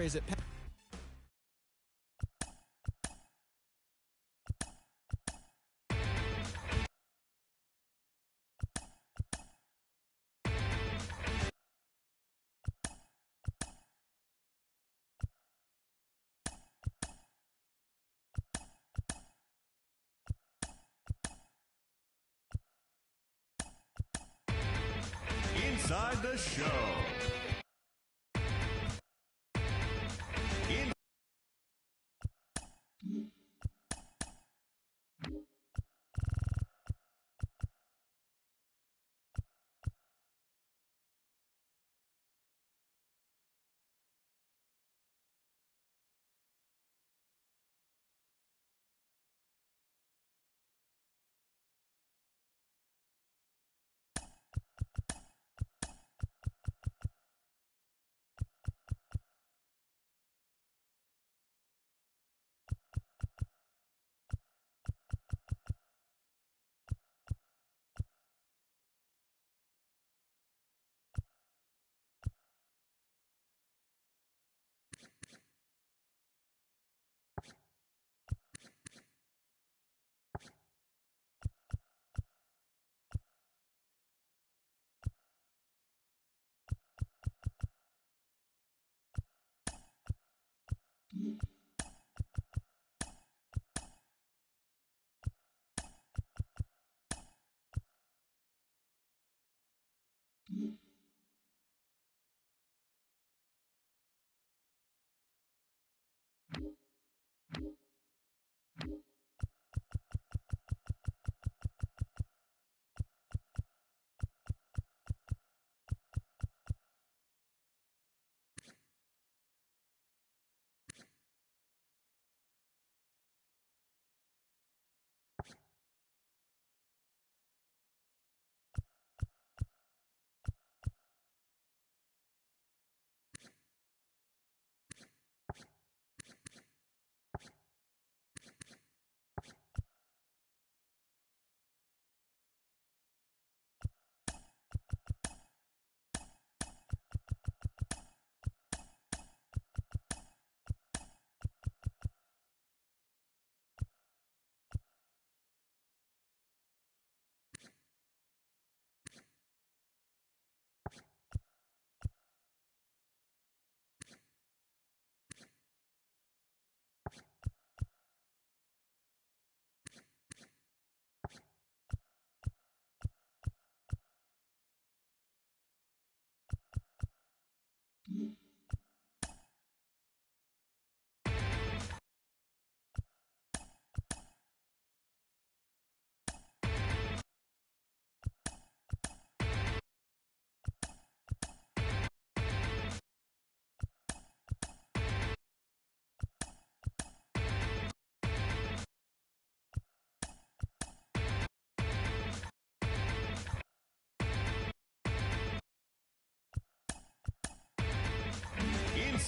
Is it Inside the show.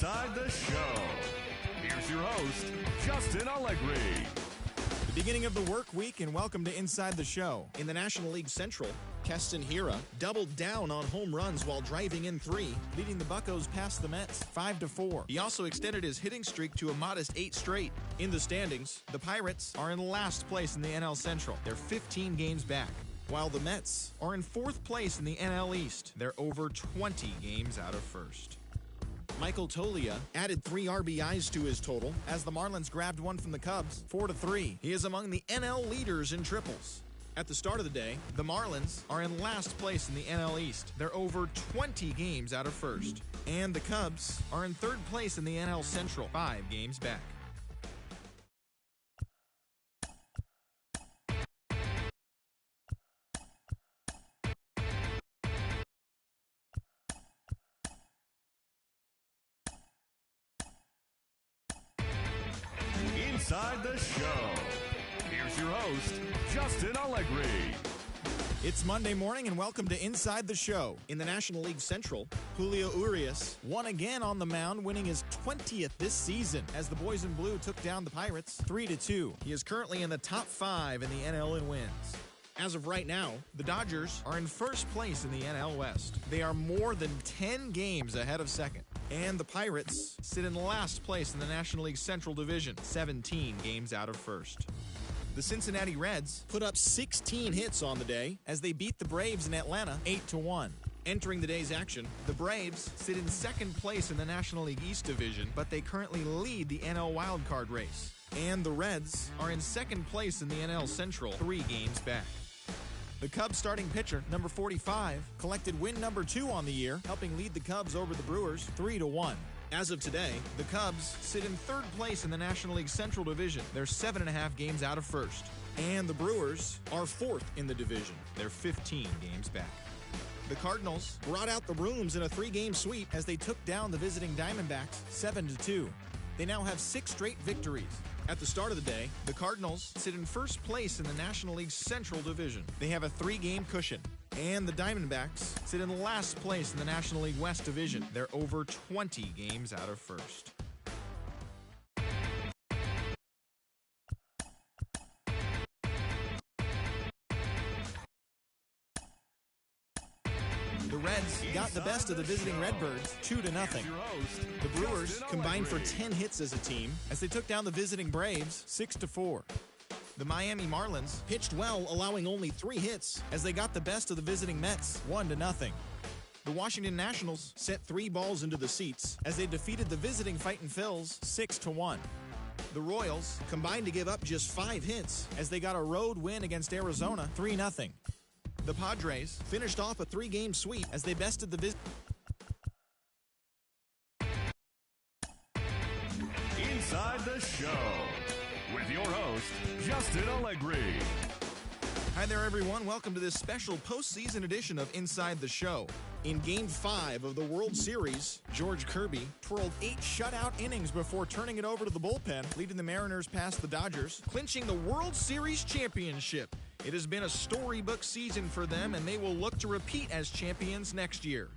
Inside the show. Here's your host, Justin Allegri. the beginning of the work week, and welcome to Inside the Show. In the National League Central, Keston Hiura doubled down on home runs while driving in 3, leading the Buccos past the Mets 5-4. He also extended his hitting streak to a modest 8 straight. In the standings, the Pirates are in last place in the NL Central. They're 15 games back, while the Mets are in 4th place in the NL East. They're over 20 games out of first. Michael Toglia added 3 RBIs to his total as the Marlins grabbed one from the Cubs, 4-3. He is among the NL leaders in triples. At the start of the day, the Marlins are in last place in the NL East. They're over 20 games out of first. And the Cubs are in 3rd place in the NL Central, 5 games back. Inside the show. Here's your host, Justin Allegri. It's Monday morning, and welcome to Inside the Show. In the National League Central, Julio Urias won again on the mound, winning his 20th this season as the Boys in Blue took down the Pirates 3-2. He is currently in the top 5 in the NL in wins. As of right now, the Dodgers are in 1st place in the NL West. They are more than 10 games ahead of second. And the Pirates sit in last place in the National League Central Division, 17 games out of first. The Cincinnati Reds put up 16 hits on the day as they beat the Braves in Atlanta 8-1. Entering the day's action, the Braves sit in second place in the National League East Division, but they currently lead the NL wildcard race. And the Reds are in second place in the NL Central, 3 games back. The Cubs starting pitcher, number 45, collected win number 2 on the year, helping lead the Cubs over the Brewers 3-1. As of today, the Cubs sit in third place in the National League Central Division. They're 7.5 games out of first. And the Brewers are 4th in the division. They're 15 games back. The Cardinals brought out the rooms in a 3-game sweep as they took down the visiting Diamondbacks 7-2. They now have 6 straight victories. At the start of the day, the Cardinals sit in first place in the National League Central Division. They have a 3-game cushion. And the Diamondbacks sit in last place in the National League West Division. They're over 20 games out of first. The Reds got the best of the visiting Redbirds 2-0. The Brewers combined for 10 hits as a team as they took down the visiting Braves 6-4. The Miami Marlins pitched well, allowing only 3 hits as they got the best of the visiting Mets 1-0. The Washington Nationals set 3 balls into the seats as they defeated the visiting Fightin' Phils 6-1. The Royals combined to give up just 5 hits as they got a road win against Arizona 3-0. The Padres finished off a 3-game sweep as they bested the Inside the Show with your host, Justin Allegri. Hi there, everyone. Welcome to this special postseason edition of Inside the Show. In Game 5 of the World Series, George Kirby twirled 8 shutout innings before turning it over to the bullpen, leading the Mariners past the Dodgers, clinching the World Series championship. It has been a storybook season for them, and they will look to repeat as champions next year.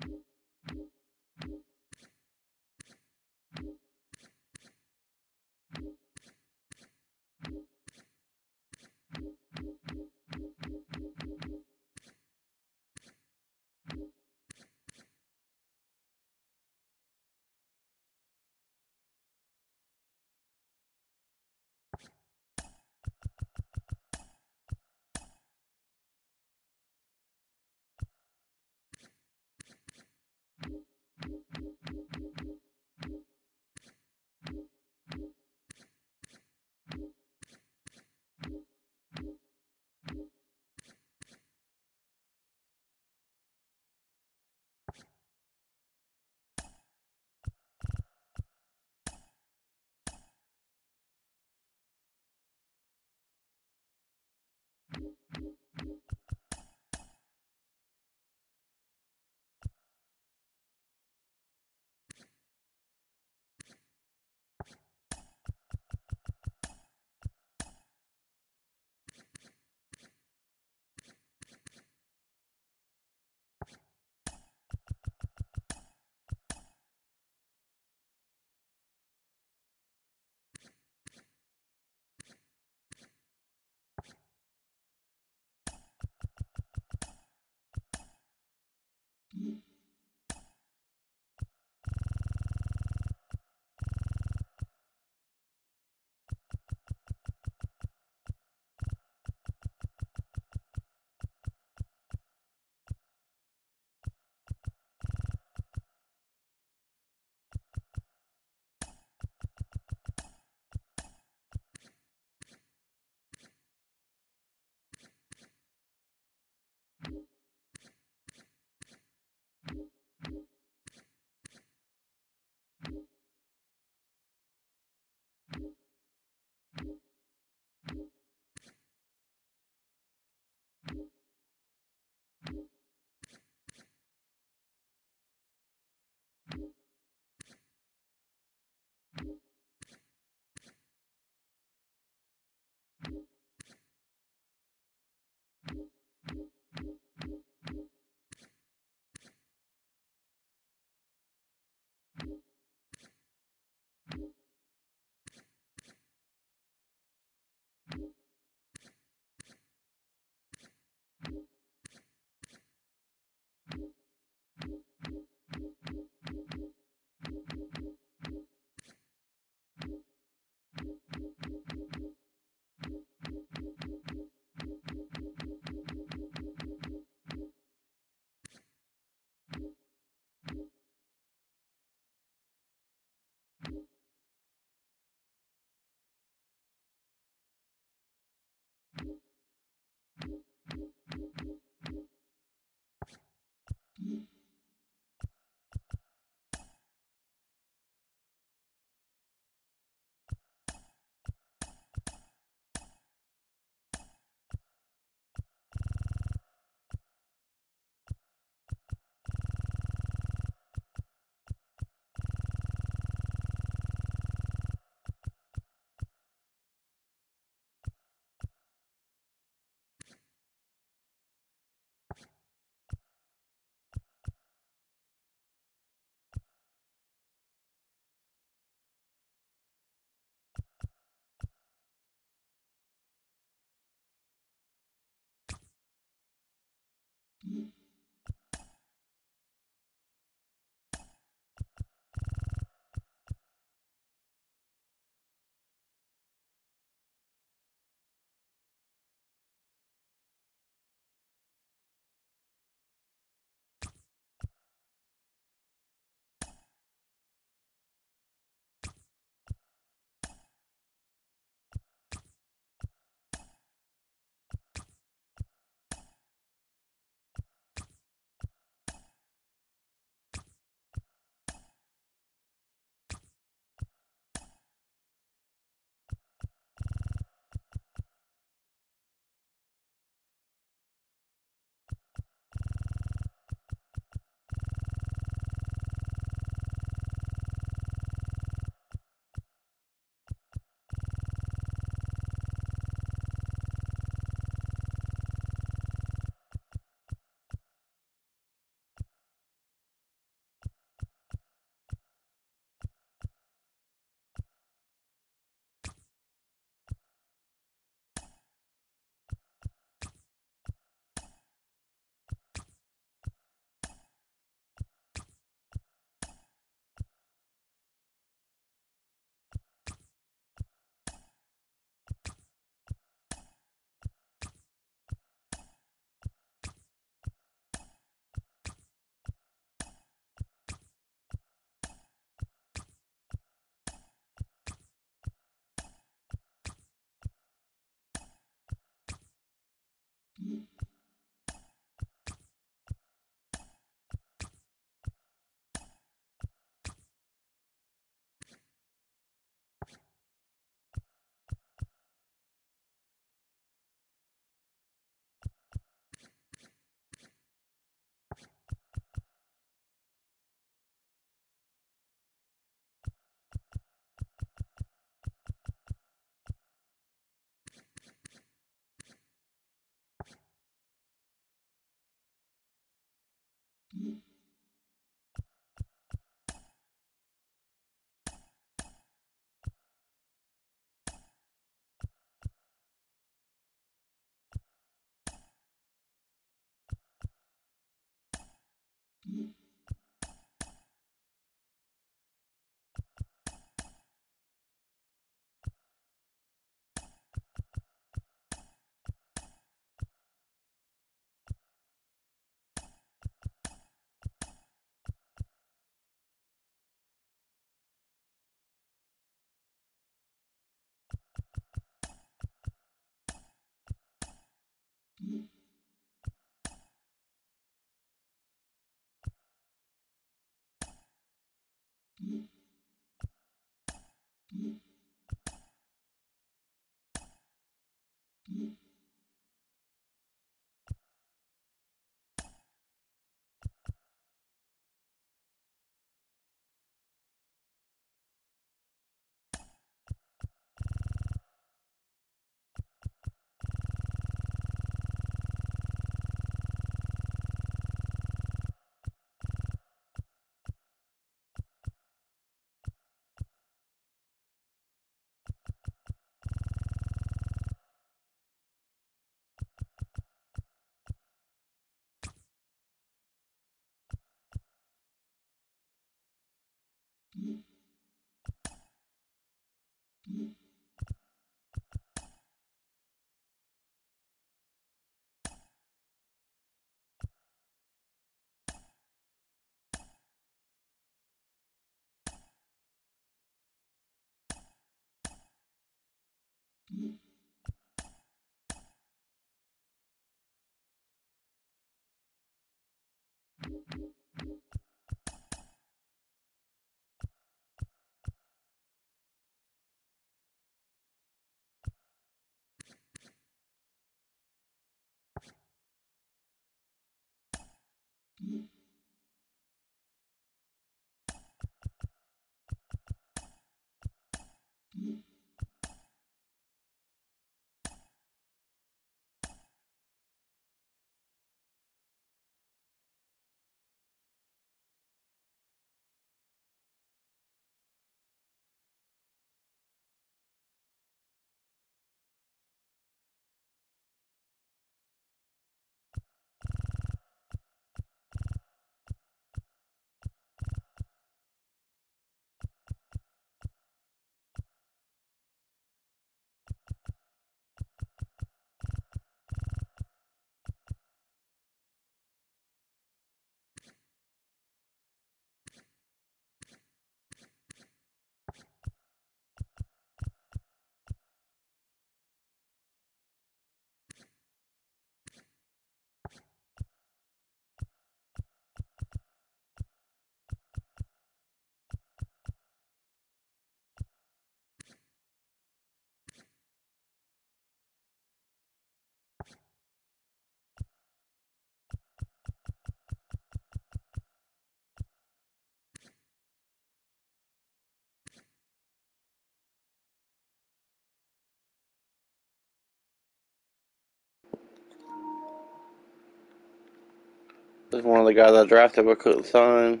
This is one of the guys I drafted but couldn't sign.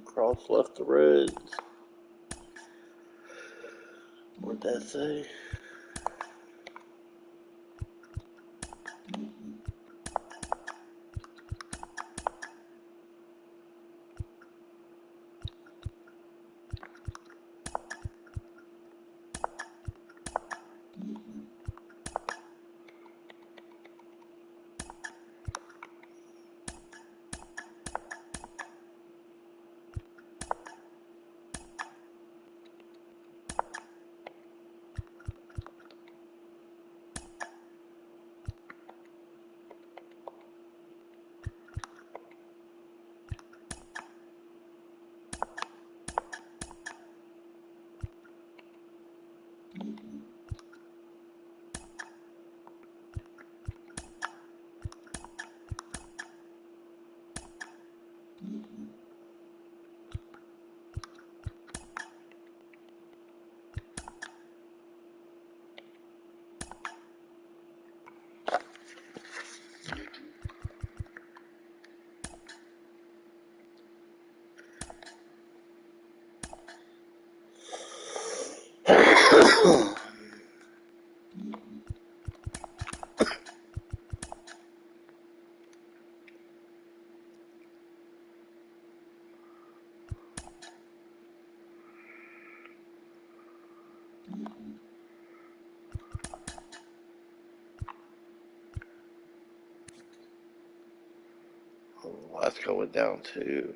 Cross left the Reds. What'd that say? That's going down too.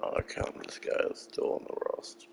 Oh, I count this guy is still on the roster.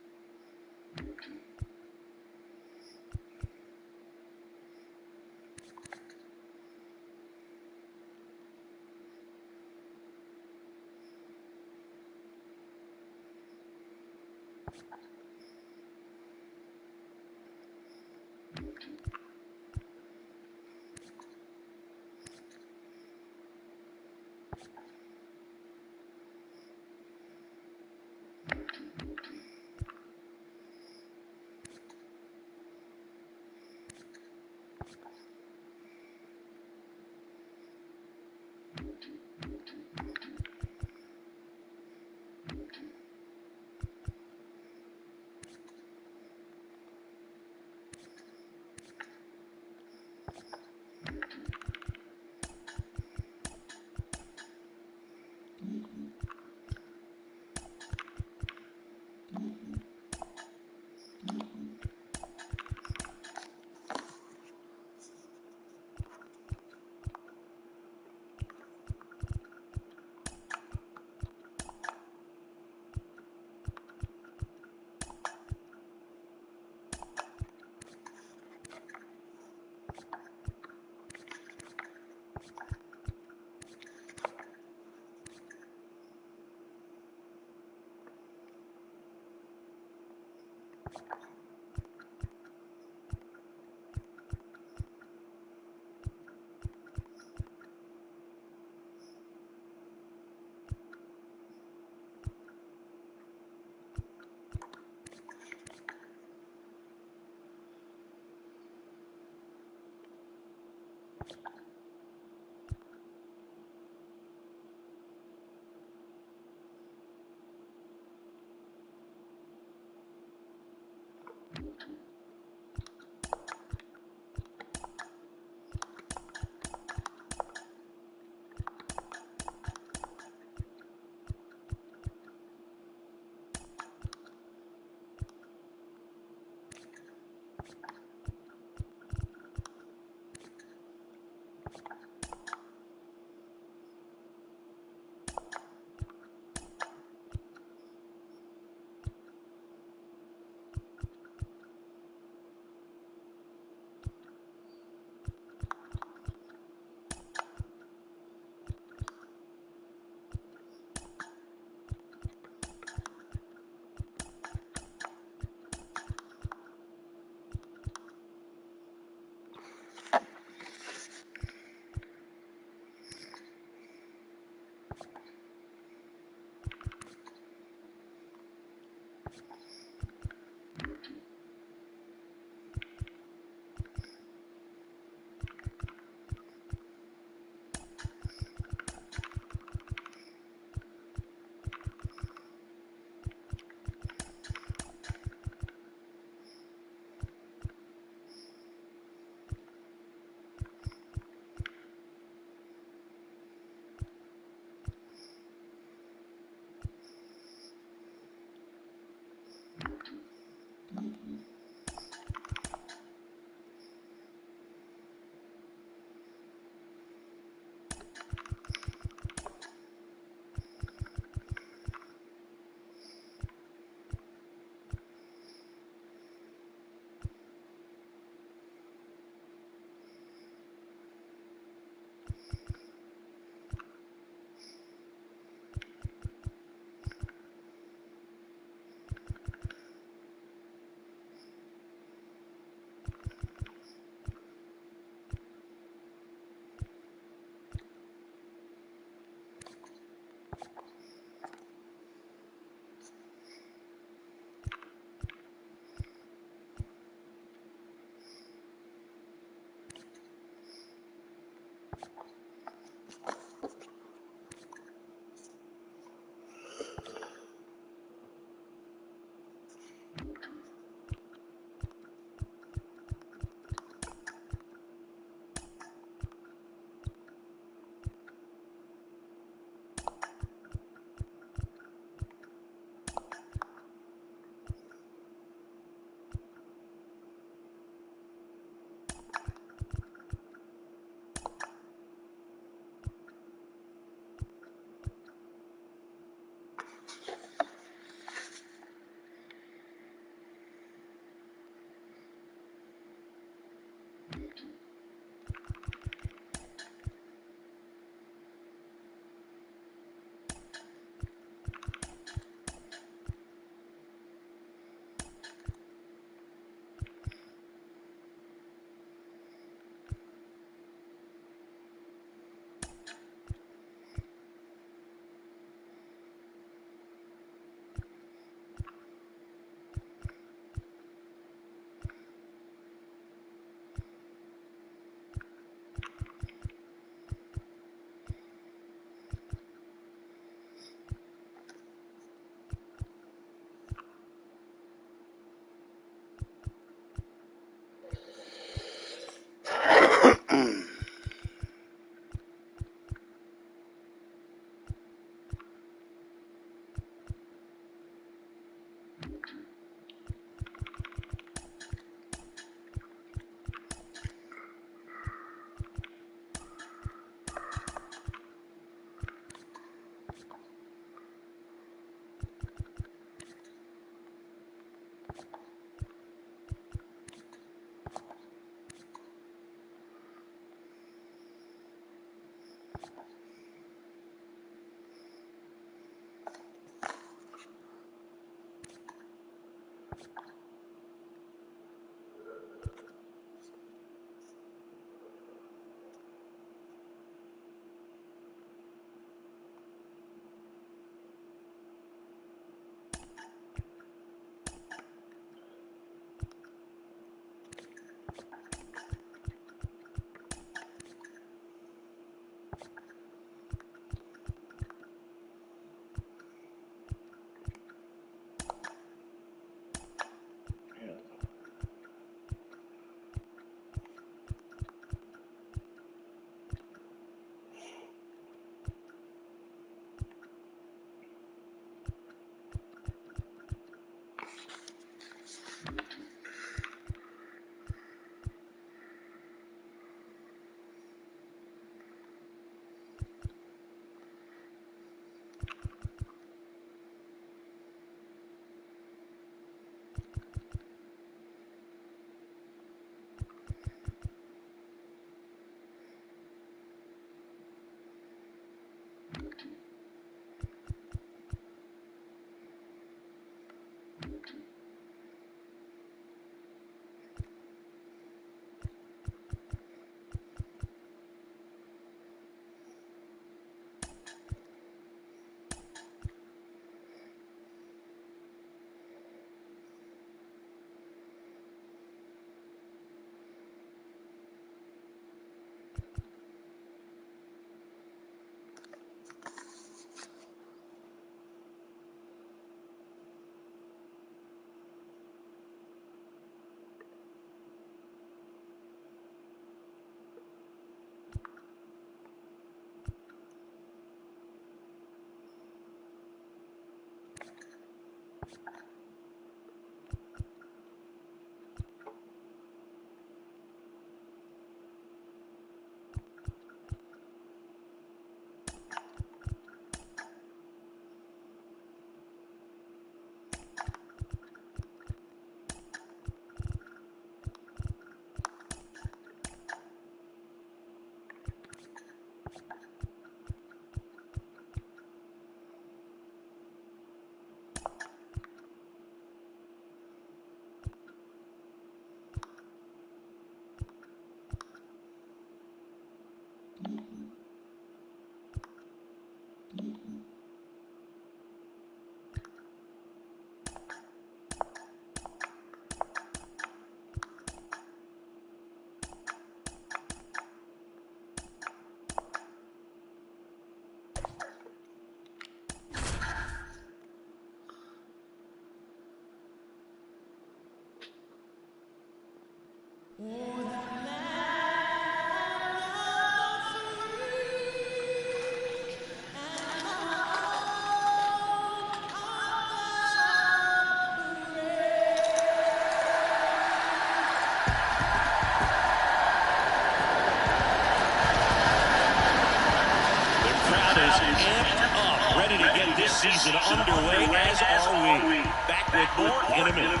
amped up, ready to get this season underway, as are we. Back with more in a minute.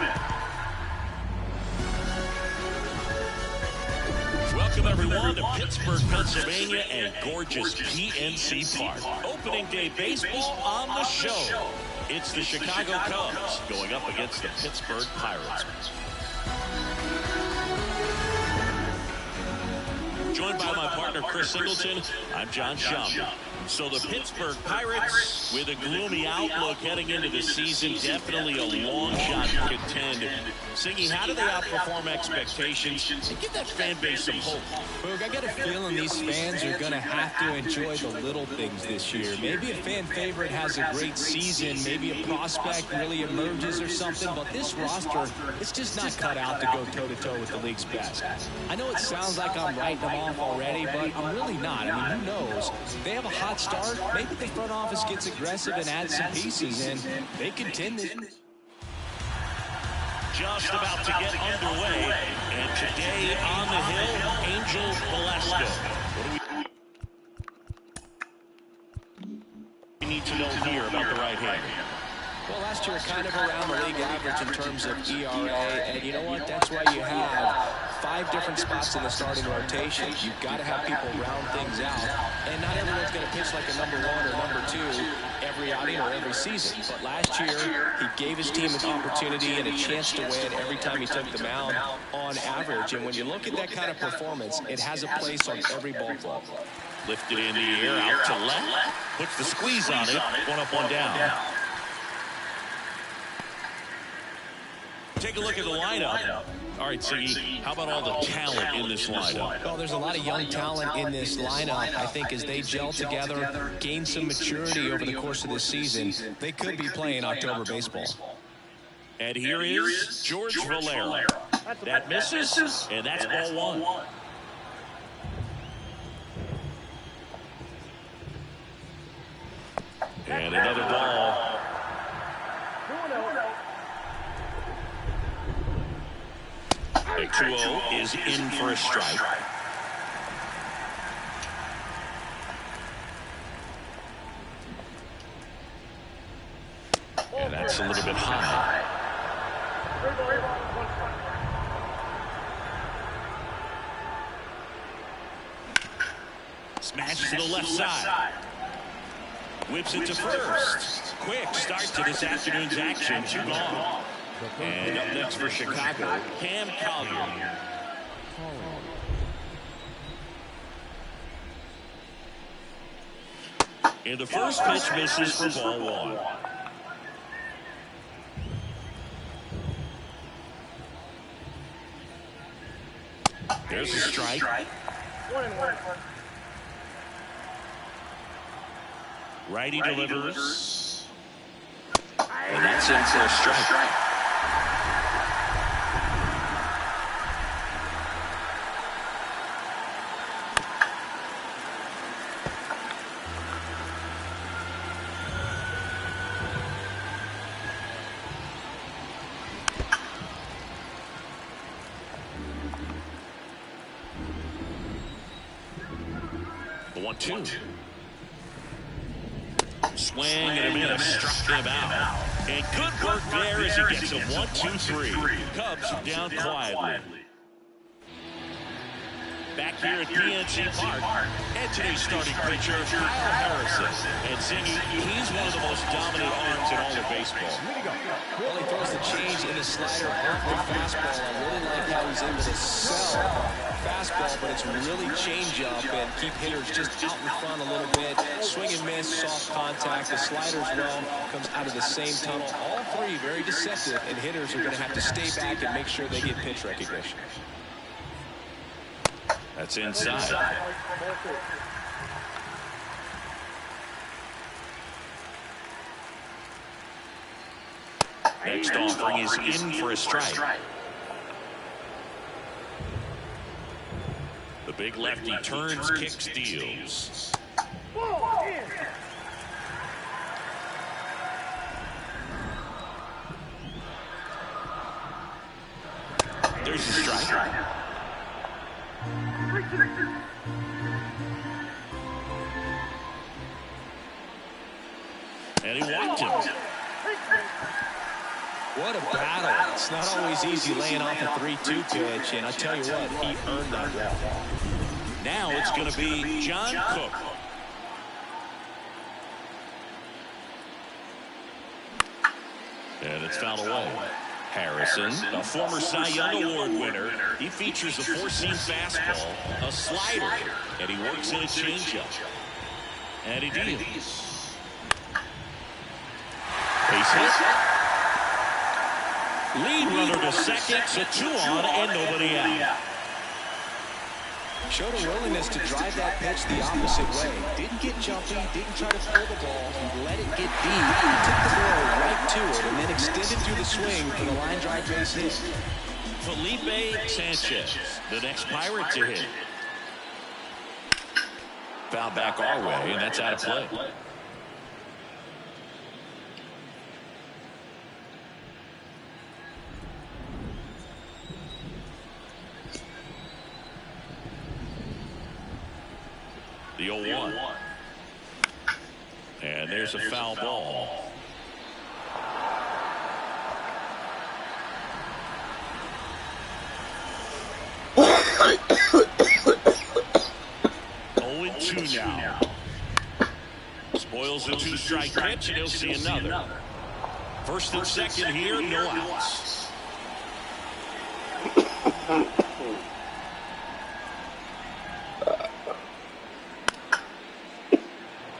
Welcome, everyone, to Pittsburgh, Pennsylvania, and gorgeous PNC Park. Opening day baseball on the show. It's the Chicago Cubs going up against the Pittsburgh Pirates. Joined by my partner, Chris Singleton, I'm John Schaum. So the Pittsburgh Pirates, with a gloomy outlook heading into the season, definitely a long shot to contend. Singy, how do they outperform expectations and give that fan base some hope? Boog, I got a feeling these fans are going to have to enjoy the little things this year. Maybe a fan favorite has a great season, maybe a prospect really emerges or something, but this roster, it's just not cut out to go toe-to-toe with the league's best. I know it sounds like I'm writing them off already, but I'm really not. I mean, who knows? They have a hot start. Maybe the front office gets aggressive and adds some pieces, and they contend this. Just about to get underway, and today on the hill, Angel Velasco. What do we need to know here about the right-hander? Well, last year kind of around the league average in terms of ERA, and you know what? That's why you have 5 different spots in the starting rotation. You've got to have people round things out, and not everyone's going to pitch like a number 1 or number 2 every outing or every season. But last year, he gave his team an opportunity and a chance to win every time he took the mound on average. And when you look at that kind of performance, it has a place on every ball club. Lifted in the air, out to left, puts the squeeze on it, 1 up, 1 down. Take a look at the lineup. All right, Siggy, how about all the talent in this lineup? Well, there's a lot of young talent in this lineup. I think as they gel together, gain some maturity over the course of this season, they could be playing October baseball. And here is George Valera. That misses, and that's ball 1. And another ball. A 2-0 is in for a strike. And that's a little bit high. Smash to the left side. Whips it to first. Quick start to this afternoon's action. 2 gone. And up next for Chicago, Cam Collier. And the first pitch misses for ball 1. There's a strike. Righty delivers. And that's in for a strike. The 1-2. Swing and a miss, struck him out. And good work there as he gets a 1-2-3. Cubs down quietly. Back here at PNC Park, and today's starting pitcher, Kyle Harrison. And Zingy, he's one of the most dominant arms in all of baseball. Well, he throws the change in the slider off the fastball. I really like how he's able to sell fastball, but it's really change up and keep hitters just out in front a little bit. Swing and miss, soft contact. The slider's well comes out of the same tunnel. All 3 very deceptive, and hitters are going to have to stay back and make sure they get pitch recognition. That's inside. Next offering is in for a strike. The big lefty turns, kicks, deals. There's a strike. And he walked him. What a battle. It's not always easy laying off a 3-2 pitch, and I tell you what, he earned that walk. Now it's going to be John Cook. And it's fouled away. Harrison, a former Cy Young Award winner. He features a four-seam fastball, a slider, and he works in a changeup. And he deals. Base hit. Lead runner to second, so 2 on and nobody out. Showed a willingness to drive that pitch the opposite way. Didn't get jumpy, didn't try to pull the ball. He let it get deep. He took the ball right to it and then extended through the swing for the line drive base hit. Felipe Sanchez, the next Pirate to hit. Foul back our way, and that's out of play. The 0-1. And there's a foul ball. Now spoils the 2-strike pitch, and he'll see another. First and second here, no outs.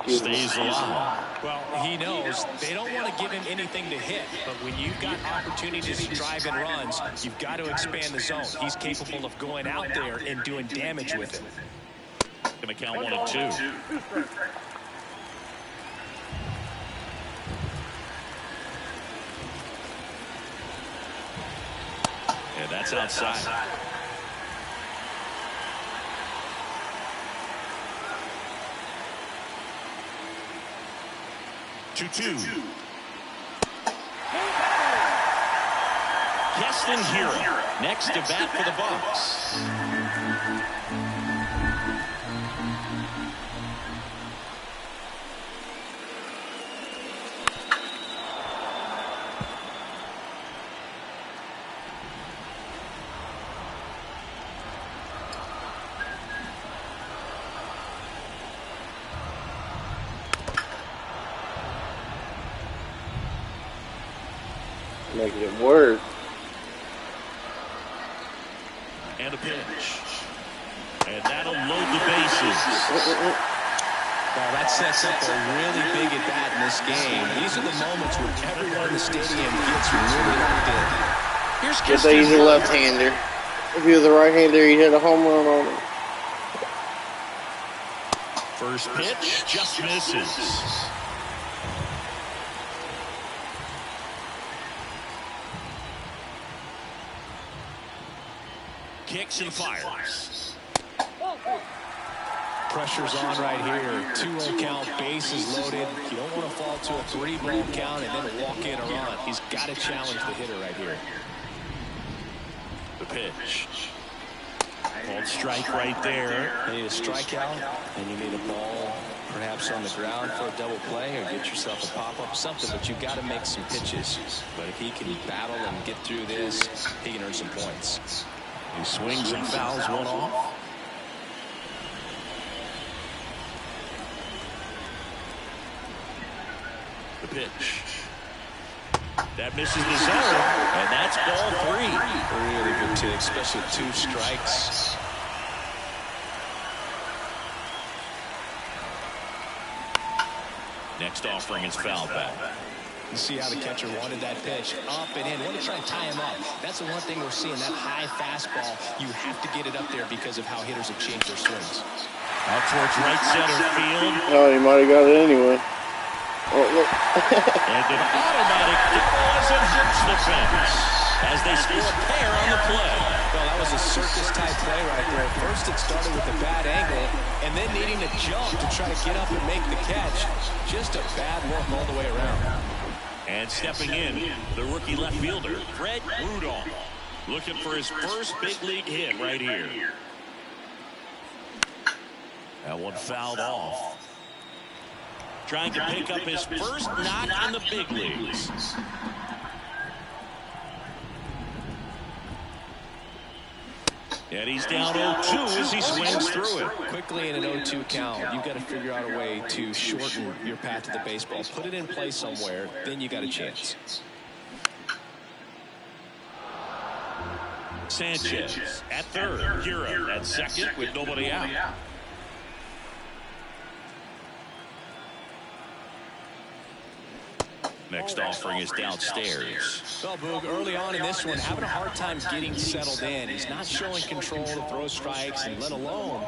Stays alive. Well, he knows they don't want to give him anything to hit, but when you've got opportunities to drive in runs, you've got to expand the zone. He's capable of going out there and doing damage with it. Going to count 1 and 2. And that's outside. Two. Keston Hiura next to bat for the Bucks. Making it work. And a pitch. And that'll load the bases. Well, that sets up a really big at-bat in this game. These are the moments where everyone in the stadium gets really locked in. Here's If they use a left-hander. If he was a right-hander, he'd hit a home run on him. First pitch just misses. Kicks and fires. Pressure's on right here. 2-0 count, bases loaded. You don't want to fall to a 3-ball count and then walk in a run. He's got to challenge the hitter right here. The pitch. Called strike right there. You need a strikeout, and you need a ball perhaps on the ground for a double play, or get yourself a pop-up, something, but you've got to make some pitches. But if he can battle and get through this, he can earn some points. He swings and fouls one off. The pitch. That misses the zone, and that's ball 3. Really good too, especially 2 strikes. Next offering is foul back. You see how the catcher wanted that pitch up and in. Want to try and tie him up. That's the one thing we're seeing, that high fastball. You have to get it up there because of how hitters have changed their swings. Out towards right center field. Oh, he might have got it anyway. Oh, look. And an automatic pause and hits the fence as they score a pair on the play. Well, that was a circus-type play right there. First it started with a bad angle, and then needing to jump to try to get up and make the catch. Just a bad work all the way around. And stepping in, the rookie left fielder, Fred Rudolph, looking for his first big league hit right here. That one fouled off. trying to pick up his first knock in the big leagues. And he's down 0-2 as he swings through it. Quickly in an 0-2 count, you've got to figure out a way to shorten your path to the baseball. Put it in play somewhere, then you got a chance. Sanchez at third. Hira at second with nobody out. Next offering is downstairs. Well, Boog, early on in this one, having a hard time getting settled in. He's not showing control to throw strikes, and let alone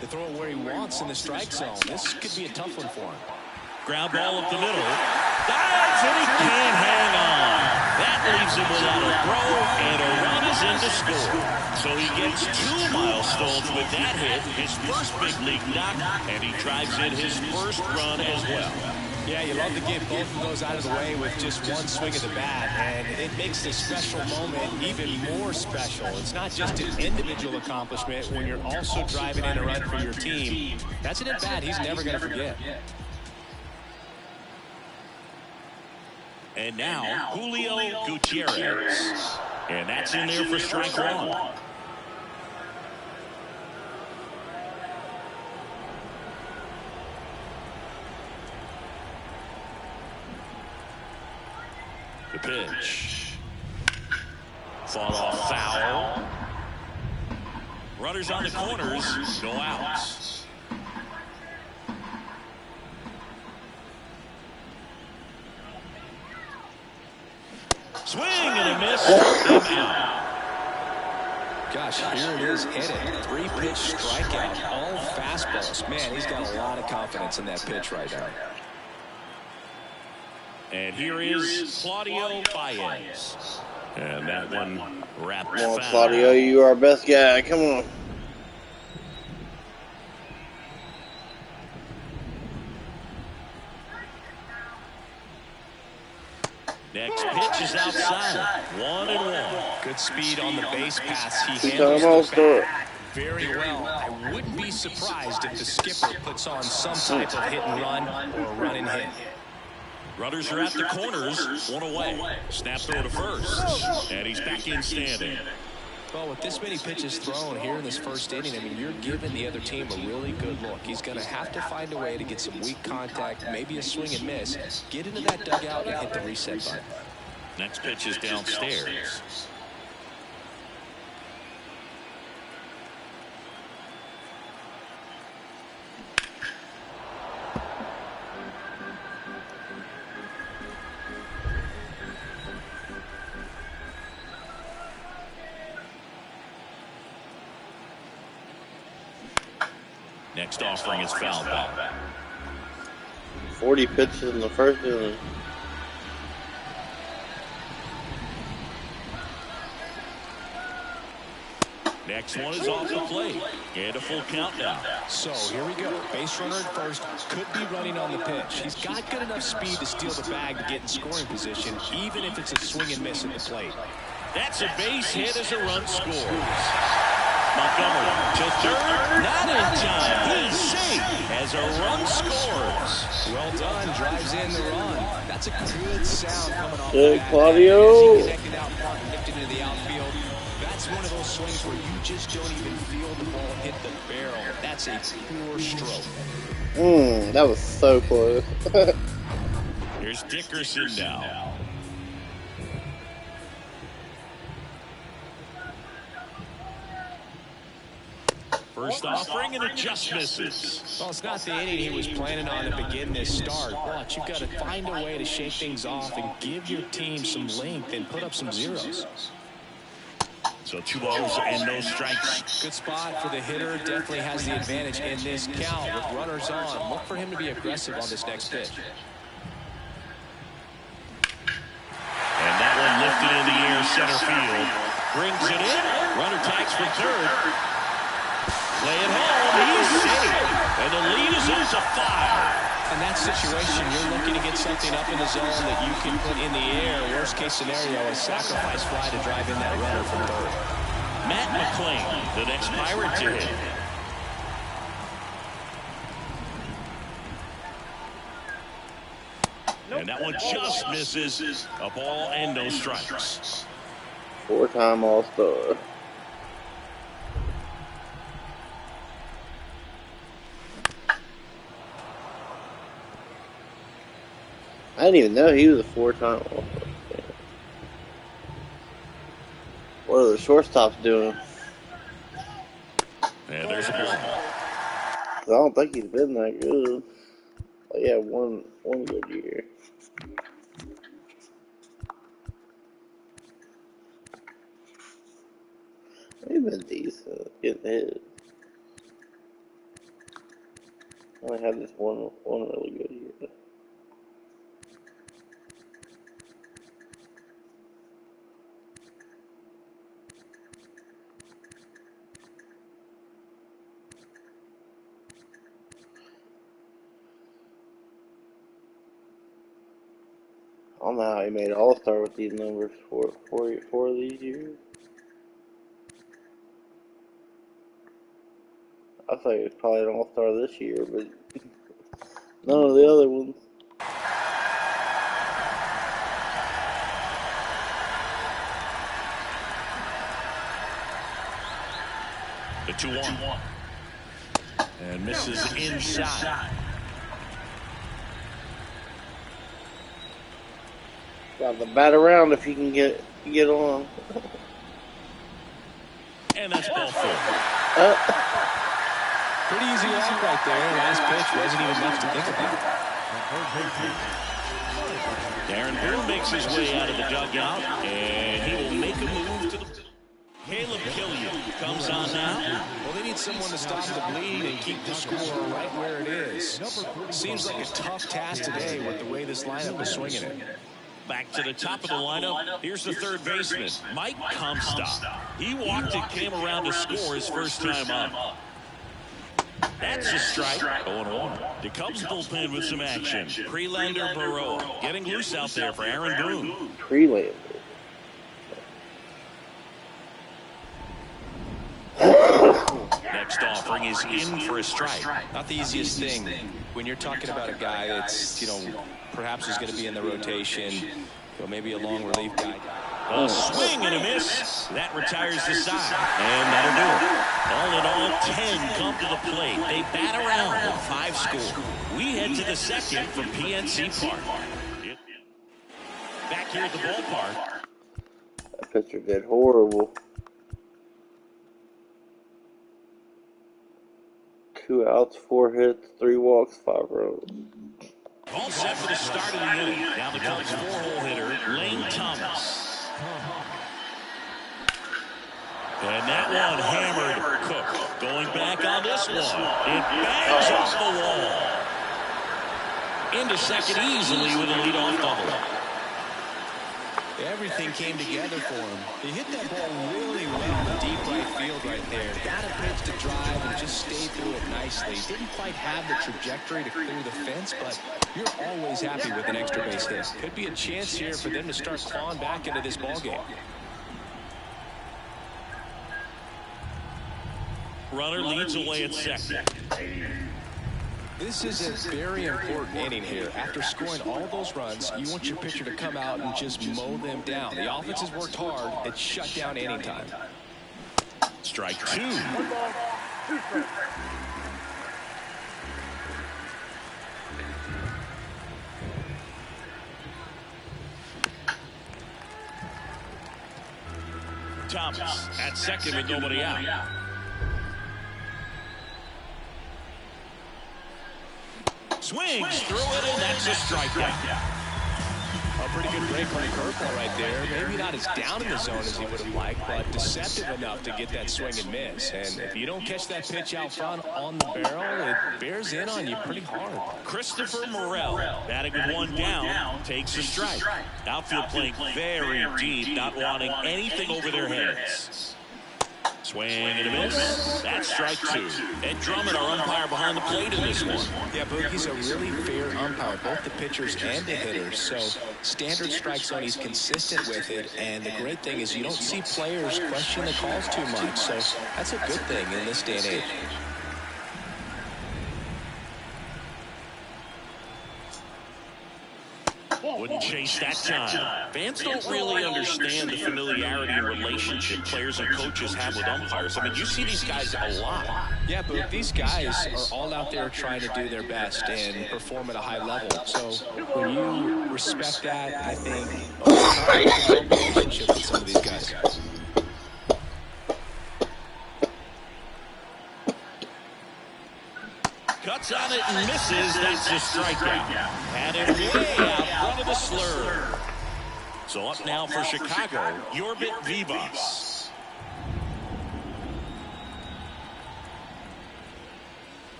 to throw it where he wants in the strike zone. This could be a tough one for him. Ground ball up the middle. Dives, and he can't hang on. That leaves him without a throw, and a run is in to score. So he gets 2 milestones with that hit, his first big league knock, and he drives in his first run as well. Yeah, you love to get both of those out of the way with just one swing of the bat, and it makes the special moment even more special. It's not just an individual accomplishment when you're also driving in a run for your team. That's an at-bat he's never going to forget. And now, Julio Gutierrez. And that's in there for strike one. The pitch. Fought off foul. Runners on the corners, no outs. Swing and a miss. Gosh, here it is, hit it. 3-pitch strikeout, all fastballs. Man, he's got a lot of confidence in that pitch right now. And here is Claudio Baez. And that one wrapped Come on, foul. Claudio, you are our best guy. Come on. Next pitch is outside. 1-1. Good speed on the base pass. He handles the bat very well. I wouldn't be surprised if the skipper puts on some type of hit and run or run and hit. Runners are at the corners, 1 away. Snap throw to first. And he's back in standing. Well, with this many pitches thrown here in this first inning, I mean, you're giving the other team a really good look. He's going to have to find a way to get some weak contact, maybe a swing and miss, get into that dugout and hit the reset button. Next pitch is downstairs. Next offering is fouled back. 40 pitches in the first inning. Next one is off the plate. And a full count now. So here we go. Base runner at first, could be running on the pitch. He's got good enough speed to steal the bag to get in scoring position, even if it's a swing and miss at the plate. That's a base hit as a run scores. Montgomery to third, not in time. He's safe as a run scores. Well done, drives in the run. That's a good sound coming off Hey, the bat. Claudio. As he connected out front and lifted into the outfield. That's one of those swings where you just don't even feel the ball hit the barrel. That's a pure stroke. That was so close. Here's Dickerson now. First offering and it just misses. Well, it's not the inning he was planning on to begin this start, but you've got to find a way to shake things off and give your team some length and put up some zeros. So 2 balls and no strikes. Good spot for the hitter. Definitely has the advantage in this count with runners on. Look for him to be aggressive on this next pitch. And that one lifted in the air center field. Brings it in. Runner tags for third. Play it home. He's safe. And the lead is up to 5. In that situation, you're looking to get something up in the zone that you can put in the air. Worst case scenario is sacrifice fly to drive in that runner from third. Matt McClain, the next Pirate to hit. And that one just misses. A ball and no strikes. 4-time All-Star. I didn't even know he was a 4-time All-Star. What are the shortstops doing? And there's a ball. I don't think he's been that good. But yeah, one good year. He's been decent. Getting hit. Only had this one really good year. I don't know how he made All-Star with these numbers for four of these years. I thought he was probably an All-Star this year, but none of the other ones. The 2-1. And misses inside. Got the bat around if you can get on. And that's ball 4. Pretty easy walk right there. Last pitch wasn't even much to think about. Darren Boone makes his way out of the dugout, and he will make a move to the... Caleb Killian comes on now. Well, they need someone to stop the bleed and keep the score right where it is. Seems like a tough task today with the way this lineup is swinging it. Back to the top of the lineup. Here's the third baseman, Mike Comstock. He walked and came around to score his first time up. That's a strike. 0-1. The Cubs bullpen with some action. Prelander Baroa getting loose out there for Aaron Boone. Prelander. Next offering is in for a strike. Not the easiest thing when you're talking about a guy that's, perhaps is going to be in the rotation, maybe a long relief guy. A swing and a miss. That retires the side. And that'll do it. All in all, 10 come to the plate. They bat around with 5 score. We head to the second from PNC Park. Back here at the ballpark. That pitcher did horrible. 2 outs, 4 hits, 3 walks, 5 runs. All set for the start of the inning. Now the Cubs 4-hole hitter, Lane Thomas. And that one hammered Cook. Going back on this one. It bangs off the wall. Into second easily with a leadoff double. Everything came together for him. He hit that ball really well in deep right field right there. Got a pitch to drive and just stayed through it nicely. Didn't quite have the trajectory to clear the fence, but you're always happy with an extra base hit. Could be a chance here for them to start clawing back into this ball game. Runner leads away at second. This is a very important inning here. After scoring all those runs, you want your pitcher to come out and just mow them down. The offense has worked hard. It's shut down anytime. Strike 2. Thomas at second with nobody out. Swings through it, and that's a strikeout. A pretty good break on the curveball right there. Maybe not as down in the zone as he would have liked, but deceptive enough to get that swing and miss. And if you don't catch that pitch out front on the barrel, it bears in on you pretty hard. Christopher Morel, batting with one down, takes a strike. Outfield playing very deep, not wanting anything over their heads. Swing and a miss. That's strike 2. Ed Drummond, our umpire behind the plate in this one. Yeah, Boog, he's a really fair umpire, both the pitchers and the hitters. So standard strike zone, he's consistent with it. And the great thing is you don't see players question the calls too much. So that's a good thing in this day and age. Wouldn't chase that time. Fans don't really understand the familiarity and relationship players and coaches have with umpires. I mean, you see these guys a lot. Yeah, but these guys are all out there trying to do their best and perform at a high level. So when you respect that, I think over time you can build a relationship with some of these guys. Cuts on it and misses. That's a strikeout. Had him way out front of the slur. So up now for Chicago, Yorbit Vivas.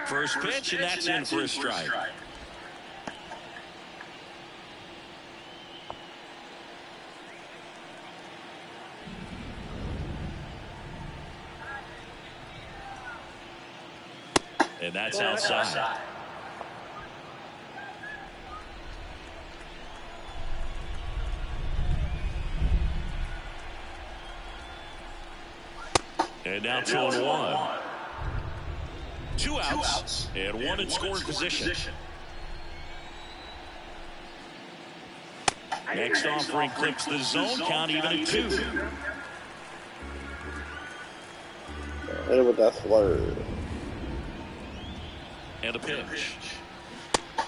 First pitch, and that's in for a strike. And that's outside. And now 2-1. 2 outs and 1 in scoring position. Next offering clips the zone count even at 2. Hit it with that slur. And a pitch.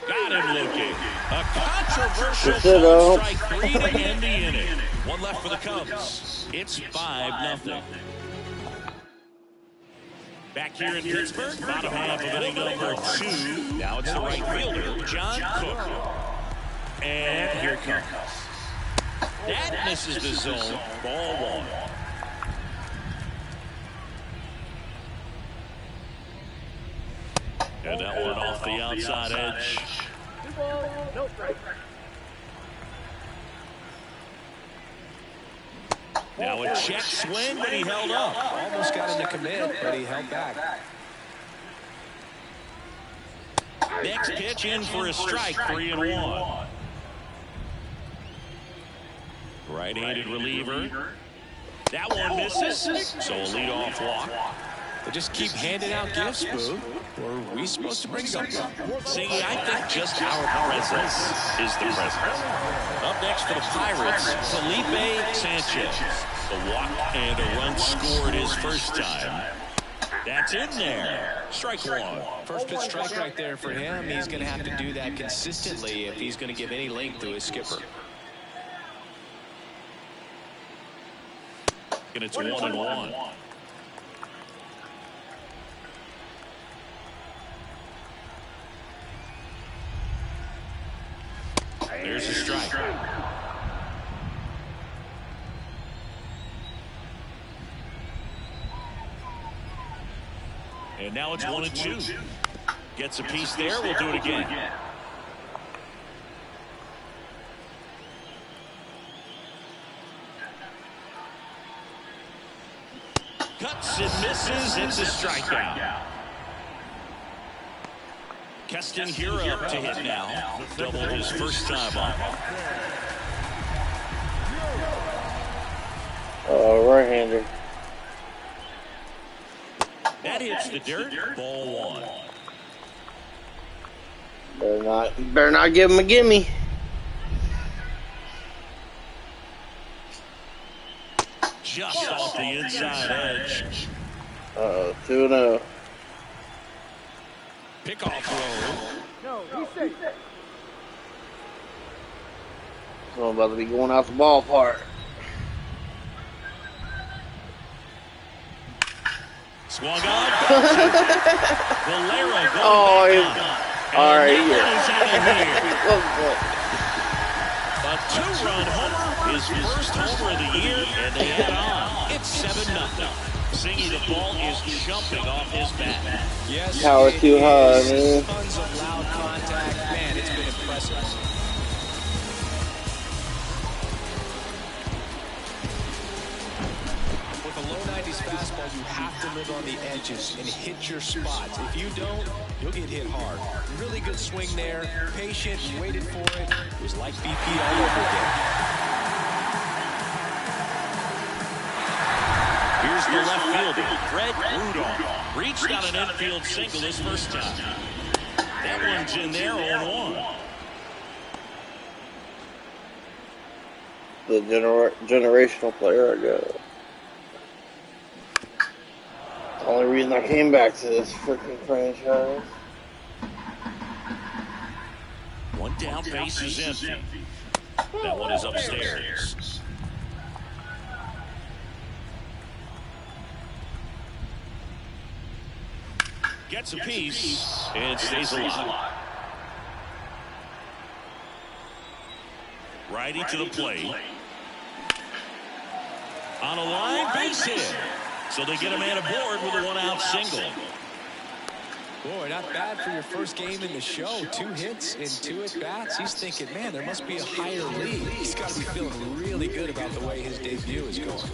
Got him looking. A controversial Ditto. strike 3 to end the inning. 1 left for the Cubs. It's 5-0. Back here in Pittsburgh, bottom half of inning number 2. Now it's the right fielder, John Cook. And here it comes. That misses the zone. Ball 1. And that one off the outside edge. Now a check swing, but he held up. Almost got him to commit, but he held back. Next pitch in for a strike, 3-1. Right-handed reliever. That one misses, so a leadoff walk. They just keep handing out gifts, Boo. Or are we supposed to bring something? See, I think just our presence is the presence. Up next for the Pirates, Felipe Sanchez. A walk and a run scored his first time. That's in there. Strike 1. First pitch strike right there for him. He's going to have to do that consistently if he's going to give any length to his skipper. And it's 1-1. There's a strike. And now it's 1-2. Gets a piece there. We'll do it again. Cuts and misses. It's a strikeout. Keston Hiura up to hit now. Doubled his first time up. Right-hander. That hits the dirt. Ball 1. Better not give him a gimme. Just off the inside edge. 2-0. Pickoff throw. So I'm about to be going out the ballpark. Swung on. Valera going All right, A 2-run homer, his first homer of the year, and they add on. It's 7-0. Singy, the ball is jumping off his bat. Yes, Power too high, man. Tons of loud contact. Man, it's been impressive. With a low 90s fastball, you have to live on the edges and hit your spots. If you don't, you'll get hit hard. Really good swing there. Patient, waited for it. It was like BP all over again. Here's the left fielder, Fred Rudolph. Reached on an infield single his first time. That one's in there, 0-1. the generational player I got. The only reason I came back to this freaking franchise. One down, base is empty. That one is upstairs. Gets a piece and stays alive. Righty to the plate. On a line, base hit. So they get a man aboard with a one-out single. Boy, not bad for your first game in the show. 2 hits in 2 at-bats. He's thinking, man, there must be a higher lead. He's got to be feeling really good about the way his debut is going.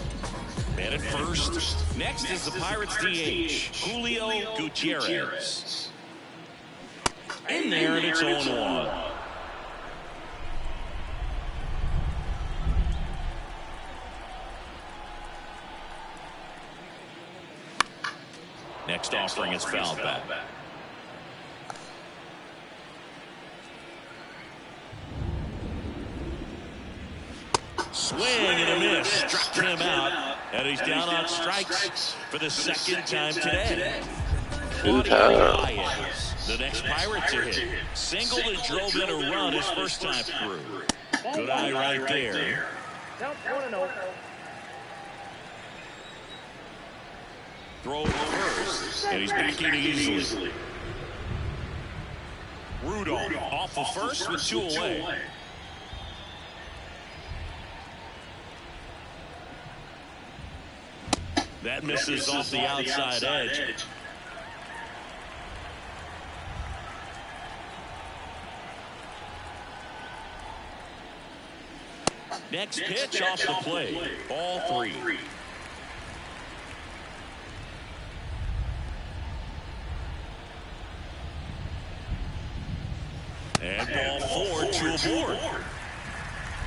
Man at first. Next is the Pirates DH, Julio Gutierrez. In there, and it's 0-1. Next offering is fouled back. Swing and a miss. Struck him out. And he's down on strikes for the second time today. The next Pirate to hit. Singled and drove in a run his first time through. Good eye right there. Throw first, and he's backing easily. Rudolph off of first with 2 away. That misses off the outside edge. Next pitch off the plate. Ball 3. And ball 4, 2 aboard.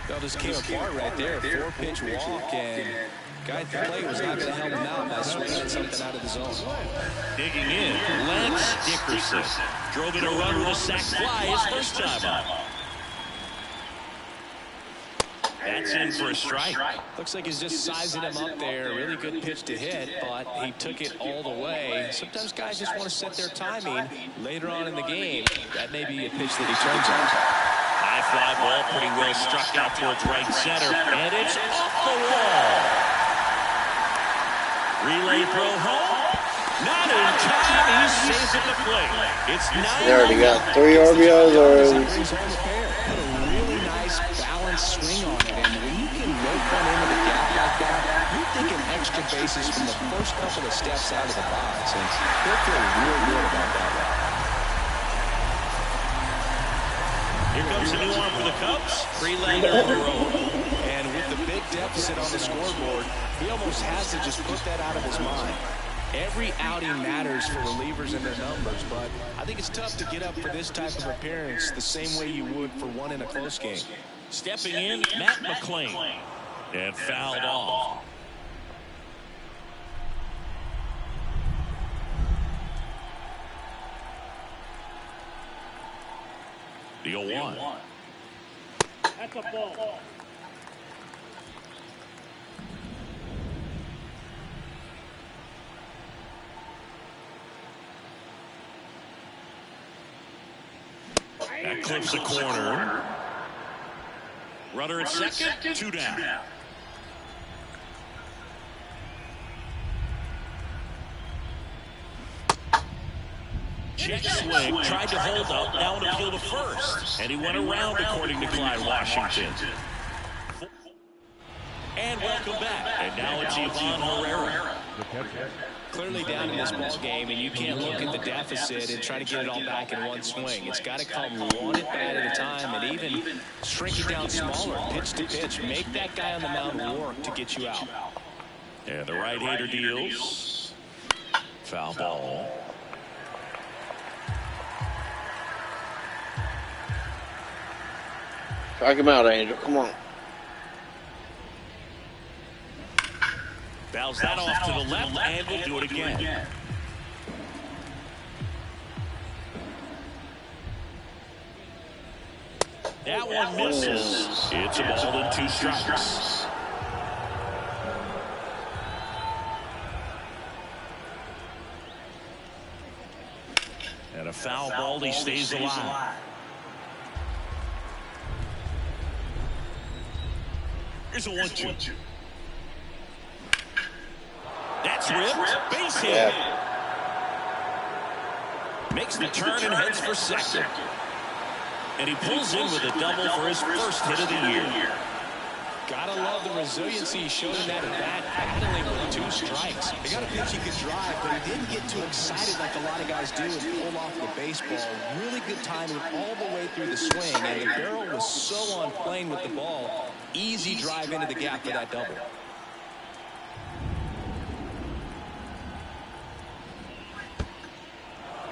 That just came apart right there. 4-pitch walk, and guy at the plate was not going to help him out by swinging something out of the zone. Digging in, Lance Dickerson. Drove in a run with a sac fly his first time up. That's in for a strike. Looks like he's just sizing him up there. Really good pitch to hit, but he took it all the way. Sometimes guys just want to set their timing later on in the game. That may be a pitch that he turns on. High fly ball, pretty well struck out towards right center, and it's off the wall. Relay throw home. Not in time. He saves at the plate. It's 9. They already got 3 RBIs already. Put a really nice balanced swing on it, and when you can rope one into the gap like that, you're thinking extra bases from the first couple of steps out of the box, and he'll feel real good about that one. Here comes a new arm for the Cubs. Freelander on the road. And with the big deficit on the scoreboard, he almost has to just put that out of his mind. Every outing matters for relievers and their numbers, but I think it's tough to get up for this type of appearance the same way you would for one in a close game. Stepping in, Matt McClain. And fouled off. The 0-1. That's a ball. That clips the corner. Runner at second, 2 down. Check swing, tried to hold up, now an appeal to first. And he went around, according to Clyde Washington. And welcome back. And now it's Ivan Herrera. Clearly down in this ball game, and you can't look at the deficit and try to get it all back in one swing. It's got to come one at bat at a time, and even shrink it down smaller, pitch to pitch. Make that guy on the mound work to get you out. And the right-hander deals. Foul ball. Strike him out, Angel. Come on. Fouls that off to the left, and we'll do it again. That one misses. It's a ball and 2 strikes. And a foul ball, he stays alive. Here's a 1-2. That's ripped. Base hit. Makes the turn and heads for second. And he pulls in with a double for his first hit of the year. Gotta love the resiliency he showed in that at-bat, battling with 2 strikes. They got a pitch he could drive, but he didn't get too excited like a lot of guys do and pull off the baseball. Really good timing all the way through the swing, and the barrel was so on plane with the ball. Easy drive into the gap for that double.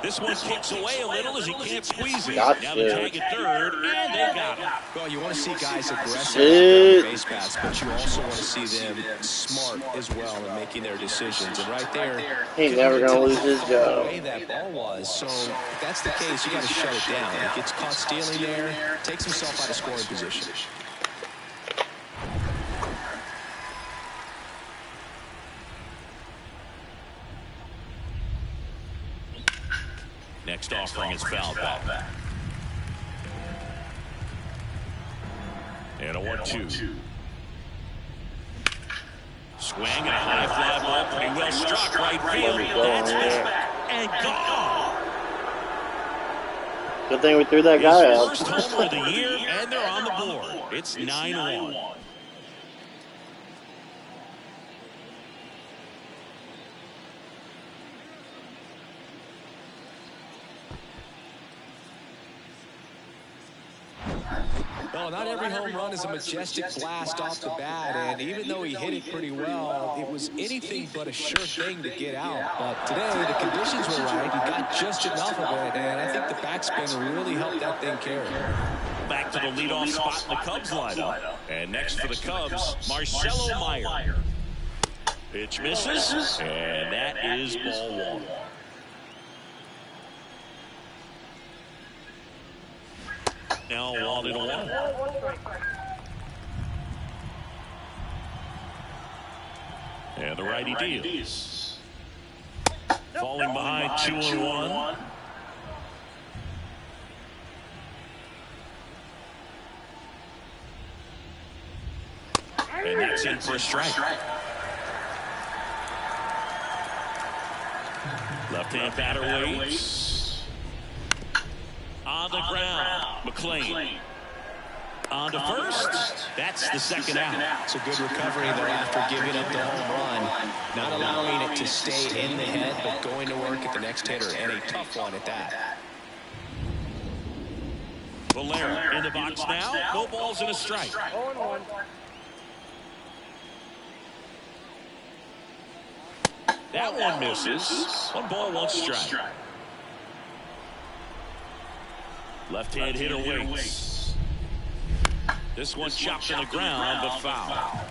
This one kicks away a little as he can't squeeze it. Gotcha. Now the tag at third, and they got him. Well, you want to see guys aggressive on base paths, but you also want to see them smart as well in making their decisions. And right there, He's never going to lose his job. the way that ball was. So if that's the case, you got to shut it down. He gets caught stealing there, takes himself out of scoring position. Next offering is fouled back. And a 1-2. Swing and a high fly ball, pretty well struck right field. That's back and gone. Good thing we threw that guy His out. first homer of the year, and they're on the board. It's 9-1. Well, not every home run is a majestic blast off the bat, and even though he hit it pretty well, it was anything but a sure thing to get out. But today, the conditions were right. He got just enough of it, and I think the backspin really helped that thing carry. Back to the leadoff spot in the Cubs lineup. And next for the Cubs, Marcelo Meyer. Pitch misses, and that is ball 1. Now 1-1. And the righty deals. Falling behind 2-1. And that's in for a strike. Left-hand batter waits. On the ground, McLean. On to first. That's the second out. It's a good recovery there after giving up the home run. Not allowing it to stay in the head, but going to work at the next hitter, and a tough one at that. Valera in the box now. No balls and a strike. 0-1. That one misses. 1 ball, 1 strike. Left-hand hitter waits. This one chopped on the ground, but foul.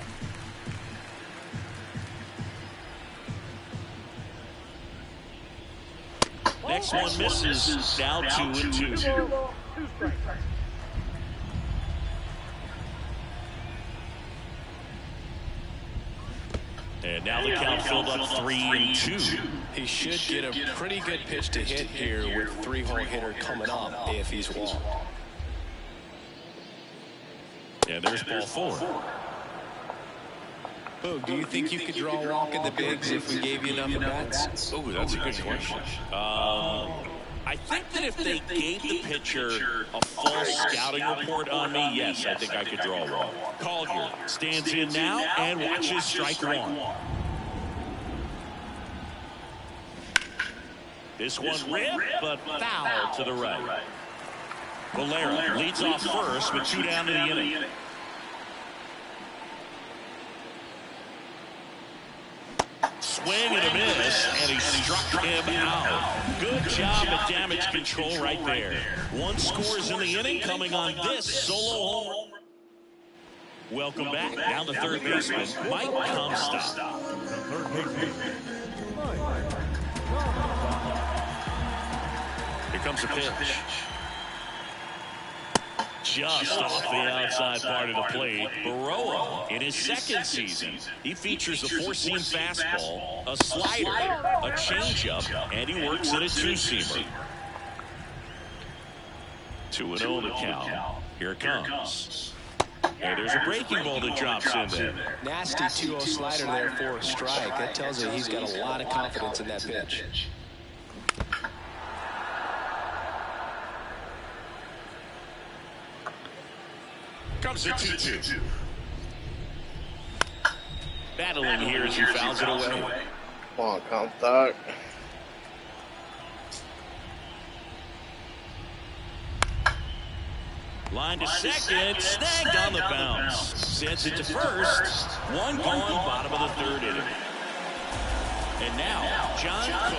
Next one misses. Now 2-2. And now the count filled up 3-2. He should get a pretty good pitch to hit here with 3-hole hitter coming up if he's walked. And there's ball 4. Boog, do you think you could draw a walk in the bigs if we gave you enough at-bats? Oh, that's a good question. I think that if they gave the pitcher a full scouting report on me, yes, I think I could draw a walk. Collier stands in now and watches strike 1. This one ripped, but foul to the right. Valera leads off first with 2 down to the inning. Swing and a miss, and he struck him out. Good job at damage control right there. 1 scores in the inning, coming on this solo home. Welcome back. Down the third baseman, Mike Comstock. Here comes a pitch. Just off the outside part of the plate. Baroa, in his second season, he features a four-seam fastball, a slider, a changeup, and he works at a two-seamer. 2-0 the count. Here it comes. And there's a breaking ball that drops in there. Nasty 2-0 slider there for a strike. That tells you he's got a lot of confidence in that pitch. Comes the 2-2. Battling here as he fouls it away. Come on, Comstock. Line to second, snagged on the bounce. Sends it to first. One gone, bottom of the third inning. And now, John Cook.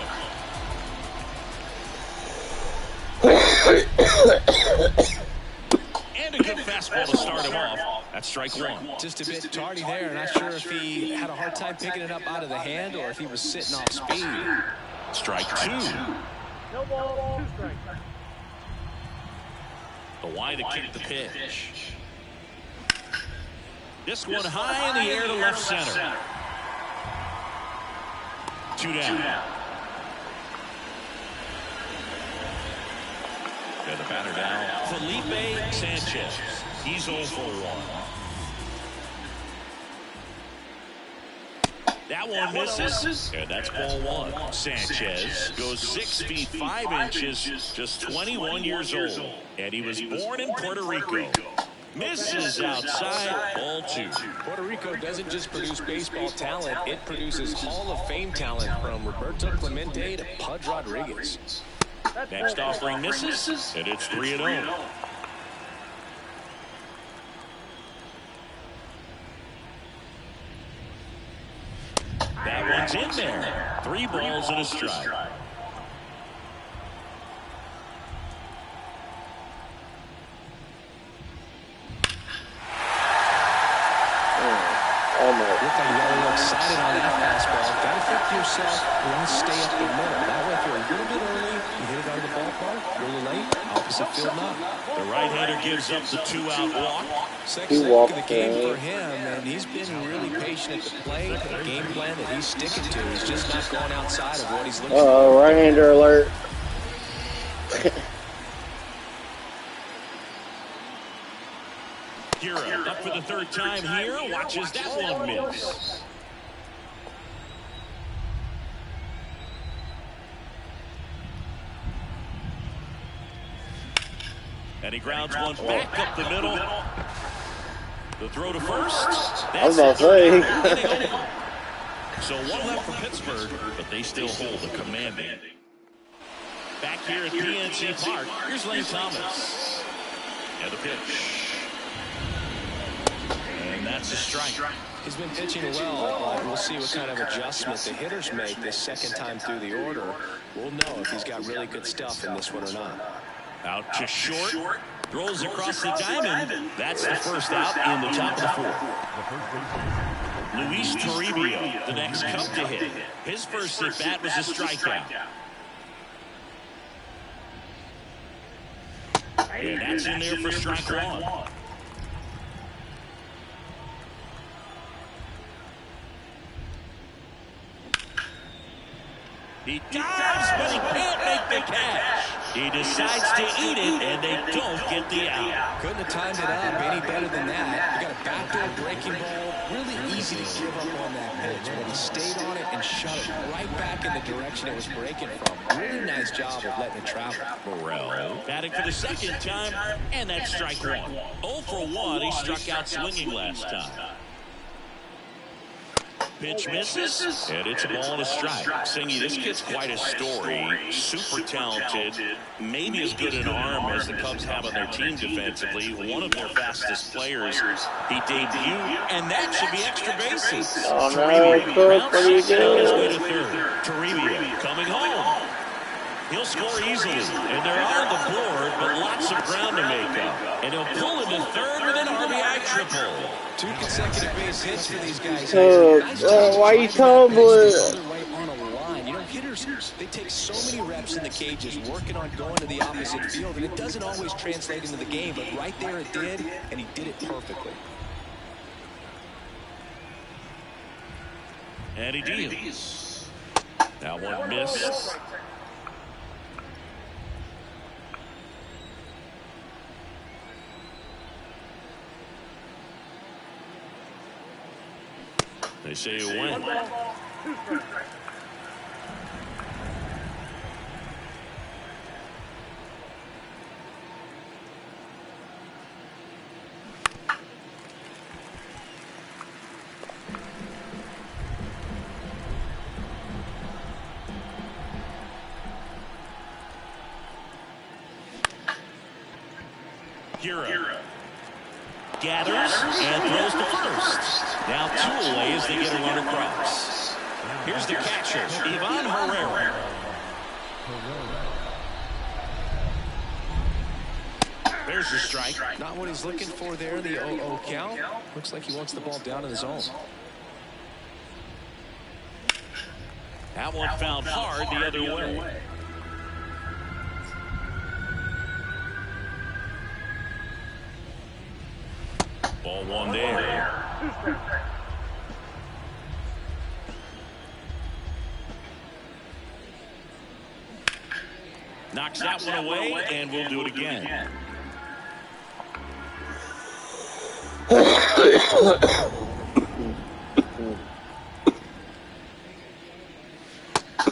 And a good fastball to start him off. That's strike one. Just a bit tardy there. Not sure if he had a hard time picking it up out of the hand or if he was sitting off speed. Strike two. No ball, 2 strikes. The wide to kick the pitch. This one high in the air to left center. 2 down. Got the batter down. Felipe Sanchez. He's 0 for 1. That one misses, and that's ball one. Sanchez goes 6 feet 5 inches, just 21 years old, and he was born in Puerto Rico. Misses outside, ball 2. Puerto Rico doesn't just produce baseball talent, it produces Hall of Fame talent from Roberto Clemente to Pudge Rodriguez. Next offering misses, and it's 3-0. That one's in there. 3 balls and a strike. Looked like you got a little excited on that fastball. Got to think to yourself, you want to stay up the middle. That way, if you're a little bit early, you hit it out of the ballpark. A little late, opposite field knock. The right-hander gives up the 2-out walk. Second walk of the game for him, and he's been really patient at the plate. The game plan that he's sticking to. He's just not going outside of what he's looking for. Right-hander alert. Hira up for the third time here. Watches that one miss. And he grounds one back up the middle. The throw to first. I was about to say. So 1 left for Pittsburgh, but they still hold the commanding. Back here at PNC Park, here's Lane Thomas. And the pitch. And that's a strike. He's been pitching well, but we'll see what kind of adjustment the hitters make this second time through the order. We'll know if he's got really good stuff in this one or not. Out to short. Throws across the diamond. That's the first out in the top of the fourth. Luis Toribio, the next Cub to hit. His first at bat was a strikeout. And that's in there for strike one. He dives, but he can't make the catch. He decides to eat it, and they don't get the out. Couldn't have timed it up any better than that. You got a backdoor breaking ball. Really easy to give up on that pitch, but he stayed on it and shot it right back in the direction it was breaking from. Really nice job of letting it travel. Morel batting for the second time, and that's strike one. 0 for 1. He struck out swinging last time. Pitch misses, and it's a ball and a strike. Singy, this kid's quite a story. Super talented, maybe as good an arm as the Cubs have on their team defensively. One of their fastest players. He debuted, and that should be extra bases. Oh no, Cook, what are you doing? Toribio coming home. He'll score easily, and they're on the board, but lots of ground to make up. And he'll pull him to third with an RBI triple. 2 consecutive base hits for these guys. Why are you tumbling? Right on a line. You know, hitters They take so many reps in the cages working on going to the opposite field, and it doesn't always translate into the game, but right there it did, and he did it perfectly. And he deals. That one missed. They say you win. Hira gathers and throws to first. Now 2 away as they get a run across. Here's the catcher, Ivan Herrera. There's the strike. Not what he's looking for there, the 0-0 count. Looks like he wants the ball down in the zone. That one fouled hard the other way. Ball one there. Knocks that one away, and we'll do it again.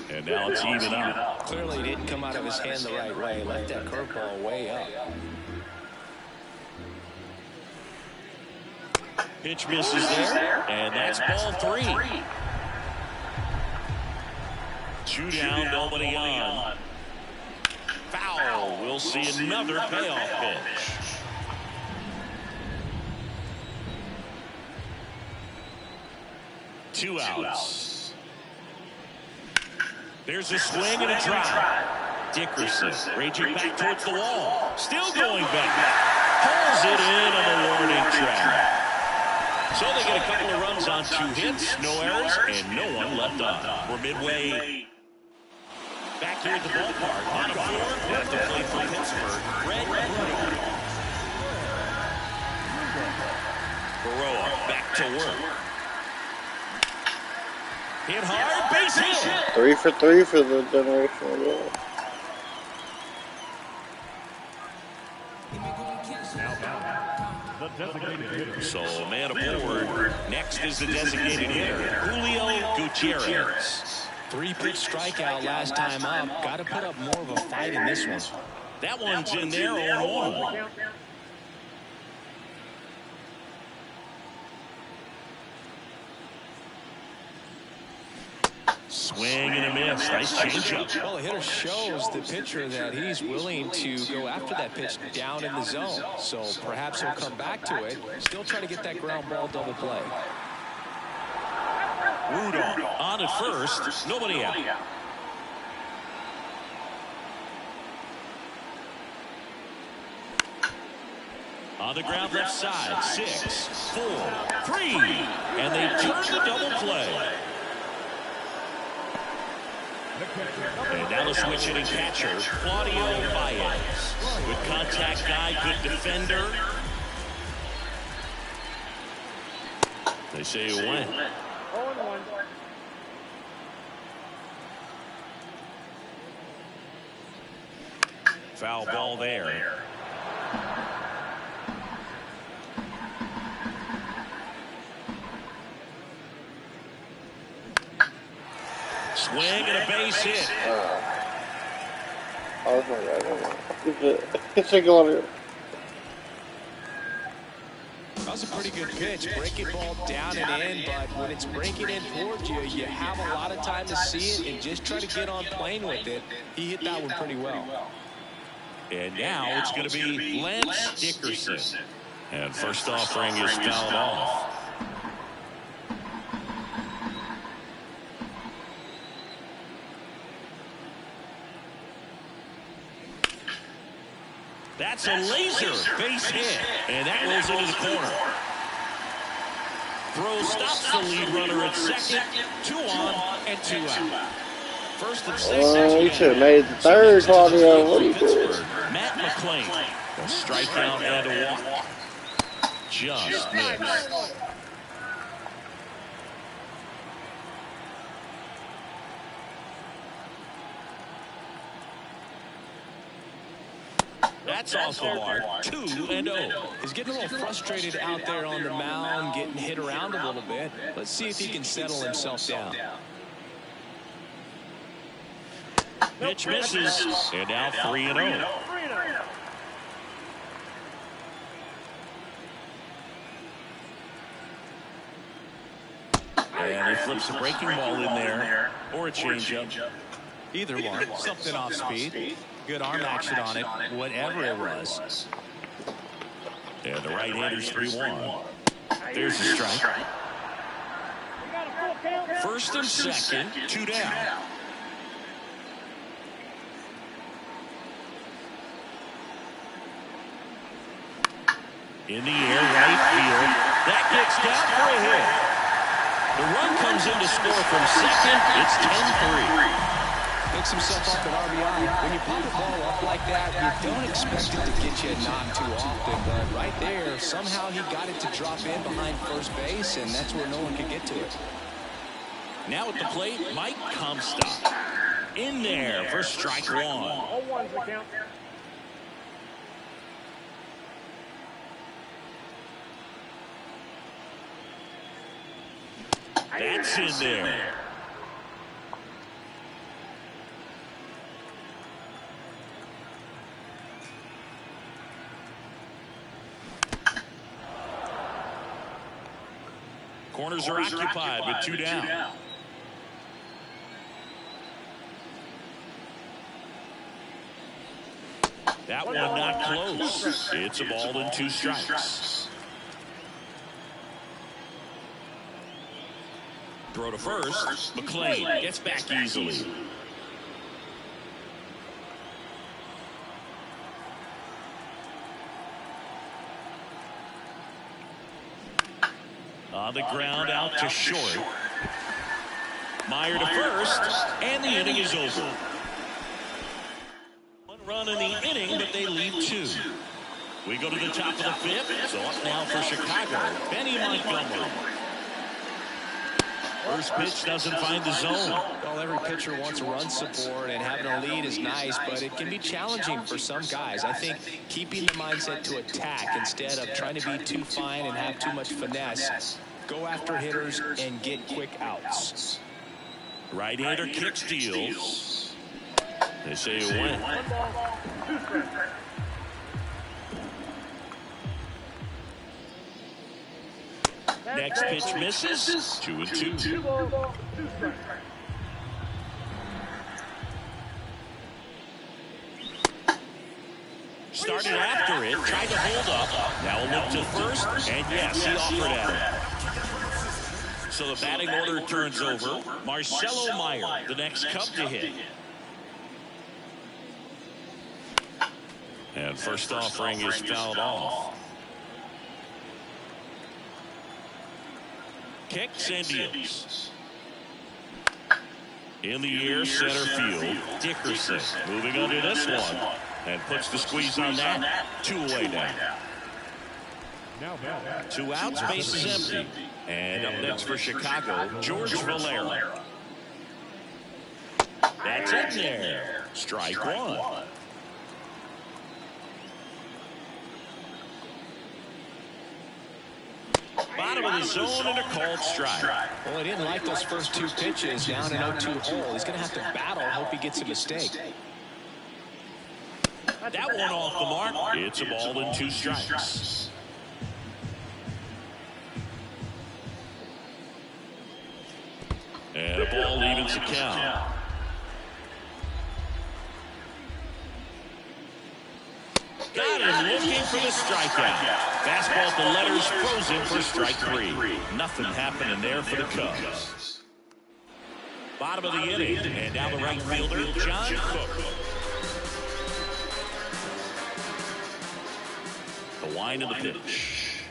And now it's even up. Clearly he didn't come out of his hand the right way. Left that curveball way up. Pitch misses there, and that's ball 3. 2 down, nobody on. Foul. We'll see another payoff pitch. Two outs. There's a swing and a drive. Dickerson raging back towards the wall. Still going back. Pulls it in on the warning track. So they get a couple of runs on 2 hits, no errors, and no one left on. We're midway back here at the ballpark. On a 4th, have to play for Pittsburgh. Baroa back to work. Hit hard, base hit. 3 for 3 for the generational goal. So man aboard. Next is the designated hitter, Julio Gutierrez. 3-pitch strikeout last time up. Got to put up more of a fight in this one. That one's in there, 0-1. Swing and a miss. Nice changeup. Well, the hitter shows the pitcher that he's willing to go after that pitch down in the zone. So perhaps he'll come back to it. Still trying to get that ground ball double play. Rudolph on at first. Nobody out. On the ground left side. 6, 4, 3. And they turn the double play. And now the switch hitting catcher, Claudio Baez. Good contact guy, good defender. They say you win. 0-1. Foul ball there. Swing and a base hit. Oh, my God. It's a goal. That was a pretty good pitch. Breaking ball down and in, but when it's breaking in towards you, you have a lot of time to see it and just try to get on plane with it. He hit that one pretty well. And now it's going to be Lance Dickerson. And first offering is fouled off. That's a laser base hit, and that rolls into the corner. Throw stops the lead runner at second. 2 on and 2 out. First and 6. You should have made the third, Claudio. What are you doing? Matt McClain. A strikeout and a walk. Just missed. That's off the mark. 2-0. He's getting a little frustrated out there on the mound, getting hit around a little bit. Let's see if he can settle himself down. Pitch misses, and now 3-0. And he flips a breaking ball in there, or a changeup. Either one, something off speed. Good arm action on it, whatever it was. And the right-hander's 3-1. There's the strike. First and second, 2 down. In the air, right field. That gets down for a hit. The run comes in to score from second. It's 10-3. Picks himself up an RBI. When you pop a ball up like that, you don't expect it to get you a knock too often. But right there, somehow he got it to drop in behind first base, and that's where no one could get to it. Now at the plate, Mike Comstock. In there for strike 1. All ones the count. That's in there. Corners are occupied with 2 down. That one not close. It's a ball and 2 strikes. Throw to first. McClain gets back easily. On the ground out to short. Meyer to first, and the inning is over. 1 run in the inning, but they leave 2. We go to the top of the 5th, so up now for Chicago, Benny Montgomery. First pitch doesn't find the zone. Well, every pitcher wants run support, and having a lead is nice, but it can be challenging for some guys. I think keeping the mindset to attack instead of trying to be too fine and have too much finesse. Go after hitters and get quick outs. Right-hander kick steals. They say it went. 1 ball, 2 strikes. Next pitch misses. 2-2. 2 balls, 2 strikes. Started after it, tried to hold up. Now a look to first, and yes, he offered at it. So the batting order turns over. Marcelo Meyer, the next Cub to hit. And first offering is fouled off. Kicks and deals. In the air, center field. Dickerson moving under this one. And puts the squeeze on that. 2 away now. 2 outs, base is empty. And up next for Chicago, George Valera. That's in there. Strike 1. Bottom of the zone and a called strike. Well, he didn't like those first 2 pitches down an 0-2 hole. He's going to have to battle. Hope he gets a mistake. That one off the mark. It's a ball and 2 strikes. And a ball evens the count. Got him looking for the strikeout. Fastball at the letters, frozen for strike 3. Nothing happening there for the Cubs. Bottom of the inning, and now the right fielder, John Cook. The wind of the pitch.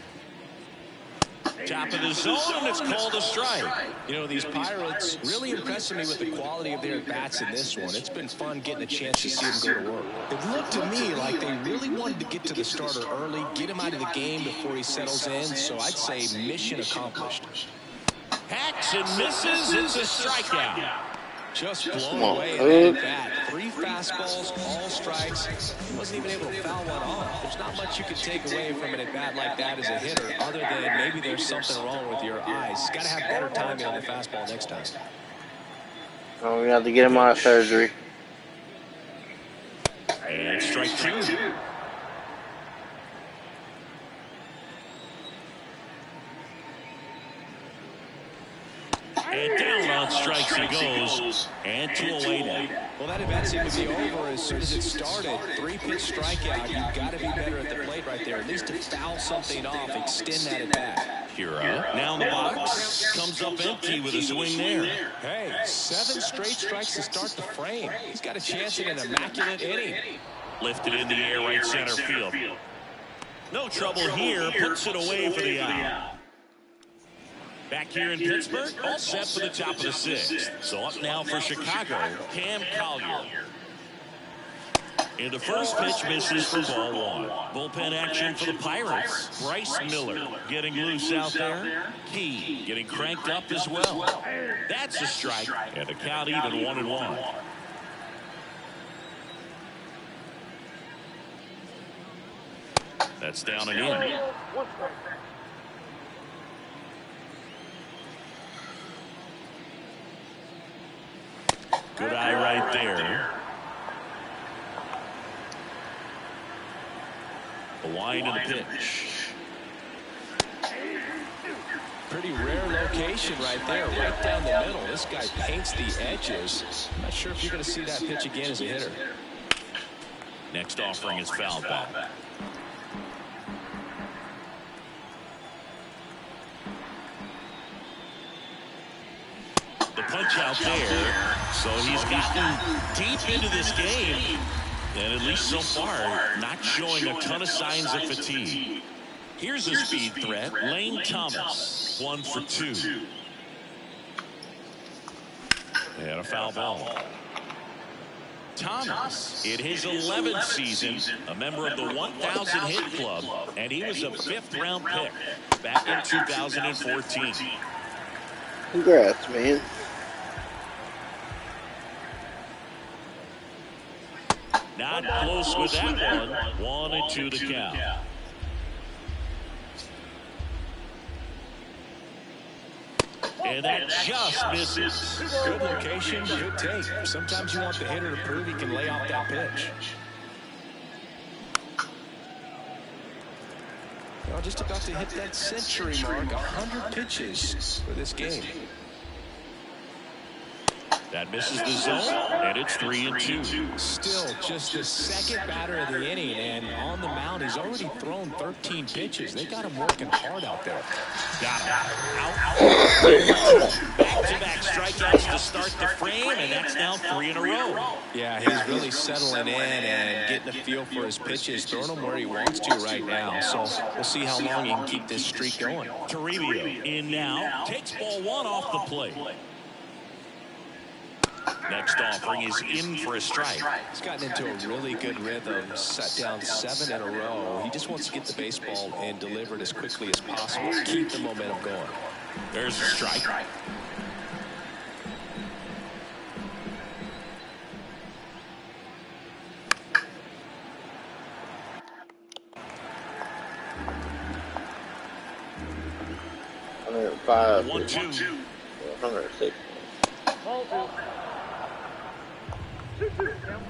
Top of the zone, and it's called a strike. You know, these Pirates really impressing me with the quality of their at-bats in this one. It's been fun getting a chance to see them go to work. It looked to me like they really wanted to get to the starter early, get him out of the game before he settles in, so I'd say mission accomplished. Hacks and misses. It's a strikeout. Just blown away at that. 3 fastballs, all strikes. He wasn't even able to foul one off. There's not much you can take away from an at-bat like that as a hitter, other than maybe there's something wrong with your eyes. Got to have better timing on the fastball next time. Oh, we have to get him out of surgery. And strike 2. And down on strikes he goes. And 2 away now. Well, that at-bat seemed to be over as soon as it started. 3-pitch strikeout. You've got to be better at the plate right there. At least to foul something off, extend that at-bat. Hira now in the box. Comes up empty with a swing there. Hey, 7 straight strikes to start the frame. He's got a chance at an immaculate inning. Lifted in the air, right center field. No trouble here. Puts it away for the out. Back here in Pittsburgh, all set for the top of the 6th. So up now for Chicago, Cam Collier. And the first pitch misses for ball 1. Bullpen action for the Pirates. Bryce Miller getting loose out there. Key getting cranked up as well. That's a strike, and the count even 1-1. That's down and in. Good eye right there. The wind and the pitch. Pretty rare location right there, right down the middle. This guy paints the edges. I'm not sure if you're going to see that pitch again as a hitter. Next offering is fouled back. The punch out there. So he's gotten deep into this game. And at least so far, not showing a ton of signs of fatigue. Here's a speed threat. Lane Thomas, 1 for 2. And a foul ball. Thomas, in his 11th season, a member of the 1,000 hit club, and he was a 5th-round pick back in 2014. Congrats, man. Not close with that one. 1-2 the count. And that just misses. Good location, good take. Sometimes you want the hitter to prove he can lay off that pitch. Well, just about to hit that century mark. 100 pitches for this game. That misses the zone, and it's 3-2. Still just the 2nd batter of the inning, and on the mound, he's already thrown 13 pitches. They got him working hard out there. Got him. Out. Back-to-back strikeouts to start the frame, and that's now 3 in a row. Yeah, he's really settling in and getting a feel for his pitches, throwing them where he wants to right now. So we'll see how long he can keep this streak going. Toribio in now, takes ball 1 off the plate. Next offering is in for a strike. He's gotten into a really good rhythm, set down 7 in a row. He just wants to get the baseball and deliver it as quickly as possible. Keep the momentum going. There's a strike. $105. 1-2. 106. Ball 2. 2-2 count.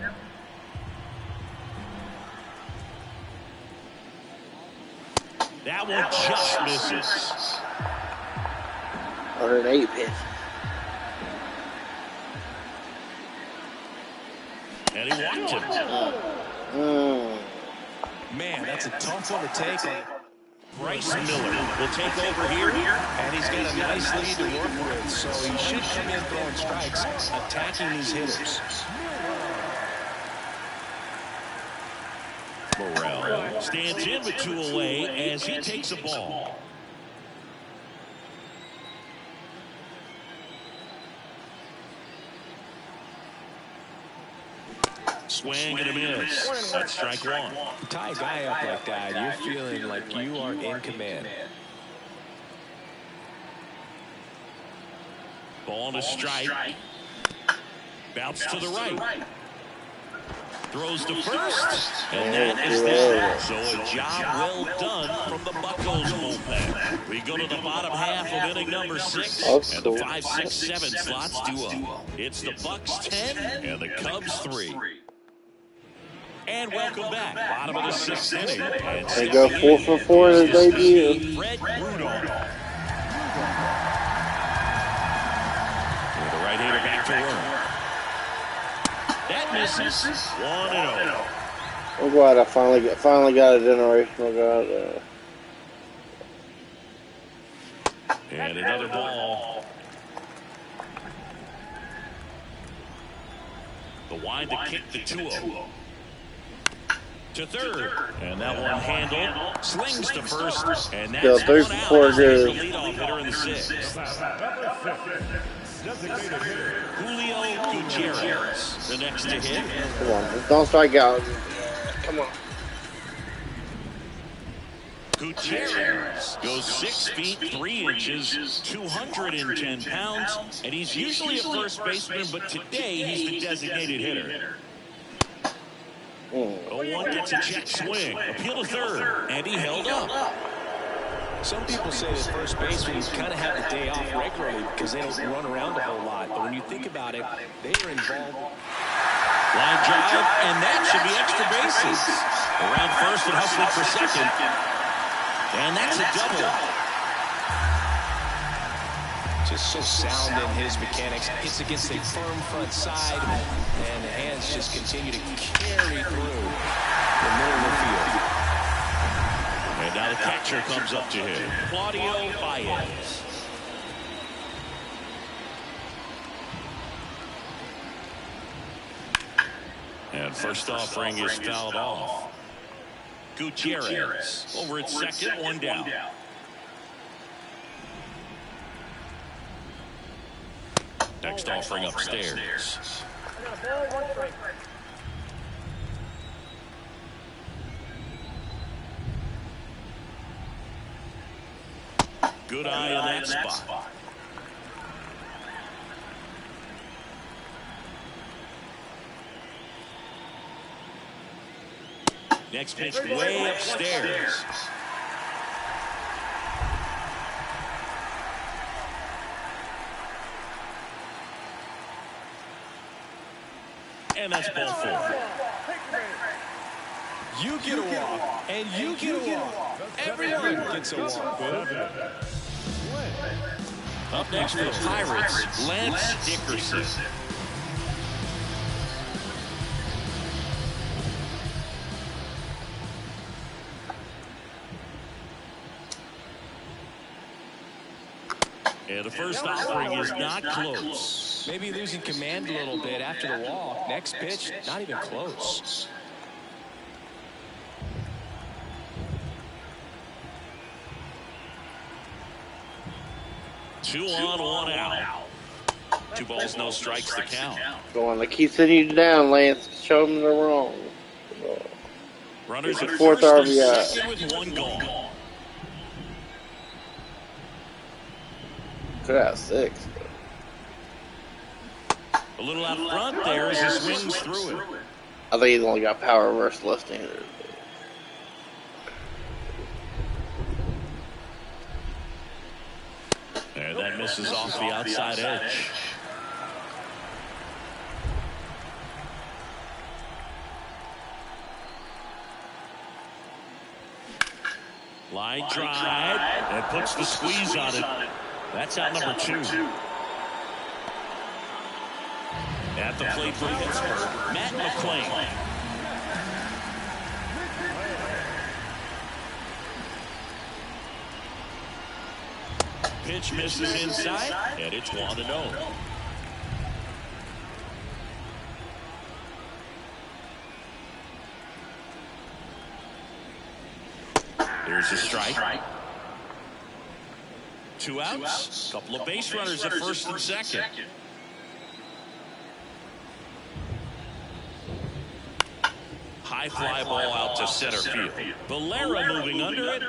That one just misses. 108 pitch. And he walked him. Man, that's a tough one to take. Bryce Miller will take over here. And he's got a nice lead to work with, so he should come in throwing strikes, attacking these hitters. Morrell stands in with 2 away as he takes a ball. Swing and a miss. That's strike one. Tie a guy up like that, you're feeling like you are in command. Ball to strike. Bounce to the right. Throws to first. And that is that. So a job well done from the Buccos bullpen. We go to the bottom half of inning number 6. And the 5, 6, 7 slots do up. It's the Bucks 10 and the Cubs 3. And welcome back. Bottom of the 6th inning. And they go 4 for 4 in his debut. Fred Rudolph. With the right-hander back to work. That misses. 1-0. I'm glad I finally got a generational guy. And another ball. The wind to kick the 2-0. To third. And that one handled. Slings to first. And that's 3 one for out. 4 He's the good. leadoff hitter in the 6th. Julio Gutierrez, the next to hit. Come on, just don't strike out. Come on. Gutierrez goes 6 feet 3 inches, 210 pounds, and he's usually a first baseman, but today he's the designated hitter. 0-1 gets a check swing, appeal to third, and he held up. Some people say that first basemen kind of have the day off regularly because they don't run around a whole lot. But when you think about it, they are involved. Line drive, and that should be extra bases. Around first and hustling for second. And that's a double. Just so sound in his mechanics. Hits against a firm front side, and the hands just continue to carry through the middle of the field. And now the catcher comes up to him, Claudio Baez. And first offering is fouled off. Gutierrez over at second, one down. Next offering upstairs. Good eye on that spot. Next pitch way upstairs. And that's ball 4. You get a walk, and you get a walk. Everyone gets a walk. Up next for the Pirates, Lance Dickerson. And the first offering is not close. Maybe losing command a little bit after the walk. Next pitch, not even close. Two on, one out. 2 balls, no strikes to count. Go on, they keep sending you down, Lance. Show them they're wrong. Runners at Fourth first and RBI. second with 1 gone. Could have 6. A little out front there as he swings through it. I think he's only got power versus left-handers. And that misses off the outside edge. Line drive and puts the squeeze on it. That's out number 2. At the plate for Pittsburgh, Matt McClain. Pitch misses inside, and it's 1-0. There's a strike. 2 outs. Couple of base runners at first and second. High fly ball out to center field. Valera moving under it.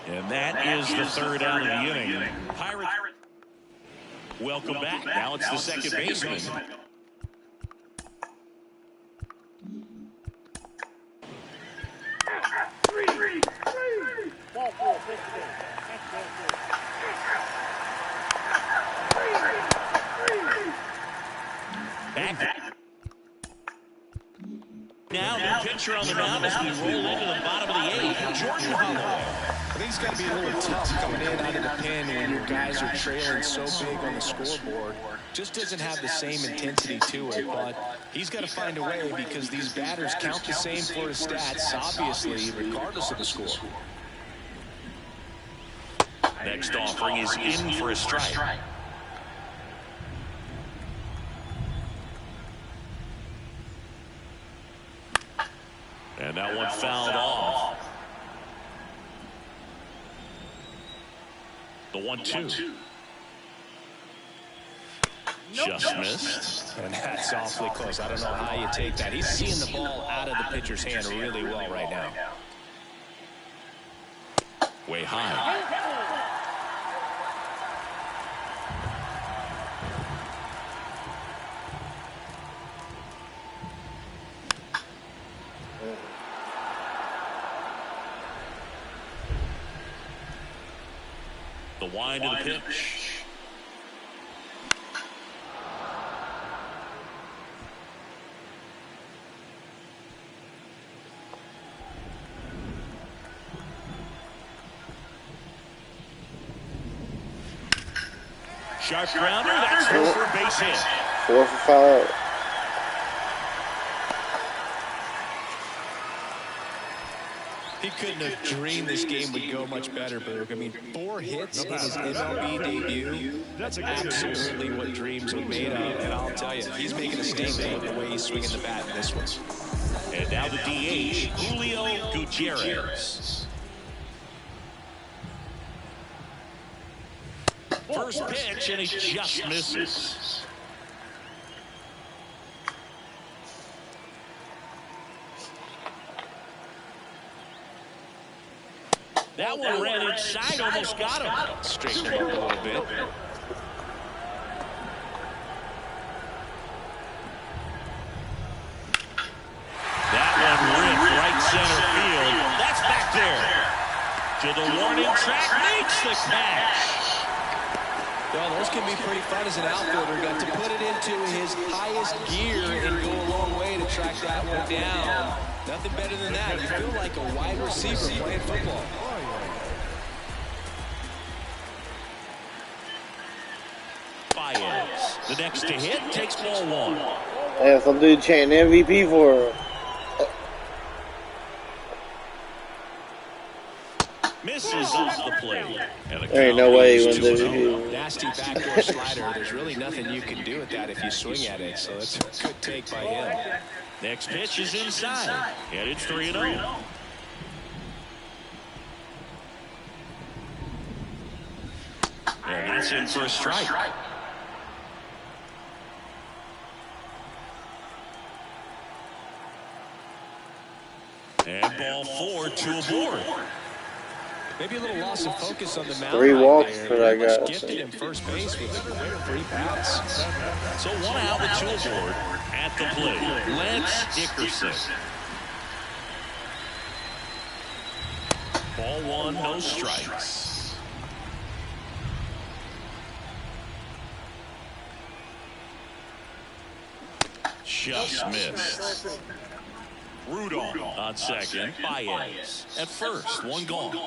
And that is the third out of the inning. Pirates. Welcome back. Now it's the second baseman. Ball four, pitch it in. Back. Now the pitcher on the mound as we roll into the bottom of the eighth. Jordan Holloway. I think it's got to be a little tough coming in out of the pen when your guys are trailing so big on the scoreboard. Just doesn't have the same intensity to it, but he's got to find a way because these batters count the same for his stats, obviously, regardless of the score. Next offering is in for a strike. And that one fouled off. The 1-2. Just missed. And that's awfully close. I don't know how you take that. He's seeing the ball out of the pitcher's hand really well right now. Way high. The wind of the pitch. Sharp grounder. That's through for a base hit. 4 for 5. He couldn't have dreamed this game would go much better, Berg. I mean, 4 hits in his MLB debut. That's absolutely what dreams are made of. And I'll tell you, he's making a statement with the way he's swinging the bat in this one. And now the DH, Julio Gutierrez. First pitch, and he just misses. That one ran inside, almost got him. Straighten him up a little bit. That one ripped right center field. That's back there. To the warning track, makes the catch. Well, those can be pretty fun as an outfielder. Got to put it into his highest gear and go a long way to track that one down. Nothing better than that. You feel like a wide receiver playing football. Baez, the next to hit, takes ball 1. Yeah, some dude chanting MVP for him. Misses off the plate. There ain't no way he wins MVP. Nasty backdoor slider. There's really nothing you can do with that if you swing at it. So that's a good take by him. Next pitch is inside. And it's 3-0. And that's in for a strike. And ball 4, 2 aboard. Maybe a little loss of focus on the mound. 3 walks there. for that guy. Gifted him first base with a quick free pass. So 1 out with 2 aboard at the plate. Lance Dickerson. Ball 1, no strikes. Just missed. Rudolph on second. Baez at first. 1 gone.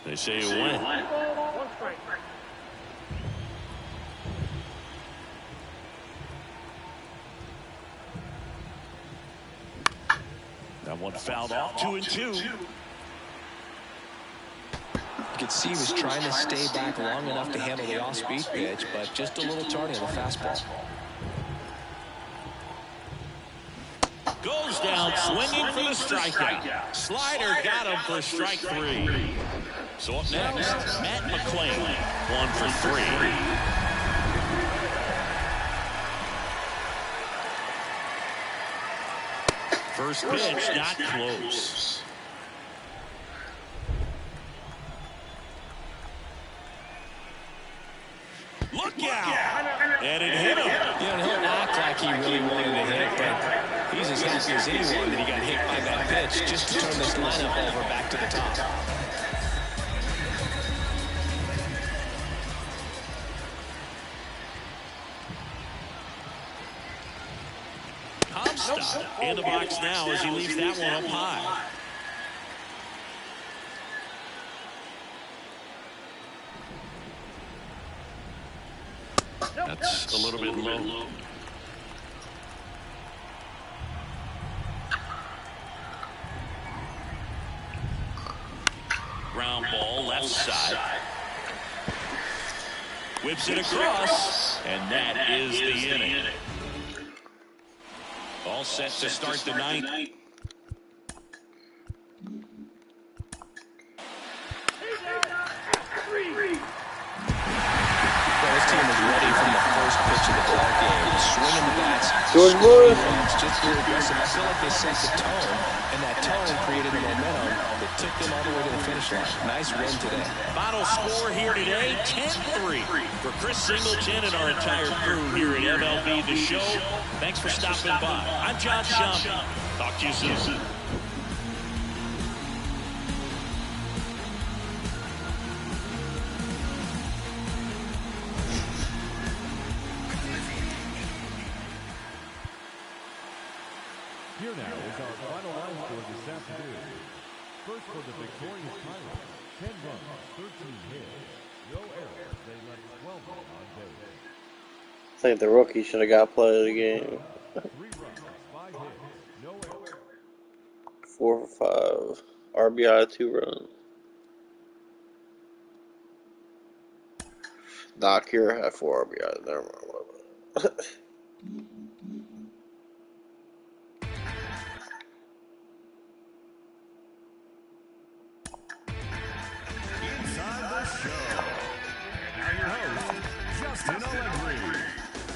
They say you win. One strike. That one fouled off. 2-2. You could see he was trying to stay back long enough to handle the off-speed pitch, but just a little tardy on the fastball. Goes down swinging for the strikeout. Slider got him for strike 3. So up next, Matt McClain, 1 for 3. First pitch, not close. Look out! And it hit him. You know, he'll act like he really wanted to hit, but he's as happy as anyone that he got hit by that pitch just to turn this lineup over back to the top. Comstock in the box now as he leaves that one up high. That's a little bit low. Ground ball left side. Whips it across, and that is the inning. All set to start the ninth. This team is ready from the first pitch of the ball game. Swinging the bats, George scoring Bush. runs, just very aggressive. I feel like they set the tone, and that tone created the momentum that took them all the way to the finish line. Nice win today. Final score here today, 10-3. For Chris Singleton and our entire crew here at MLB The Show, thanks for stopping by. I'm John Shum. Talk to you soon. Here now is our final line score this afternoon. First for the victorious Pirates, 10 runs, 13 hits, no errors. They left 12 on base. I think the rookie should have got play of the game. 3 runs, 5 hits, no errors. 4 for 5. RBI, 2 runs. Nah, Kira had 4 RBIs. Never mind. Inside the show. And now your host, Justin Allegri.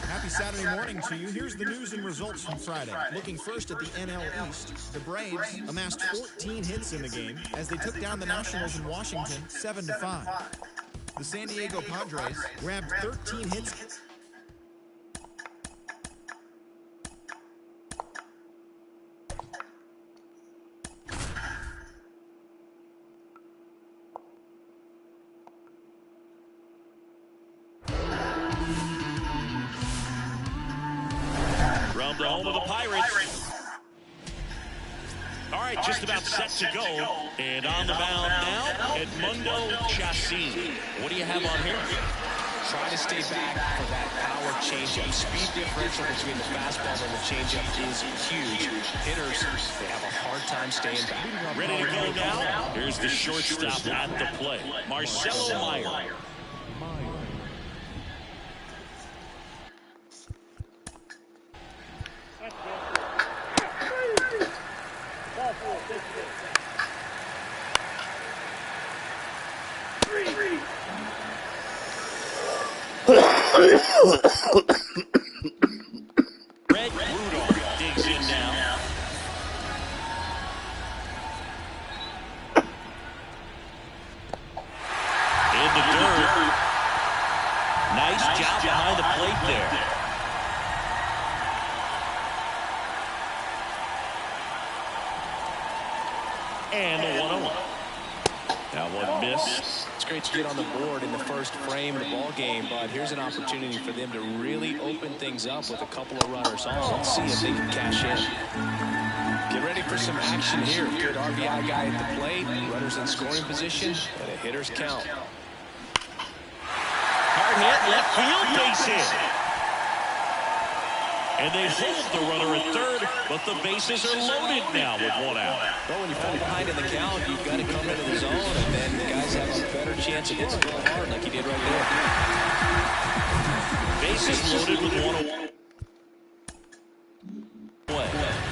Happy Saturday morning to you. Here's the news and results from Friday. Looking first at the NL East, the Braves amassed 14 hits in the game as they took down the Nationals in Washington 7-5. The San Diego Padres grabbed 13 hits. From the home of the Pirates. All right, just about set to go. And on the mound now, Edmundo Chacín. What do you have on here? Try to stay back for that power changeup. Speed differential between the fastball and the changeup is huge. Hitters, they have a hard time staying back. Ready to go now? Here's the shortstop at the plate, Marcelo Meyer. Ball 4, 6-3. Red Rudolph digs in now. In the dirt. Nice job behind the plate there. And the 1-0. That one missed. It's great to get on the board in the first frame of the ball game, but here's an opportunity for them to really open things up with a couple of runners on. Let's see if they can cash in. Get ready for some action here. Good RBI guy at the plate, runners in scoring position, and a hitter's count. Hard hit, left field, base hit. And they hold the runner at third, but the bases are loaded now with 1 out. But when you fall behind in the count, you've got to come into the zone, and then the guys have a better chance of hitting it hard like he did right there. Bases loaded with 1 away.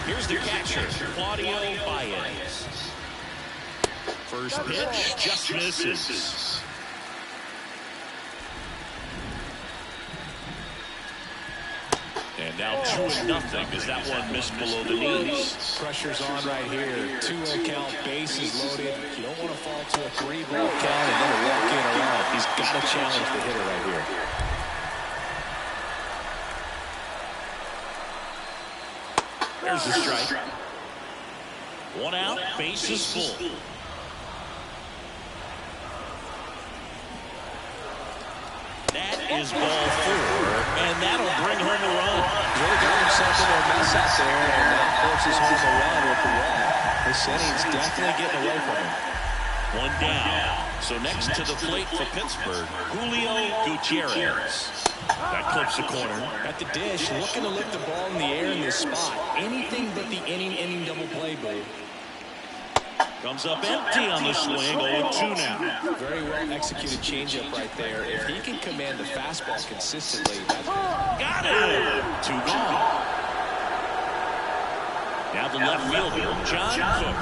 Here's the catcher, Claudio Baez. First pitch, just misses. And Now 2-0 as that one missed below the knees. Pressure's on right here. 2-0 count, bases loaded. You don't want to fall to a 3-ball count and then a walk-in or out. He's got to challenge the hitter right here. There's the strike. 1 out, bases full. That is ball 4, and that'll bring home a run. Really got himself into a mess out there, and now forces home a run with the wall. This inning's definitely getting away from him. 1 down. So next to the plate for Pittsburgh, Julio Gutierrez. That clips the corner. At the dish, looking to lift the ball in the air in this spot. Anything but the inning double play, boo. Comes up empty on the swing, 0-2 now. Very well executed changeup right there. If he can command the fastball consistently, that's... Got it! 2 gone. Now the left fielder, John Cook.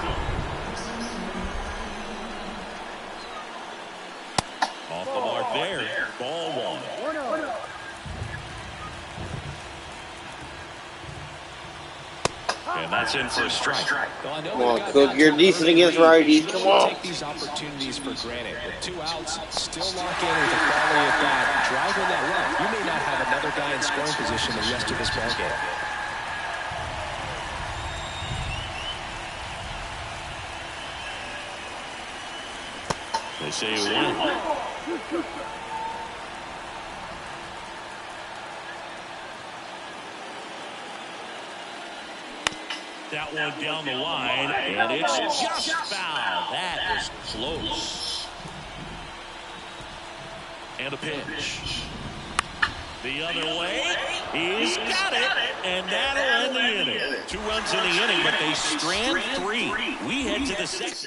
Off the mark there. Ball 1. And that's in for a strike. Come on, Cook, you're decent against righties. Come on. Take these opportunities for granted. With 2 outs, still lock in with the quality at bat. Driving that run. You may not have another guy in scoring position the rest of this ball game. They say you win. That one down the line, and it's just foul. That is close. And a pitch. The other way. He's got it, and that'll end the inning. 2 runs in the inning, but they strand 3. We head to the 6th.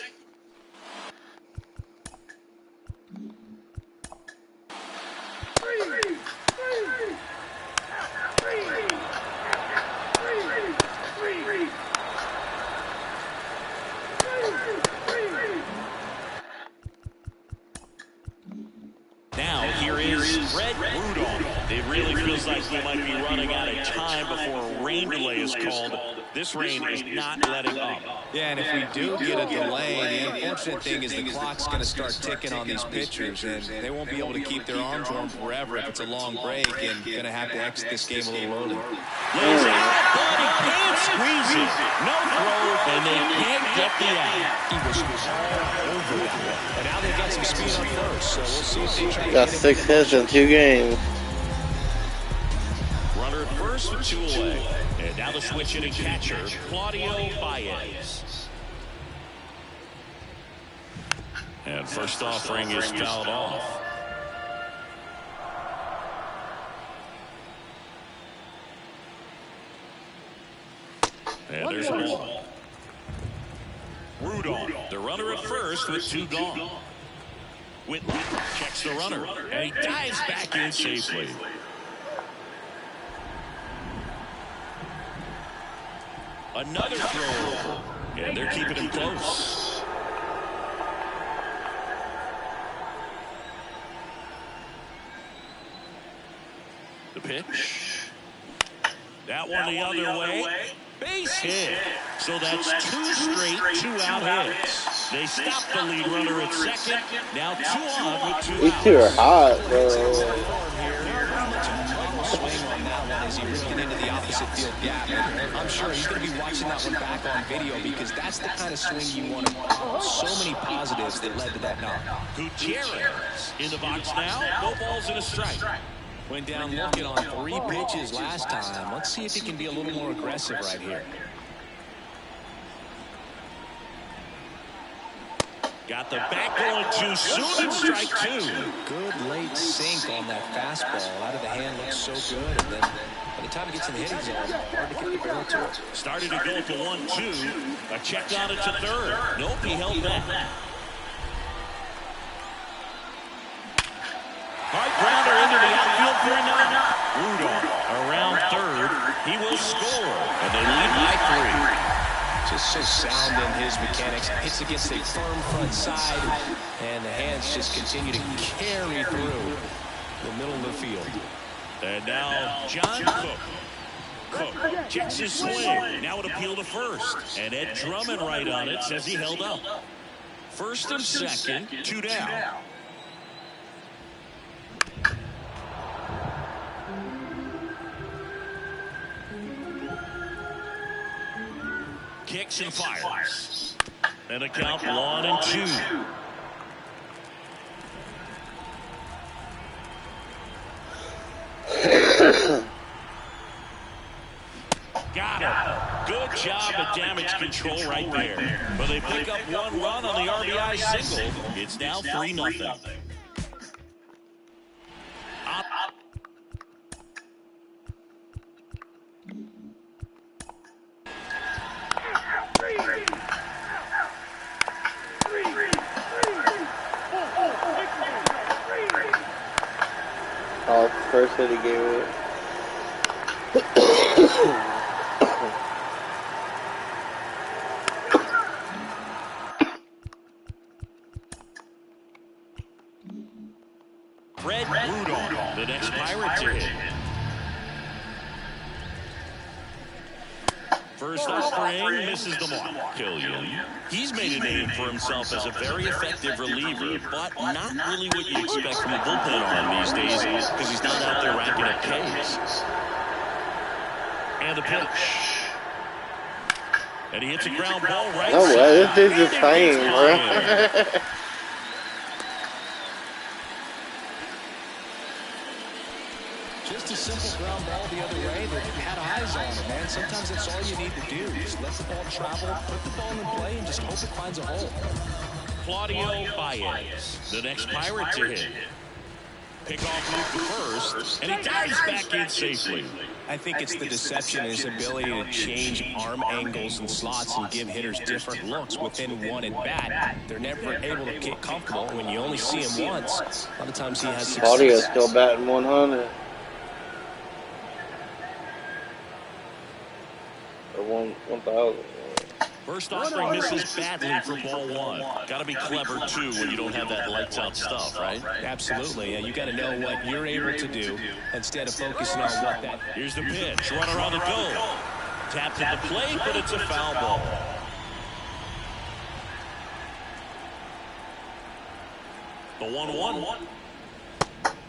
Now, here is Red Rudolph. It really feels like we might be running out of time before a rain delay is called. This rain is not letting up. Yeah, and if we do get a delay, the unfortunate thing is the clock's going to start ticking on these pitchers, and they won't be able to keep their arms warm forever if it's a long break, and going to have to exit this game a little early. Lays out, but he can't squeeze it. No throw, and they can't get the out. He was all over it. And now they've got some speed on first, so we'll see if they try to Got get 6 hits in 2 games. Runner at first with 2 away. And now the switch hitting catcher, Claudio Baez. And first offering is fouled off. And there's a ball. Rudolph, the runner at first with 2 gone. Whitley checks the runner, and he dives back in safely. Another throw over, and they're keeping him close. The pitch. That one the other way. Base hit. So that's 2 straight 2-out hits. They stop the lead runner at second. Now 2 on with 2 outs. These 2 are hot, bro. swing on that one as he ripped it into the opposite field gap. I'm sure he's going to be watching that one back on video because that's the kind of swing you want to pop. So many positives that led to that knock. Gutierrez in the box now. No balls and a strike. Went down looking on 3 pitches last time. Let's see if he can be a little more aggressive right here. Got the back going too soon and strike 2. Good late sink on that fastball. Out of the hand looks so good. And then by the time it gets in the hitting zone, hard to get the barrel to it. Started to go to 1-2. A check on it to third. Nope, he held that. Hard grounder into the outfield for a knock. Rudolph around third. He will score. And they lead by 3. Just so sound in his mechanics. Hits against a firm front side. And the hands just continue to carry through the middle of the field. And now John Cook. Cook checks his swing. Now an appeal to first. And Ed Drummond right on it says he held up. First and second, 2 down. Kicks and fires. And a count 1 and 2. Got him. Good job of damage control right there. But they pick up 1 run on the RBI single. It's now 3-0. Oh, first hit he gave it. Fred Rudolph, the next Pirate to hit. First offering, misses the mark. Killian. He's made a name for himself as a very effective reliever, but not really what you expect from a bullpen arm these days because he's not out there racking up Ks. And the pitch. And he hits a ground ball right. No way, this dude's just hanging, bro. Just a simple ground ball the other way that had eyes on it, man. Sometimes that's all you need to do. Just let the ball travel, put the ball in play, and just hope it finds a hole. Claudio Baez, the next Pirate to hit. Pick off move to first, and he dives back in safely. I think it's the deception, his ability to change arm angles and slots and give hitters different looks within one at bat. They're never able to get comfortable. When you only see him once, a lot of times he has success. Claudio's still batting 100. Or 1,000. First offering misses badly for ball 1. Got to be clever, too, when you don't have that lights-out stuff, right? Absolutely. You got to know what you're able to do instead of focusing on what that. Here's the pitch. Runner on the go. Tapped at the plate, but it's a foul ball. The 1-1.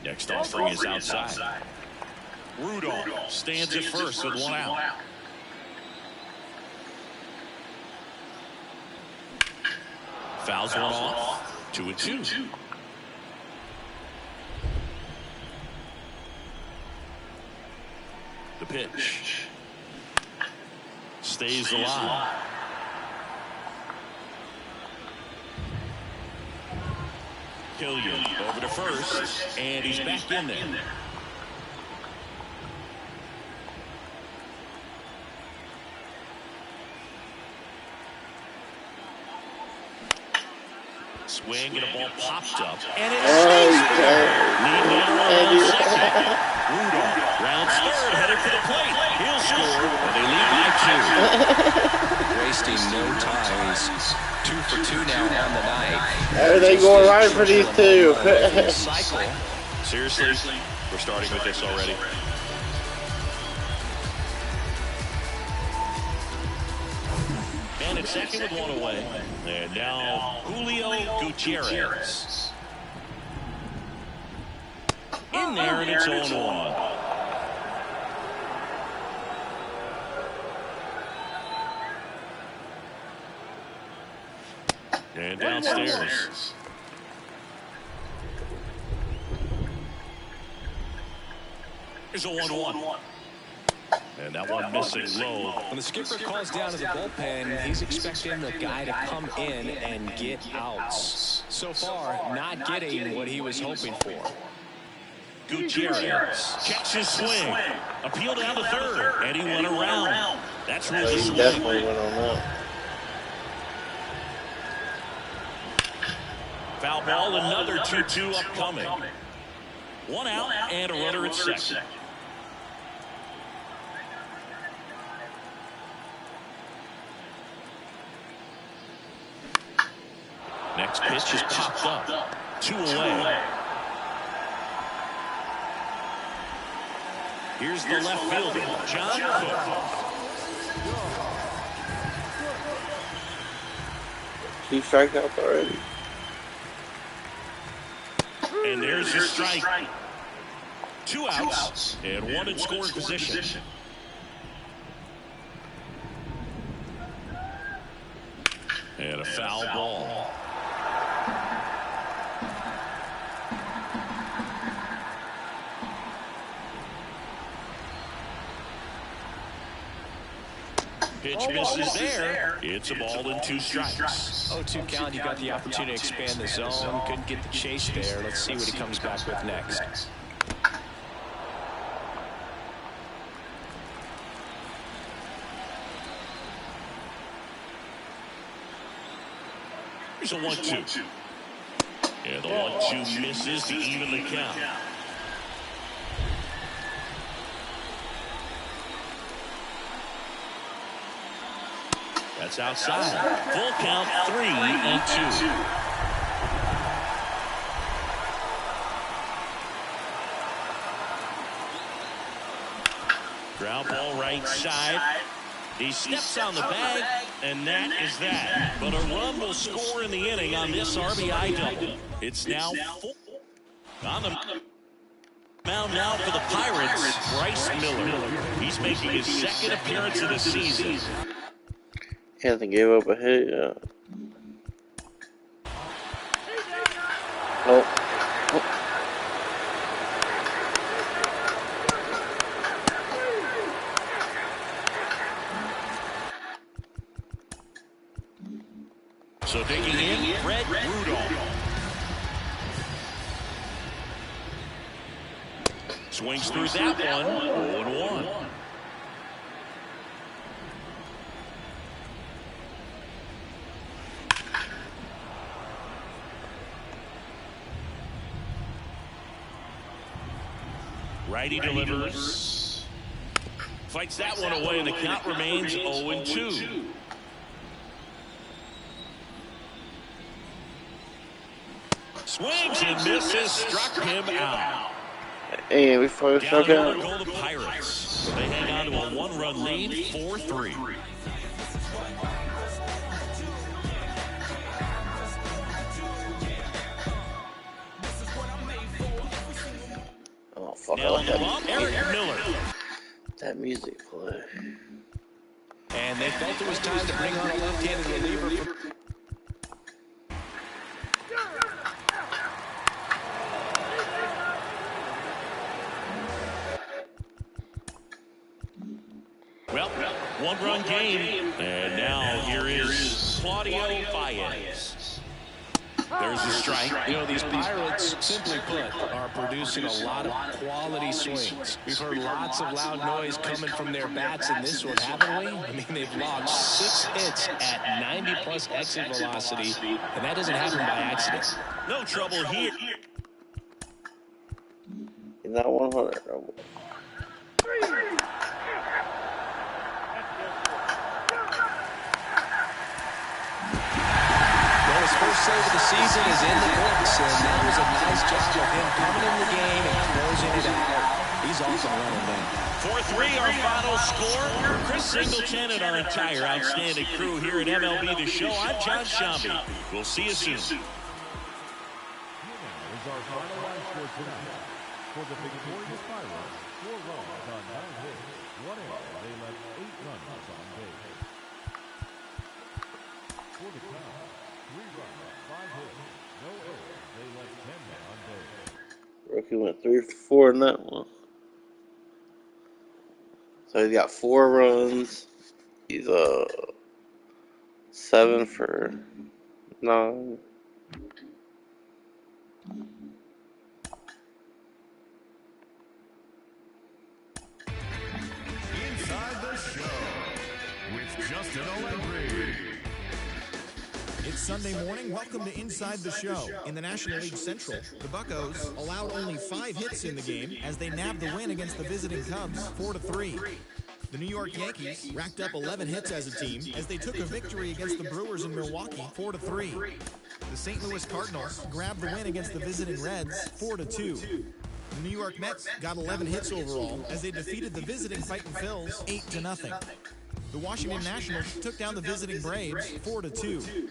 Next offering is outside. Rudolph stands at first with 1 out. Fouls one off. 2-2. The pitch. Stays alive. Killian over to first, and he's back in there. Swing and a ball popped up, and it stays there. Lead runner around second. Rudolph rounds third, headed for the plate. He'll score, and they lead by 2. Wasting no time. He's 2 for 2 now on the night. Everything going right for these two. Seriously, we're starting with this already. And it's second with 1 away. And now Julio Gutierrez. In there, and it's 0-1. And downstairs. Here's a 1-1. And that one missing low. When the skipper calls down to the bullpen, he's expecting the guy to come in and get outs. So far, not getting what he was hoping for. Gutierrez checks his swing. Appeal down to third, and he went around. That's really He definitely went on that. Foul ball, another 2-2 upcoming. 1 out and a runner at second. Next pitch is popped up. 2 away. Here's the left fielder, John Cook. 2 strikeouts already. And there's a strike. 2 outs and 1 in scoring position. And a foul ball. Pitch misses there. It's a ball and 2 strikes. 0-2 count. You got the opportunity to expand the zone. Couldn't get the chase there. Let's see what he comes back with next. Here's a 1-2. And the 1-2 misses to even the count. That's outside. Full count, 3-2. Ground ball right side. He steps on the bag, and that is that. But a run will score in the inning on this RBI double. It's now full. On the mound now for the Pirates, Bryce Miller. He's making his 2nd appearance of the season. He hasn't gave up a hit yet. Oh. So digging in, Fred Rudolph. Swings through that one, 0-1. Righty delivers. Fights that one away, and the count remains 0-2. Swings and misses, struck him out. Hey, we first struck out. Down go the Pirates. They hang on to a 1-run lead, 4-3. Oh, fuck. Now on the bump, Eric Miller. That music play. And they felt it was time to bring on a left-handed reliever. Well, 1-run game. And now here is Claudio Baez. There's a strike. You know, these Pirates, simply put, are producing a lot of quality swings. We've heard lots of loud noise coming from their bats in this one, haven't we? I mean, they've logged 6 hits at 90-plus exit velocity, and that doesn't happen by accident. No trouble here. He's not 100. No. His first save of the season is in the books, and that was a nice job of him coming in the game and closing it out. He's off and running now. 4-3, our final score. Chris Singleton and our entire outstanding crew here at MLB The Show. I'm John Shambi. We'll see you soon. Here now is our final line score tonight. For the victorious Pirates, 4 runs on 9 hits, 1 error. They left 8 runners on base. For the Cubs, 3 runs, 5 hits, no errors. They left 10 men on base. Rookie went 3 for 4 in that one. So he's got 4 runs. He's 7 for 9. Inside the Show with Justin Allegri. It's Sunday morning. Welcome to Inside the Show. In the National League Central, the Buccos allowed only 5 hits in the game as they nabbed the win against the visiting Cubs, 4-3. The New York Yankees racked up 11 hits as a team as they took a victory against the Brewers in Milwaukee, 4-3. The St. Louis Cardinals grabbed the win against the visiting Reds, 4-2. The New York Mets got 11 hits overall as they defeated the visiting Fightin' Phils 8-0. The Washington Nationals took down the visiting Braves 4-2.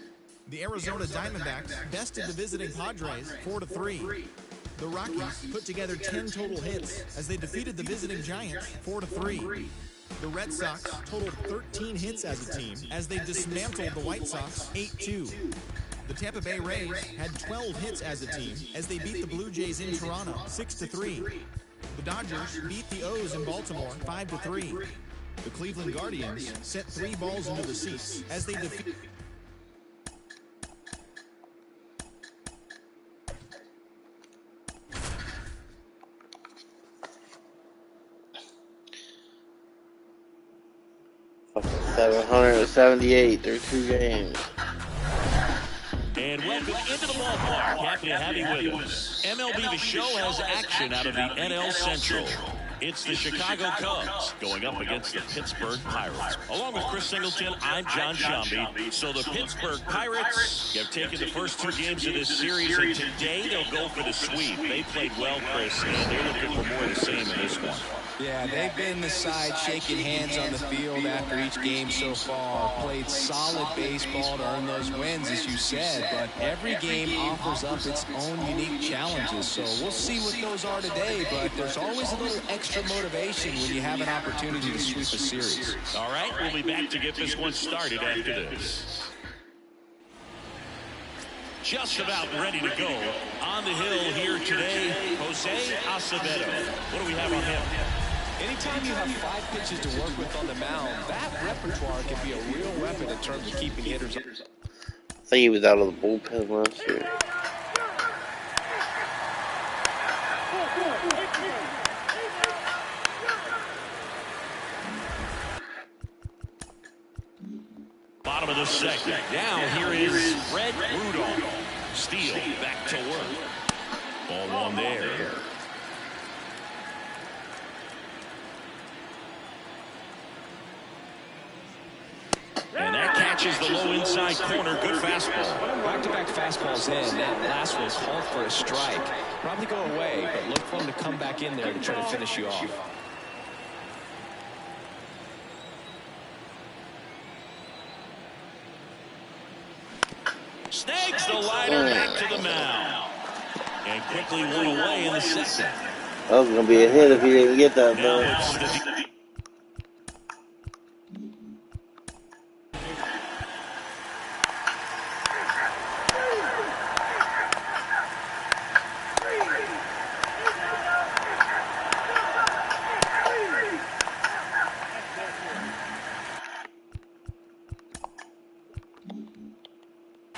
The Arizona Diamondbacks bested the visiting Padres 4-3. The Rockies put together 10 total hits as they defeated the visiting Giants 4-3. The Red Sox totaled 13 hits as a team as they dismantled the White Sox 8-2. The Tampa Bay Rays had 12 hits as a team as they beat the Blue Jays in Toronto 6-3. The Dodgers beat the O's in Baltimore 5-3. The Cleveland Guardians sent 3 balls into the seats as they defeated $778 through 2 games. And welcome into the ballpark. Happy to have you with us. MLB The Show has action out of the NL Central. It's the Chicago Cubs going up against the Pittsburgh Pirates. Along with Chris Singleton, I'm John Shambi. So the Pittsburgh Pirates have taken the first 2 games of this series, and today they'll go for the sweep. They played well, Chris, and they're looking for more of the same in this one. Yeah, they've been the side shaking hands on the field after each game so far. Played solid baseball to earn those wins, as you said, but every game offers up its own unique challenges. So we'll see what those are today, but there's always a little extra motivation when you have an opportunity to sweep a series. All right, we'll be back to get this one started after this. Just about ready to go on the hill here today, Jose Acevedo. What do we have on him? Anytime you have 5 pitches to work with on the mound, that repertoire can be a real weapon in terms of keeping hitters up. I think he was out of the bullpen last year. Bottom of the second. Now here is Fred Rudolph. Steele back to work. Ball 1 there. And that catches the low inside corner. Good fastball. Back-to-back fastballs in. That last one called for a strike. Probably go away, but look for him to come back in there to try to finish you off. Snags the liner back to the mound. And quickly one away in the second. That was going to be a hit if he didn't get that, Now though. it's the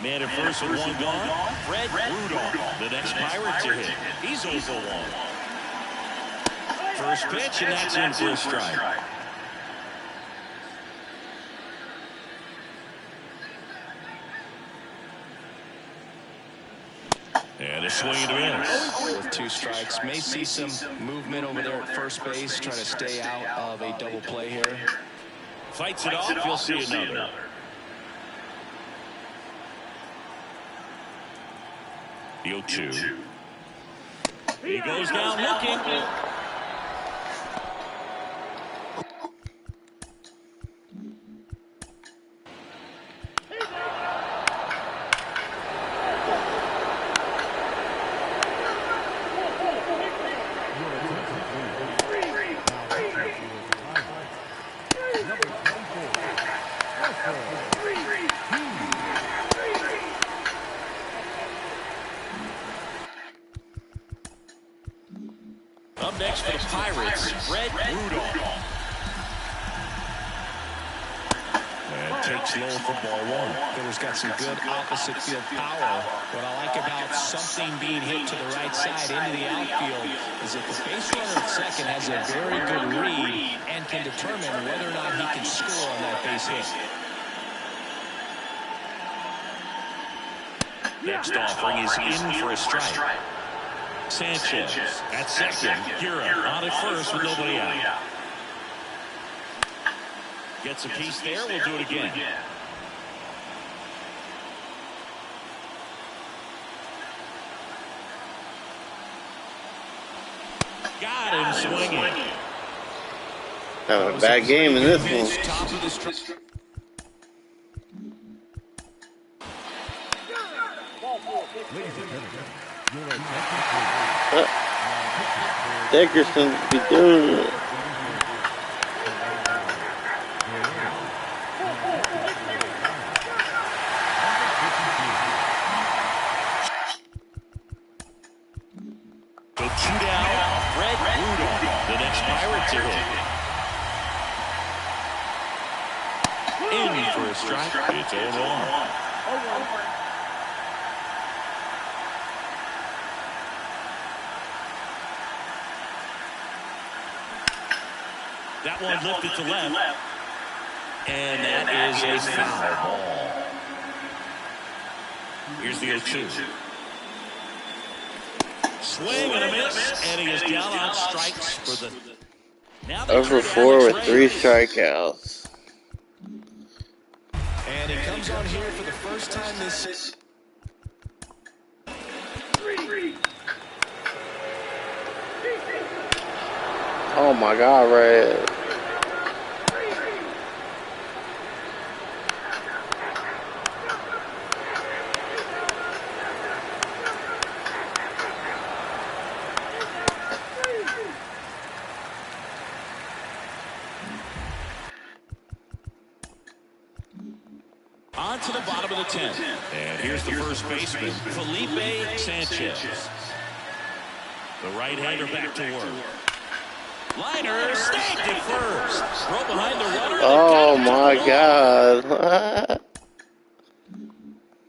man at first with 1 gone. Fred Rudolph, the next Pirate to hit. He's 0 for 1. First pitch, and that's in for a strike. And a swing and a miss. With 2 strikes, may see some movement over there at first base, trying to stay out of a double play here. Fights it off, you'll see another. The 0-2. He goes down looking. Up next for the Pirates, Fred Rudolph. And takes low for ball 1. Hitter's got some good opposite field power. What I like about something being hit to the right side into the outfield is if the base runner at second has a very good read and can determine whether or not he can score on that base hit. Next offering is in for a strike. Sanchez at second. Hira on at first with nobody out. Gets a piece there. We'll do it again. Got him swinging. Having a bad game in this one. Top of the strike. Ladies and gentlemen, your attention Dickerson be doing it. So 2 down, Fred Rudolph, the next Pirate to hit. In for a strike. It's 0-1. That one lifted to left. And that is a foul ball. Here's the 0-2. Swing and a miss, and he is down on strikes for the. Now Over 4 with 3 strikeouts. And he comes on here for the first time this. Oh my God, Red. On to the bottom of the 10th. And here's the first baseman, Felipe Sanchez. The right-hander back to work. Liner snagged it first. Throw behind the runner. Oh my God.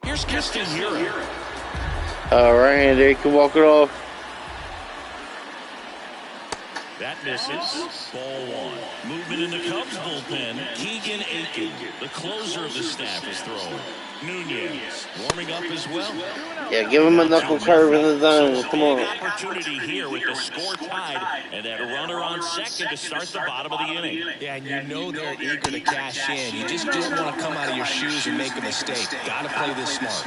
Here's Keston Hiura. Right-hander, he can walk it off. That misses. Ball 1. Movement in the Cubs bullpen. Keegan Aiken, the closer of the staff, is throwing. Nunez warming up as well. Yeah, give him a knuckle curve in the zone. Come on. Opportunity here with the score tied and that runner on second to start the bottom of the inning. Yeah, and you know they're eager to cash in. You just don't want to come out of your shoes and make a mistake. Got to play this smart.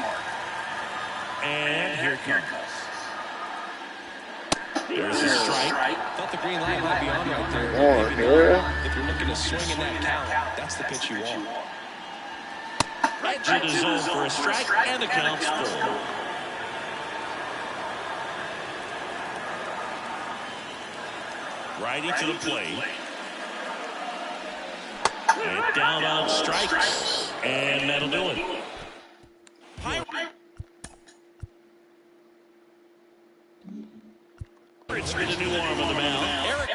And here it comes. There's a strike. Thought the green light might be on right there. Oh, yeah. If you're looking to swing in that count, that's the pitch you want. Right to the zone for a strike, and the count's full. Righty to the plate. And down on strikes. And that'll do it. Pirates with a new arm on the mound. Eric.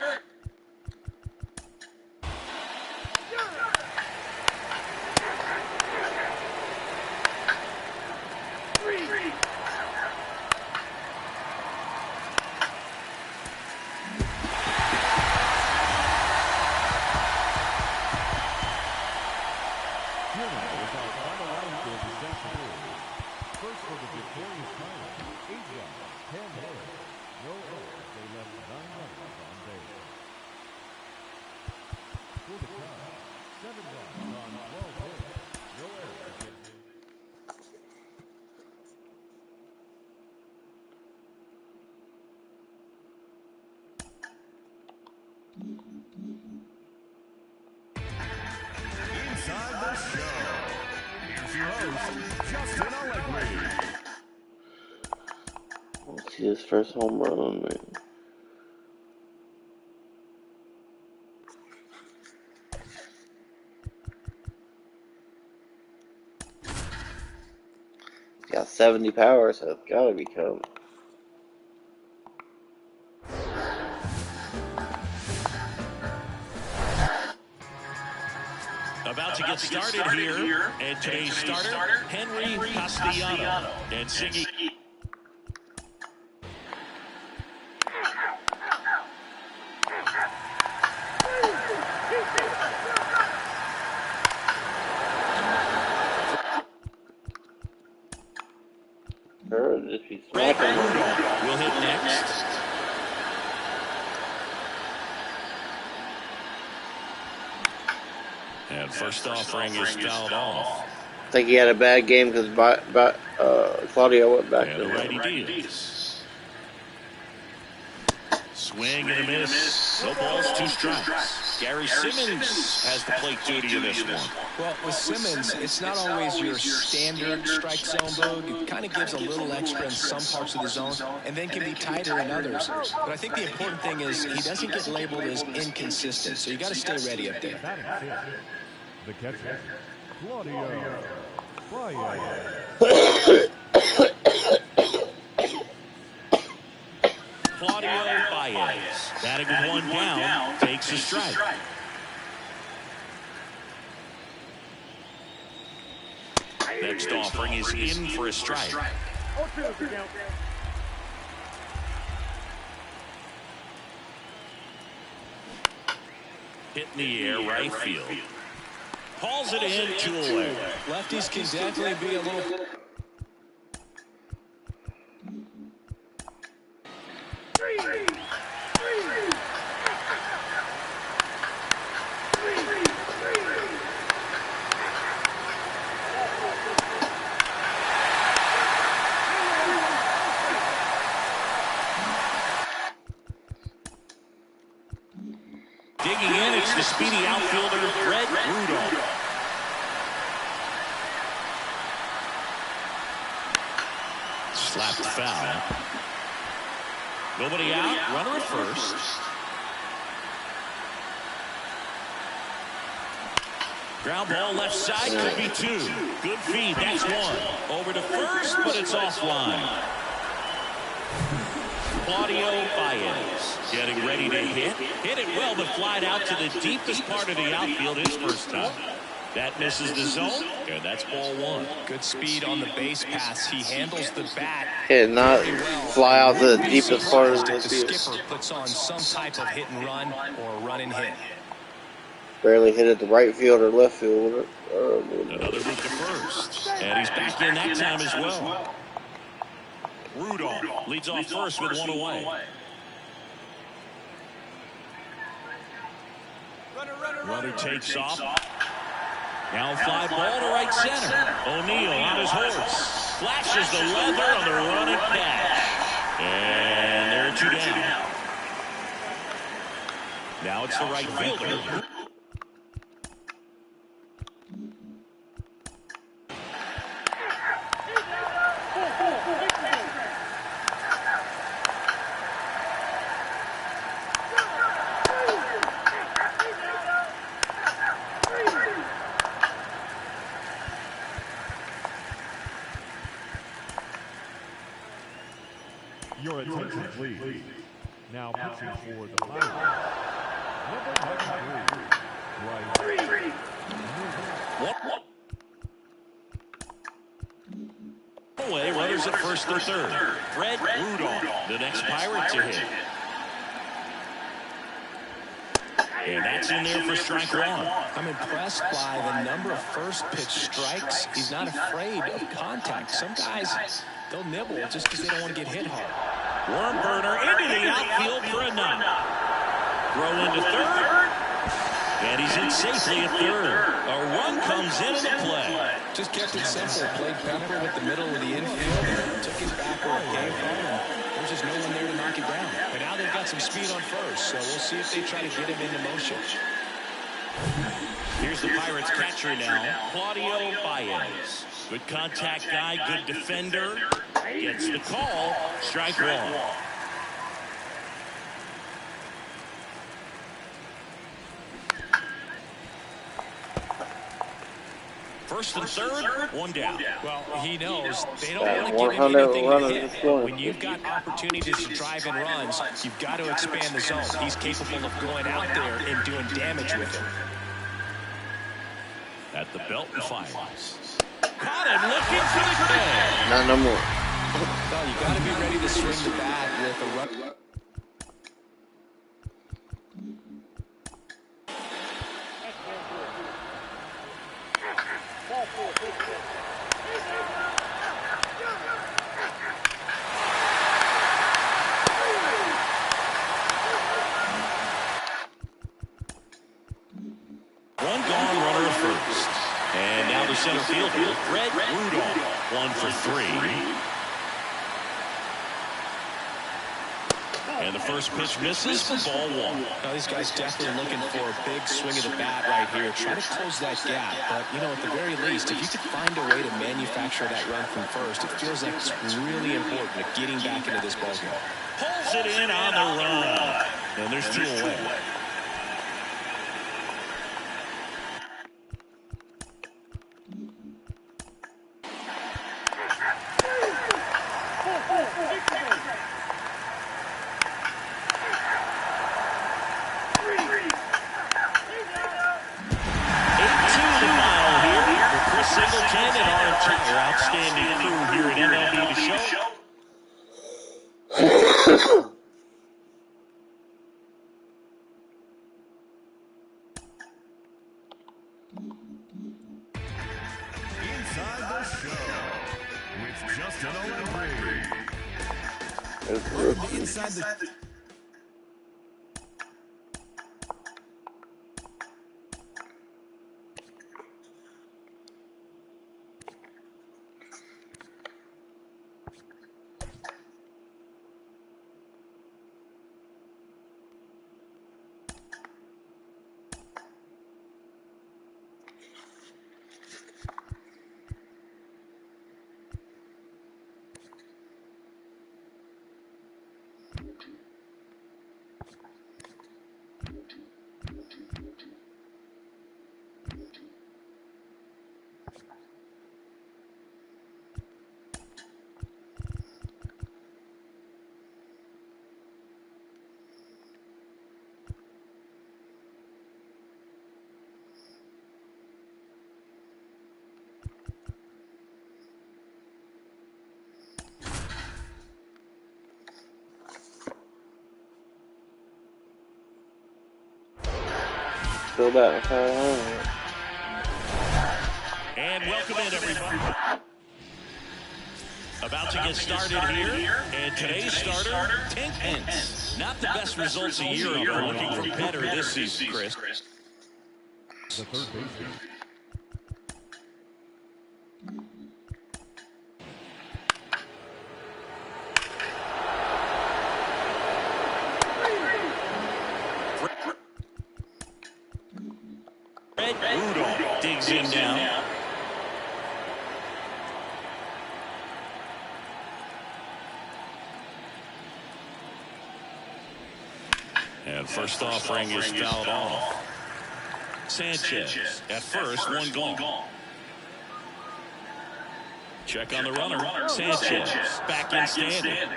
Let's see his first home run, man. He's got 70 power, so it's gotta be coming. About to get started here, and today's starter, Henry Castellano, and Siggy. Just be smacking him. Will hit next. And first offering is fouled off. I think he had a bad game because Claudio went back And to the him. righty deals. Swing and a miss. No balls, 2 strikes. Gary Simmons has the plate duty in this one. Well, with Simmons, it's not always your standard strike zone, Boog. It kind of gives a little extra in some parts of the zone and then can be tighter in others. But I think the important thing is he doesn't get labeled as inconsistent, so you got to stay ready up there. The catcher, Claudio Baez. Claudio Baez, batting with 1 down, takes a strike. Next offering is in for a strike. Hit in the air, right field. Hauls it in, 2 away. Lefties can definitely be a little... Digging in, it's the speedy outfielder, Fred Rudolph. Slapped foul. Nobody out, runner at first. Ground ball left side, could be 2. Good feed, that's 1. Over to first, but it's offline. Claudio Baez getting ready to hit. Hit it well, but flied out to the deepest part of the outfield his first time. That misses the zone, and that's ball 1. Good speed on the base pass. He handles the bat. And not fly out to the deepest part of the field. The skipper puts on some type of hit and run or run and hit. Barely hit it the right field or left field. Another move to first. And he's back in that time as well. Rudolph leads off first with 1 away. Runner takes off. Now fly ball to right center. O'Neal on his horse. Flashes the leather on the running catch. And there are 2 down. Now it's the right fielder. Your attention, please. Now pitching for the Pirates. Number 93, Away, runners at first or third. Fred Rudolph, the next Pirate to hit. And that's in there for strike 1. I'm impressed by the number of first pitch strikes. He's not afraid of contact. Some guys, they'll nibble just because they don't want to get hit hard. Worm burner into the outfield for a knock. Throw into third. And he's in safely at third. A run comes in the play. Just kept it simple. Played Pepper with the middle of the infield. Took it back where it came from. And there's just no one there to knock it down. But now they've got some speed on first. So we'll see if they try to get him into motion. Here's the Pirates catcher now, Claudio Baez. Good contact guy, good defender. Gets the call. Strike 1. First and third, 1 down. Well, he knows they don't want to give him anything to hit. When you've got opportunities to drive in runs, you've got to expand the zone. He's capable of going out there and doing damage with it. At the belt and fires. Caught him looking for the catch. Not no more. Well, you got to be ready to swing the bat with a run. One gone, runner at first. And now the center fielder, Fred Rudolph. 1 for 3. And the first pitch misses for ball one. Now, these guys definitely looking for a big swing of the bat right here. Try to close that gap. But, you know, at the very least, if you could find a way to manufacture that run from first, it feels like it's really important to getting back into this ball game. Pulls it in on the run. And there's two away. Outstanding crew here at MLB The Show. Inside the Show with Justin O'Leary. Inside the Still batting 500. And welcome in, everybody. About to get started here. And today's starter, 10 hits. Not the best results a year ago. Looking for better this season, Chris. The third baseman. Rudolph digs in now. And first offering is fouled off. Sanchez at first, one gone. Check on the runner. Sanchez back in standing.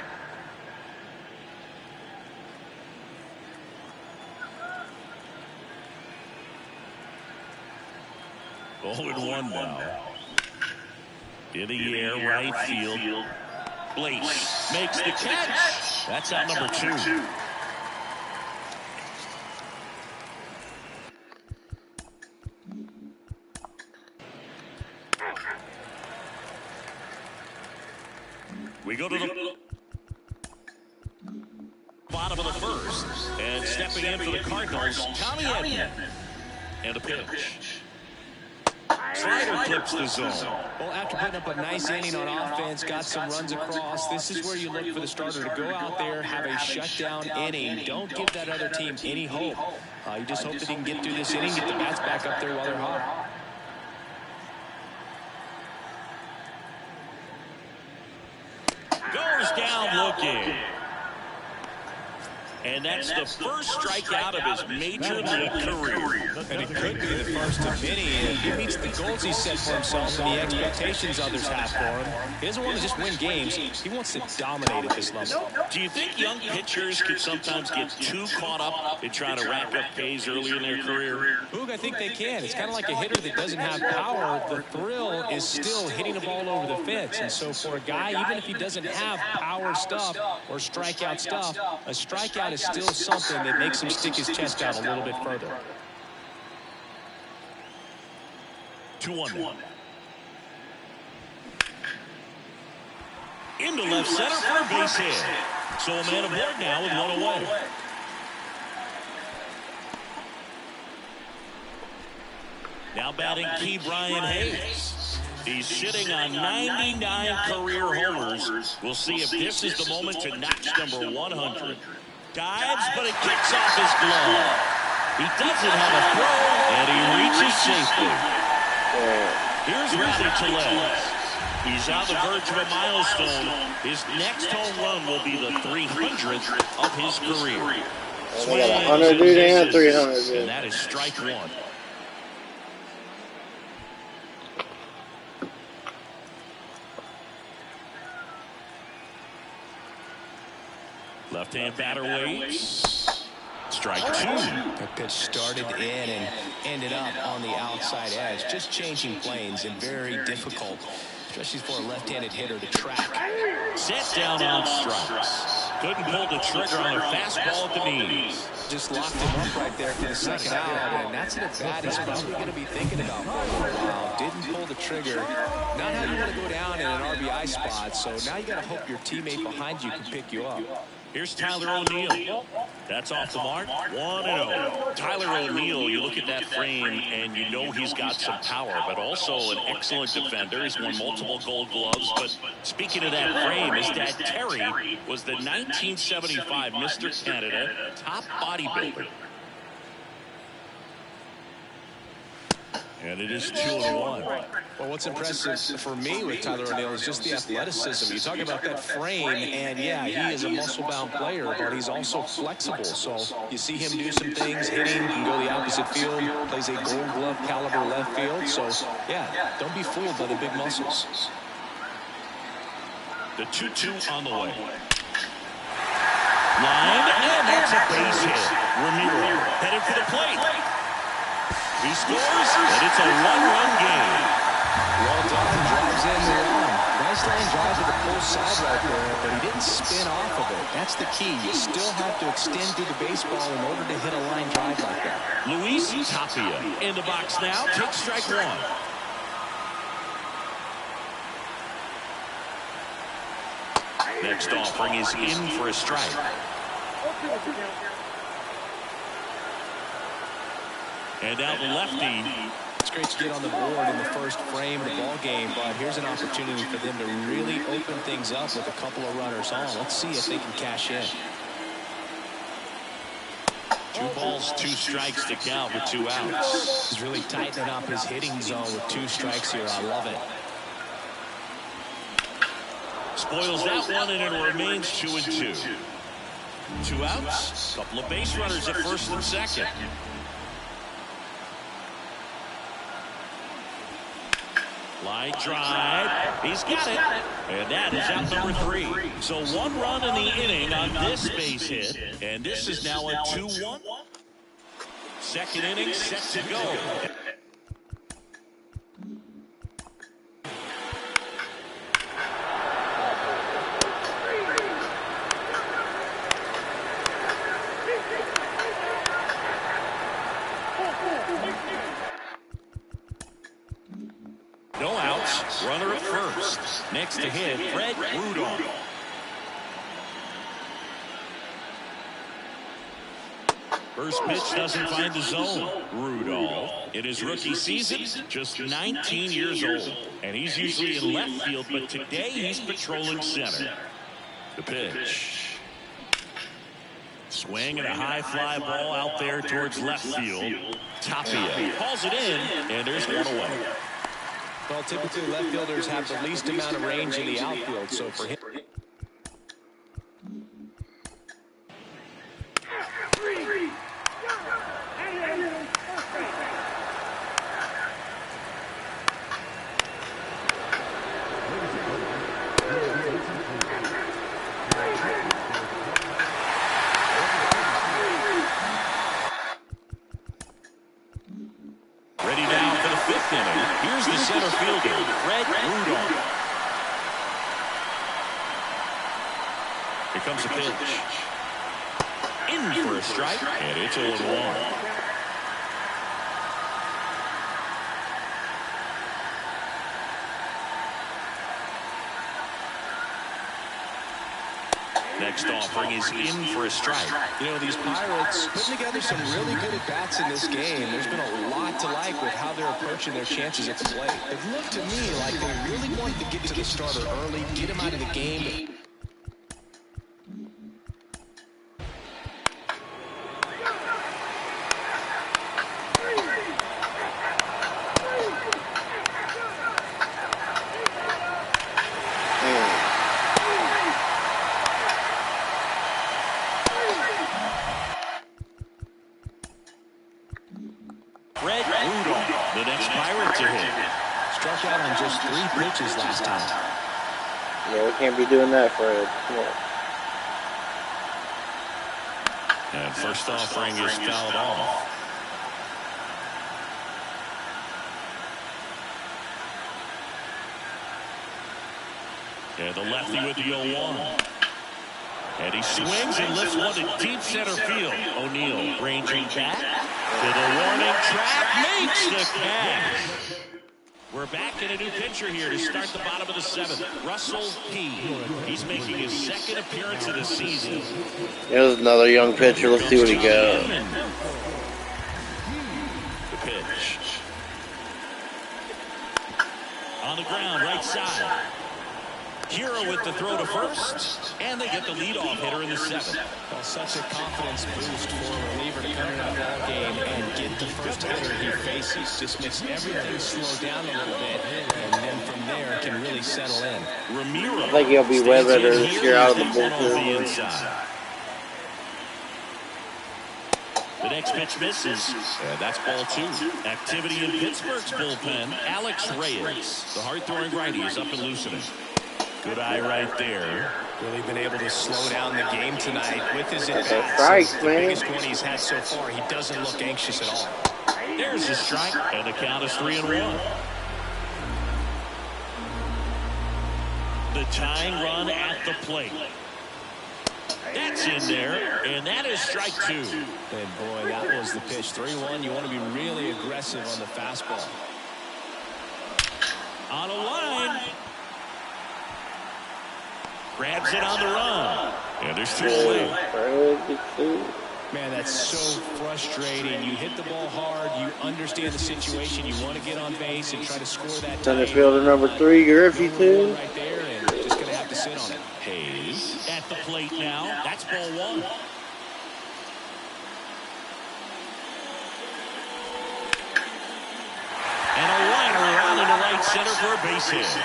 0-1 now. In the air, right field. Blaze makes the catch. That's out number 2. We go to the bottom of the first. And stepping in for the Cardinals, Tommy Edman. And a pitch. Slider clips the zone. Well, after putting up a nice inning on offense, got some runs across, this is where you look for the starter to go out there, have a shutdown inning. Don't give that other team any hope. You just hope that he can get through this inning, get the bats back up there while they're hot. Goes down looking. And that's the first strikeout of his major league career. And it could be the first of many. If he meets the goals he set for himself and the expectations others have for him, he doesn't want to just win games. He wants to dominate at this level. Do you think young pitchers could sometimes get too caught up in trying to rack up Ks early in their career? Boog, I think they can. It's kind of like a hitter that doesn't have power. The thrill is still hitting the ball over the fence. And so for a guy, even if he doesn't have power stuff or strikeout stuff, a strikeout is still something that makes him stick his chest out a little bit further. 2-1. Into left center for a base hit. So a man aboard now with one away. Now batting key Brian Hayes. He's sitting on 99 career homers. We'll see if this is the moment to notch number 100. Dives, but it kicks off his glove. He doesn't have a throw, and he reaches safely. Here's Rowdy Tellez. He's on the verge of a milestone. His next home run will be the 300th of his career. They got 100 dude and 300 dude. And that is strike one. Left-hand batter waits. Strike two. That pitch started in and ended up on the outside edge. Just changing planes and very difficult, especially for a left-handed hitter to track. Set down on strikes. Couldn't pull the trigger on a fastball at the knees. Just locked him up right there for the second out, and that's an at-bat he's probably going to be thinking about for a little while. Didn't pull the trigger. Not how you want to go down in an RBI spot, so now you got to hope your teammate behind you can pick you up. Here's Tyler O'Neill. That's off the mark. 1-0. Tyler O'Neill, you look at that frame, and you know he's got some power, but also an excellent defender. He's won multiple Gold Gloves. But speaking of that frame, his dad, Terry, was the 1975 Mr. Canada top bodybuilder. And it is 2-1. Well, what's impressive for me with Tyler O'Neill is just the athleticism. You talk about that frame, and yeah, he is a muscle-bound player, but he's also flexible. So you see him do some things, hitting, can go the opposite field, plays a Gold Glove caliber left field. So, yeah, don't be fooled by the big muscles. The 2-2 on the way. Line, and that's a base hit. Ramiro headed for the plate. He scores, and it's a one-run game. Well done, drives in the run. Nice line drive to the full side right there, but he didn't spin off of it. That's the key. You still have to extend through the baseball in order to hit a line drive like that. Luis Tapia in the box now. Takes strike one. Next offering is in for a strike. And now the lefty. It's great to get on the board in the first frame of the ball game, but here's an opportunity for them to really open things up with a couple of runners on. Let's see if they can cash in. 2 balls, 2 strikes to count with 2 outs. He's really tightening up his hitting zone with 2 strikes here. I love it. Spoils that one, and it remains 2-2. 2 outs, couple of base runners at first and second. Line drive. He's got it. And that is out number 3. So 1 run in the inning on this base hit. And this is now a 2-1. Second inning set to go. No outs, runner at first. Next to hit, Fred Rudolph. First pitch doesn't find the zone. Rudolph, in his rookie season, just 19 years old. And he's usually in left field, but today he's patrolling center. The pitch. Swing and a high fly ball out there towards left field. Tapia calls it in, and there's one away. Well, typically left fielders have the least amount of range in the outfield, so for him. Ready now for the 5th inning. Here's the center fielder, Fred Rudolph. Here comes the pitch. In for a strike, and it's 0-1. Next offering is in for a strike. You know, these Pirates putting together some really good at-bats in this game. There's been a lot to like with how they're approaching their chances at the plate. It looked to me like they really wanted to get to the starter early, get him out of the game. pitches last time. Yeah, we can't be doing that, Fred. Come on. And first offering is fouled off. And the lefty with the 0-1. And he swings and lifts one to deep center field. O'Neill ranging back to the warning track. Makes the catch. We're back in a new pitcher here to start the bottom of the 7th. Russell P. He's making his 2nd appearance of the season. There's another young pitcher. Let's see what he got. The pitch. On the ground, right side. Hero with the throw to first, and they get the leadoff hitter in the 7th. Well, such a confidence boost for a reliever to come into the ball game and get the first hitter he faces. Just makes everything slow down a little bit, and then from there can really settle in. Ramiro, I think he'll be way better this year out of the bullpen. The next pitch misses. And that's ball 2. Activity in Pittsburgh's bullpen. Alex Reyes, the hard-throwing righty, is up and loosening. Good eye right there. Really been able to slow down the game tonight with his at-bats. Strikes, The man. biggest one he's had so far. He doesn't look anxious at all. There's the strike, and the count is 3-1. The tying run at the plate. That's in there, and that is strike 2. And boy, that was the pitch. 3-1. You want to be really aggressive on the fastball. On a line. Grabs it on the run. And there's 2 away. Man, that's so frustrating. You hit the ball hard. You understand the situation. You want to get on base and try to score that Center time. fielder number 3, Griffey, too. Right there, and you're just going to have to sit on it. Hayes at the plate now. That's ball 1. And a liner around into right center for a base hit.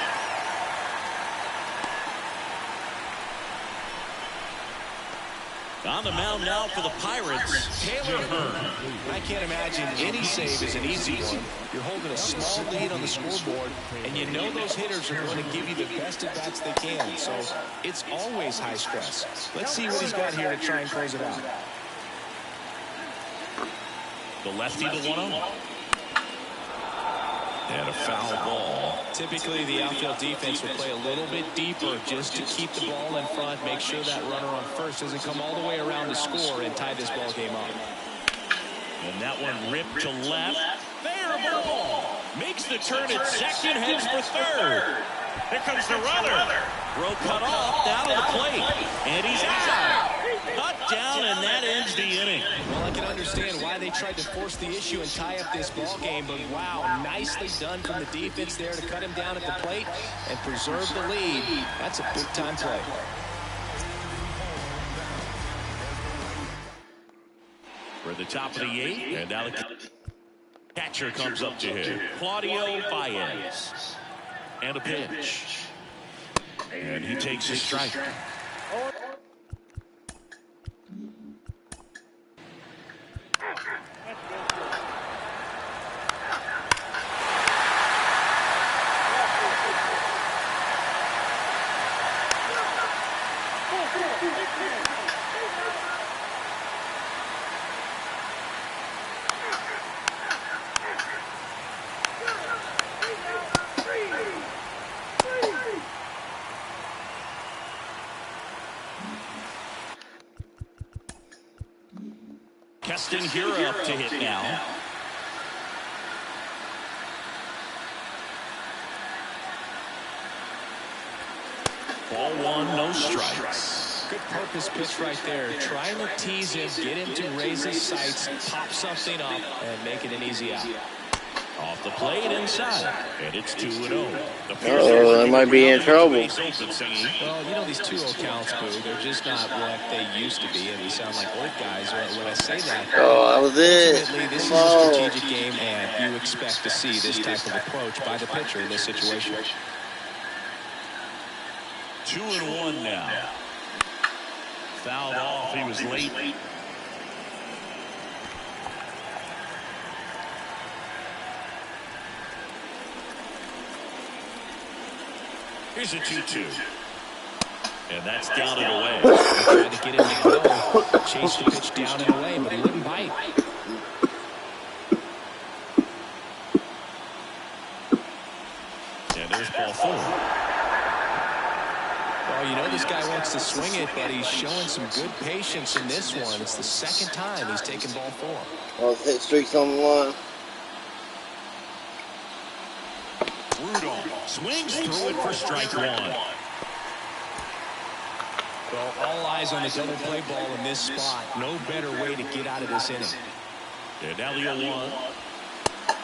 On the mound now for the Pirates, Taylor Hearn. I can't imagine any save is an easy one. You're holding a small lead on the scoreboard, and you know those hitters are going to give you the best at-bats they can, so it's always high stress. Let's see what he's got here to try and close it out. The lefty, the 1-0. And a foul ball. Typically, the outfield defense will play a little bit deeper just to keep the ball in front, make sure that runner on first doesn't come all the way around to score and tie this ball game up. And that one ripped to left. Fair ball. Makes the turn at second, heads for third. Here comes the runner. Throw cut off, down to the plate. And he's out. Cut down, and that ends the inning. Well, I can understand why they tried to force the issue and tie up this ball game, but wow, nicely done from the defense there to cut him down at the plate and preserve the lead. That's a big-time play. We're at the top of the 8th, and now the catcher comes up to him. Claudio Baez. And a pitch. And he takes a strike. Keston Hiura up to hit now. Ball 1, no strikes. Good purpose pitch right there. Trying to tease him, get him to raise his sights, pop something up, and make it an easy out. Off the plate inside. And it's 2-0. They might be in trouble. Well, you know these 2-0 counts, Boo, they're just not what they used to be, and we sound like old guys when I say that. Oh, that was it. Ultimately, this is a strategic game, and you expect to see this type of approach by the pitcher in this situation. 2-1 now. Fouled off. He was late. Here's a 2-2. And that's down and away. He tried to get him to go. Chase the pitch down and away, but he wouldn't bite. And there's ball 4. Well, you know this guy wants to swing it, but he's showing some good patience in this one. It's the second time he's taken ball 4. Well, hit streaks on the line. Rudolph swings through it for strike 1. Well, all eyes on the double play ball in this spot. No better way to get out of this inning. And now the 0-1.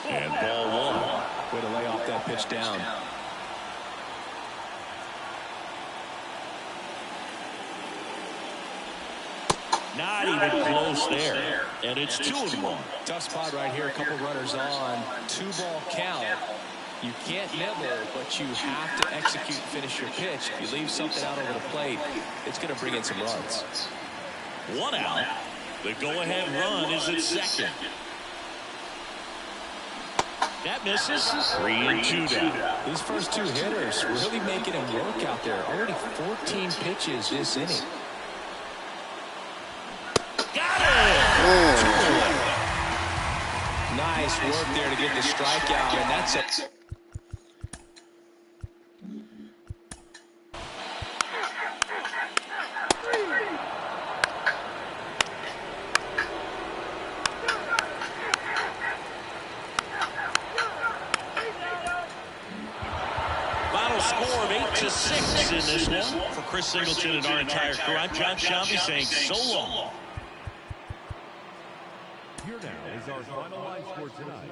And ball 1. Way to lay off that pitch down. Not even close there. And it's 2-1. Tough spot right here. A couple runners on. 2-ball count. You can't nibble, but you have to execute and finish your pitch. If you leave something out over the plate, it's going to bring in some runs. 1 out. The go-ahead run is at second. That misses. 3 and 2 down. These first 2 hitters really making him work out there. Already 14 pitches this inning. Got it! Nice work there to get the strikeout, and that's it. Final score of 8-6 in this one. For Chris Singleton and our entire crew, I'm John Shambi saying so long. Here now is our final line score tonight.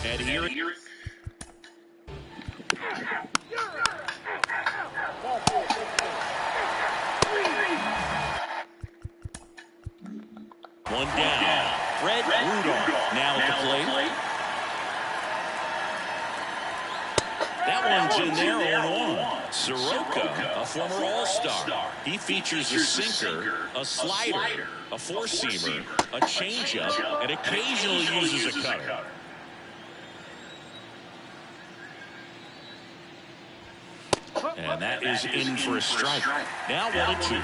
And here one down. Fred Rudolph now at the plate. That one's in there 0-1. Soroka, a former All-Star. He features a sinker, a slider, a four-seamer, a changeup, and occasionally uses a cutter. And that is in for a strike. Now 1-2.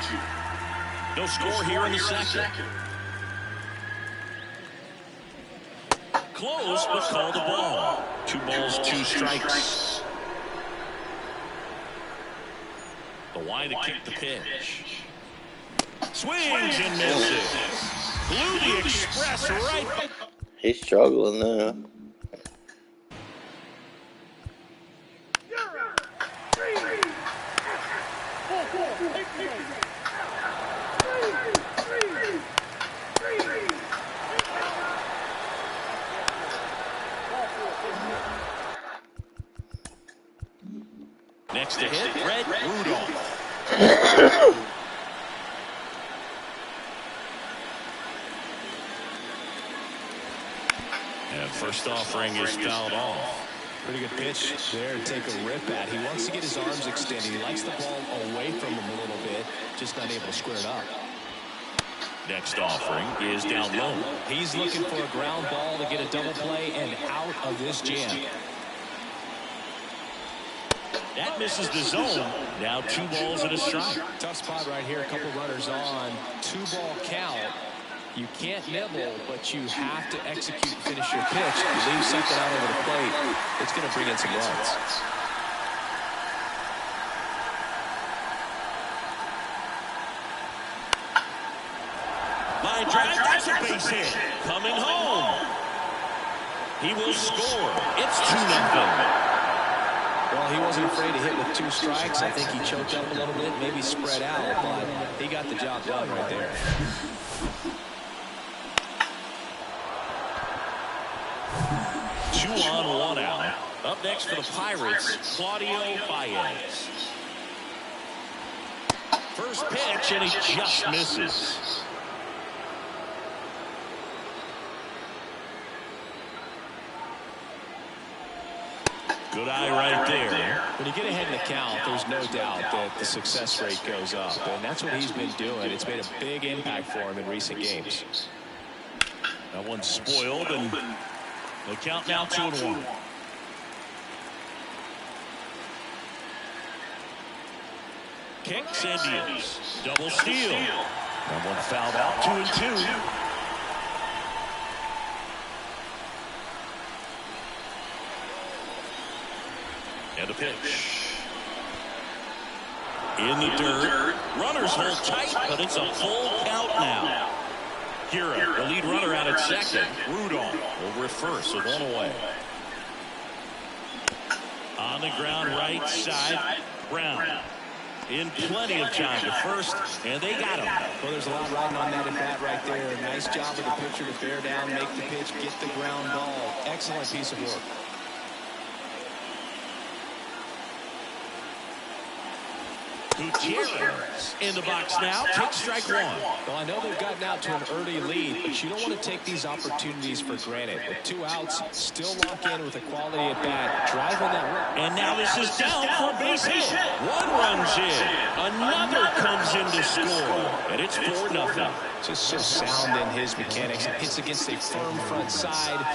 No score here in the second. Close, but called a ball. 2 balls, 2 strikes. The Y to kick the pitch. Swings and misses. Blew the express right. He's struggling now. Next to hit, Fred Rudolph. And first offering is fouled off. Pretty good pitch there to take a rip at. He wants to get his arms extended. He likes the ball away from him a little bit, just not able to square it up. Next offering is down low. He's looking for a ground ball to get a double play and out of this jam. That misses the zone. Now 2 balls and a strike. Tough spot right here. A couple runners on. 2-ball count. You can't nibble, but you have to execute and finish your pitch. If you leave something out over the plate, it's going to bring in some runs. Line drive, that's a base hit. Coming home. He will score. It's 2-0. Well, he wasn't afraid to hit with 2 strikes. I think he choked up a little bit, maybe spread out, but he got the job done right there. on, 1 out. Up next for the Pirates, Claudio Baez. First pitch, and he just misses. Good eye right there. When you get ahead in the count, there's no doubt that the success rate goes up, and that's what he's been doing. It's made a big impact for him in recent games. That one's spoiled, and the count now 2-1. Kicks and deals. Double steal. That one fouled out, 2-2. And a pitch. In the dirt. Runners hold tight, but it's a full count now. Hira, the lead runner, out at second. Rudolph over at first, so 1 away. On the ground, right side, Brown. In plenty of time to first, and they got him. Well, there's a lot riding on that at bat right there. Nice job of the pitcher to bear down, make the pitch, get the ground ball. Excellent piece of work. Gutierrez in the box now. Take strike 1. Well, I know they've gotten out to an early lead, but you don't want to take these opportunities for granted. With 2 outs, still lock in with a quality at bat, driving that run. And now this is down for a base hit. 1 runs in. Another comes in to score. And it's 4-0. Just so sound in his mechanics. Hits against a firm front side,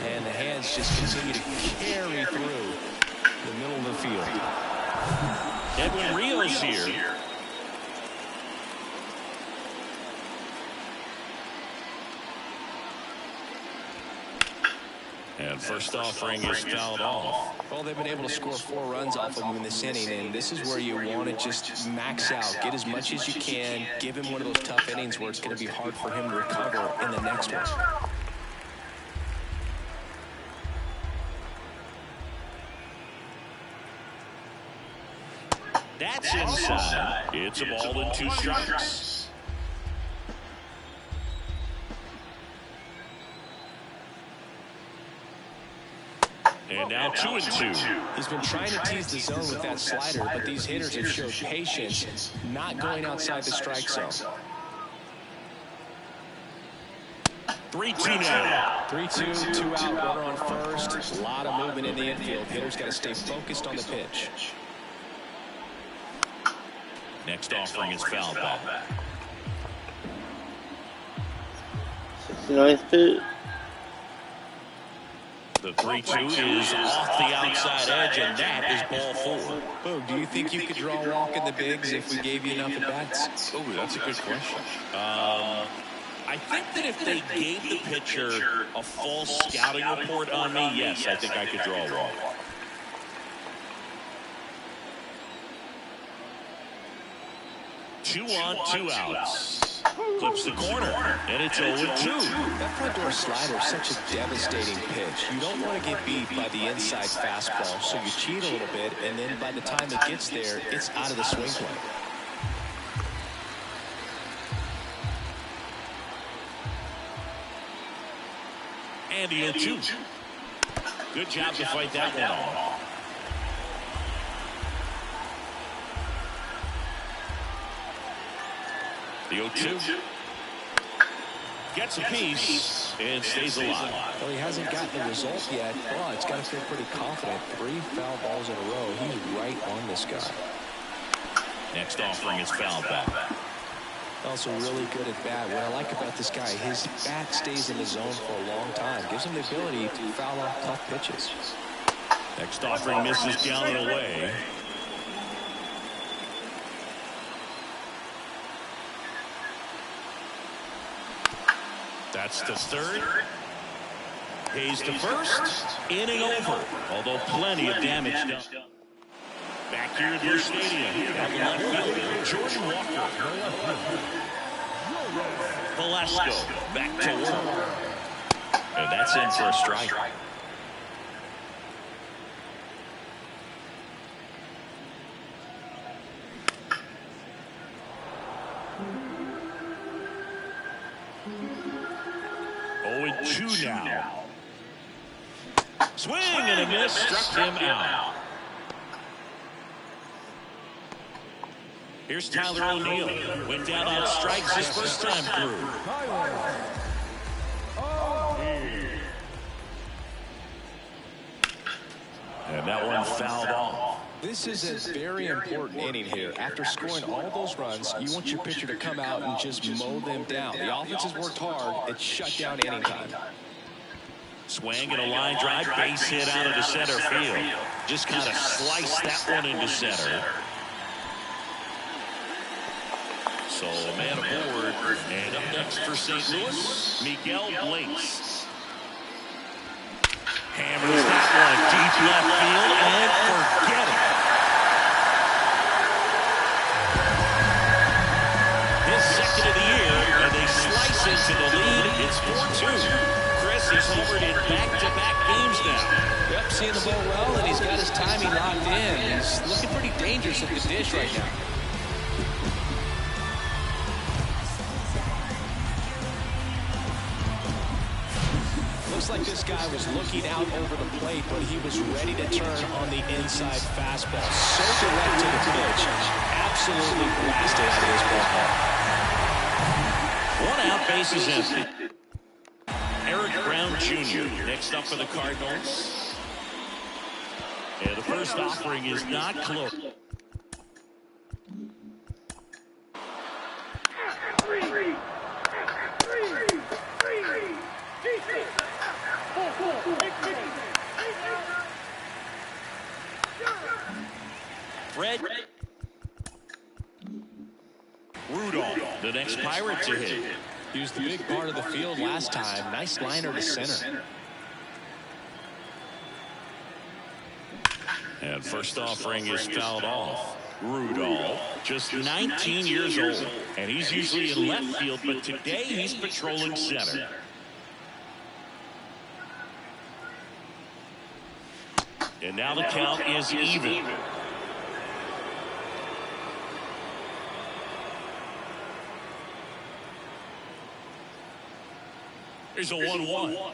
and the hands just continue to carry through the middle of the field. Edwin Rios here. And first offering is fouled off. Well, they've been able to score 4 runs off of him in this inning, and this is where you want to just max out, get as much as you can, give him one of those tough innings where it's going to be hard for him to recover in the next one. That's inside. It's a ball and 2 strikes. And now 2-2. He's been trying to tease the zone with that slider, but these hitters have showed patience, not going outside the strike zone. 3-2 now. 3-2, 2 out, runner on first. A lot of movement in the infield. Hitters got to stay focused on the pitch. Next offering is fouled back. 69th pitch. The 3-2 is off the outside edge, and that is ball 4. Oh, do you think you could draw a walk in the bigs if we gave you enough at-bats? Oh, that's a good question. I think that if they gave the pitcher a full scouting report on me, yes, I think I could draw a walk. Two on, 2 outs. Clips the corner, and it's 0-2. That front door slider is such a devastating pitch. You don't want to get beat by the inside fastball, so you cheat a little bit, and then by the time it gets there, it's out of the swing plane. And the 0-2. Good job to fight that one off. The 0-2 gets a piece and stays alive. Well, he hasn't gotten the result yet, but it's got to feel pretty confident. 3 foul balls in a row. He's right on this guy. Next offering is fouled back. Also really good at bat. What I like about this guy, his bat stays in the zone for a long time. Gives him the ability to foul off tough pitches. Next offering misses down and away. That's the 3rd. Hayes to first. Inning over. Although plenty of damage done. Back here at their stadium. Jordan Walker. Velasco back to work. And that's in for a strike. Two now. Swing and a miss, struck him out. Here's Tyler O'Neill. Went down on strikes his first time through. And that one fouled off. This is a very important inning here. After scoring all those runs, you want your pitcher to come out and just mow them down. The offense has worked hard. It's shut down inning time. Swing and a line drive, base hit out of the center field. Just kind of sliced that one into center. So a man aboard, and up next for St. Louis, Miguel Blinks. Hammers that one deep left field, and forget it. His second of the year, and they slice into the lead. It's 4-2. Chris, he's homered in back-to-back games now. Yep, seeing the ball well, and he's got his timing locked in. He's looking pretty dangerous at the dish right now. Looks like this guy was looking out over the plate, but he was ready to turn on the inside fastball. So direct to the pitch. Absolutely blasted out of this ballpark. One out, bases empty. Eric Brown Jr. next up for the Cardinals. And the first offering is not close. Fred Rudolph, the next Pirate to hit. He was the big part of the field last time. Nice liner to center. And first offering is fouled off. Rudolph, just 19 years old, and he's usually in left field, but today he's patrolling center. And now the count is even. Here's a 1-1.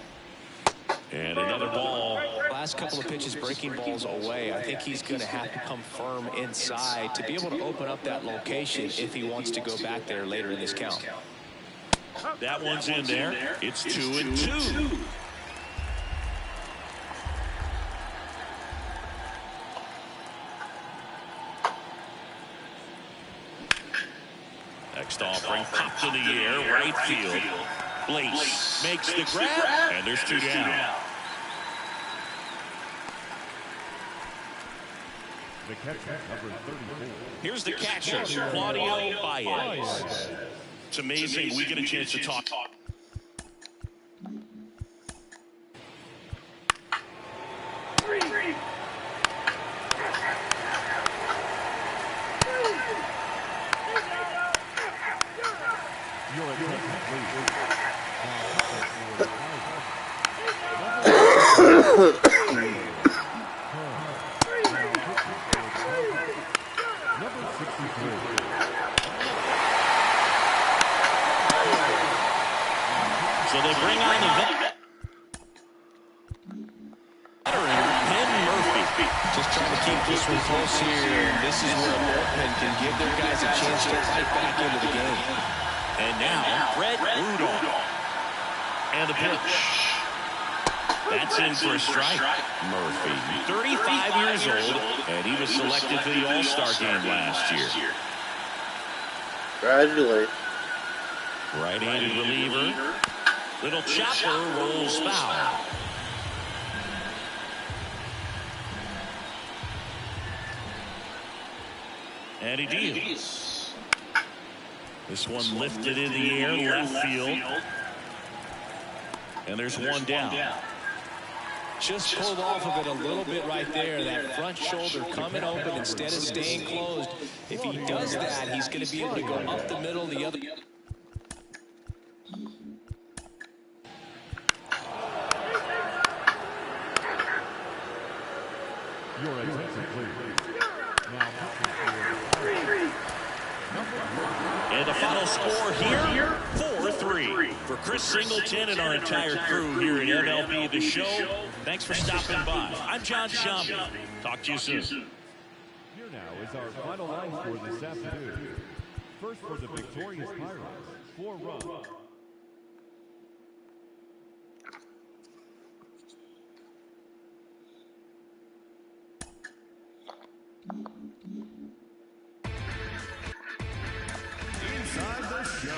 And another ball. Last couple of pitches breaking balls away. I think he's going to have to come firm inside to be able to open up that location if he wants to go back there later in this count. That one's in there. It's 2-2. Next offering popped in the air, right field. Blaze makes the grab, and there's two down. The catcher, number 34. Here's the catcher, Claudio Baez. It's amazing we get a chance to talk. So they bring on the veteran, Ben Murphy. Just trying to keep this one close here. This is where a bullpen can give their guys a chance to fight back into the game. And now, Fred Rudolph. And the pitch. That's in for a strike. Murphy, 35 years old, and he was selected for the All-Star game last year. Congratulations. Right-handed reliever. Little chopper rolls foul. And he deals. This one lifted in the air, left field. And there's one down. Just pulled off of it a little bit right there. That front shoulder coming open instead of staying closed. If he does that, he's going to be able to go up the middle the other. Your attention, please. Now, and the final score here, 4th 3. For Chris Singleton and our entire crew here at MLB The Show, thanks for stopping by. I'm John Shambi. Talk to you soon. Here now is our final line score this afternoon. First for the victorious Pirates, 4 runs. Inside the Show.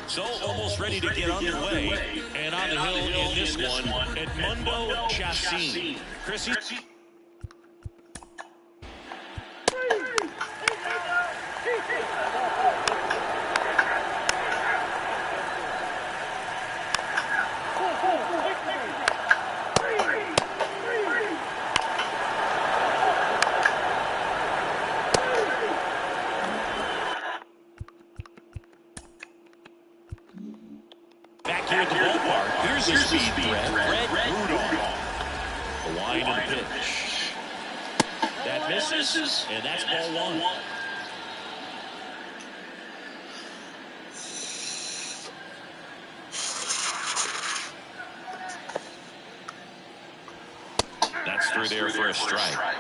So almost ready to get underway. And on the hill in this one, Edmundo Chacin. Chrissy. Back here at the ballpark, here's the speed threat, Red Rudolph. The wind and pitch. That misses, and that's ball 1. That's through there for a strike.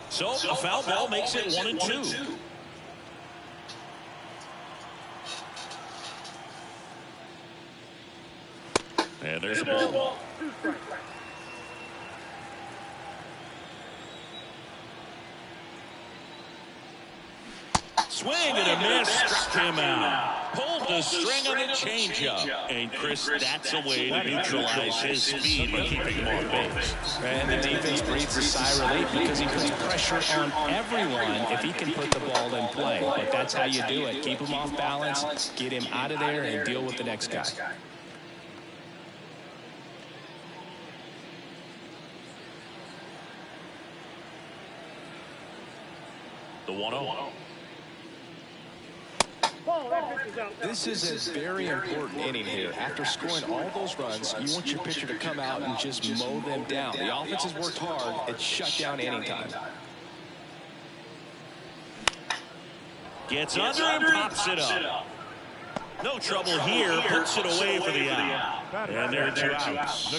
So a foul ball makes it 1-2. And there's a ball. Swing and a miss, struck him out. Pulled the string on the changeup. And Chris, that's a way to neutralize his speed by keeping him on base. And the defense breathes a sigh of relief because he puts pressure on everyone if he can put the ball in play. But that's how you do it. Keep him off balance, get him out of there, and deal with the next guy. The 1-0. This is a very important inning here. After scoring all those runs, you want your pitcher to come out and just mow them down. The offense has worked hard. It's shut down inning time. Gets under and pops it up. No trouble here. Puts it away for the out. And there are 2 outs.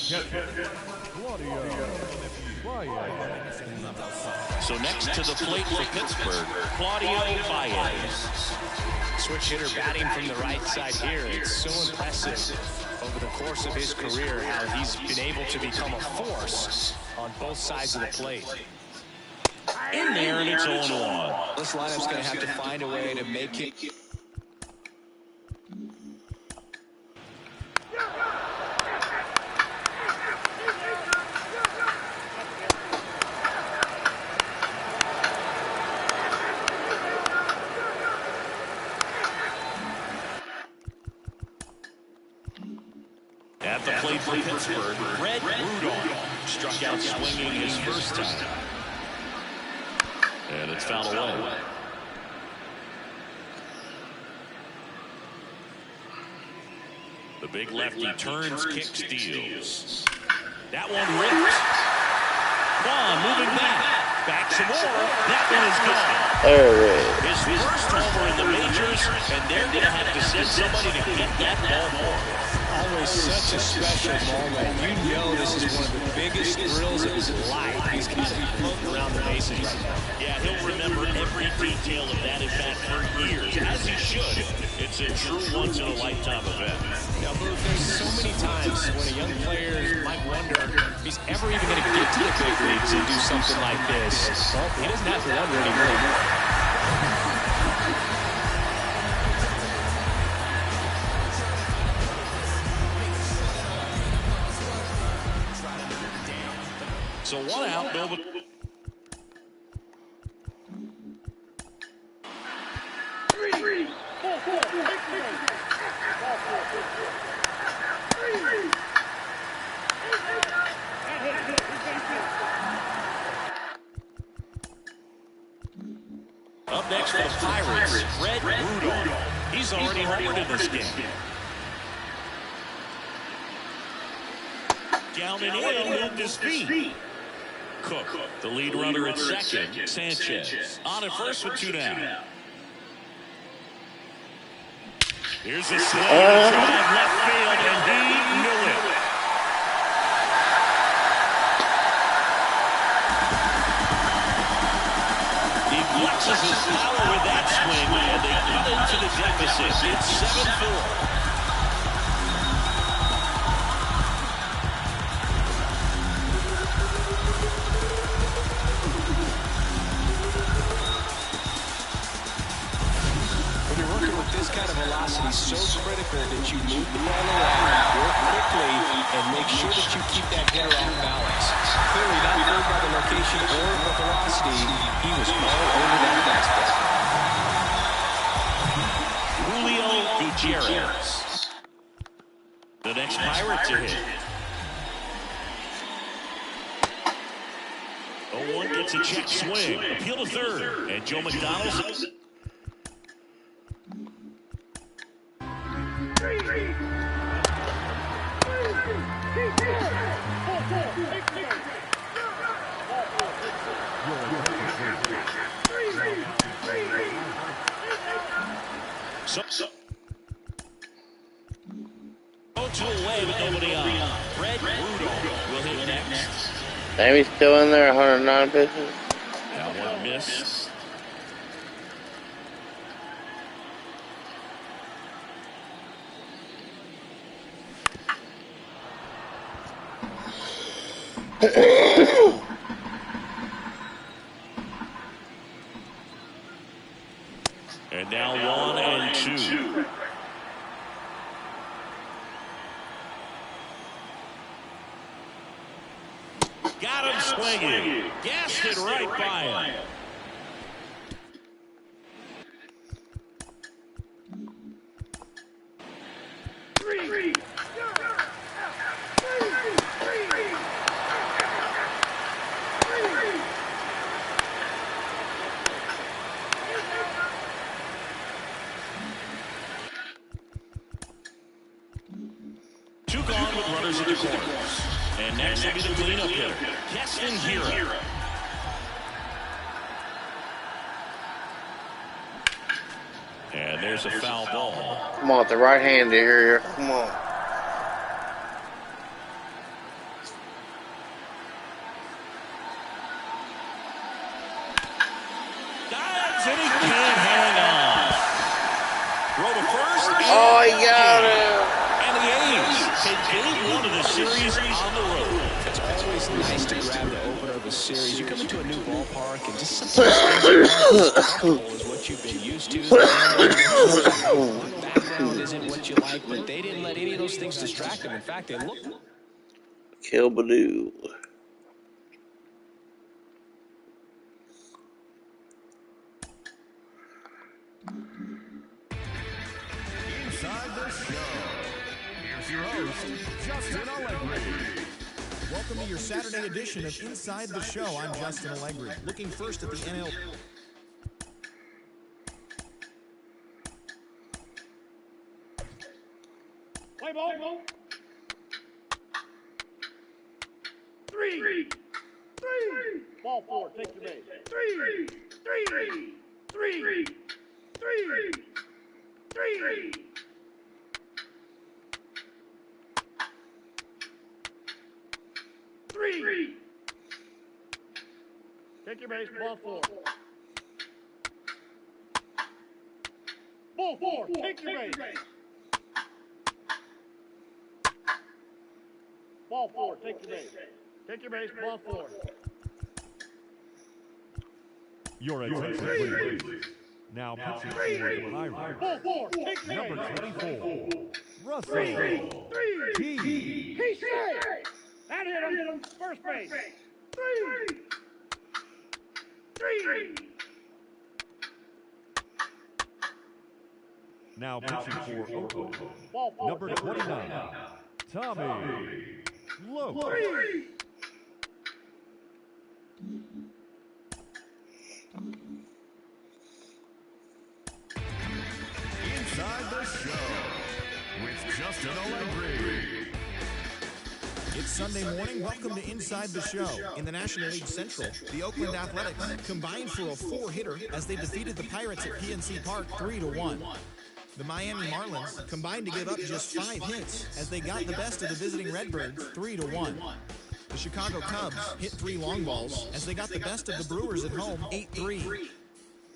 So next to the plate for Pittsburgh, Claudio Baez. Switch hitter batting from the right side here. It's so impressive over the course of his career how he's been able to become a force on both sides of the plate. In there, and it's 0-1. This lineup's going to have to find a way to make it. At the plate for Pittsburgh, Red Rudolph struck out swinging his first time. And it's fouled away. The big lefty turns, kicks, steals. That one ripped. Vaughn moving back. Back some more. That one is gone. There it is. His first homer in the majors, and they're going to have to send somebody to get that ball for him. Always such a special moment. You know this is one of the biggest thrills of his life. He's got to be floating around the bases right now. Yeah, he'll remember every detail of that at bat for years, as he should. It's a true once-in-a-lifetime event. Now, Booth, there's so many times when a young player might wonder if he's ever even going to get to the big leagues and do something like this. Well, he doesn't have to wonder anymore. So 1 out, Nova. Up next for the Pirates, Fred Rudolph. He's already homered in this game. Down and in, moved his feet. Cook, the lead runner at second. Sanchez on at first with 2 down. Here's a swing and drive left field, and he knew it. He flexes his power with that swing, and they cut into the deficit. It's 7-4. This kind of velocity is so critical that you move the ball around, work quickly, and make sure that you keep that hitter off balance. Clearly not fooled by the location or the velocity. He was all over that fastball. Julio Gutierrez, the next Pirate to hit. 0-1 gets a check swing. Appeal to third. And Joe McDonald's. So. 0-2 away with nobody on. Fred Rudolph will hit next. Amy's still in there, 109 pitches. That one missed. And now 1-2. Got him swinging. Gassed it right by him. Two gone with runners at the corners. And next will be the cleanup hitter, Hira. And there's a foul ball. Come on, the right hand here. Come on. Dives and he can't hang on. Throw to first. Oh, he got it. And the A's take game 1 of the series on the road. It's always nice to grab the opener of a series. You come into a new ballpark and just sometimes is what you've been used to. The background isn't what you like, but they didn't let any of those things distract them. In fact, they looked. Kill Badoo. Inside the show. Here's your host, Justin Allegri. Welcome to your Saturday edition of Inside the Show. I'm Justin Allegri. Looking first at the MLB. Play ball. 3. Ball 4. Take your base. 3. 3. Take your base. Ball 4. Ball 4. Take your base. Ball 4. Take your base. Take your base. Ball 4. Your attention, please. Now pitching for the Pirates. Ball 4. Take your Number base. 24, Russell T. He's safe. That hit him. First base. 3. Now pitching for Oakland. Ball 4. Number 29, Tommy Lowe. show with Justin Allegri. It's Sunday morning. Welcome to Inside the Show. In the National League Central, the Oakland Athletics combined for a 4-hitter as they defeated the Pirates at PNC Park 3-1. The Miami Marlins combined to give up just 5 hits as they got the best of the visiting Redbirds 3-1. The Chicago Cubs hit 3 long balls as they got the best of the Brewers at home 8-3.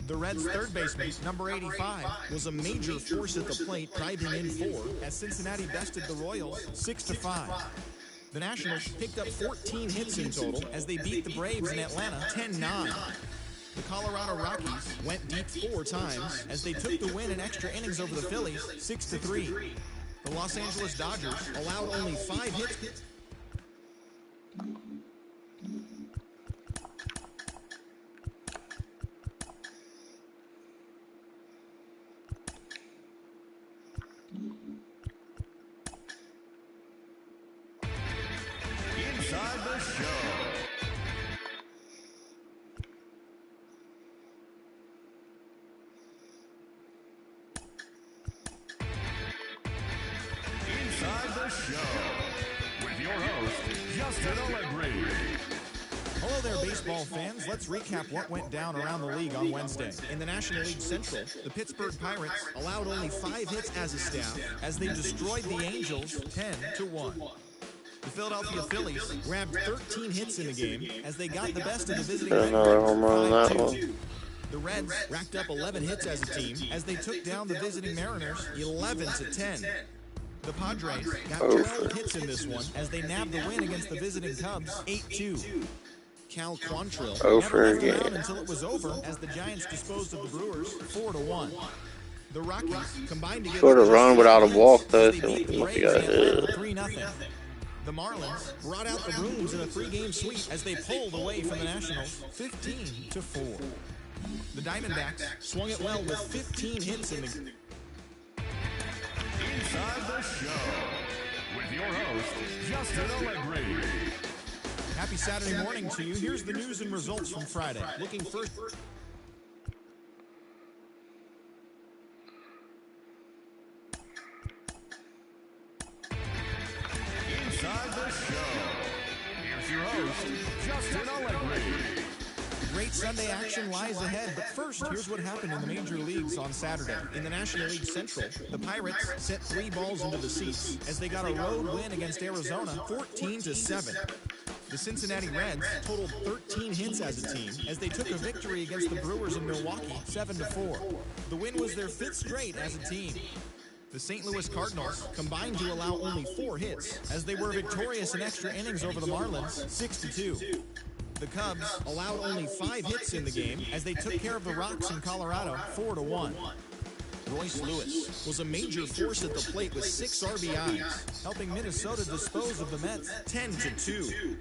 The Reds' third baseman, number 85, was a major force at the plate, driving in 4 as Cincinnati bested the Royals 6-5. The Nationals picked up 14 hits in total as they beat the Braves in Atlanta 10-9. The Colorado Rockies went deep 4 times as they took the win in extra innings over the Phillies 6-3. The Los Angeles Dodgers allowed only 5 hits. Inside the show. Inside the show with your host, Justin Allegri. Hello there, baseball fans. Let's recap what went down around the league on Wednesday. In the National League Central, the Pittsburgh Pirates allowed only 5 hits as a staff as they destroyed the Angels 10-1. The Philadelphia Phillies grabbed 13 hits in the game as they got the best of the visiting Another home run on that one. 5-2. The Reds racked up 11 hits as a team as they took down the visiting Mariners 11-10. The Padres got 12 hits in this one as they nabbed the win against the visiting Cubs 8-2. Cal Quantrill never left around until it was over as the Giants disposed of the Brewers 4-1. The Rockies combined to give Sort of run without a walk, though. as they beat the Braves in Atlanta 3-0. The Marlins brought out the brooms in a 3-game sweep as they pulled away from the Nationals 15-4. The Diamondbacks swung it well with 15 hits in the game. Inside the show with your host, Justin Allegri. Happy Saturday morning to you. Here's the news and results from Friday. Looking first. Inside the show, here's your host, Justin Allegri. Great Sunday action lies ahead, but first, here's what happened in the major leagues on Saturday. In the National League Central, the Pirates sent 3 balls into the seats as they got a road win against Arizona 14-7. The Cincinnati Reds totaled 13 hits as a team as they took a victory against the Brewers in Milwaukee 7-4. The win was their 5th straight as a team. The St. Louis Cardinals combined to allow only 4 hits as they were victorious in extra innings over the Marlins 6-2. The Cubs allowed only 5 hits in the game as they took care of the Rocks in Colorado 4-1. Royce Lewis was a major force at the plate with 6 RBIs, helping Minnesota dispose of the Mets 10-2.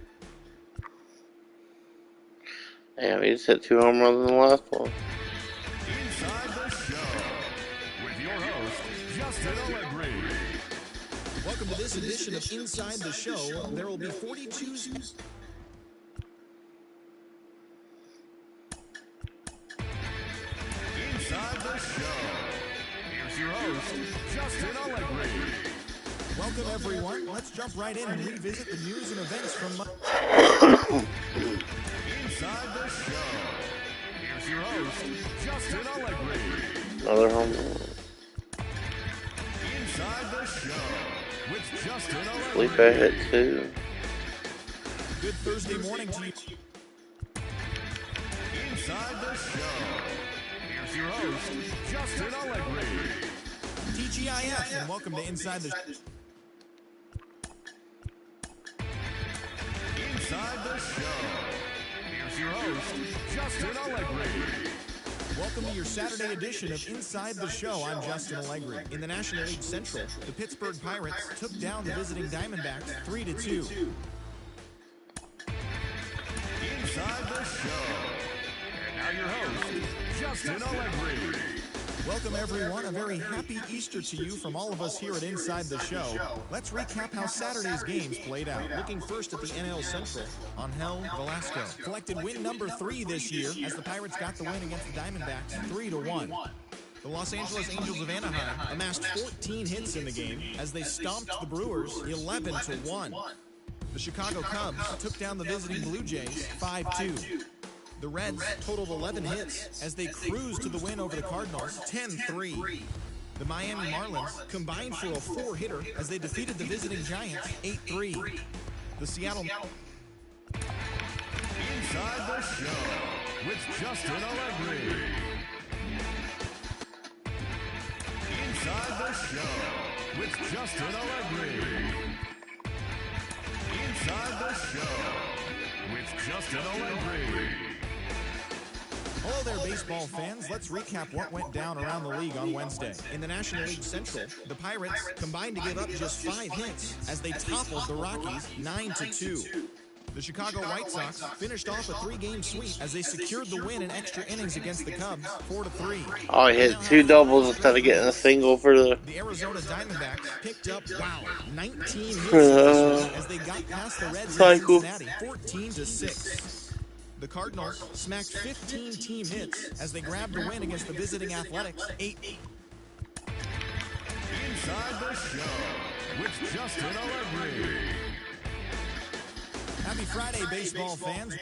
Damn, he just hit 2 home runs in the last one. Inside the show with your host, Justin Allegri. Welcome to this edition of Inside the Show. There will be 42... Inside the show, here's your host, Justin Allegri. Welcome, everyone. Let's jump right in and revisit the news and events from... Inside the show, here's your host, Justin Allegri. Another home run. Inside the show with Justin Felipe Allegri. hit 2. Good Thursday morning to you. Inside the show, here's your host, Justin Allegri. TGIF, and welcome to Inside the... Inside the show, here's your host, Justin Allegri. Welcome to your Saturday edition of Inside the Show. I'm Justin Allegri. In the National League Central, the Pittsburgh Pirates took down the visiting Diamondbacks 3-2. Inside the show, and now your host, Justin Allegri. Welcome, everyone. A very happy Easter to you from all of us here at Inside the Show. Let's recap how Saturday's games played out. Looking first at the NL Central, Angel Velasco collected win number 3 this year as the Pirates got the win against the Diamondbacks 3-1. The Los Angeles Angels of Anaheim amassed 14 hits in the game as they stomped the Brewers 11-1. The Chicago Cubs took down the visiting Blue Jays 5-2. The Reds totaled 11 hits as they cruised to the win over the Cardinals 10-3. The Miami Marlins combined for a 4-hitter as they defeated the visiting Giants 8-3. The Seattle Inside the Show with Justin Allegri. Inside the Show with Justin Allegri. Inside the Show with Justin Allegri. Hello there, baseball fans. Let's recap what went down around the league on Wednesday. In the National League Central, the Pirates combined to give up just 5 hits as they toppled the Rockies 9-2. The Chicago White Sox finished off a 3-game sweep as they secured the win in extra innings against the Cubs 4-3. Oh, he hit 2 doubles instead of getting a single for the... The Arizona Diamondbacks picked up, 19 hits as they got past the Reds in Cincinnati 14-6. The Cardinals smacked 15 team hits as they grabbed the win against the visiting Athletics 8-8. Inside the Show with Justin Allegri. Happy Friday, baseball fans.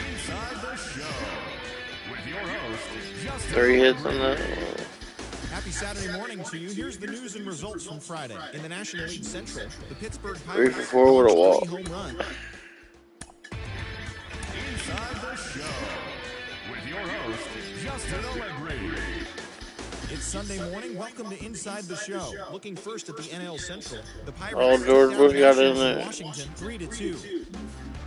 Inside the Show with your host, Justin 3 hits on that. Happy Saturday morning to you. Here's the news and results from Friday. In the National League Central, the Pittsburgh 3 Pirates for 4 with a walk. 3 home run. Inside the Show with your host, Justin Allegri. It's Sunday morning. Welcome to Inside the Show. Looking first at the NL Central, the Pirates Oh, George Bush got in in there. Washington 3-2.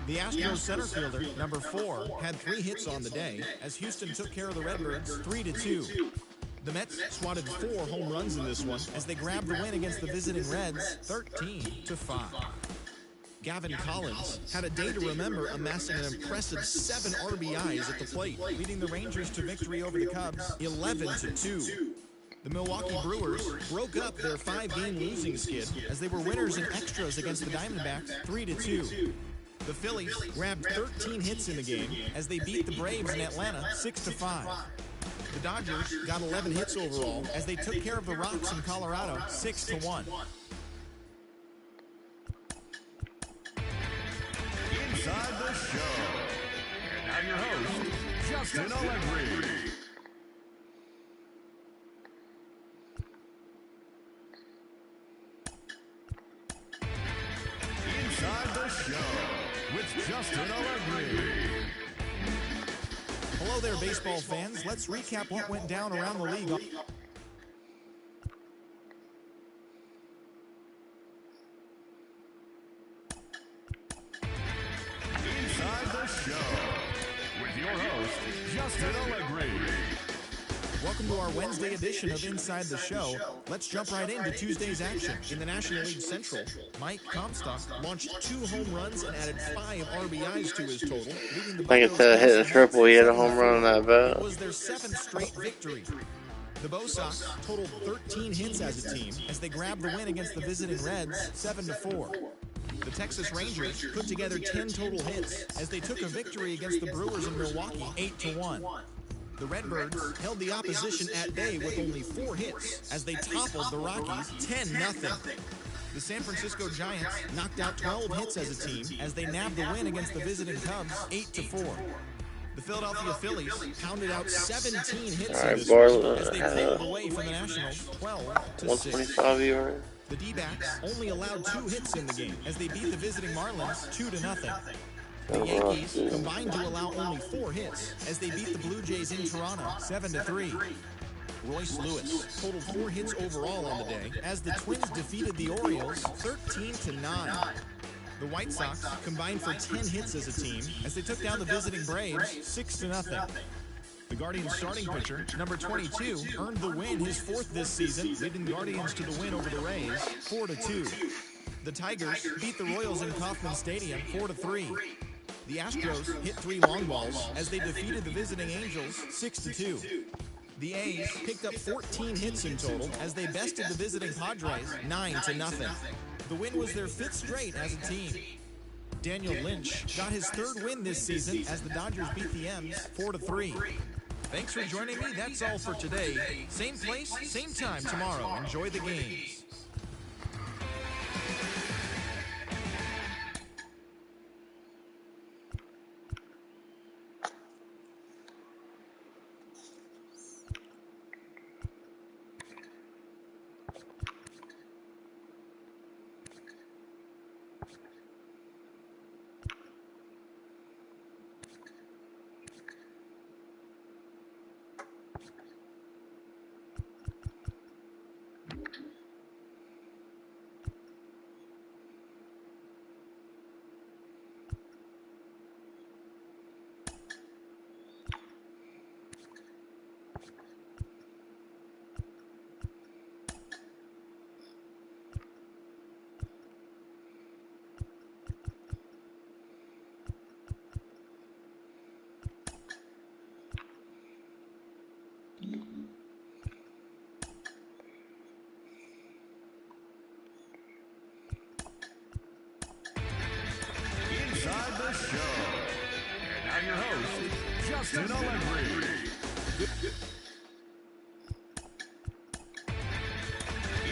The Astros center fielder, number 4, had 3 hits on the day as Houston took care of the Redbirds 3-2. The Mets swatted 4 home runs in this one as they grabbed the win against the visiting Reds 13-5. Gavin Collins had a day to remember, amassing an impressive 7 RBIs at the plate, leading the Rangers to victory over the Cubs 11-2. The Milwaukee Brewers broke up their 5-game losing skid as they were winners in extras against the Diamondbacks 3-2. The Phillies grabbed 13 hits in the game as they beat the Braves in Atlanta 6-5. The Dodgers got 11 hits overall as they took care of the Rocks in Colorado 6-1. Inside the Show. And now your host, Justin Allegri. Inside the Show with Justin Allegri. Hello there, baseball fans. Let's recap what went down around the league. Inside the Show with your host, Justin Allegri. Welcome to our Wednesday edition of Inside the Show. Let's jump right into Tuesday's action. In the National League Central, Mike Comstock launched 2 home runs and added 5 RBIs to his total, leading the I think instead of hitting a triple, he hit a home run on that bat. It was their 7th straight victory. The Bo Sox totaled 13 hits as a team as they grabbed the win against the visiting Reds 7-4. The Texas Rangers put together 10 total hits as they took a victory against the Brewers in Milwaukee 8-1. The Redbirds held the opposition at bay with only 4 hits as they toppled the Rockies 10-0. The San Francisco Giants knocked out 12 hits as a team as they nabbed the win against the visiting Cubs 8-4. The Philadelphia Phillies pounded out 17 hits in this one as they pulled away from the Nationals 12-6. 125 ERA. The D-backs only allowed 2 hits in the game as they beat the visiting Marlins 2-0. The Yankees combined to allow only 4 hits as they beat the Blue Jays in Toronto 7-3. Royce Lewis totaled 4 hits overall on the day as the Twins defeated the Orioles 13-9. The White Sox combined for 10 hits as a team as they took down the visiting Braves 6-0. The Guardians starting pitcher, number 22, earned the win, his 4th this season, leading the Guardians to the win over the Rays 4-2. The Tigers beat the Royals in Kauffman Stadium 4-3. The Astros hit 3 long balls as they defeated the visiting Angels 6-2. The A's picked up 14 hits in total as they bested the visiting Padres 9-0. The win was their 5th straight as a team. Daniel Lynch got his 3rd win this season as the Dodgers beat the M's 4-3. Thanks for joining me. That's all for today. Same place, same time tomorrow. Enjoy the games. Inside the show. And now your host, Justin Allegri.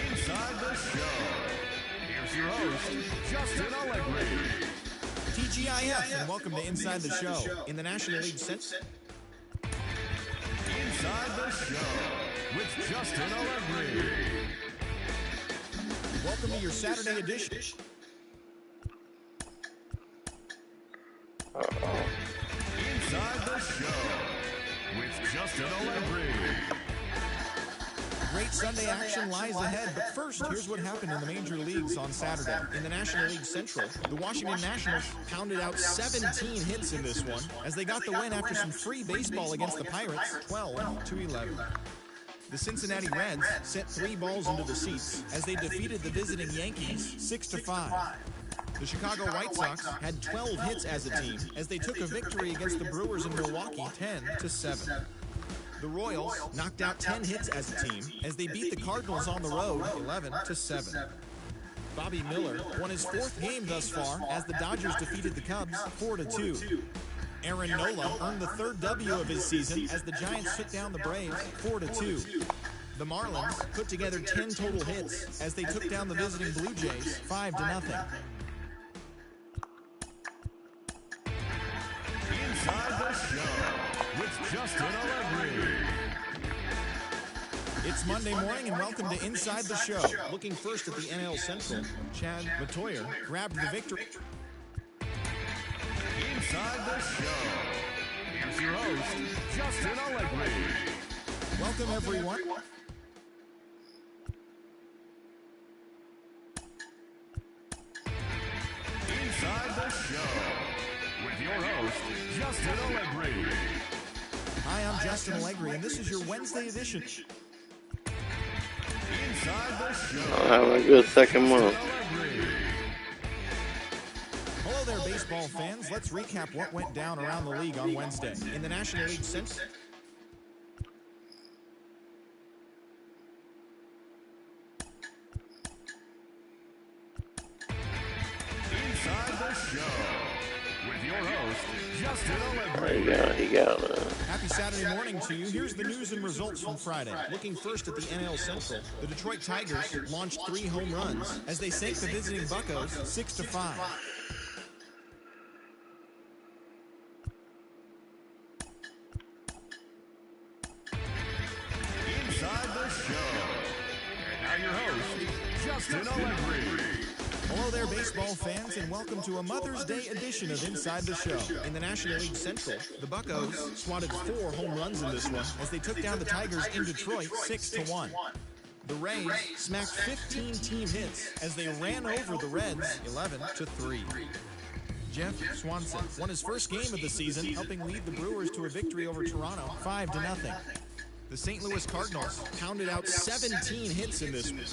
Inside the show. Here's your host, Justin Allegri. TGIF, and welcome to Inside the Show in the National League Central. Inside the show with Justin Allegri. Welcome to your Saturday edition. Inside the show with Justin Allegri. Great Sunday action lies ahead, but first, here's what happened in the major leagues on Saturday. In the National League Central, the Washington Nationals pounded out 17 hits in this one as they got the win after some free baseball against the Pirates, 12-11. The Cincinnati Reds sent 3 balls into the seats as they defeated the visiting Yankees 6-5. The Chicago White Sox had 12 hits as a team as they took a victory against the Brewers in Milwaukee 10-7. The Royals knocked out 10 hits as a team as they beat the Cardinals on the road 11-7. Bobby Miller won his 4th game thus far as the Dodgers defeated the Cubs 4-2. Aaron Nola earned the 3rd W of his season as the Giants took down the Braves 4-2. The Marlins put together 10 total hits as they took down the visiting Blue Jays 5-0. Inside the show with Justin Allegri. It's Monday morning and welcome to Inside the Show. Looking first at the NL Central, Chad Matoyer grabbed the victory. Inside the show, here's your host, Justin Allegri. Welcome everyone. Inside the show with your host, Justin Allegri. Hi, I'm Justin Allegri, and this is your Wednesday edition. Inside the show. Having a good second month. Hello there, baseball fans. Let's recap what went down around the league on Wednesday. In the National League Central, Inside the show with your host, Justin Allegri. He got happy Saturday morning to you. Here's the news and results from Friday. Looking first at the NL Central, the Detroit Tigers launched 3 home runs as they sank the visiting Buccos 6-5. Inside the show. And now your host, Justin Allegri. Hello there, baseball fans, and welcome to a Mother's Day edition of Inside the Show. In the National League Central, the Buccos swatted 4 home runs in this one as they took down the Tigers in Detroit 6-1. The Rays smacked 15 team hits as they ran over the Reds 11-3. Jeff Swanson won his first game of the season, helping lead the Brewers to a victory over Toronto 5-0. The St. Louis Cardinals pounded out 17 hits in this one.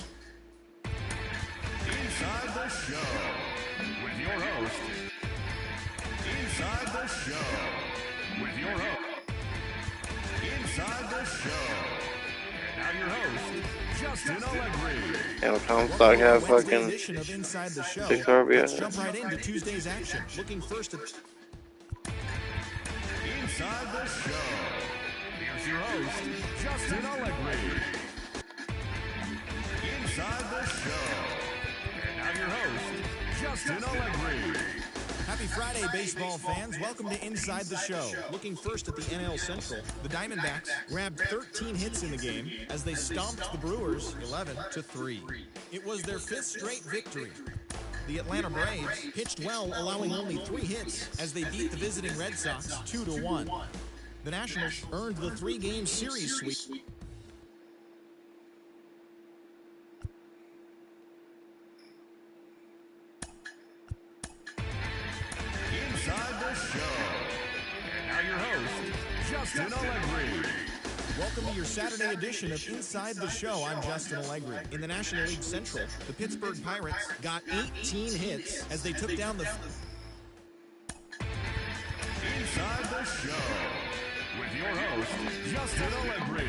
Inside the show with your host. Inside the show with your host. Inside the show. And now your host, Justin Allegri. And Comstock have fucking Edition of Inside the Show. 6 RBI. Let's jump right into Tuesday's action. Looking first at Inside the show. Here's your host, Justin Allegri. Inside the show. And now your host, Justin Allegri. Happy Friday, baseball fans. Welcome to Inside the Show. Looking first at the NL Central, the Diamondbacks grabbed 13 hits in the game as they stomped the Brewers 11-3. It was their 5th straight victory. The Atlanta Braves pitched well, allowing only 3 hits as they beat the visiting Red Sox 2-1. The Nationals earned the 3-game series sweep. Inside the show. And now your host, Justin Allegri. Welcome to your Saturday edition of Inside the Show. I'm Justin Allegri. In the National League Central, the Pittsburgh Pirates got 18 hits as they took down the... Inside the show with your host, Justin Allegri.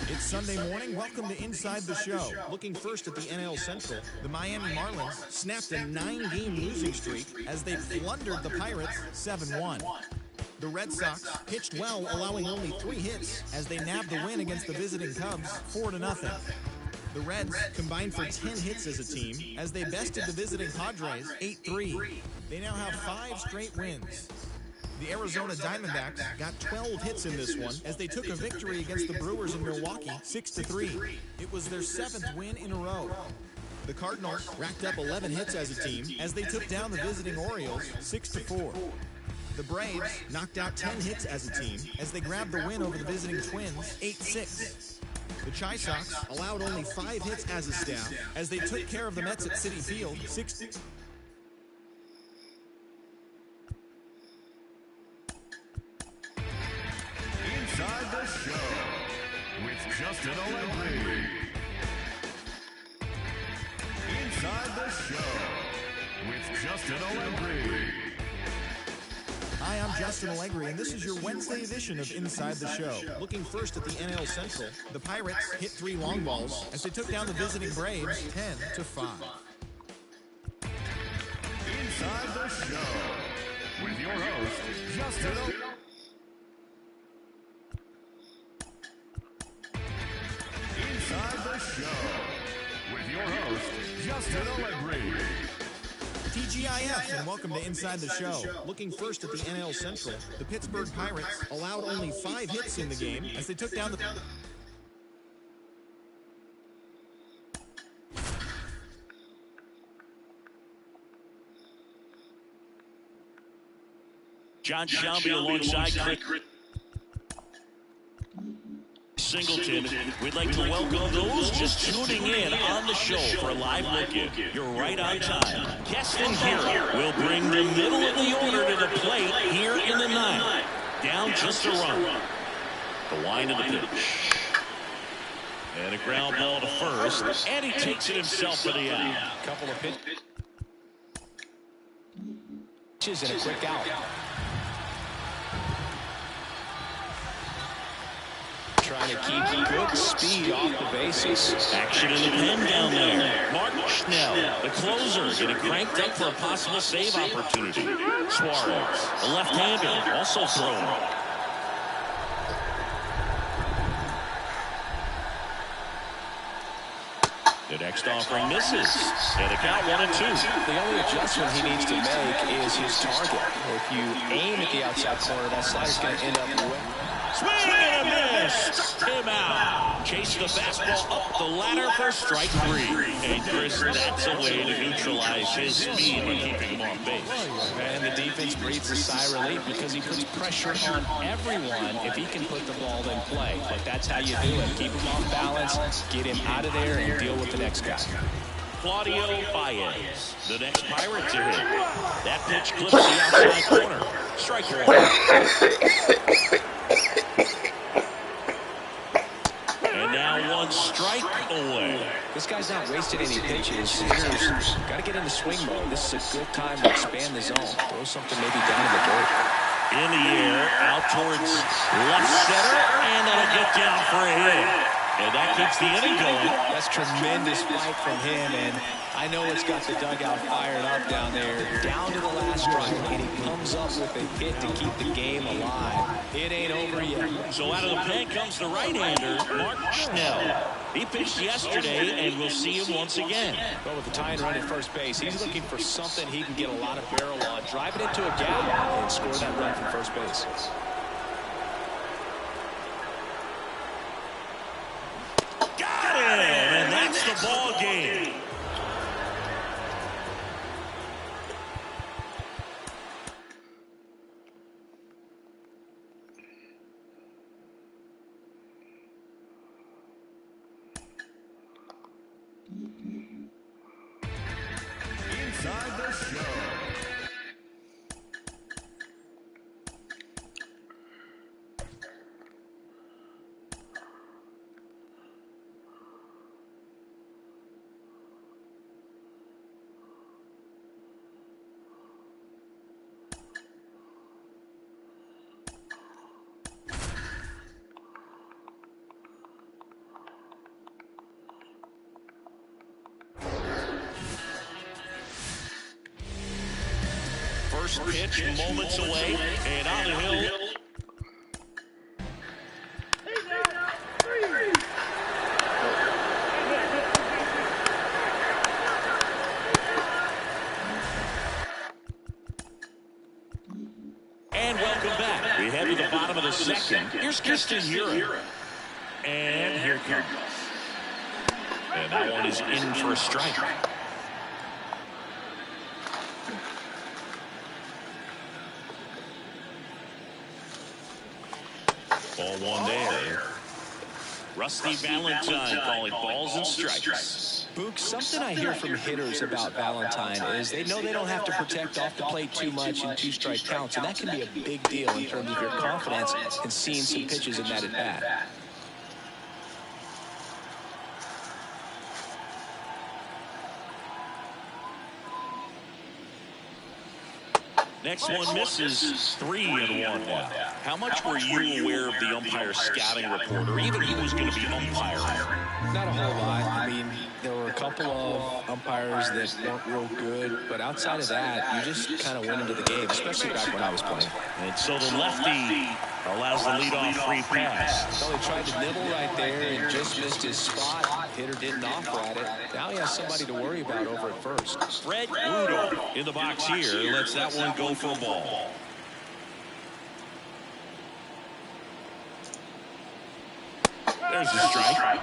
It's Sunday morning. Welcome to Inside the Show. Looking first at the NL Central, the Miami Marlins snapped a 9-game losing streak as they plundered the Pirates 7-1. The Red Sox pitched well, allowing only 3 hits as they nabbed the win against the visiting Cubs 4-0. The Reds combined for 10 hits as a team as they bested the visiting Padres 8-3. They now have 5 straight wins. The Arizona Diamondbacks got 12 hits in this one as they took a victory against the Brewers in Milwaukee 6-3. It was their 7th win in a row. The Cardinals racked up 11 hits as a team as they took down the visiting Orioles 6-4. The Braves knocked out 10 hits as a team as they grabbed the win over the visiting Twins 8-6. The Chi Sox allowed only 5 hits as a staff as they took care of the Mets at Citi Field 6-6. Inside the show with Justin Allegri. Inside the show with Justin Allegri. Hi, I'm Justin Allegri, and this is your Wednesday edition of Inside the Show. Looking first at the NL Central, the Pirates hit 3 long balls as they took down the visiting Braves 10-5. Inside the show with your host, Justin Allegri. Inside the show with your host, Justin Allegri. TGIF, and welcome to Inside the Show. Looking first at the NL Central, the Pittsburgh Pirates allowed only 5 hits in the game as they took down the... John Shelby alongside Chris Singleton. We'd like to welcome those just tuning in on the show for a live look in. You're right on time. Keston Hiura will bring the middle of the order to the plate here in the 9th. Down just a run. The line of the pitch. And a ground ball to first. And he takes it himself for the out. Couple of pitches and a quick out. Trying to keep good speed off the bases. Action in the pen down there. Martin Schnell, the closer, getting cranked up for a possible save opportunity. Suarez, the left-hander, also throwing. The next offering misses. And a count 1-2. The only adjustment he needs to make is his target. If you aim at the outside corner, that slider's going to end up with... Swing and a miss. Him out. Chasing the fastball up the ladder for strike 3. And Chris, that's a way to neutralize his speed by keeping him off base. And the defense breathes a sigh of relief because he puts pressure on everyone if he can put the ball in play. But that's how you do it. Keep him off balance, get him out of there, and deal with the next guy. Claudio Baez, the next Pirate to hit. That pitch clips the outside corner. Strike 1. And now 1 strike away. This guy's not wasting any pitches. Got to get into swing mode. This is a good time to expand the zone. Throw something maybe down in the dirt. In the air, out towards left center, and that'll get down for a hit. And that keeps the inning going. That's tremendous fight from him, and I know it's got the dugout fired up down there. Down to the last strike, and he comes up with a hit to keep the game alive. It ain't over yet. So out of the pen comes the right-hander, Mark Schnell. He pitched yesterday, and we'll see him once again. But with the tying run at first base, he's looking for something he can get a lot of barrel on. Drive it into a gap and score that run from first base. Got it! And that's the ball game. Inside the show. First pitch moments away, and on the hill. And welcome back. We head to the bottom of the second. Here's Keston Hiura. And here it comes. And that one is in for a strike. Ball one there. Rusty Valentine calling balls and strikes. Book, something I hear from hitters about Valentine is they know they don't have to protect off the plate too much in two-strike counts, and that can be a big deal in terms of your confidence and seeing some pitches in that at-bat. Next one misses. 3-1 now. How much were you aware of the umpire's scouting report, or even who was going to be umpiring? Not a whole lot. I mean, there were a couple of umpires that weren't real good, but outside of that, you just kind of went into the game, especially back when I was playing. And so the lefty allows the leadoff free pass. Well, he tried to nibble right there and just missed his spot. Hitter didn't offer at it. Now he has somebody to worry about over at first. Fred Rudolph in the box here lets that one go for a ball. There's the strike.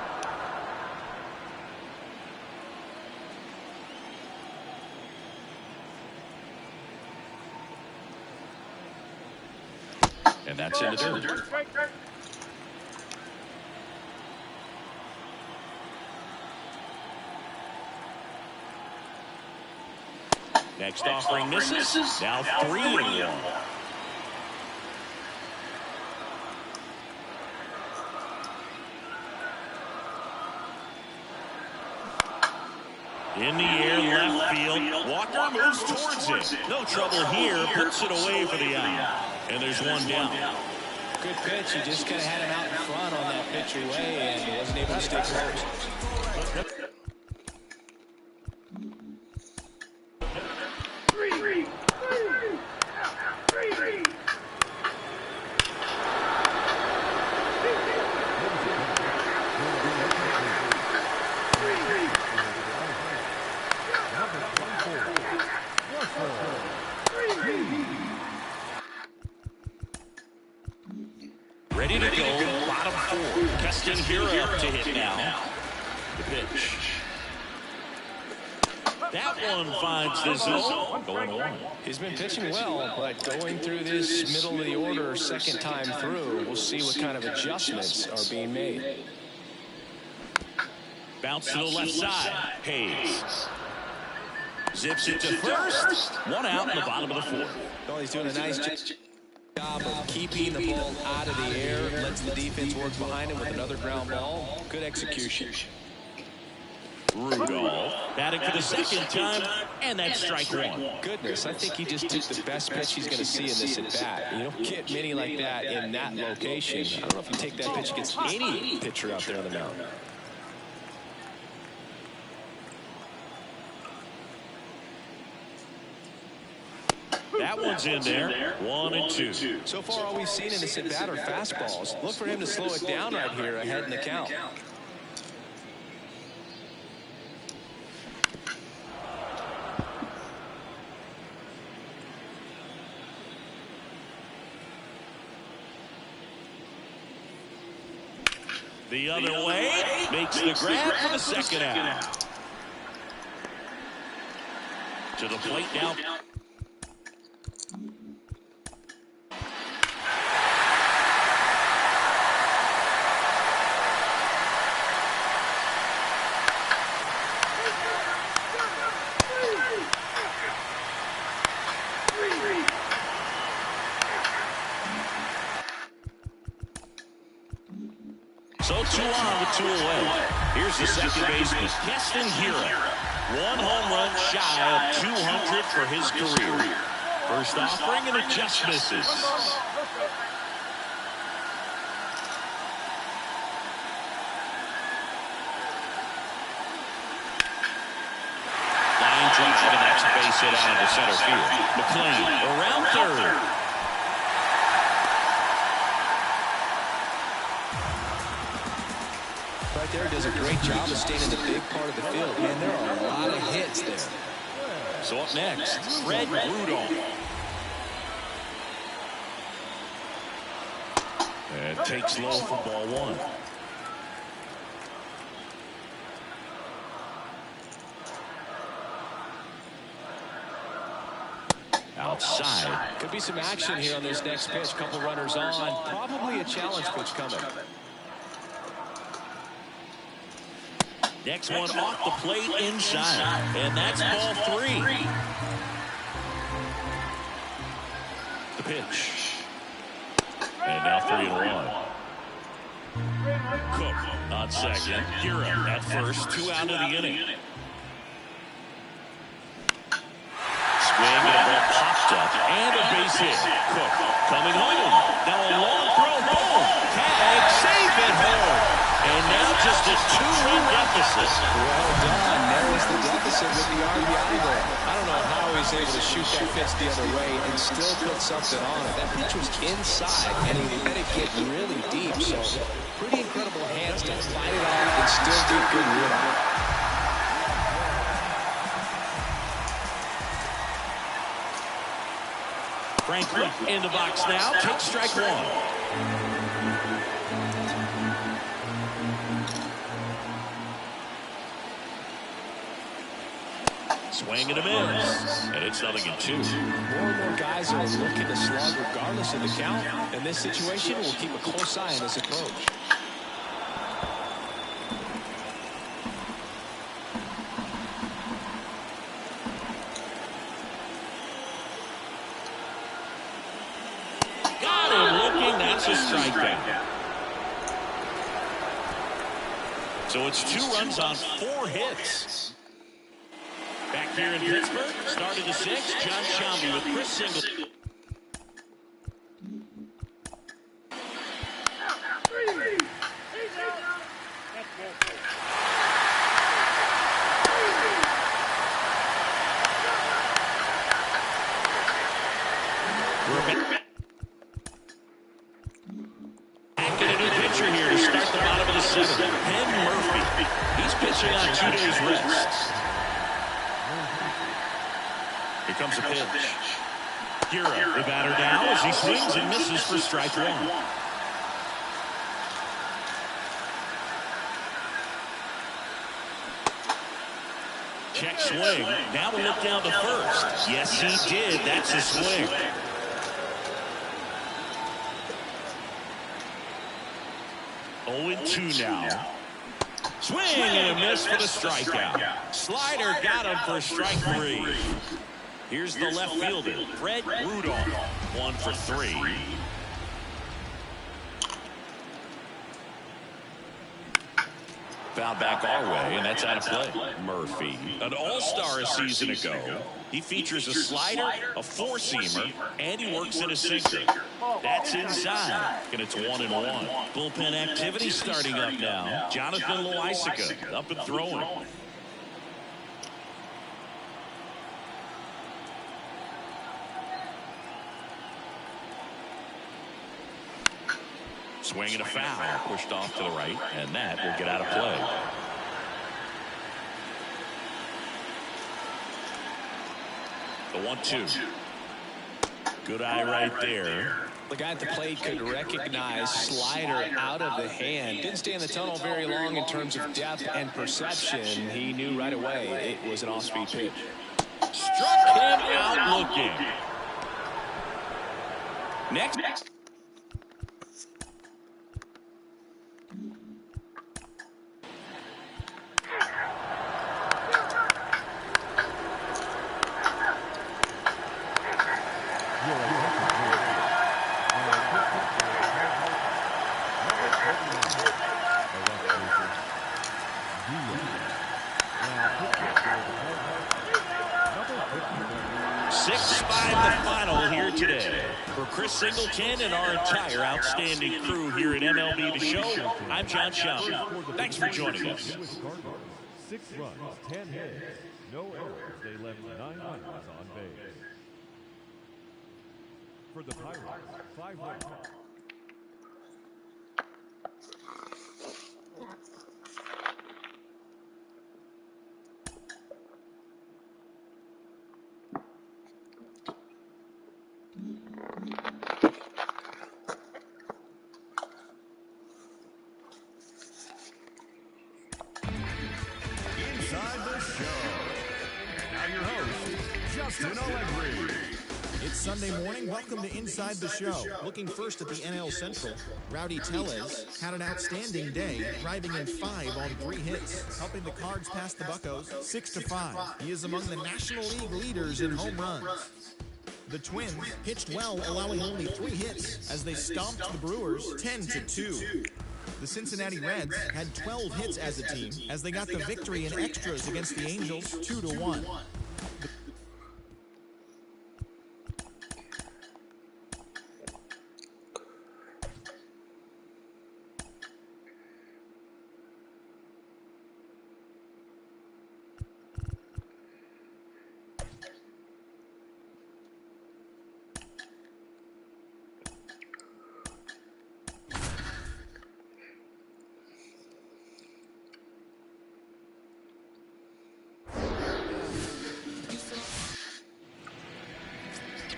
And that's in the dirt. Next offering misses. Now 3-1. In the air, left field. Walker moves towards it. No trouble here. Puts it away for the out. And there's one down. Good pitch. He just kind of had him out in front on that pitch away, and he wasn't able to stay close. Ready to go, bottom four. Keston Hiura up to hit now. The pitch. That one finds the zone. Going one. He's been pitching well, but going through this middle of the order second time through, we'll see what kind of adjustments are being made. Bounce to the left side. Hayes. Zips it to first. One out in the bottom of the fourth. Well, he's doing a nice job of keeping the ball out of the air, lets the defense work behind him with another ground ball. Good execution. Rudolph batting for the second time, and that's strike one. Goodness, I think he just took the best pitch he's going to see in this at-bat. You don't get many like that in that location. I don't know if you take that pitch against any pitcher out there on the mound. That one's in there. 1-2. So far, all we've seen in this at-bat are fastballs. Look for him to slow it down right here ahead in the count. The other way, makes the grab for the second out. To the plate now. So 2 on with 2 away. Here's the second baseman, Keston Hiura. 1 home run shy of 200 for his career. First offering and it just misses. Line drive and that's a base hit out into center field. McLean around third. Right there does a great job of staying in the big part of the field. Man, there are a lot of hits there. So up next, Fred Rudolph. And takes low for ball 1. Outside. Could be some action here on this next pitch. Couple runners on. Probably a challenge pitch coming. Next one off the plate inside. And that's ball 3. The pitch. And now 3-1. Cook on second. Hiura at first. 2 out of the inning. Swing and a ball popped up. And a base hit. Cook coming home. Now a long throw home. Tag, save it home. And now just a 2-run deficit. Well done. Narrows the deficit with the RBI there. I don't know how he's able to shoot that pitch the other way and still put something on it. That pitch was inside, and he let it get really deep. So pretty incredible hands to fight it off and still do good with it. Franklin in the box now. Takes strike 1. Swing and a miss. And it's 0-2. More and more guys are looking to slug regardless of the count. In this situation, we'll keep a close eye on this approach. Got him looking. That's a strikeout. So it's 2 runs on 4 hits. Back here in Pittsburgh, started the 6th, John Shambi with Chris Singleton. Back in a new pitcher here to start the bottom of the 7th. Penn Murphy. He's pitching on 2 days rest. Here comes a pitch. Hiura, the batter now as he swings and misses for strike 1. Check swing. Now to look down to first. Yes, he did. That's a swing. Oh, 2 now. Swing and a miss for the strikeout. Slider got him for strike 3. Here's the left fielder, Fred Rudolph. 1 for 3. Foul back our way, and that's out of play. Murphy, an all-star a season ago. He features a slider, a four-seamer, and he works in a sinker. That's inside, and it's 1-1. Bullpen activity starting up now. Jonathan Loaisiga up and throwing. Swing and a foul, pushed off to the right, and that will get out of play. The 1-2. Good eye right there. The guy at the plate could recognize slider out of the hand. Didn't stay in the tunnel very long in terms of depth and perception. He knew right away it was an off-speed pitch. Struck him out looking. Next. Chris Singleton and our entire outstanding crew here at MLB The Show, I'm John Schaum. Thanks for joining us. 6 runs, 10 hits, no errors. They left 9 runners on base. For the Pirates, 5 runs. It's Sunday morning. Welcome to Inside the Show. Looking first at the NL Central, Rowdy Tellez had an outstanding day, driving in 5 on 3 hits, helping the Cards pass the Buccos 6-5. He is among the National League leaders in home runs. The Twins pitched well, allowing only 3 hits as they stomped the Brewers 10-2. The Cincinnati Reds had 12 hits as a team as they got the victory in extras against the Angels 2-1.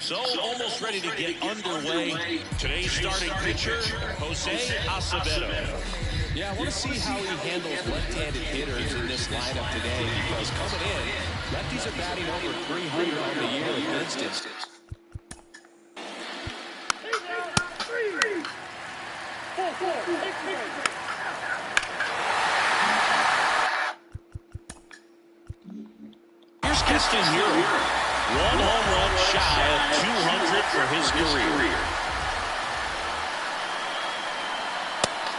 So, almost ready to get underway. Today's starting pitcher, Jose Acevedo. Yeah, I want to see how he handles left-handed hitters in this lineup today, because coming in, lefties are batting over 300 on the year in instance. Here's Keston Hero. 1 home run shy of 200 for his career.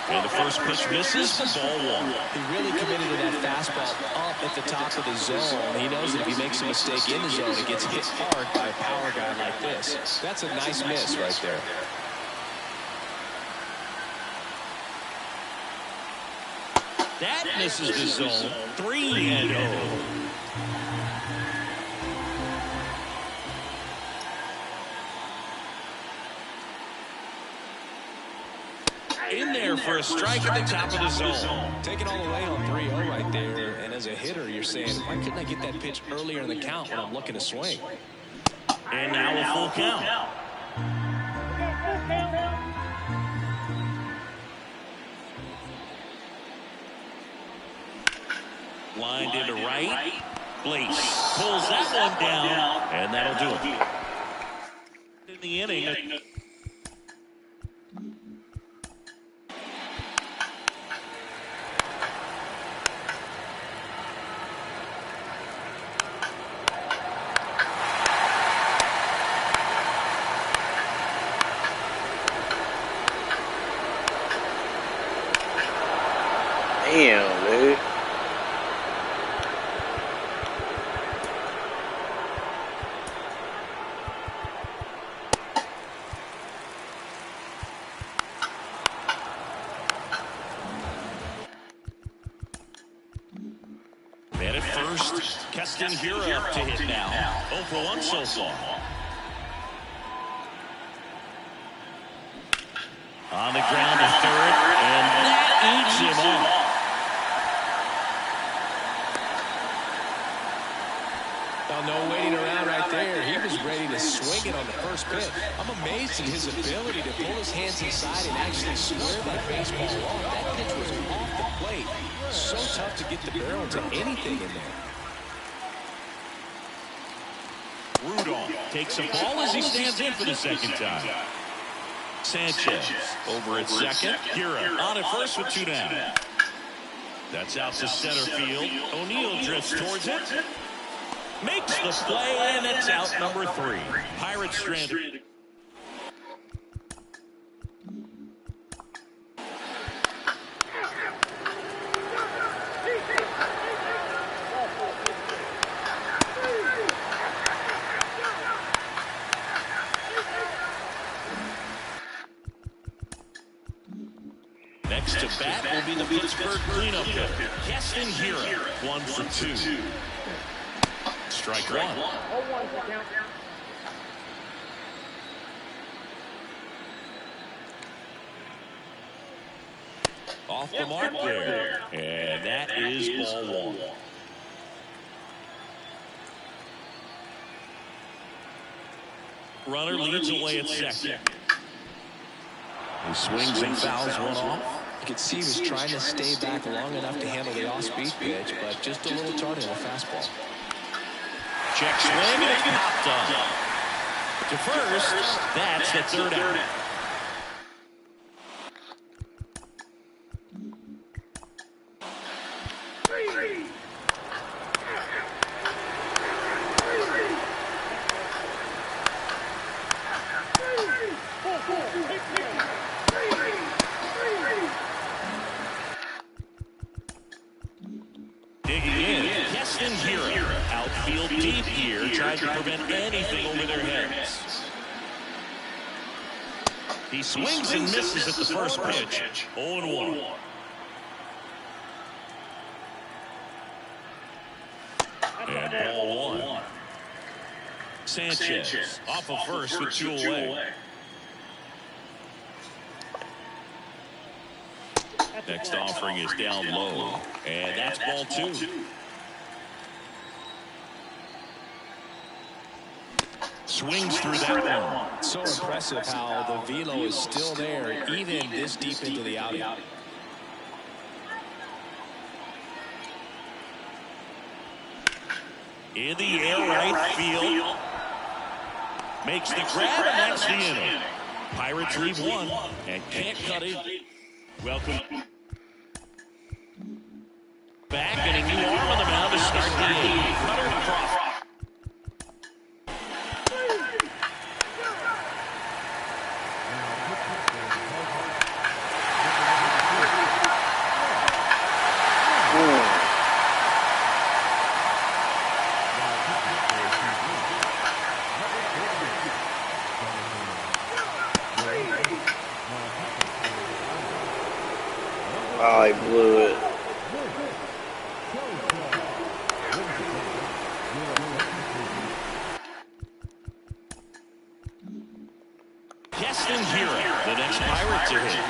And the first pitch misses, ball 1. He really committed to that fastball up at the top of the zone. He knows that if he makes a mistake in the zone, it gets hit hard by a power guy like this. That's a nice miss right there. That misses the zone. 3-0. In there for a strike at the top of the zone. Taking all the way on 3-0 right there. And as a hitter, you're saying, why couldn't I get that pitch earlier in the count when I'm looking to swing? And now a full count. Lined into right. Blaze pulls that one down, and that'll do it. In the inning. Damn, dude. Man at first, Keston Hira up to hit now. 0 for 1 so far. On the ground to third, and that eats him up. Now, no waiting around right there. He was ready to swing it on the first pitch. I'm amazed at his ability to pull his hands inside and actually square that baseball off. That pitch was off the plate. So tough to get the barrel to anything in there. Rudolph takes a ball as he stands in for the second time. Sanchez over at second. Hira on at first with 2 down. That's out to center field. O'Neill drifts towards it. Makes the play, and it's out number 3. Pirates stranded. Next to bat will be the Pittsburgh cleanup hitter, Keston Hira, 1 for 2. Strike 1. Off the mark there, and that is ball 1. Runner leads away at second. He swings and fouls one off. You could see he was trying to stay back long enough to handle the off-speed pitch, but just a little tardy on the fastball. Check swing, and it's popped up. To first, that's the 3rd out. Digging in, Keston Hira, outfield deep here, trying to prevent anything over their heads. He swings and misses at the first pitch. 0-1. And ball 1. Sanchez off of first with 2 away. Next offering is down low, and that's ball 2. Swings through that one. So impressive how the velo is still there, even this deep into the outing. In the air, right field. Makes the grab, and that's the inning. Pirates leave 1 and can't cut in. Welcome back, and a new arm on the mound to start the inning. Cutter Crawford. Oh, he blew it. Keston Hira, the next Pirate to hit.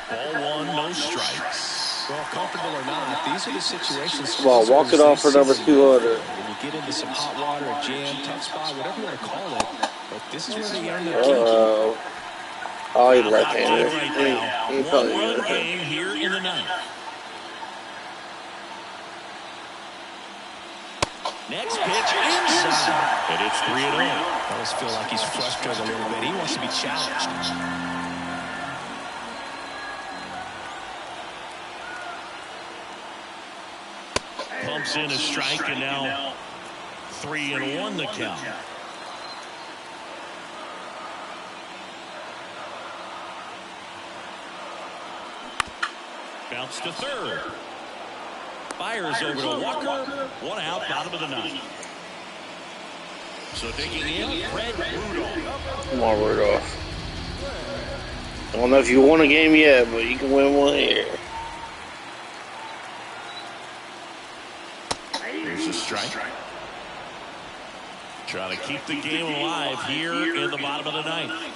Ball 1, no strikes. Well, comfortable or not, these are the situations. Come on, walk it off for number 200. When you get into some hot water, a jam, tough spot, whatever you want to call it, but this is where they earn their keep. Oh, he's right-handed. He probably One-run game here in the 9th. Next pitch inside, and it's 3-0. I always feel like he's frustrated a little bit. He wants to be challenged. Pumps in a strike, and now 3-1 the count. Counts to third. Fires over to Walker. One out, bottom of the ninth. So digging in, Fred Rudolph. Come on, Rudolph. I don't know if you won a game yet, but you can win one here. Here's a strike. Trying to keep the game alive here in the bottom of the ninth.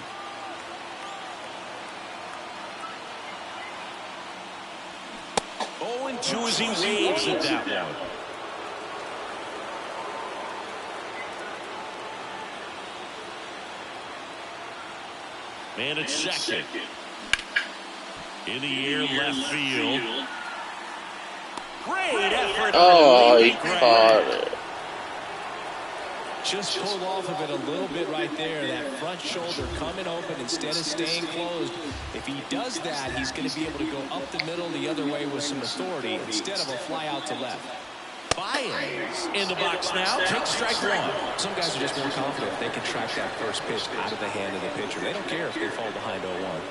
Oh, and 2 as he waves at that one. Man at second. In the air, left field. Great effort. Oh, he caught it. Just pulled off of it a little bit right there. That front shoulder coming open instead of staying closed. If he does that, he's going to be able to go up the middle the other way with some authority instead of a fly out to left. Baez in the box now. Take strike one. Some guys are just more confident they can track that first pitch out of the hand of the pitcher. They don't care if they fall behind 0-1.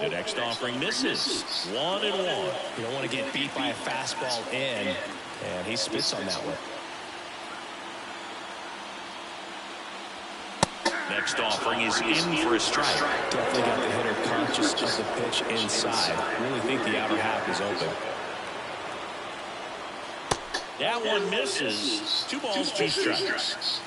The next offering misses. 1-1. You don't want to get beat by a fastball in, and he spits on that one. Next offering is in for a strike. Definitely got the hitter conscious of the pitch inside. Really think the outer half is open. That one misses. 2 balls, 2 strikes.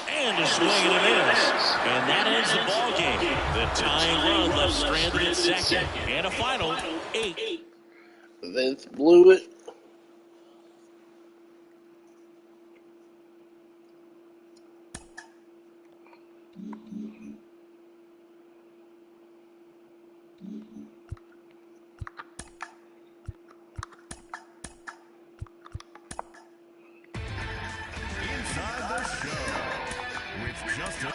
And a swing and a miss. And that ends the ball game. The tying run left stranded at second. And a final 8. Vince blew it. Inside the show with Justin.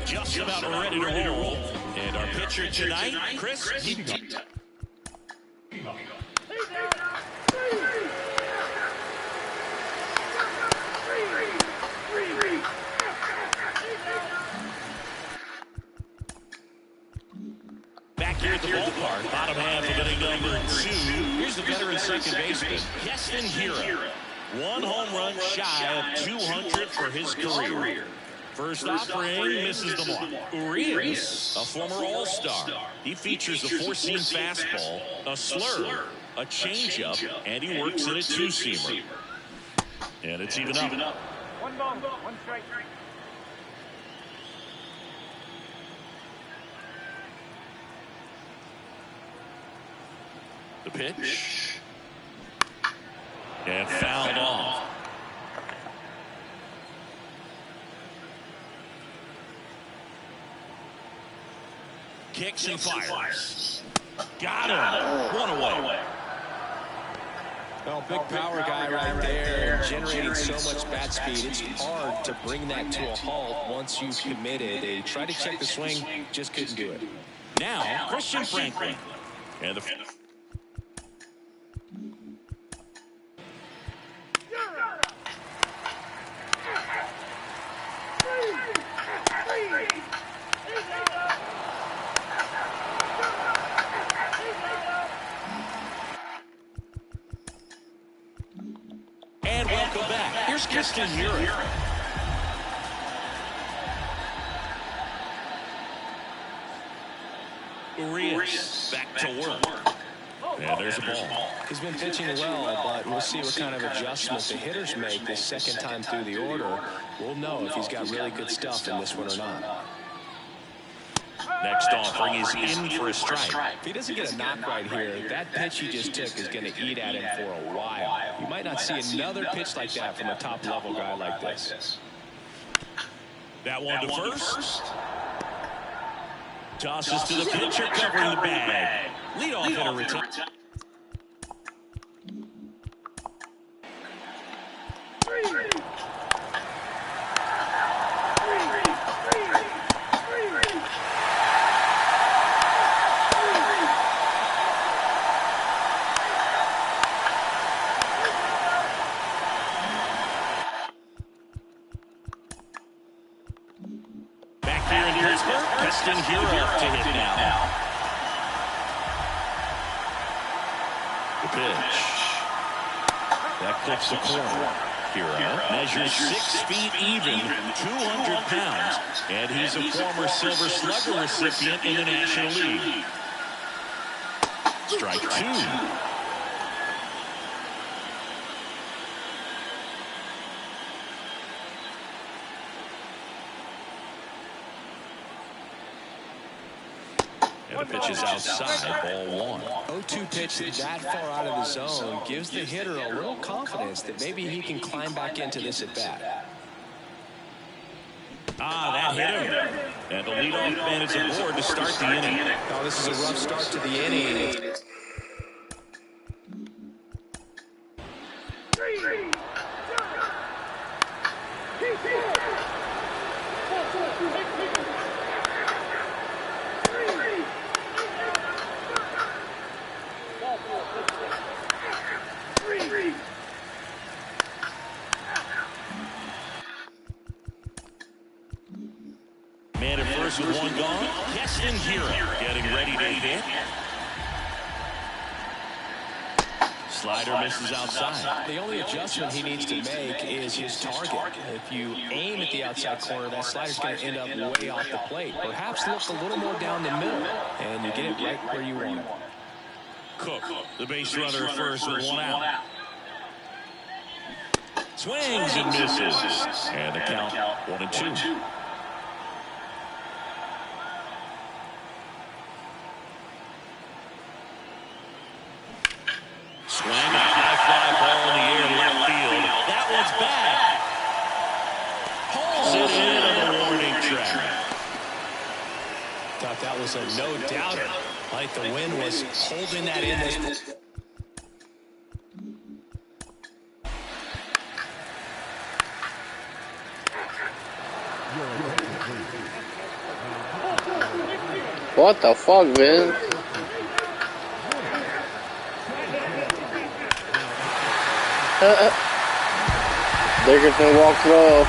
Just about ready to roll. And our pitcher tonight, Chris. Back here at the ballpark, bottom half of inning number 2. Here's the veteran second baseman, Keston Hiura. 1 home run shy of 200 for his career. First offering misses the mark. Urias, a former All-Star. He features a 4-seam fastball, a slurve, a changeup, and he works in a 2-seamer. And it's even up. 1 ball, 1 strike. The pitch. And fouled off. Kicks and fires. Got him. 1 away. Well, big power guy right there, generating so much bat speed. It's hard to bring that to a halt once you've committed. They tried to check the swing, just couldn't do it. Now, Christian Franklin. And here's Keston Hiura. Urias back to work. And there's a ball. He's been pitching well, but we'll see what kind of adjustment the hitters make this second time through the order. We'll know if he's got really good stuff in this one or not. Next offering is in for a strike. If he doesn't get a knock right here, that pitch he just took is going to eat at him for a while. You might not see another pitch like that from a top-level guy like this. That one to first. Tosses to the pitcher, covering the bag. Leadoff hitter return. Back here in Pittsburgh, Keston Hiura to hit now. The pitch. That clips the corner. Hiura measures 6 feet even, 200 pounds, and he's a former Silver Slugger recipient in the National League. Strike 2. And the pitch is outside, ball 1. 0-2 pitch that far out of the zone gives the hitter a little confidence that maybe he can climb back into this at bat. That hit him. And the leadoff man is aboard to start the inning. Oh, this is a rough start to the inning. Man at first with one gone. Keston Hiura getting ready to hit. Slider misses outside. The only adjustment he needs to make is his target. If you aim at the outside corner, that slider's going to end up way off the plate. Perhaps look a little more down the middle, and you get it right where you want it. Cook, the base runner at first with one out. Swings and misses. And the count 1-2. Swing, a high fly ball in the air, left field. That one's back. Pulls it in on the warning track. Thought that was a no-doubter. Like the wind was holding that in this. What the fuck, man? Dickerson walks low.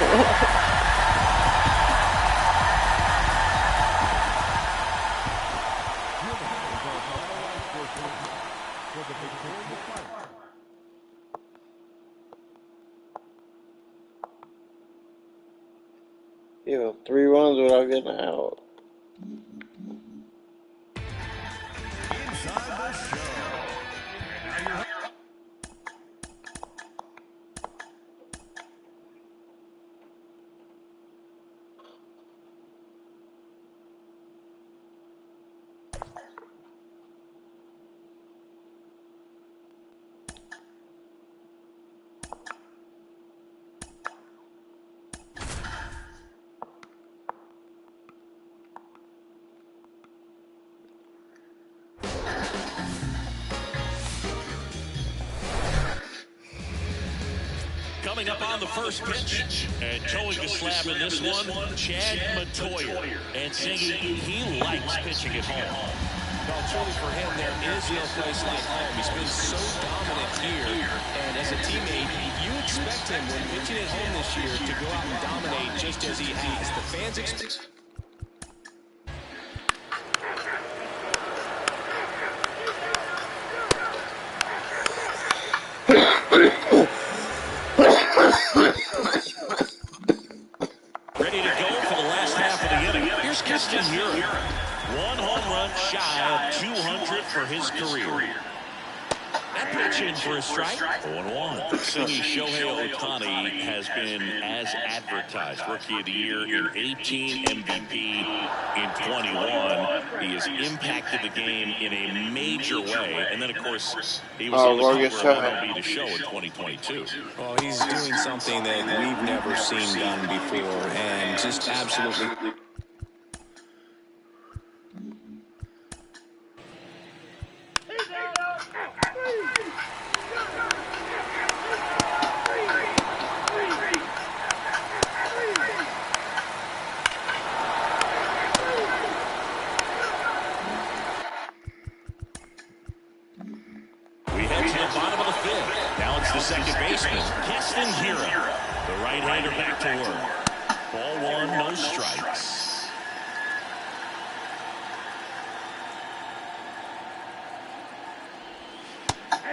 Yeah, 3 runs without getting out. Inside the show. And now you're Coming up on the first pitch, and towing the slab in this one, Chad Matoyer. And singing he likes pitching at home. Well, truly for him, there is no place like home. He's been so dominant here, and as a teammate, you expect him when pitching at home this year to go out and dominate just as he has. The fans expect. career. That pitch in for a strike. 0-1. Singing Shohei Ohtani has been as advertised. Rookie of the Year in 18, MVP in 21. He has impacted the game in a major way. And then, of course, he was on the cover of MLB The Show in 2022. Well, he's doing something that we've never seen done before, and just absolutely... The second baseman, Hira. The right-hander back to work. Ball one, no strikes.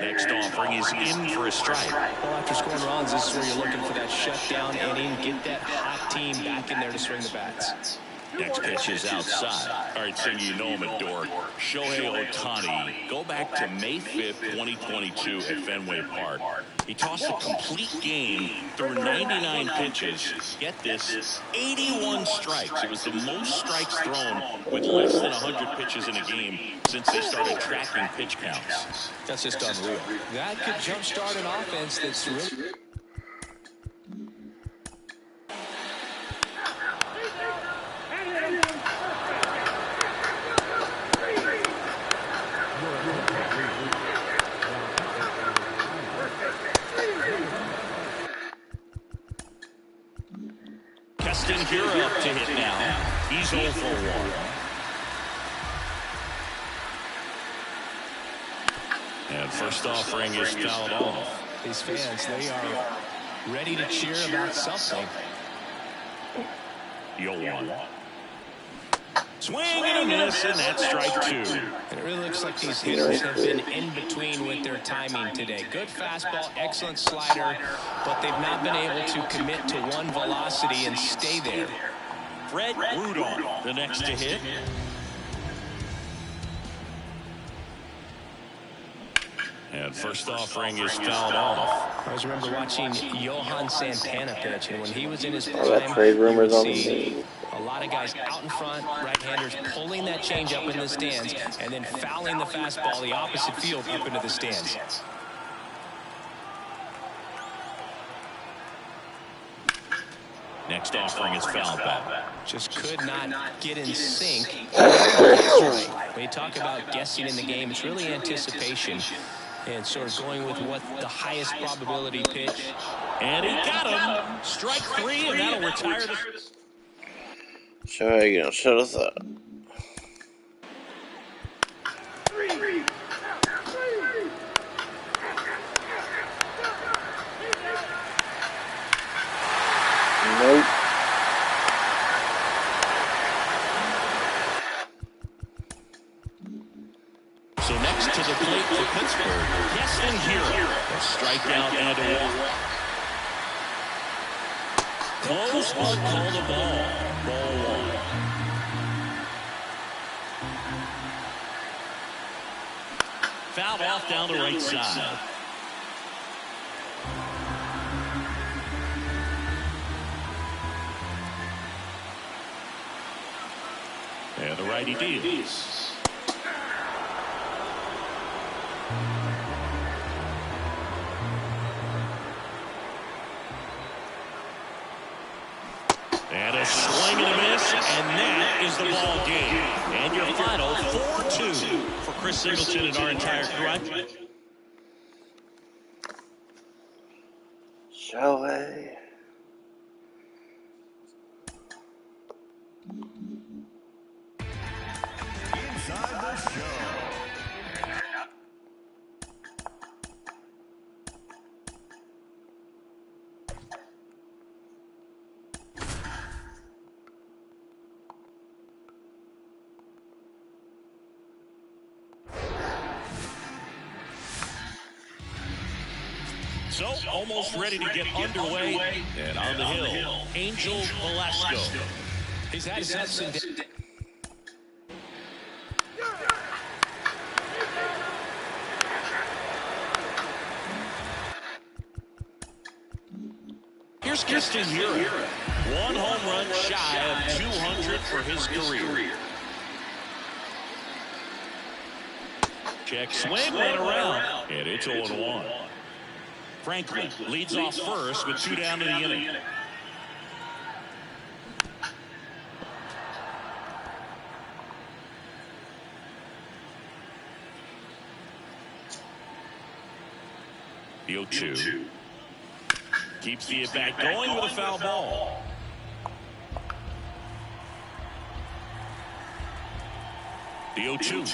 Next offering is in for a strike. Well, after scoring runs, this is where you're looking for that shutdown inning. Get that hot team back in there to swing the bats. Next pitch is outside. All right, so you know him at Dork. Shohei Ohtani. Go back to May 5th, 2022 at Fenway Park. He tossed a complete game through 99 pitches. Get this, 81 strikes. It was the most strikes thrown with less than 100 pitches in a game since they started tracking pitch counts. That's just unreal. That could jumpstart an offense that's really... Hira up to hit now. He's 0 for 1. And first offering is fouled off. These fans, they are ready to cheer about something. 0-1. Swing and a miss, and that's strike 2. It really looks like these hitters have been in between with their timing today. Good fastball, excellent slider, but they've not been able to commit to one velocity and stay there. Fred Rudolph, the next to hit. And first offering is fouled off. I always remember watching Johan Santana pitch, and when he was in his prime, you would see a lot of guys out in front, right-handers pulling that change up in the stands, and then fouling the fastball the opposite field up into the stands. Next offering is fouled back. Just could not get in sync. When you talk about guessing in the game, it's really anticipation and sort of going with what the highest probability pitch. And he got him. Strike 3, and that'll retire the... So how you gonna shut us up? Nope. So next to the plate for Pittsburgh, Hira. A strikeout and a walk. Close but call the ball. Ball 1. Fouled off down the right side. And the righty deals. And a swing and a miss, and that is the ball game. And your final 4-2 for Chris Singleton and our entire crew. Shohei. Inside the show. So, almost ready to get underway. And on the hill, Angel Velasco. He's had his ups and downs. Here's Keston Hiura. 1 home run shy of 200 for his career. Check swing, went around, and it's 0-1. Franklin leads off first with 2 down to the inning. The 0-2. Keeps the at-bat going with a foul ball. The 0-2.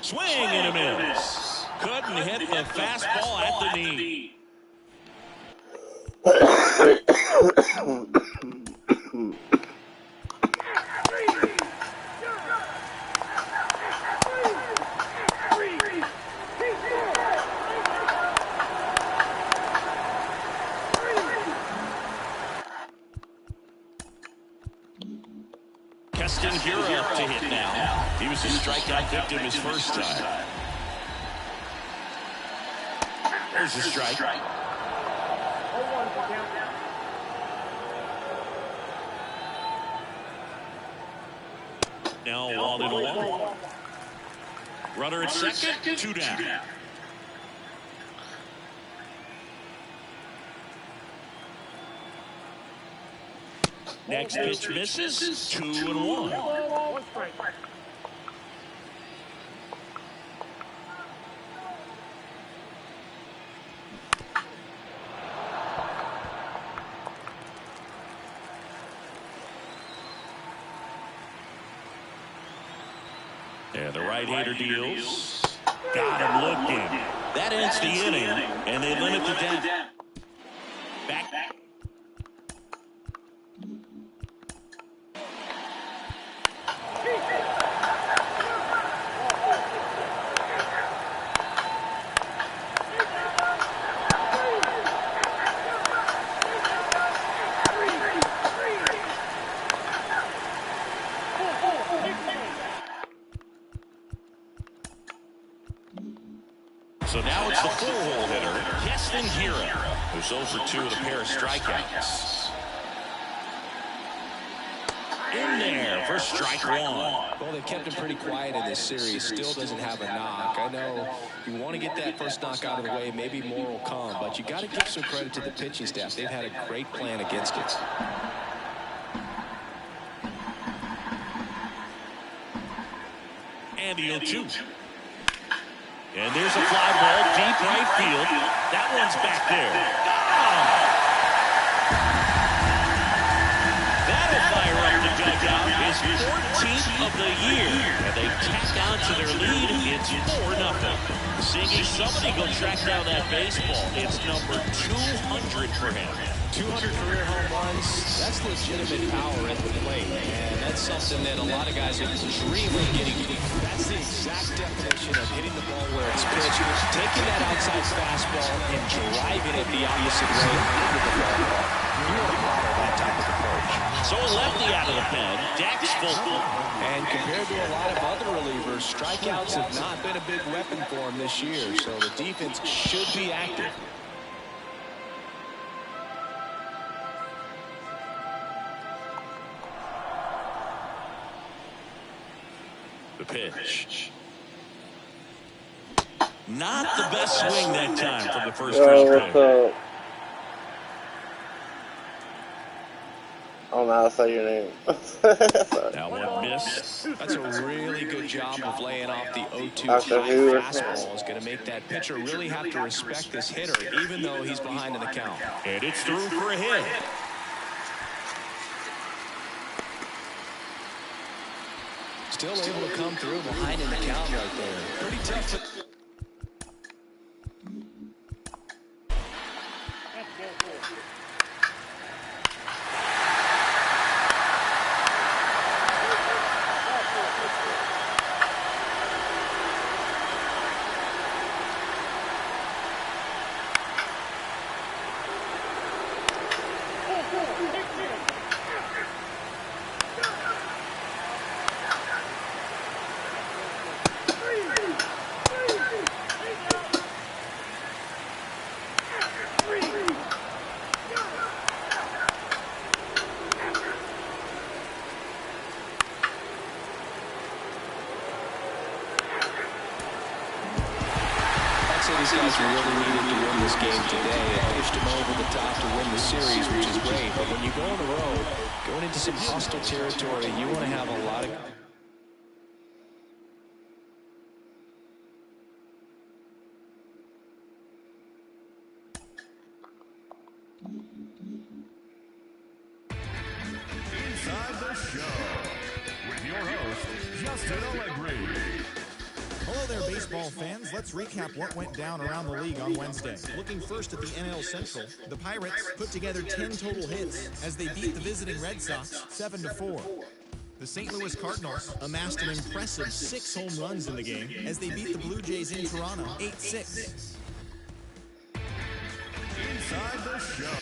Swing and a miss. Couldn't hit the fastball at the knee. Keston Hiura up to hit now. He was a strikeout victim his first time. There's a strike. Now 1-1. Runner at second, 2 down. Next pitch misses, 2-1. Yeah, the right-hander deals. Got him looking. That ends the inning, and they limit the depth. Back. So now it's the full-hole hitter, Keston Hiura, who's 0 for 2 with a pair of strikeouts. In there for strike 1. Well, they kept him pretty quiet in this series. Still doesn't have a knock. I know you want to get that first knock out of the way. Maybe more will come, but you got to give some credit to the pitching staff. They've had a great plan against it. And the 0-2. And there's a fly ball deep right field. That one's back there. That'll fire up the dugout. His 14th of the year. And they tack on to their lead. It's 4-0. Seeing somebody go track down that baseball. It's number 200 for him. 200 career home runs, that's legitimate power at the plate, and that's something that a lot of guys are dream of getting. That's the exact definition of hitting the ball where it's pitched, taking that outside fastball and driving it the opposite way into the ball. You want to model that type of approach. So a lefty out of the pen, Dax Folkman. And compared to a lot of other relievers, strikeouts have not been a big weapon for him this year, so the defense should be active. The pitch. Not the best swing that time from the first pitch. Oh, now I say your name. That one missed. That's a really good job of laying off the 0-2 After high who? fastball. Is going to make that pitcher really have to respect this hitter, even though he's behind in the count. And it's through for a hit. Still able to come through behind in the count right there. Pretty tough to... say these guys really needed to win this game today. It pushed them over the top to win the series, which is great. But when you go on the road, going into some hostile territory, you want to have a lot of... Inside the Show with your host, Justin Allegri. Hello there, baseball fans. Let's recap what went down around the league on Wednesday. Looking first at the NL Central, the Pirates put together 10 total hits as they beat the visiting Red Sox 7-4. The St. Louis Cardinals amassed an impressive 6 home runs in the game as they beat the Blue Jays in Toronto 8-6. Inside the Show.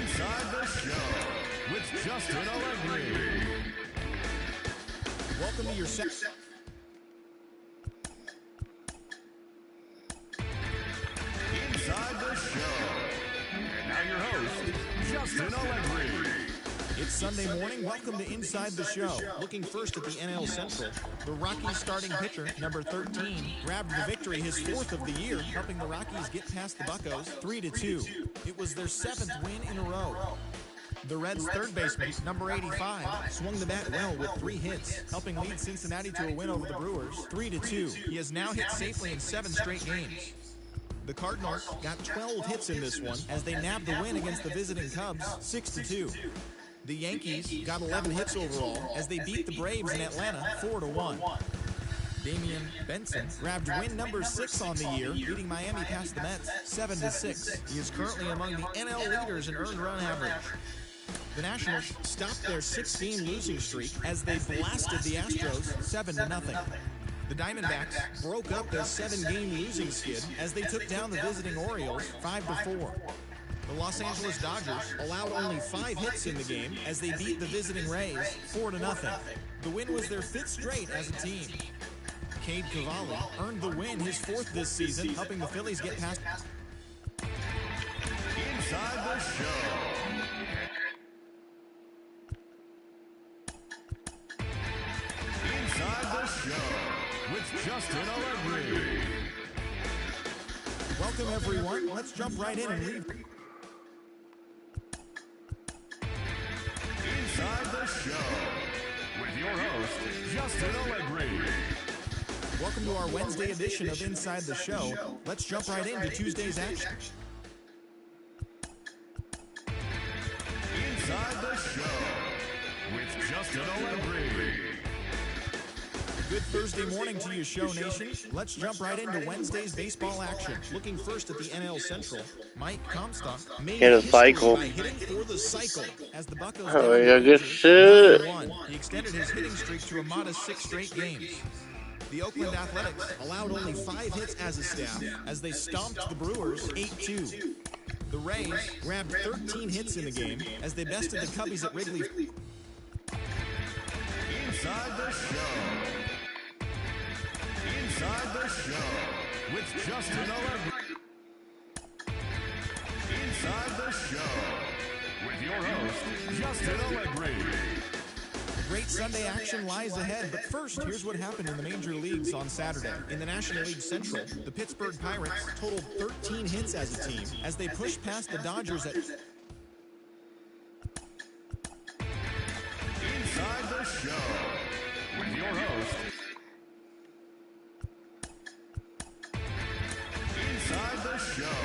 Inside the Show with Justin Allegri. Welcome to your second. Inside the Show. And now your host, Justin Allegri. It's Sunday morning. Welcome to Inside the Show. Looking first at the NL Central, the Rockies starting pitcher, number 13, grabbed the victory, his 4th of the year, helping the Rockies get past the Buccos 3-2. It was their 7th win in a row. The Reds' third baseman, number 85, swung the bat well with 3 hits, helping lead Cincinnati to a win over the Brewers 3-2. He has now hit safely in 7 straight games. The Cardinals got 12 hits in this one as they nabbed the win against the visiting Cubs 6-2. The Yankees got 11 hits overall as they beat the Braves in Atlanta 4-1. Damian Benson grabbed win number 6 on the year, beating Miami past the Mets 7-6. He is currently among the NL leaders in earned run average. The Nationals stopped their 6-game losing streak as they blasted the Astros 7-0. The Diamondbacks broke up their 7-game losing skid as they took down the visiting Orioles 5-4. The Los Angeles Dodgers allowed only 5 hits in the game as they beat the visiting Rays 4-0. The win was their 5th straight as a team. Cade Cavalli earned the win, his 4th this season, helping the Phillies get past... Inside the Show. Inside the Show with Justin Allegri. Welcome, everyone. Let's jump right in and read... Inside the Show with your host, Justin Allegri. Welcome to our Wednesday edition of Inside the Show. Let's jump right into Tuesday's action. Inside the Show with Justin Allegri. Good Thursday morning to you, Show Nation. Let's jump right into Wednesday's baseball action. Looking first at the NL Central, Mike Comstock made Hit a history cycle. by hitting for the cycle as the Buccos Oh, yeah, good shit. 9-1. He extended his hitting streak to a modest 6 straight games. The Oakland Athletics allowed only 5 hits as a staff as they stomped the Brewers 8-2. The Rays grabbed 13 hits in the game as they bested the Cubbies at Wrigley. Inside the Show. Inside the Show with Justin Allegri. Inside the Show with your host, Justin Allegri. Great Sunday action lies ahead, but first, here's what happened in the major leagues on Saturday. In the National League Central, the Pittsburgh Pirates totaled 13 hits as a team as they pushed past the Dodgers at... Inside the Show with your host, Inside the Show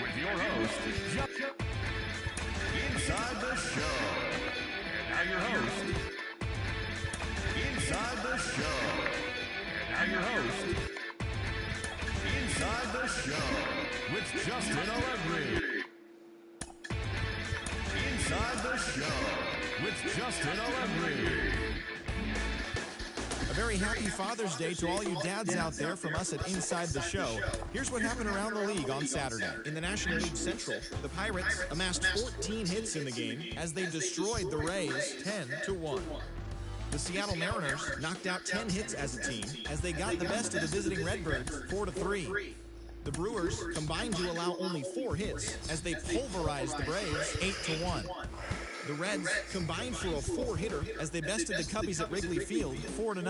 with your host, Inside the Show. And now your host, Inside the Show. And now your host, Inside the Show with Justin Allegri. Inside the Show with Justin Allegri. A very happy Father's Day to all you dads out there from us at Inside the Show. Here's what happened around the league on Saturday. In the National League Central, the Pirates amassed 14 hits in the game as they destroyed the Rays 10-1. The Seattle Mariners knocked out 10 hits as a team as they got the best of the visiting Redbirds 4-3. The Brewers combined to allow only 4 hits as they pulverized the Braves 8-1. The Reds combined for a 4-hitter as they bested the Cubbies at Wrigley Field 4-0.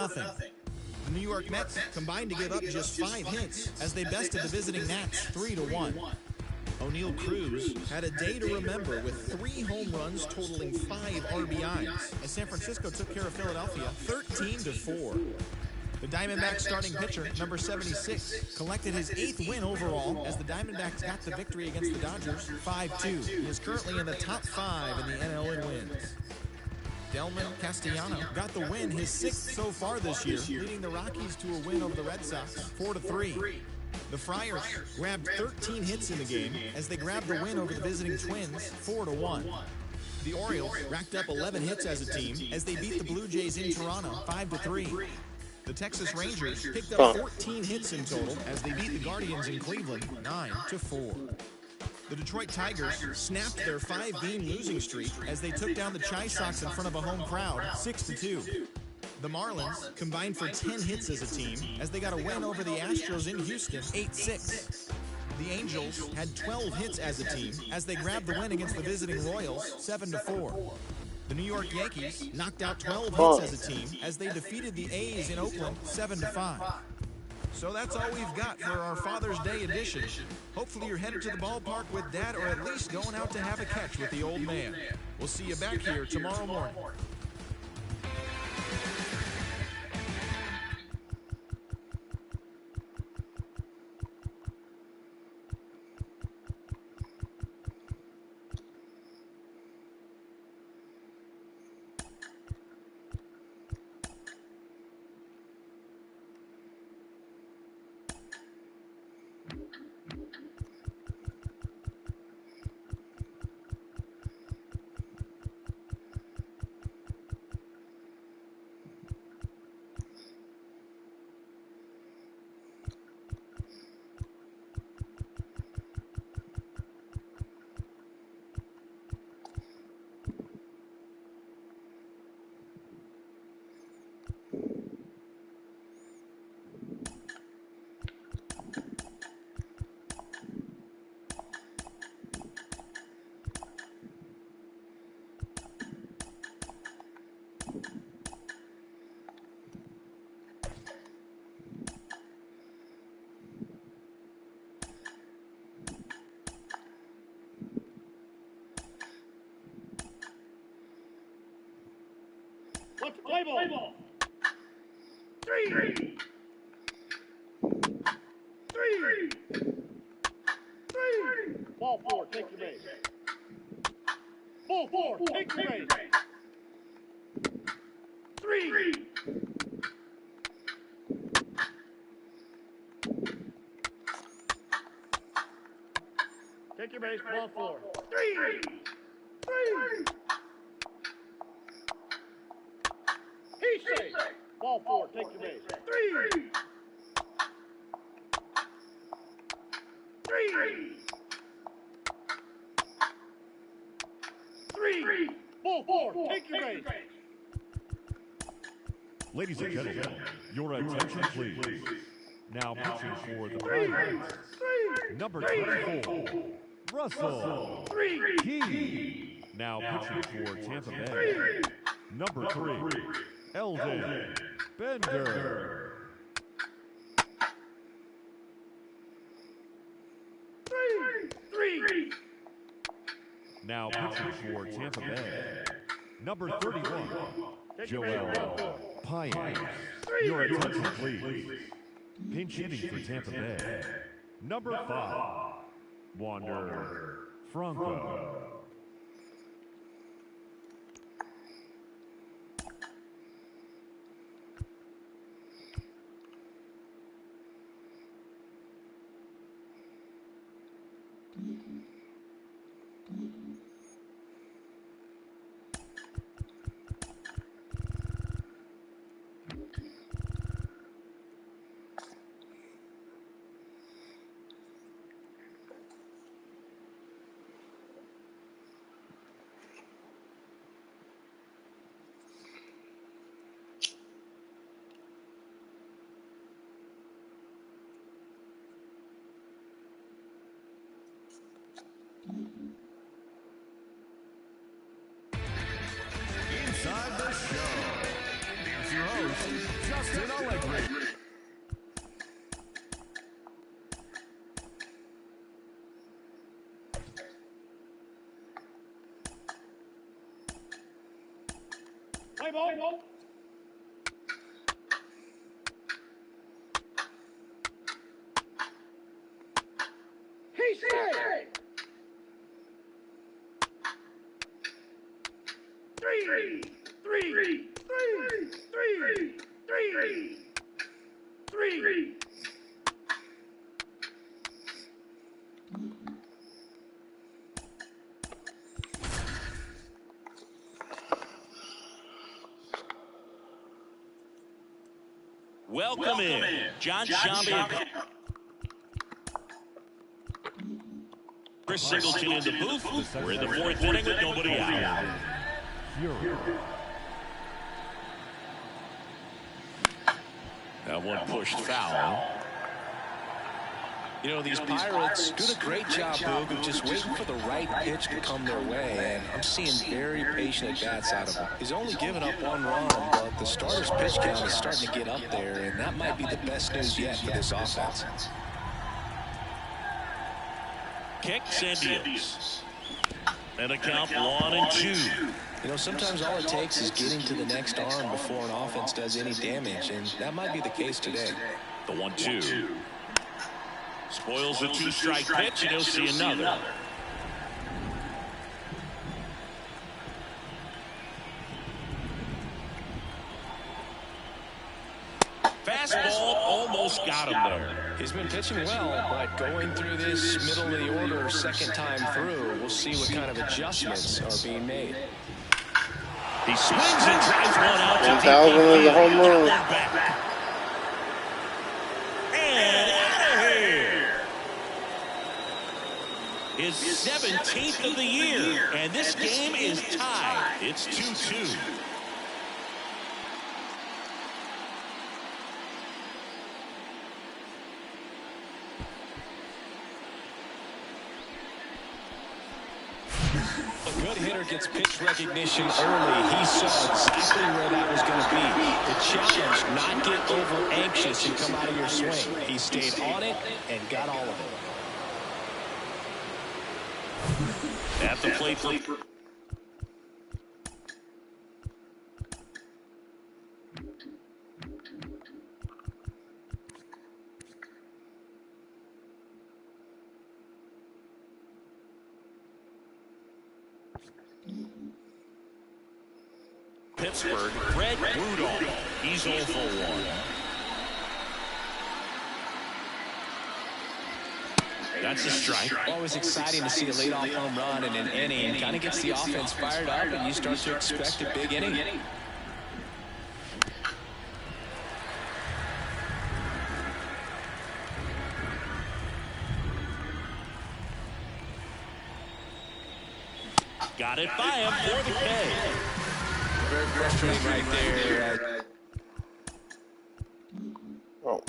The The New York Mets combined to give up just 5 hits as they bested the visiting Nats 3-1. O'Neal Cruz had a day to remember with 3 home runs totaling 5 RBIs as San Francisco took care of Philadelphia 13-4. The Diamondbacks starting pitcher, number 76, collected his 8th win overall as the Diamondbacks got the victory against the Dodgers 5-2. He is currently in the top 5 in the NL in wins. Delman Castellano got the win, his 6th so far this year, leading the Rockies to a win over the Red Sox 4-3. The Friars grabbed 13 hits in the game as they grabbed the win over the visiting Twins 4-1. The Orioles racked up 11 hits as a team as they beat the Blue Jays in Toronto 5-3. The Texas Rangers picked up 14 hits in total as they beat the Guardians in Cleveland 9-4. The Detroit Tigers snapped their 5-game losing streak as they took down the Chi Sox in front of a home crowd 6-2. The Marlins combined for 10 hits as a team as they got a win over the Astros in Houston 8-6. The Angels had 12 hits as a team as they grabbed the win against the visiting Royals 7-4. The New York Yankees knocked out 12 hits as a team as they defeated the A's in Oakland 7-5. So that's all we've got for our Father's Day edition. Hopefully you're headed to the ballpark with Dad or at least going out to have a catch with the old man. We'll see you back here tomorrow morning. Let's play ball. 3. 3. 3. Ball 4, take your base. Ball 4, take your base. 3. Take your base, ball 4. 3. 3. He's safe. Ball 4, take your base. 3. 3. 3. Ball 4, take your base. Ladies and gentlemen, your attention please. Now pitching for the Pirates, number 24, Russell Key. Now pitching for Tampa Bay, number 3, Eldon Bender. 3. Now pitching for Tampa Bay, number 31, Joel Payne. Your attention please. Pinch hitting for Tampa Bay, number 5, Wander Franco. Inside the show. Here's your host, Justin Allegri. ball. He said. 3. Welcome in, John Shambi. Chris Singleton in the booth. We're in the fourth inning with nobody out. That one pushed foul. You know, these Pirates doing a great job, Boog, of just waiting for the right pitch to come their way, and I'm seeing very patient at-bats out of him. He's only given up 1 run, but the starter's pitch count is starting to get up there, and that might be the best news yet for this offense. Kicks and deals. And a count 1-2. You know, sometimes all it takes is getting to the next arm before an offense does any damage, and that might be the case today. The 1-2. Spoils the 2-strike pitch, and he'll see another. Fastball almost got him there. He's been pitching well, but going through this middle of the order second time through, we'll see what kind of adjustments are being made. He swings and drives one out. 1,000 is a home run. And out of here. His 17th of the year, and this game is tied. It's 2-2. A good hitter gets pitch recognition early. He saw exactly where that was going to be. The challenge, not get over anxious and come out of your swing. He stayed on it and got all of it. At the plate for Pittsburgh, Greg Rudolph. He's 0 for 1. That's a strike. Always exciting to see a leadoff home run in an inning. Kind of gets the offense fired up, and you start to expect a big inning. Got it by him for the K. Very frustrating right there. Oh.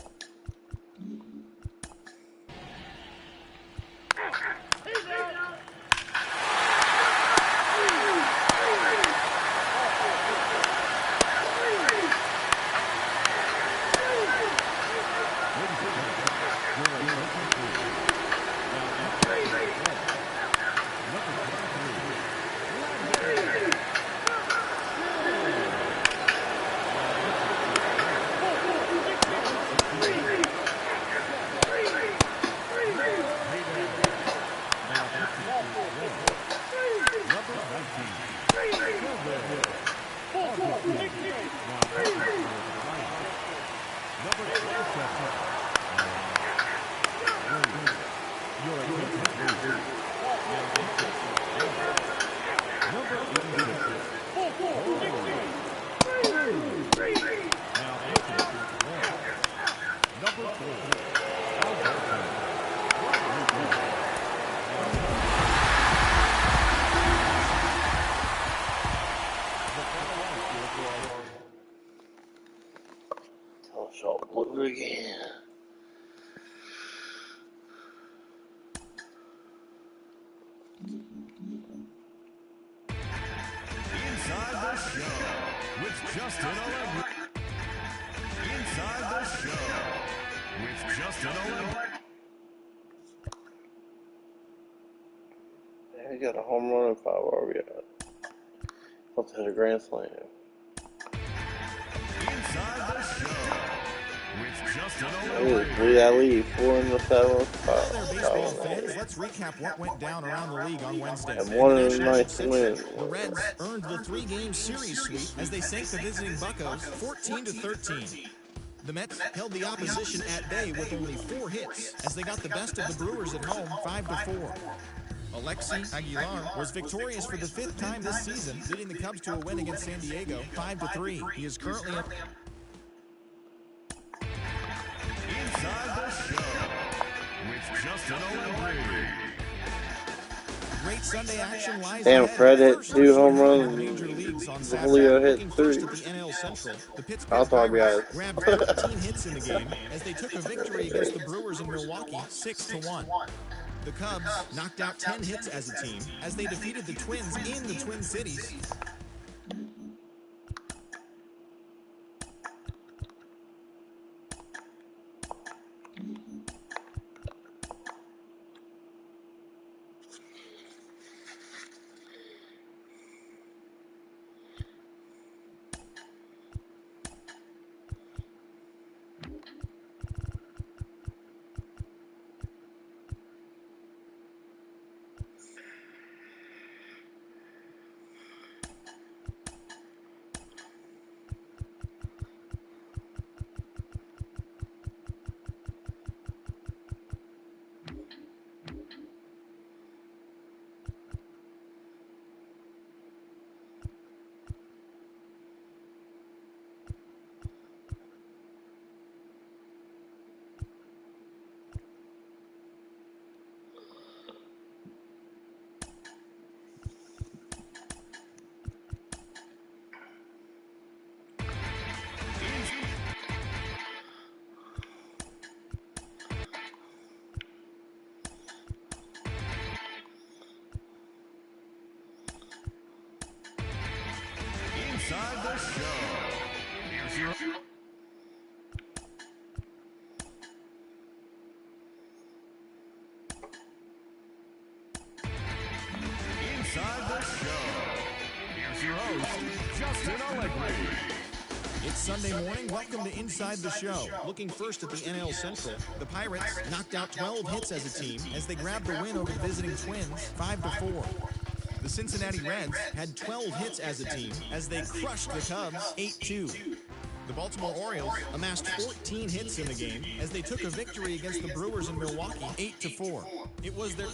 Again. Inside the Show with Justin Allegri. Inside the Show with Justin Allegri. He got a home run and 5 RBI. Let's hit a grand slam. I just blew that lead 4 in the 7th. Hello there, baseball fans. Let's recap what went down around the league on Wednesday. And In one the of the National League nice Central, wins. the Reds earned the 3-game series sweep as they sank the visiting Buccos 14-13. The Mets held the opposition at bay with only 4 hits as they got the best of the Brewers at home 5-4. Alexi Aguilar was victorious for the 5th time this season, leading the Cubs to a win against San Diego 5-3. He is currently up. Inside the show with Justin Olin. Great Sunday action lies Damn, ahead. Fred hit First 2 home in the runs. Major Leagues on Julio Saturday. hit Looking first 3. at the NL Central, the I'll Pittsburgh talk, Pirates guys. grabbed 13 hits in the game as they took a victory against the Brewers in Milwaukee 6-1. The Cubs knocked out 10 hits as a team as they defeated the Twins in the Twin Cities. Inside the show. Here's your Inside the show. Here's your host, Justin Allegri. It's Sunday morning. Welcome to Inside the Show. Looking first at the NL Central, the Pirates knocked out 12 hits as a team as they grabbed the win over the visiting Twins 5-4. The Cincinnati Reds had 12 hits as a team as they crushed the Cubs 8-2. The Baltimore Orioles amassed 14 hits in the game as they took a victory against the Brewers in Milwaukee 8-4. It was their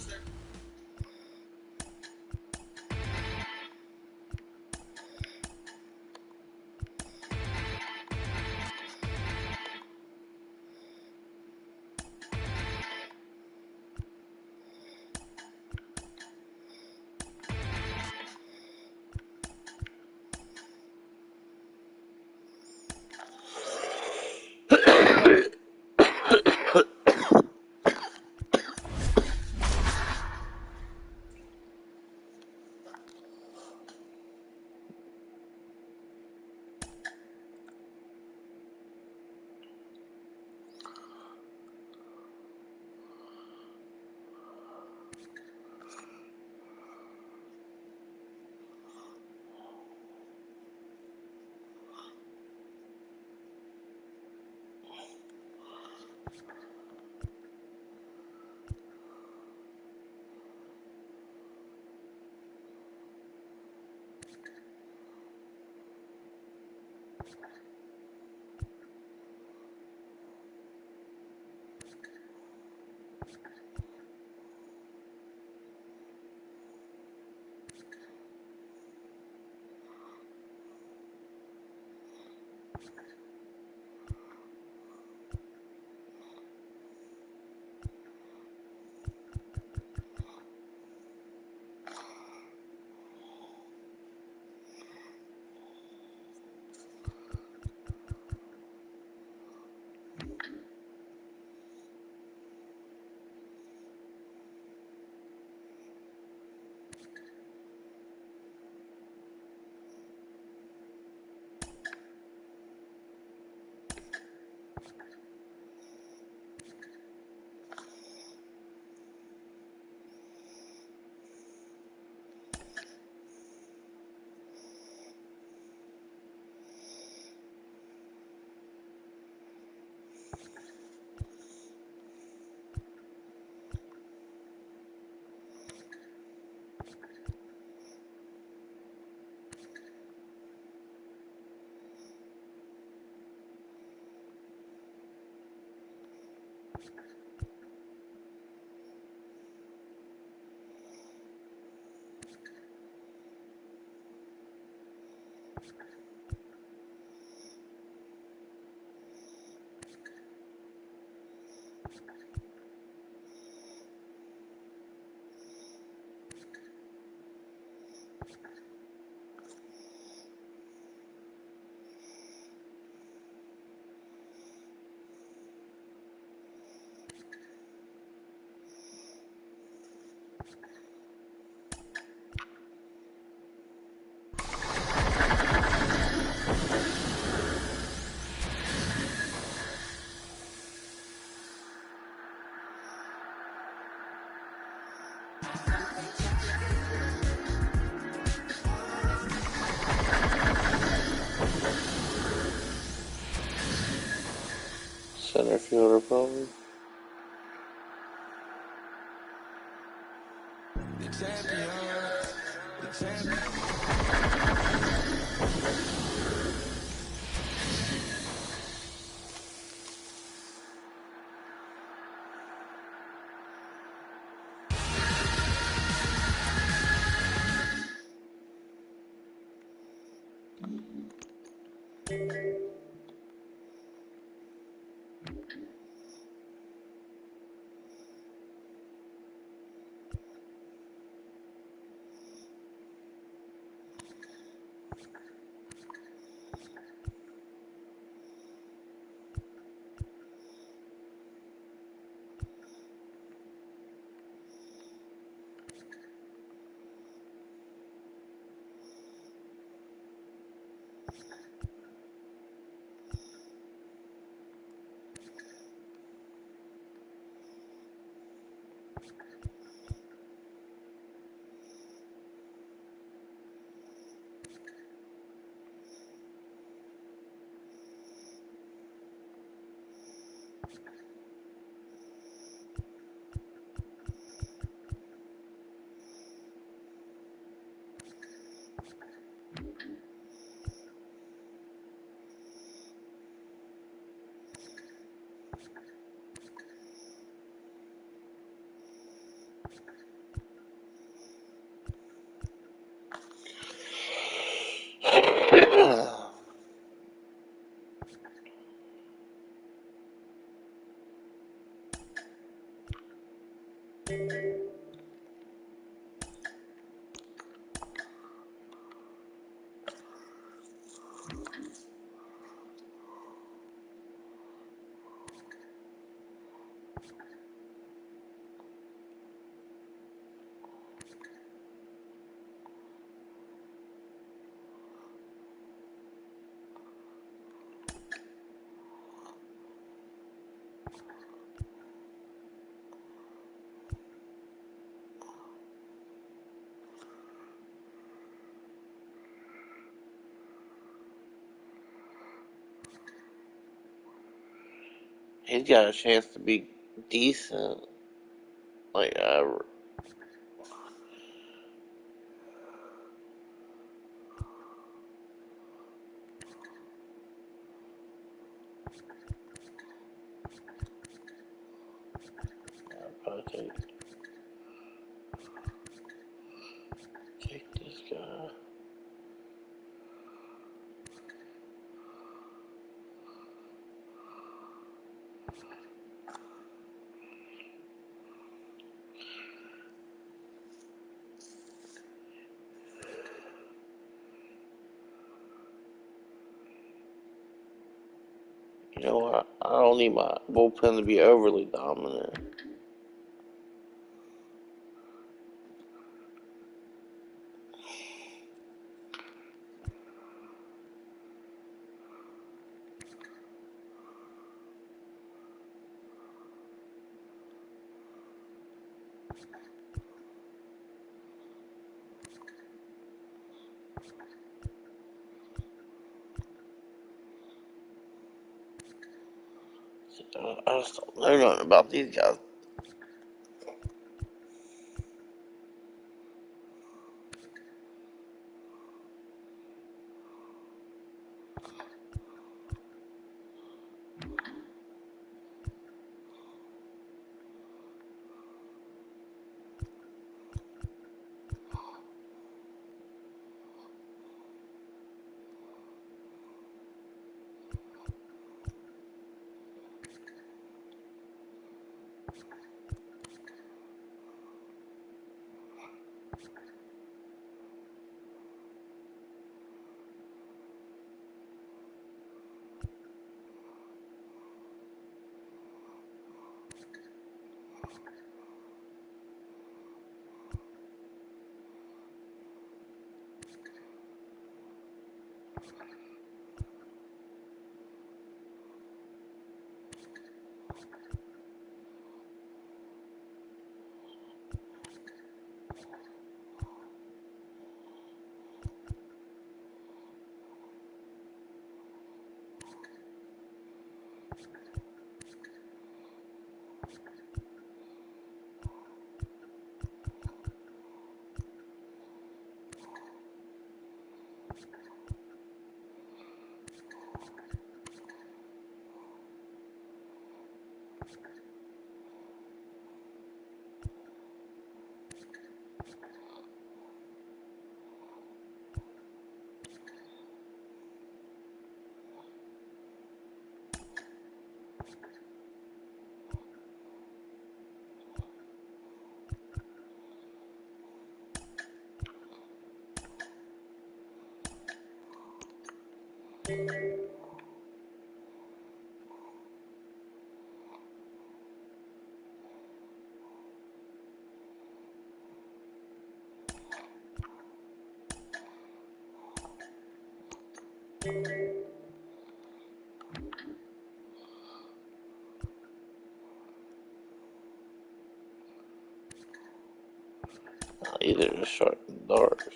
Center fielder, probably. The champions. The champions. He's got a chance to be decent. Like, I'd probably take this guy. You know what? I don't need my bullpen to be overly dominant. I just don't know nothing about these guys. Either short and dark.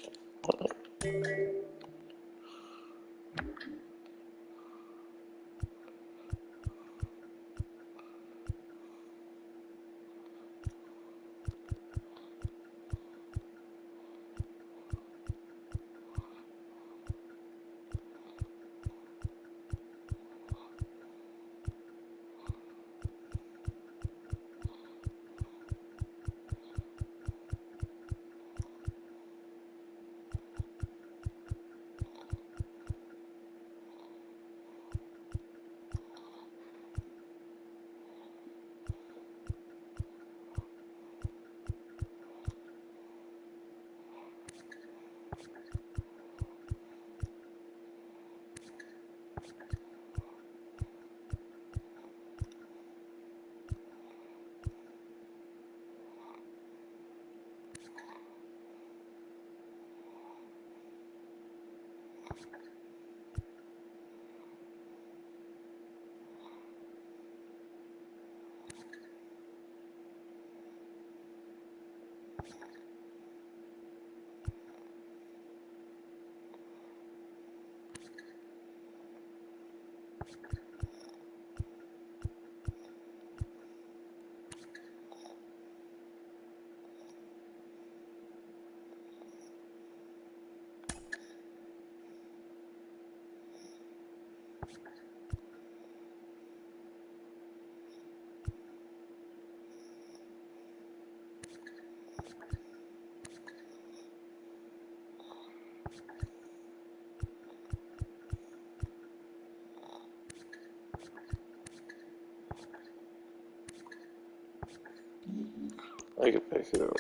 I can pick it over.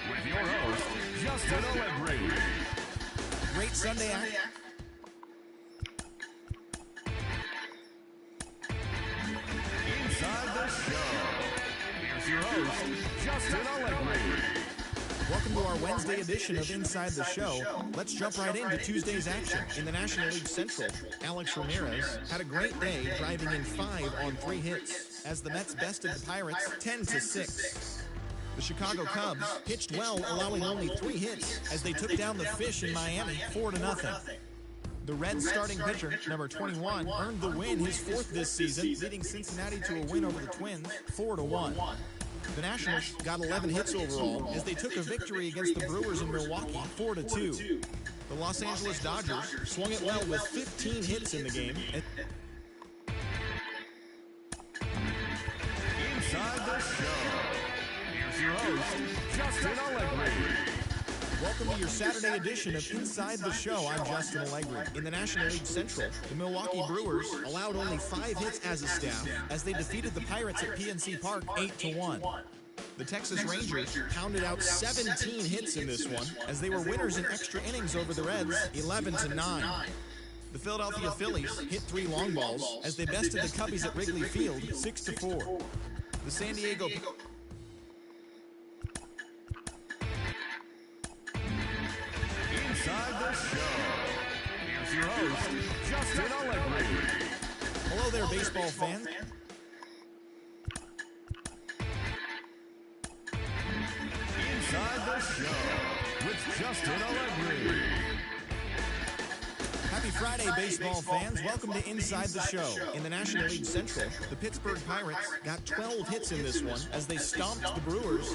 With your host, Justin Allegri. Great Sunday act. Inside the show. Here's your host, Justin Allegri. Welcome to our Wednesday edition of Inside the Show. Let's jump right into Tuesday's action. In the National League Central, Alex Ramirez had a great day driving in 5 on 3 hits as the Mets bested the Pirates 10-6. The Chicago Cubs pitched well, allowing only 3 hits as they took down the Fish in Miami 4-0. The Reds starting pitcher, number 21, earned the win, his 4th this season, leading Cincinnati to a win over the Twins 4-1. The Nationals got 11 hits overall as they took a victory against the Brewers in Milwaukee 4-2. The Los Angeles Dodgers swung it well with 15 hits in the game. Inside the Show. Here's your host, Justin Allegri. Welcome to your Saturday edition of Inside the Show. I'm Justin Allegri. In the National League Central, the Milwaukee Brewers allowed only 5 hits as a staff as they defeated the Pirates at PNC Park 8-1. The Texas Rangers pounded out 17 hits in this one as they were winners in extra innings over the Reds 11-9. The Philadelphia Phillies hit 3 long balls as they bested the Cubbies at Wrigley Field 6-4. The San Diego Inside the Show. Here's your host, Justin Allegri. Hello there, baseball fans. Inside the Show with Justin Allegri. Happy Friday, baseball fans. Welcome to Inside the Show. In the National League Central, the Pittsburgh Pirates got 12 hits in this one as they stomped the Brewers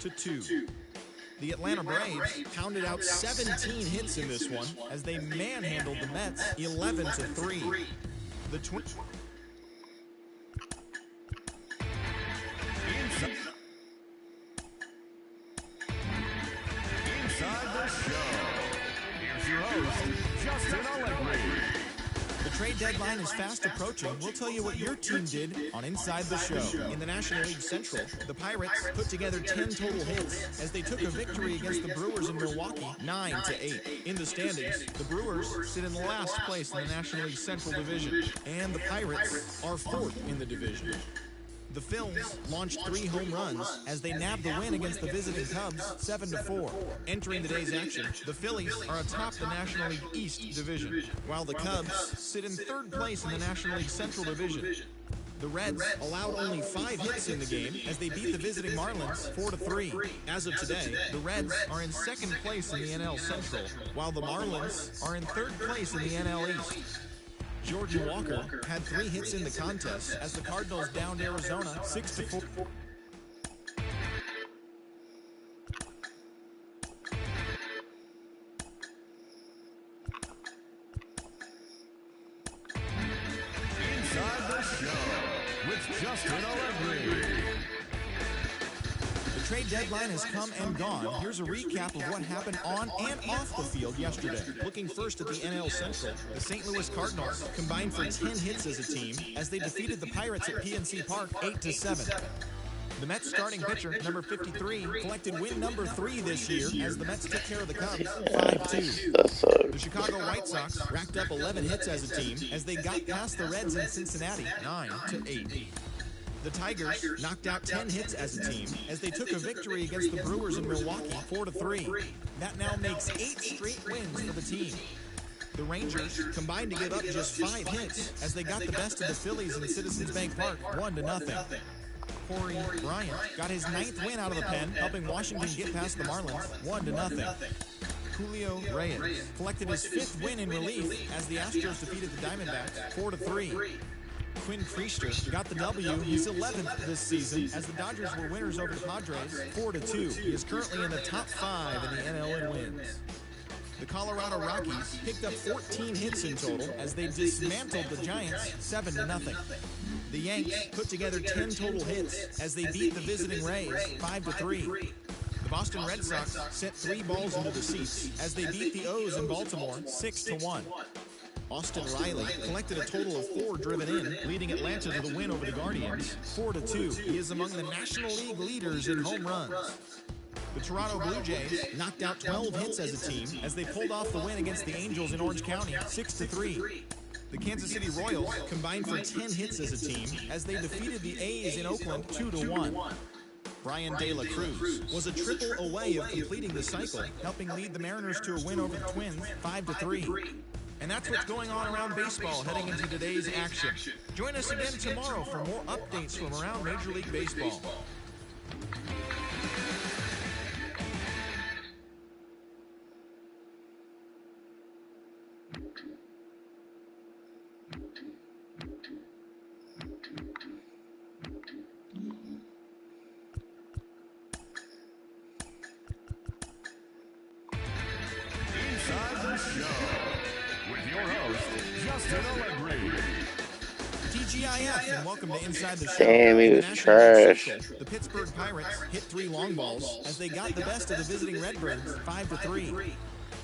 13-2. The Atlanta Braves pounded out 17 hits in this one as they manhandled the Mets 11-3. The Twins. Inside the Show. Here's your host, Justin Allegri. The trade deadline is fast approaching. We'll tell you what your team did on Inside the Show. In the National League Central, the Pirates put together 10 total hits as they took a victory against the Brewers in Milwaukee 9-8. In the standings, the Brewers sit in last place in the National League Central Division, and the Pirates are 4th in the division. The Phils launched 3 home runs as they nabbed the win against the visiting Cubs 7-4. Entering the day's action, the Phillies are atop the National League East Division, while the Cubs sit in 3rd place in the National League Central Division. The Reds allowed only 5 hits in the game as they beat the visiting Marlins 4-3. As of today, the Reds are in 2nd place in the NL Central, while the Marlins are in 3rd place in the NL East. Jordan Walker had 3 hits in the contest as the Cardinals downed Arizona 6-4. Inside the Show with Justin Allegri. The trade deadline has come and gone. Here's a recap of what happened on and off the field yesterday. Looking first at the NL Central, the St. Louis Cardinals combined for 10 hits as a team as they defeated the Pirates at PNC Park 8-7. The Mets starting pitcher, number 53, collected win number 3 this year as the Mets took care of the Cubs 5-2. The Chicago White Sox racked up 11 hits as a team as they got past the Reds in Cincinnati 9-8. The Tigers knocked out 10 hits as a team as they took a victory against the Brewers in Milwaukee 4-3. That now makes 8 straight wins for the team. The Rangers combined to give up just 5 hits as they got the best of the Phillies in Citizens Bank Park 1-0. Corey Bryant got his 9th win out of the pen, helping Washington get past the Marlins 1-0. Julio Reyes collected his 5th win in relief as the Astros defeated the Diamondbacks 4-3. Quinn Priester got the W, his 11th this season, as the Dodgers were winners over the Padres 4-2. He is currently in the top 5 in the NL in wins. The Colorado Rockies picked up 14 hits in total as they dismantled the Giants 7-0. The Yanks put together 10 total hits as they beat the visiting Rays 5-3. The Boston Red Sox sent 3 balls into the seats as they beat the O's in Baltimore 6-1. Austin Riley collected a total of 4 driven in, leading Atlanta to the win over the Guardians 4-2. He is among the National League leaders in home runs. The Toronto Blue Jays knocked out 12 hits as a team as they pulled off the win against the Angels in Orange County 6-3. The Kansas City Royals combined for 10 hits as a team as they defeated the A's in Oakland 2-1. Brian De La Cruz was a triple away of completing the cycle, helping lead the Mariners to a win over the Twins 5-3. And that's what's going on around baseball heading into today's action. Join us again tomorrow for more updates from around Major League Baseball. TGIF, and welcome to Inside the Show. Damn, he In the was National League trash. Central, the Pittsburgh Pirates hit 3 long balls as they got the best of the visiting Redbirds 5-3.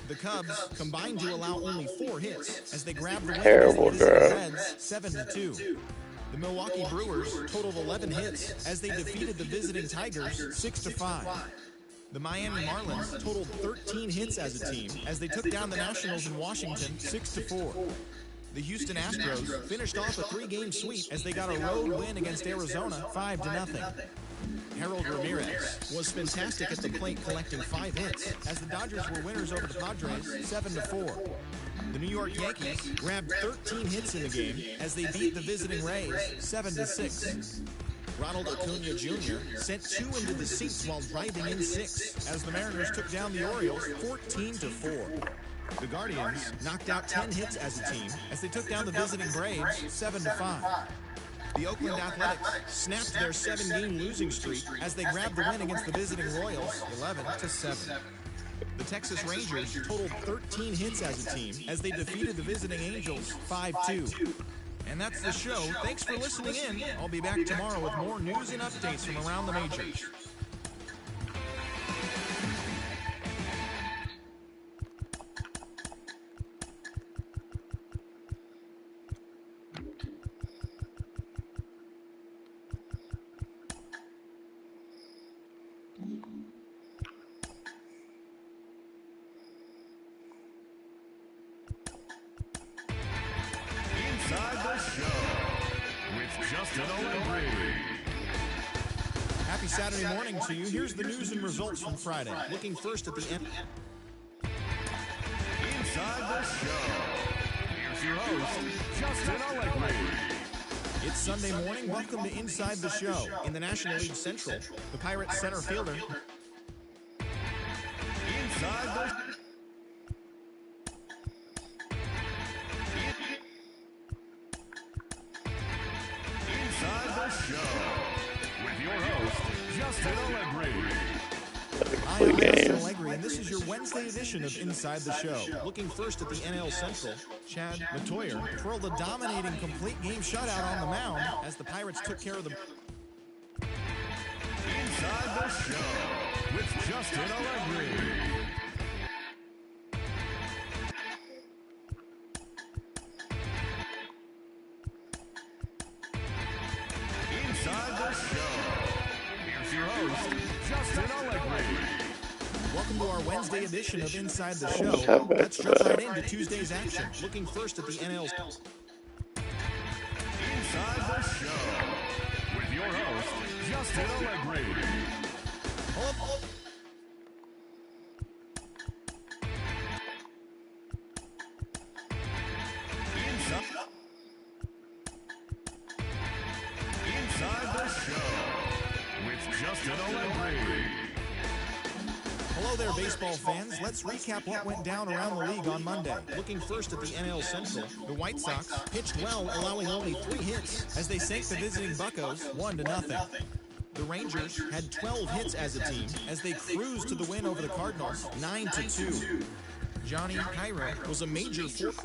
The Cubs combined to allow only 4 hits as they grabbed the win Terrible against the visiting drive. Reds 7-2. The Milwaukee Brewers totaled 11 hits as they defeated the visiting Tigers 6-5. The Miami Marlins totaled 13 hits as a team as they took down the Nationals in Washington 6-4. The Houston Astros finished off a 3-game sweep as they got a road win against Arizona 5-0. Harold Ramirez was fantastic at the plate, collecting 5 hits as the Dodgers were winners over the Padres 7-4. The New York Yankees grabbed 13 hits in the game as they beat the visiting Rays 7-6. Ronald Acuna Jr. sent 2 into the seats while driving in 6 as the Mariners took down the Orioles 14-4. The Guardians knocked out 10 hits as a team as they took down the visiting Braves 7-5. The Oakland Athletics snapped their 7-game losing streak as they grabbed the win against the visiting Royals 11-7. The Texas Rangers totaled 13 hits as a team as they defeated the visiting Angels 5-2. And that's the show. Thanks for listening in. I'll be back tomorrow with more news and updates from around the majors. Happy Saturday morning to you. Here's the news and results from Friday. Looking first at the end. Inside the show. Here's your host, Justin Allegri. It's Sunday morning. Welcome to Inside the Show. In the National League Central, the Pirates center fielder. Inside the show with your host, Justin Allegri. I'm Justin Allegri, and this is your Wednesday edition of Inside the Show. Looking first at the NL Central, Chad Matoyer twirled a dominating complete game shutout on the mound as the Pirates took care of the... Inside the show with Justin Allegri. Inside the show, here's your host, Justin Allegri. Welcome to our Wednesday edition of Inside the Show. Let's jump right into Tuesday's action. Looking first at the NL... Inside the show with your host, Justin Allegri. Inside the show with Justin Allegri. Hello there, baseball fans. Let's recap what went down around the league on Monday. Looking first at the NL Central, the White Sox pitched well, allowing only 3 hits as they sank the visiting Buccos 1-0. The Rangers had 12 hits as a team as they cruised to the win over the Cardinals 9-2. Johnny Cairo was a major force.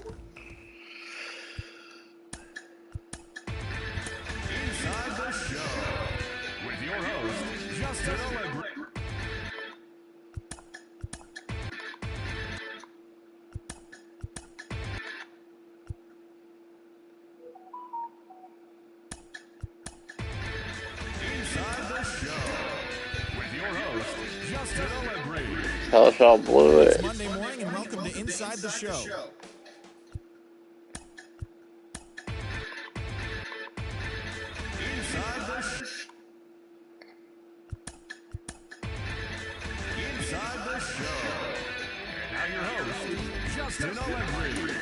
Inside the show with your host, Justin Allegri. Inside the show with your host, Justin Allegri. Tell us y'all blew it. It's Monday morning and welcome to Inside the Show. Inside the show. And now your host, Justin Allegri.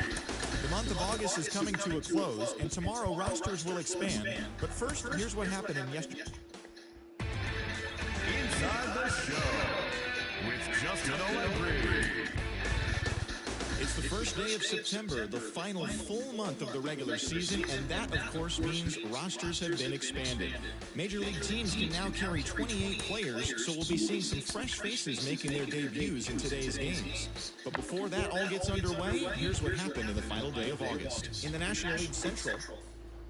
The month of August is coming to a close, and tomorrow rosters will expand. But first, here's what happened in yesterday. Inside the show with Justin Allegri. It's the first day of September, the final full month of the regular season, and that, of course, means rosters have been expanded. Major League teams can now carry 28 players, so we'll be seeing some fresh faces making their debuts in today's games. But before that all gets underway, here's what happened in the final day of August. In the National League Central,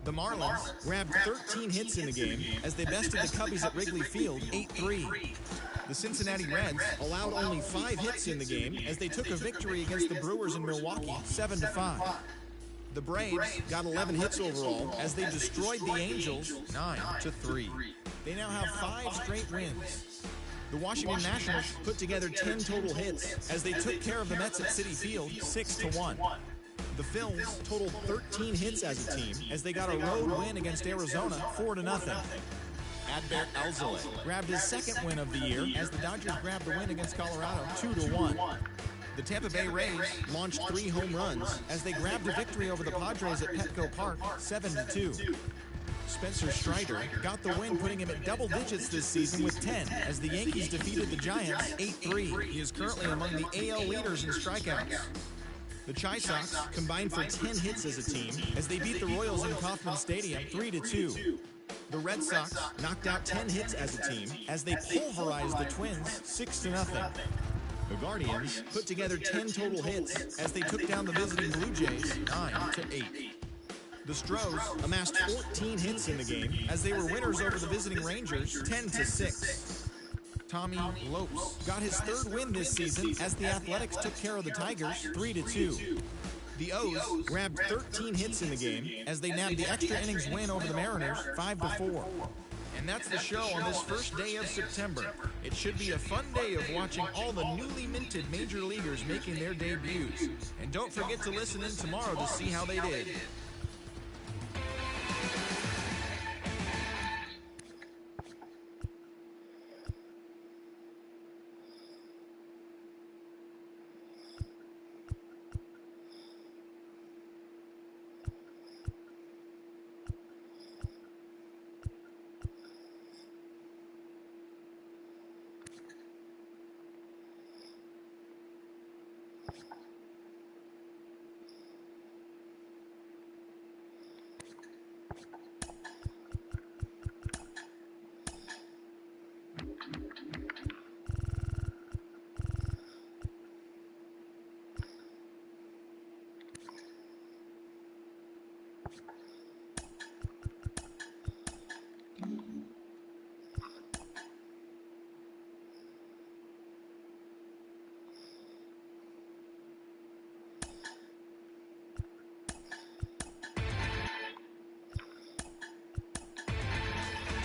the Marlins grabbed 13 hits in the game as they bested the Cubbies at Wrigley Field 8-3. The Cincinnati Reds allowed only 5 hits in the game as they took a victory against the Brewers in Milwaukee 7-5. The Braves got 11 hits overall as they destroyed the Angels 9-3. They now have 5 straight wins. The Washington Nationals put together 10 total hits as they took care of the Mets at Citi Field 6-1. The Phils totaled 13 hits as a team as they got a road win against Arizona 4-0. Adbert Alzolay grabbed his second win of the year as the Dodgers grabbed the win against Colorado 2-1. The Tampa Bay Rays launched 3 home runs as they grabbed a victory over the Padres at Petco Park 7-2. Spencer Strider got the win, putting him at double digits this season with 10 as the Yankees defeated the Giants 8-3. He is currently among the AL leaders in strikeouts. The Chi Sox combined for 10 hits as a team as they beat the Royals in Kauffman Stadium 3-2. The Red Sox knocked out 10 hits as a team as they pulverized the Twins 6-0. The Guardians put together 10 total hits as they took down the visiting Blue Jays 9-8. The Stros amassed 14 hits in the game as they were winners over the visiting Rangers 10-6. Tommy Lopes got his 3rd win this season as the Athletics took care of the Tigers 3-2. The O's grabbed 13 hits in the game as they nabbed the extra innings win over the Mariners 5-4. And that's the show on this first day of September. It should be a fun day of watching all the newly minted major leaguers making their debuts. And don't forget to listen in tomorrow to see how they did.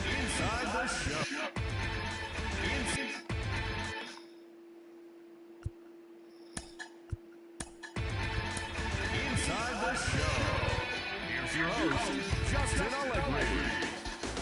Inside the show. Inside the show. Here's your host, Justin Allegri.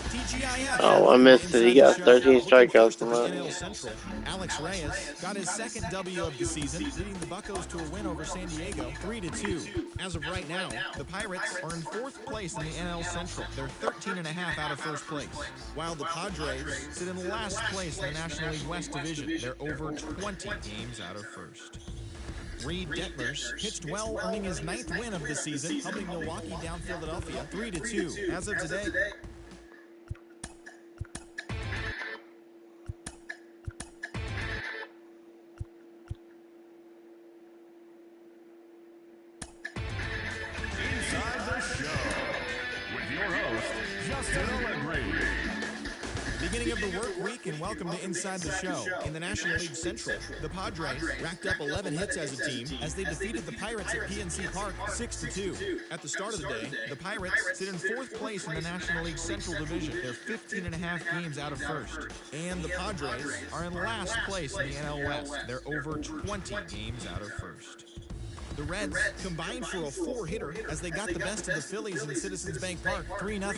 TGIF. Oh, I missed it. He got 13 strikeouts in NL that. Central. Alex Reyes got his 2nd W of the season, leading the Buccos to a win over San Diego 3-2. As of right now, the Pirates are in 4th place in the NL Central. They're 13.5 out of 1st place, while the Padres sit in last place in the National League West Division. They're over 20 games out of 1st. Reed Detmers pitched well, earning his 9th win of the season, helping Milwaukee down Philadelphia 3-2. As of today, Inside the show with your host, Justin Allegri. beginning of the work week, and welcome to Inside the Show. In the National League Central, the Padres racked up 11 hits as a team as they defeated the Pirates at PNC Park 6-2. At the start of the day, the Pirates sit in 4th place in the National League Central Division. They're 15.5 games out of 1st. And the Padres are in last place in the NL West. They're over 20 games out of 1st. The Reds combined for a 4-hitter as they got the best of the Phillies in Citizens Bank Park, 3-0.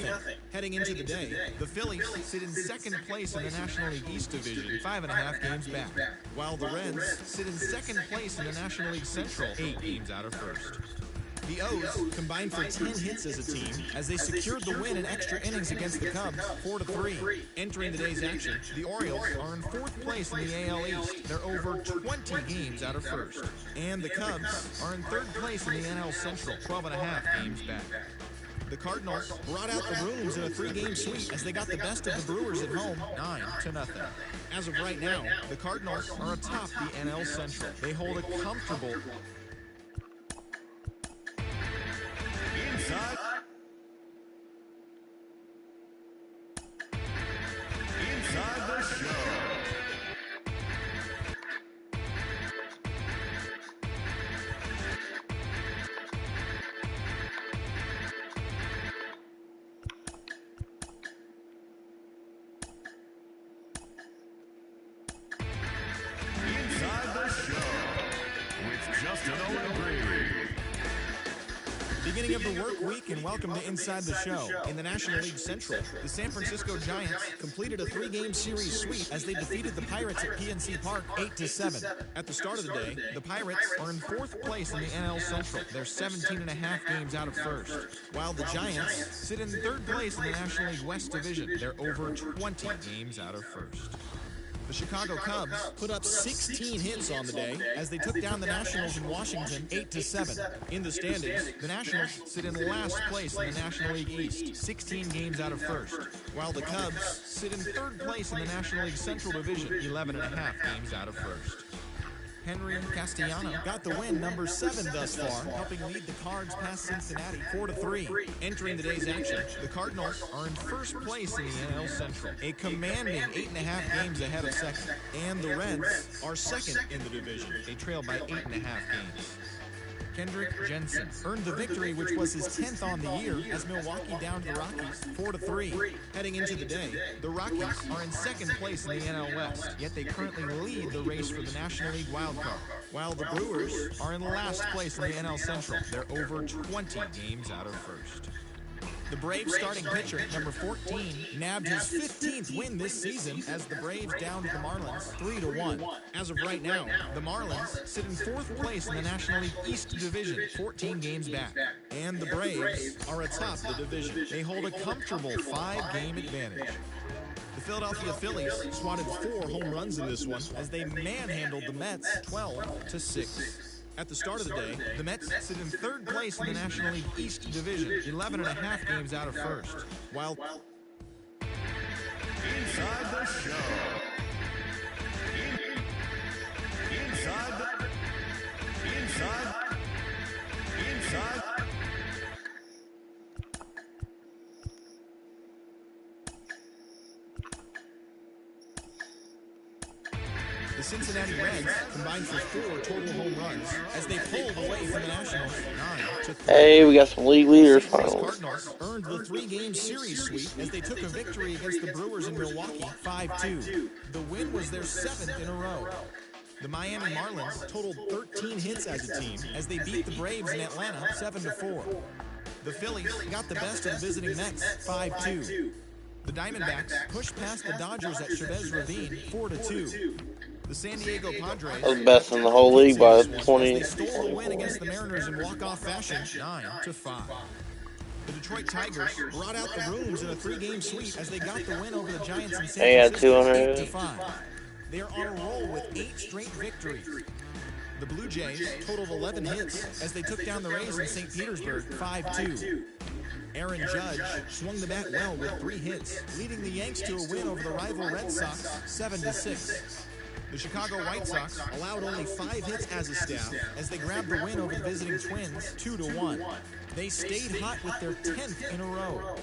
Heading into the day, the Phillies sit in second place in the National League East Division, 5.5 games back, while the Reds sit in second place in the National League Central, 8 games out of first. The O's combined for 10 hits as a team as they secured the win in extra innings against the Cubs, 4-3. Entering the day's action, the Orioles are in 4th place in the AL East. They're over 20 games out of first. And the Cubs are in 3rd place in the NL Central, 12.5 games back. The Cardinals brought out the rooms in a 3-game sweep as they got the best of the Brewers at home, 9-0. As of right now, the Cardinals are atop the NL Central. They hold a comfortable Inside the show. Inside the show with Justin O'Leary. Beginning of the work week, and welcome to Inside the Show. In the National League Central, the San Francisco Giants completed a 3-game series sweep as they defeated the Pirates at PNC Park 8-7. At the start of the day, the Pirates are in 4th place in the NL Central. They're 17.5 games out of first, while the Giants sit in 3rd place in the National League West Division. They're over 20 games out of first. The Chicago Cubs put up 16 hits on the day as they took down the Nationals in Washington 8-7. In the standings, the Nationals sit in last place in the National League East, 16 games out of first, while the Cubs sit in 3rd place in the National League Central Division, 11.5 games out of first. Henry Castellano got the win, number 7 thus far, helping lead the Cards past Cincinnati 4-3. Entering the day's action, the Cardinals are in 1st place in the NL Central, a commanding 8.5 games ahead of second, and the Reds are second in the division. They trail by 8.5 games. Kendrick Jensen earned the victory, which was his 10th on the year, as Milwaukee downed the Rockies 4-3. Heading into the day, the Rockies are in 2nd place in the NL West, yet they currently lead the race for the National League wildcard, while the Brewers are in last place in the NL Central. They're over 20 games out of first. The Braves starting pitcher, number 14, nabbed his 15th win this season as the Braves downed the Marlins 3-1. As of right now, the Marlins sit in 4th place in the National League East Division, 14 games back. And the Braves are atop the division. They hold a comfortable 5-game advantage. The Philadelphia Phillies swatted 4 home runs in this one as they manhandled the Mets 12-6. At the start of the day, the Mets sit in 3rd place in the National League East Division, 11.5 games out of first, while Inside the show. Inside. the Cincinnati Reds combined for 4 total home runs as they pulled away from the Nationals 9-3. Hey, we got some league leaders The finals. Cardinals earned the 3-game series sweep as they took a victory against the Brewers in Milwaukee 5-2. The win was their 7th in a row. The Miami Marlins totaled 13 hits as a team as they beat the Braves in Atlanta 7-4. The Phillies got the best of the visiting Mets 5-2. The Diamondbacks pushed past the Dodgers at Chavez Ravine 4-2. The San Diego Padres That was best in the whole league by 20. they stole the win against the Mariners in walk-off fashion 9-5. The Detroit Tigers brought out the rooms in a 3-game sweep as they got the win over the Giants in San They had Francisco 200. 8-5. They are on a roll with 8 straight victories. The Blue Jays totaled 11 hits as they took down the Rays in St. Petersburg 5-2. Aaron Judge swung the bat well with 3 hits, leading the Yanks to a win over the rival Red Sox 7-6. The Chicago White Sox allowed only 5 hits as a staff as they grabbed the win over the visiting Twins 2-1. They stayed hot with their 10th in a row.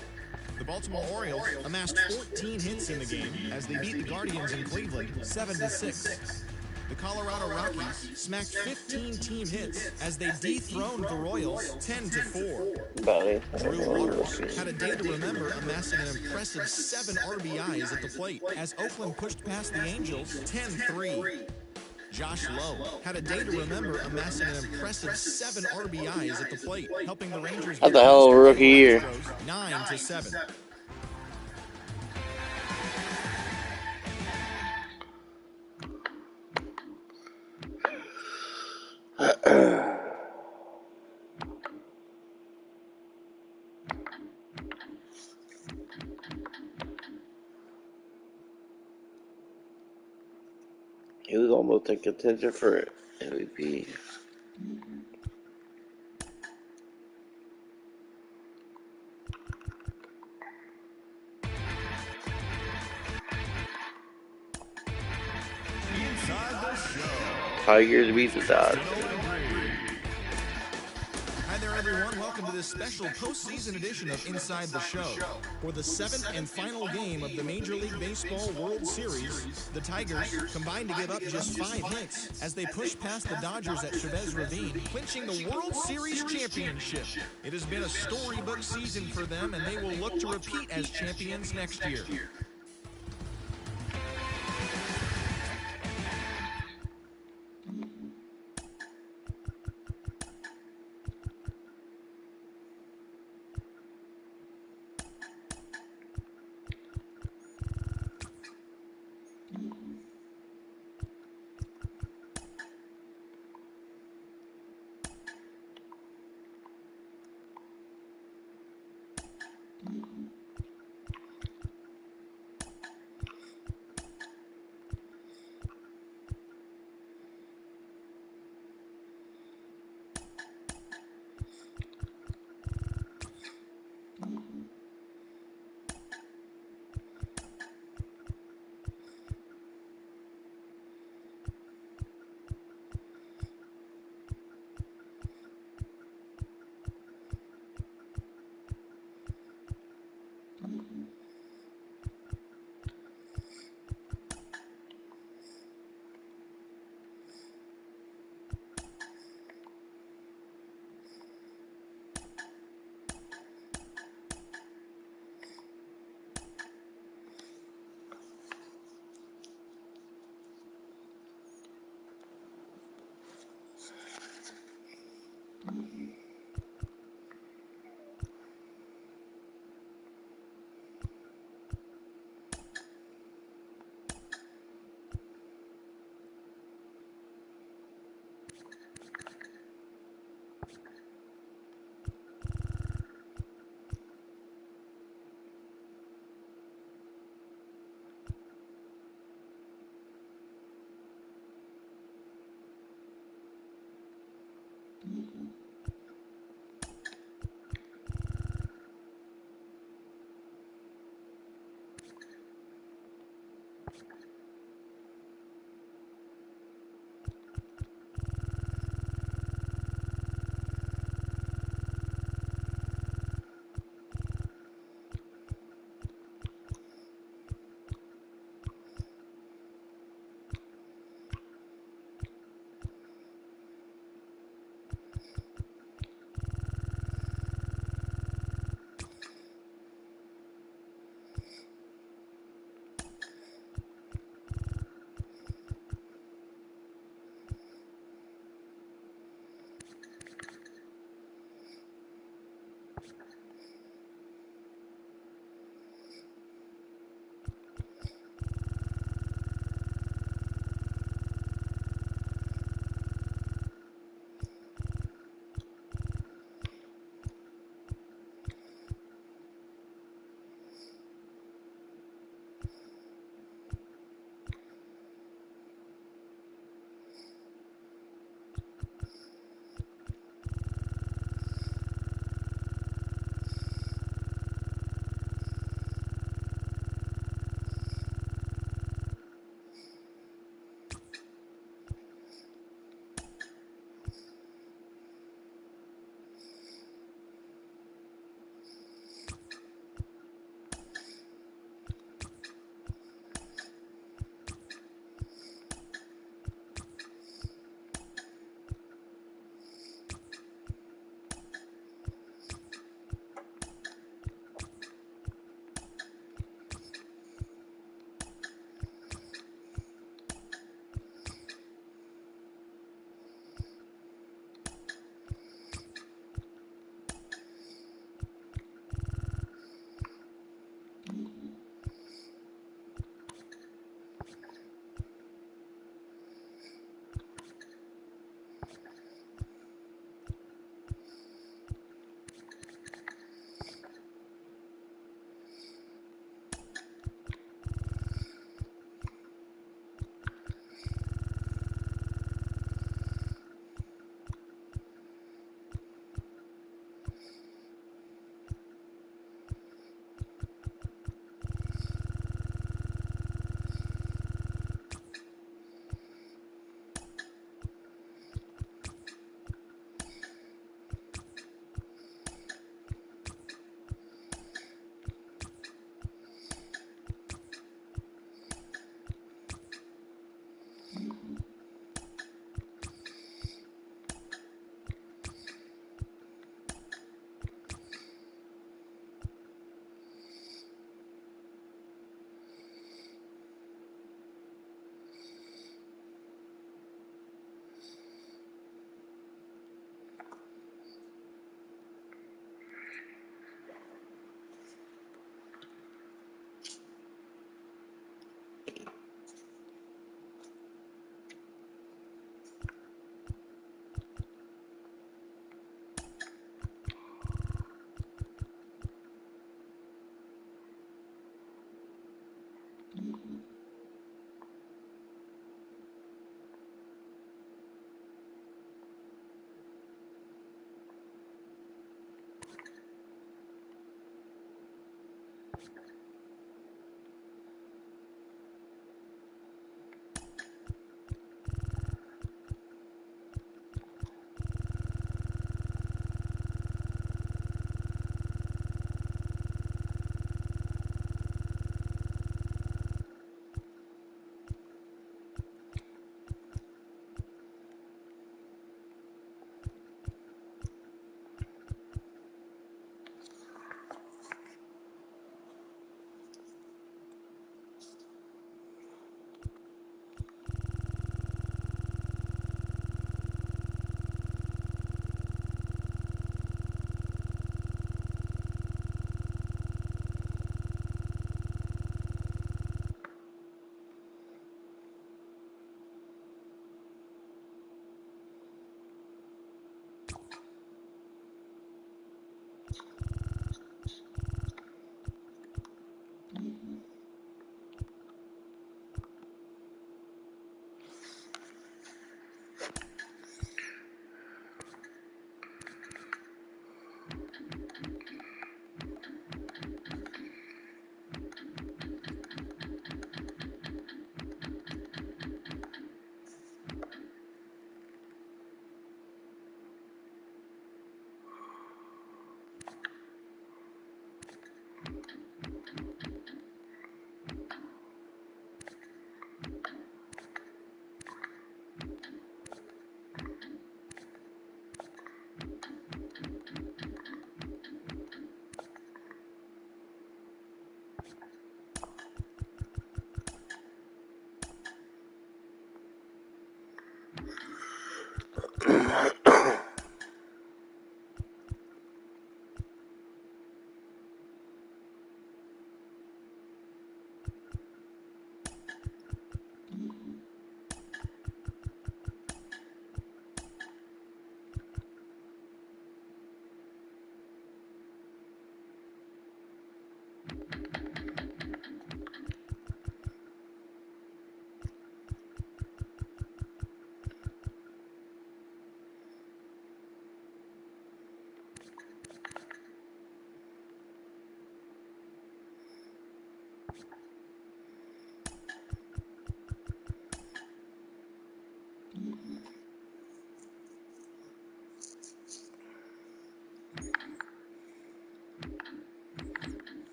The Baltimore Orioles amassed 14 hits in the game as they beat the Guardians in Cleveland 7-6. The Colorado Rockies smacked 15 team hits as they dethroned the Royals 10-4. Buddy. Drew Waters had a day to remember, amassing an impressive 7 RBIs at the plate as Oakland pushed past the Angels 10-3. Josh Lowe had a day to remember, amassing an impressive 7 RBIs at the plate, helping the Rangers That's get a hell of a past rookie the year. Astros 9-7. He was almost in contention for MVP. Tigers beat the Dodgers. Hi there, everyone. Welcome to this special postseason edition of Inside the Show. For the 7th and final game of the Major League Baseball World Series, the Tigers combined to give up just 5 hits as they push past the Dodgers at Chavez Ravine, clinching the World Series championship. It has been a storybook season for them, and they will look to repeat as champions next year.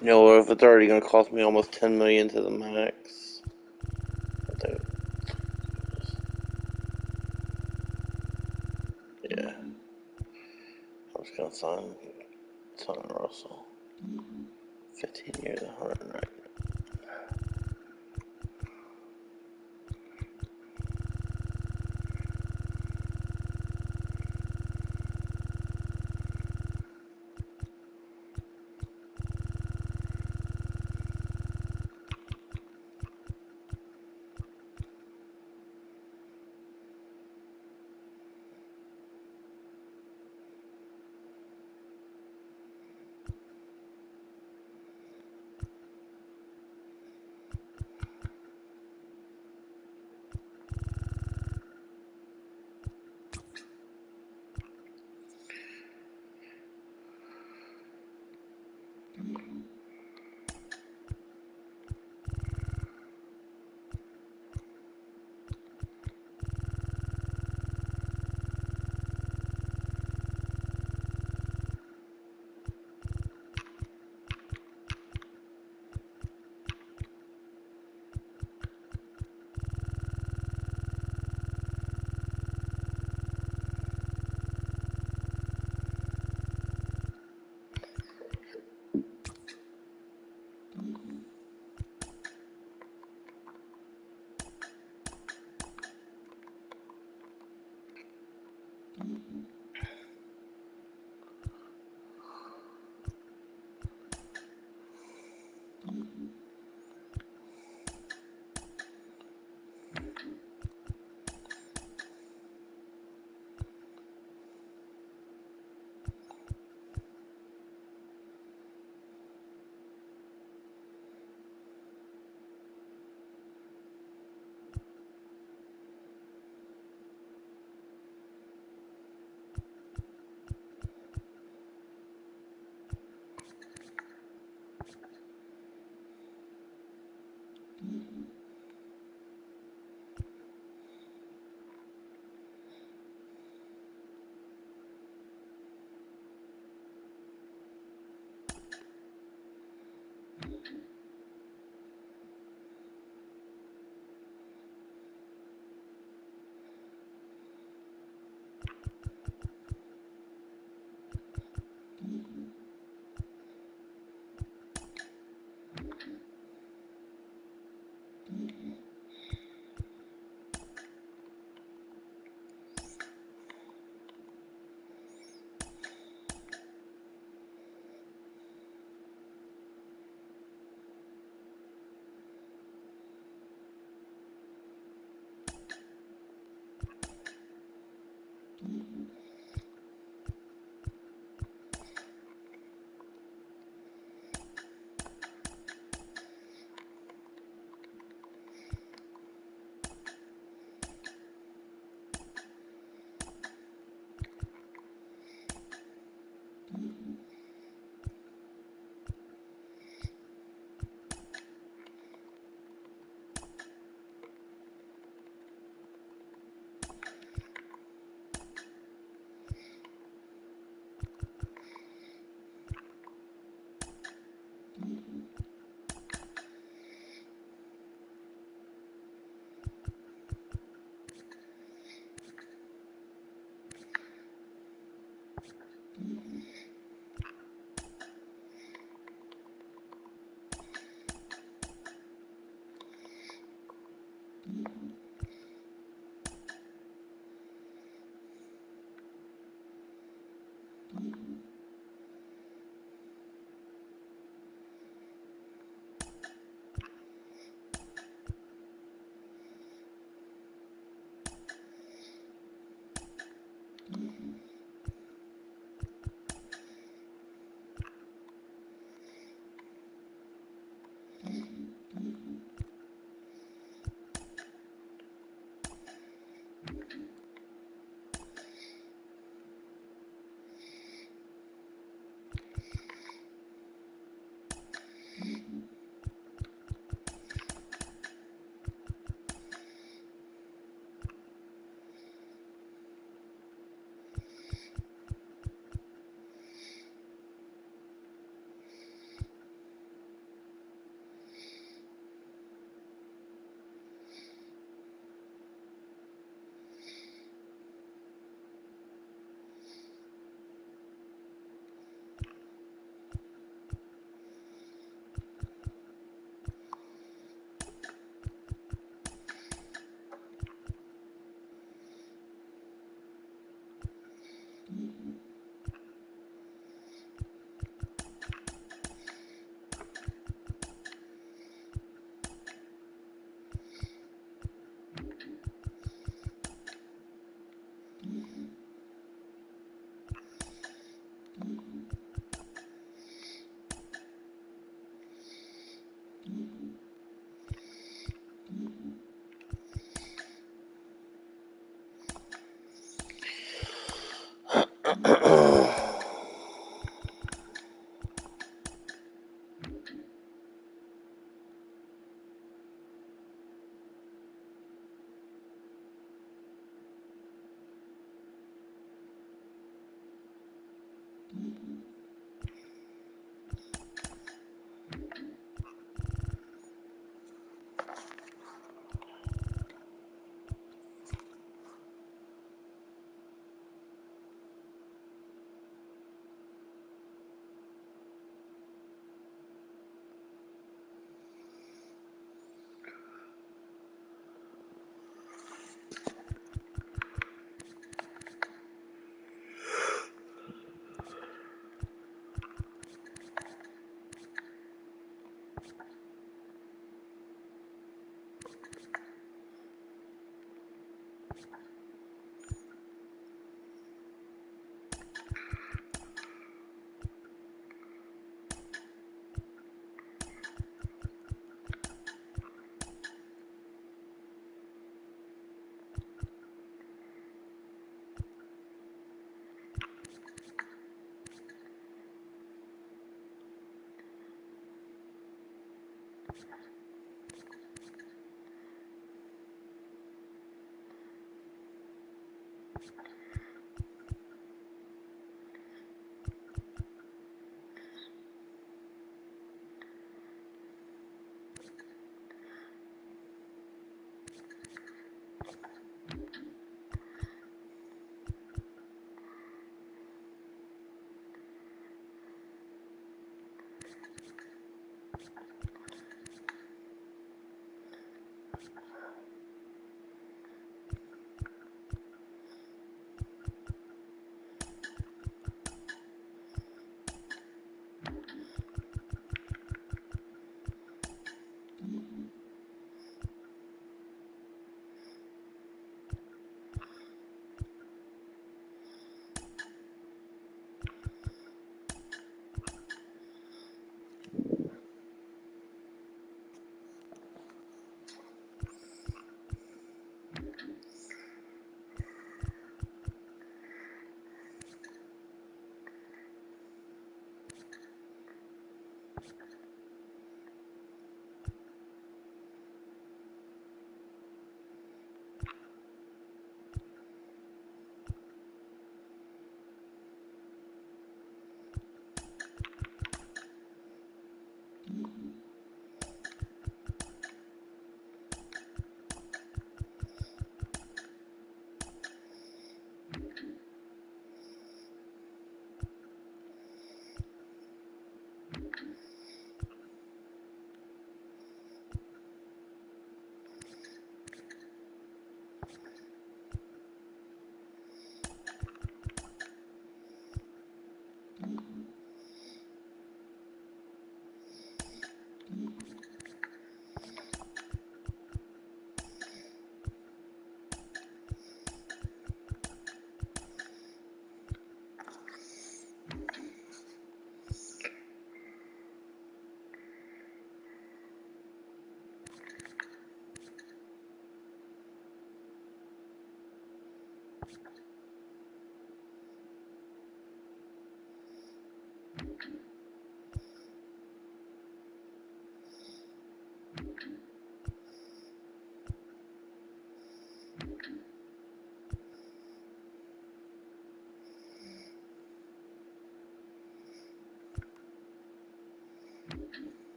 You know, or if it's already going to cost me almost $10 million to the max. I think. Yeah. I'm just going to sign Russell. 15 years, 109.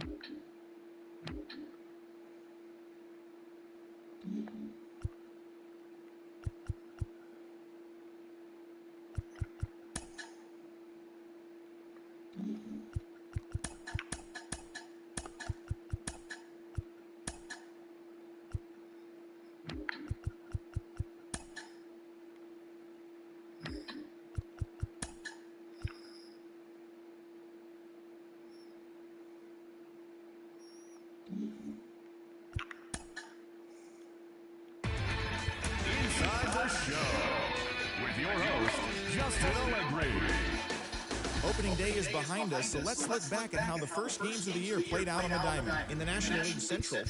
Okay. Inside the Show with your host, Justin Allegri. Opening day is behind us, so let's look back at how the first games of the year played out on the diamond. In the National League Central,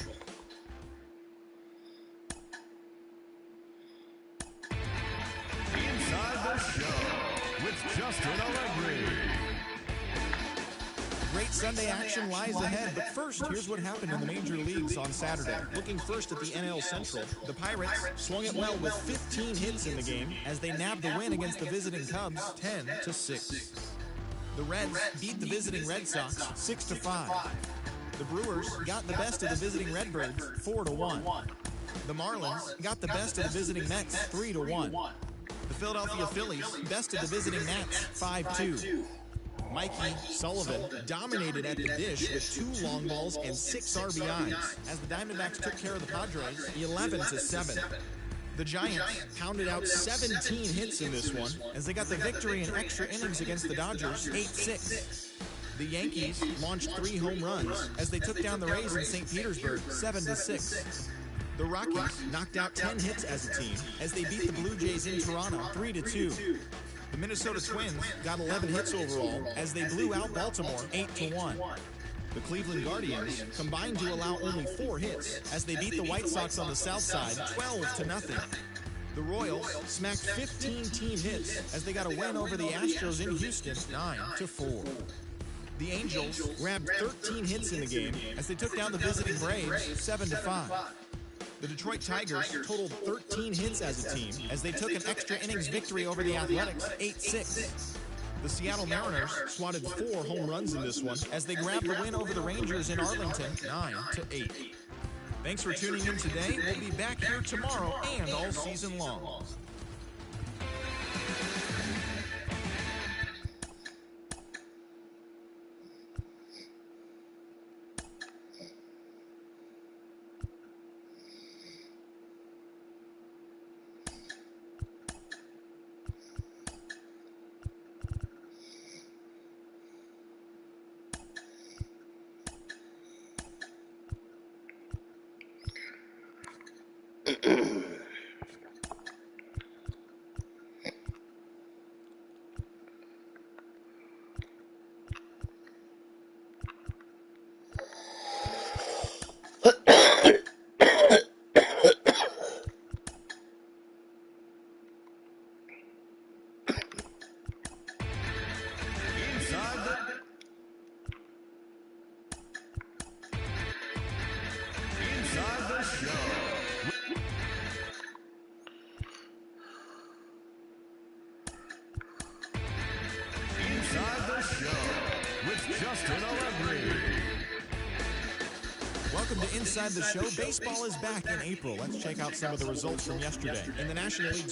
Inside the Show with Justin Allegri. great Sunday action lies ahead, but first, here's what happened in the major leagues on Saturday. Looking first at the NL Central, the Pirates swung it well with 15 hits in the game as they nabbed the win against the visiting Cubs 10-6. The Reds beat the visiting Red Sox 6-5. The Brewers got the best of the visiting Redbirds 4-1. The Marlins got the best of the visiting Mets 3-1. The Philadelphia Phillies bested the visiting Nats 5-2. Mikey Sullivan dominated at the dish with 2 long balls and 6 RBIs as the Diamondbacks took care of the Padres 11-7. The Giants pounded out 17 hits in this one as they got the victory in extra innings against the Dodgers 8-6. The Yankees launched 3 home runs as they took down the Rays in St. Petersburg 7-6. The Rockies knocked out 10 hits as a team as they beat the Blue Jays in Toronto 3-2. The Minnesota Twins got 11 hits overall as they blew out Baltimore 8-1. The Cleveland Guardians combined to allow only 4 hits as they beat the White Sox on the south side 12-0. The Royals smacked 15 team hits as they got a win over the Astros in Houston 9-4. The Angels grabbed 13 hits in the game as they took down the visiting Braves 7-5. The Detroit Tigers totaled 13 hits as a team as they took an extra innings victory over the Athletics 8-6. The Seattle Mariners swatted 4 home runs in this one as they grabbed the win over the Rangers in Arlington 9-8. Thanks for tuning in today. We'll be back here tomorrow and all season long. Welcome to Inside the Show. Baseball is back in April. Let's check out some of the results from yesterday. In the National League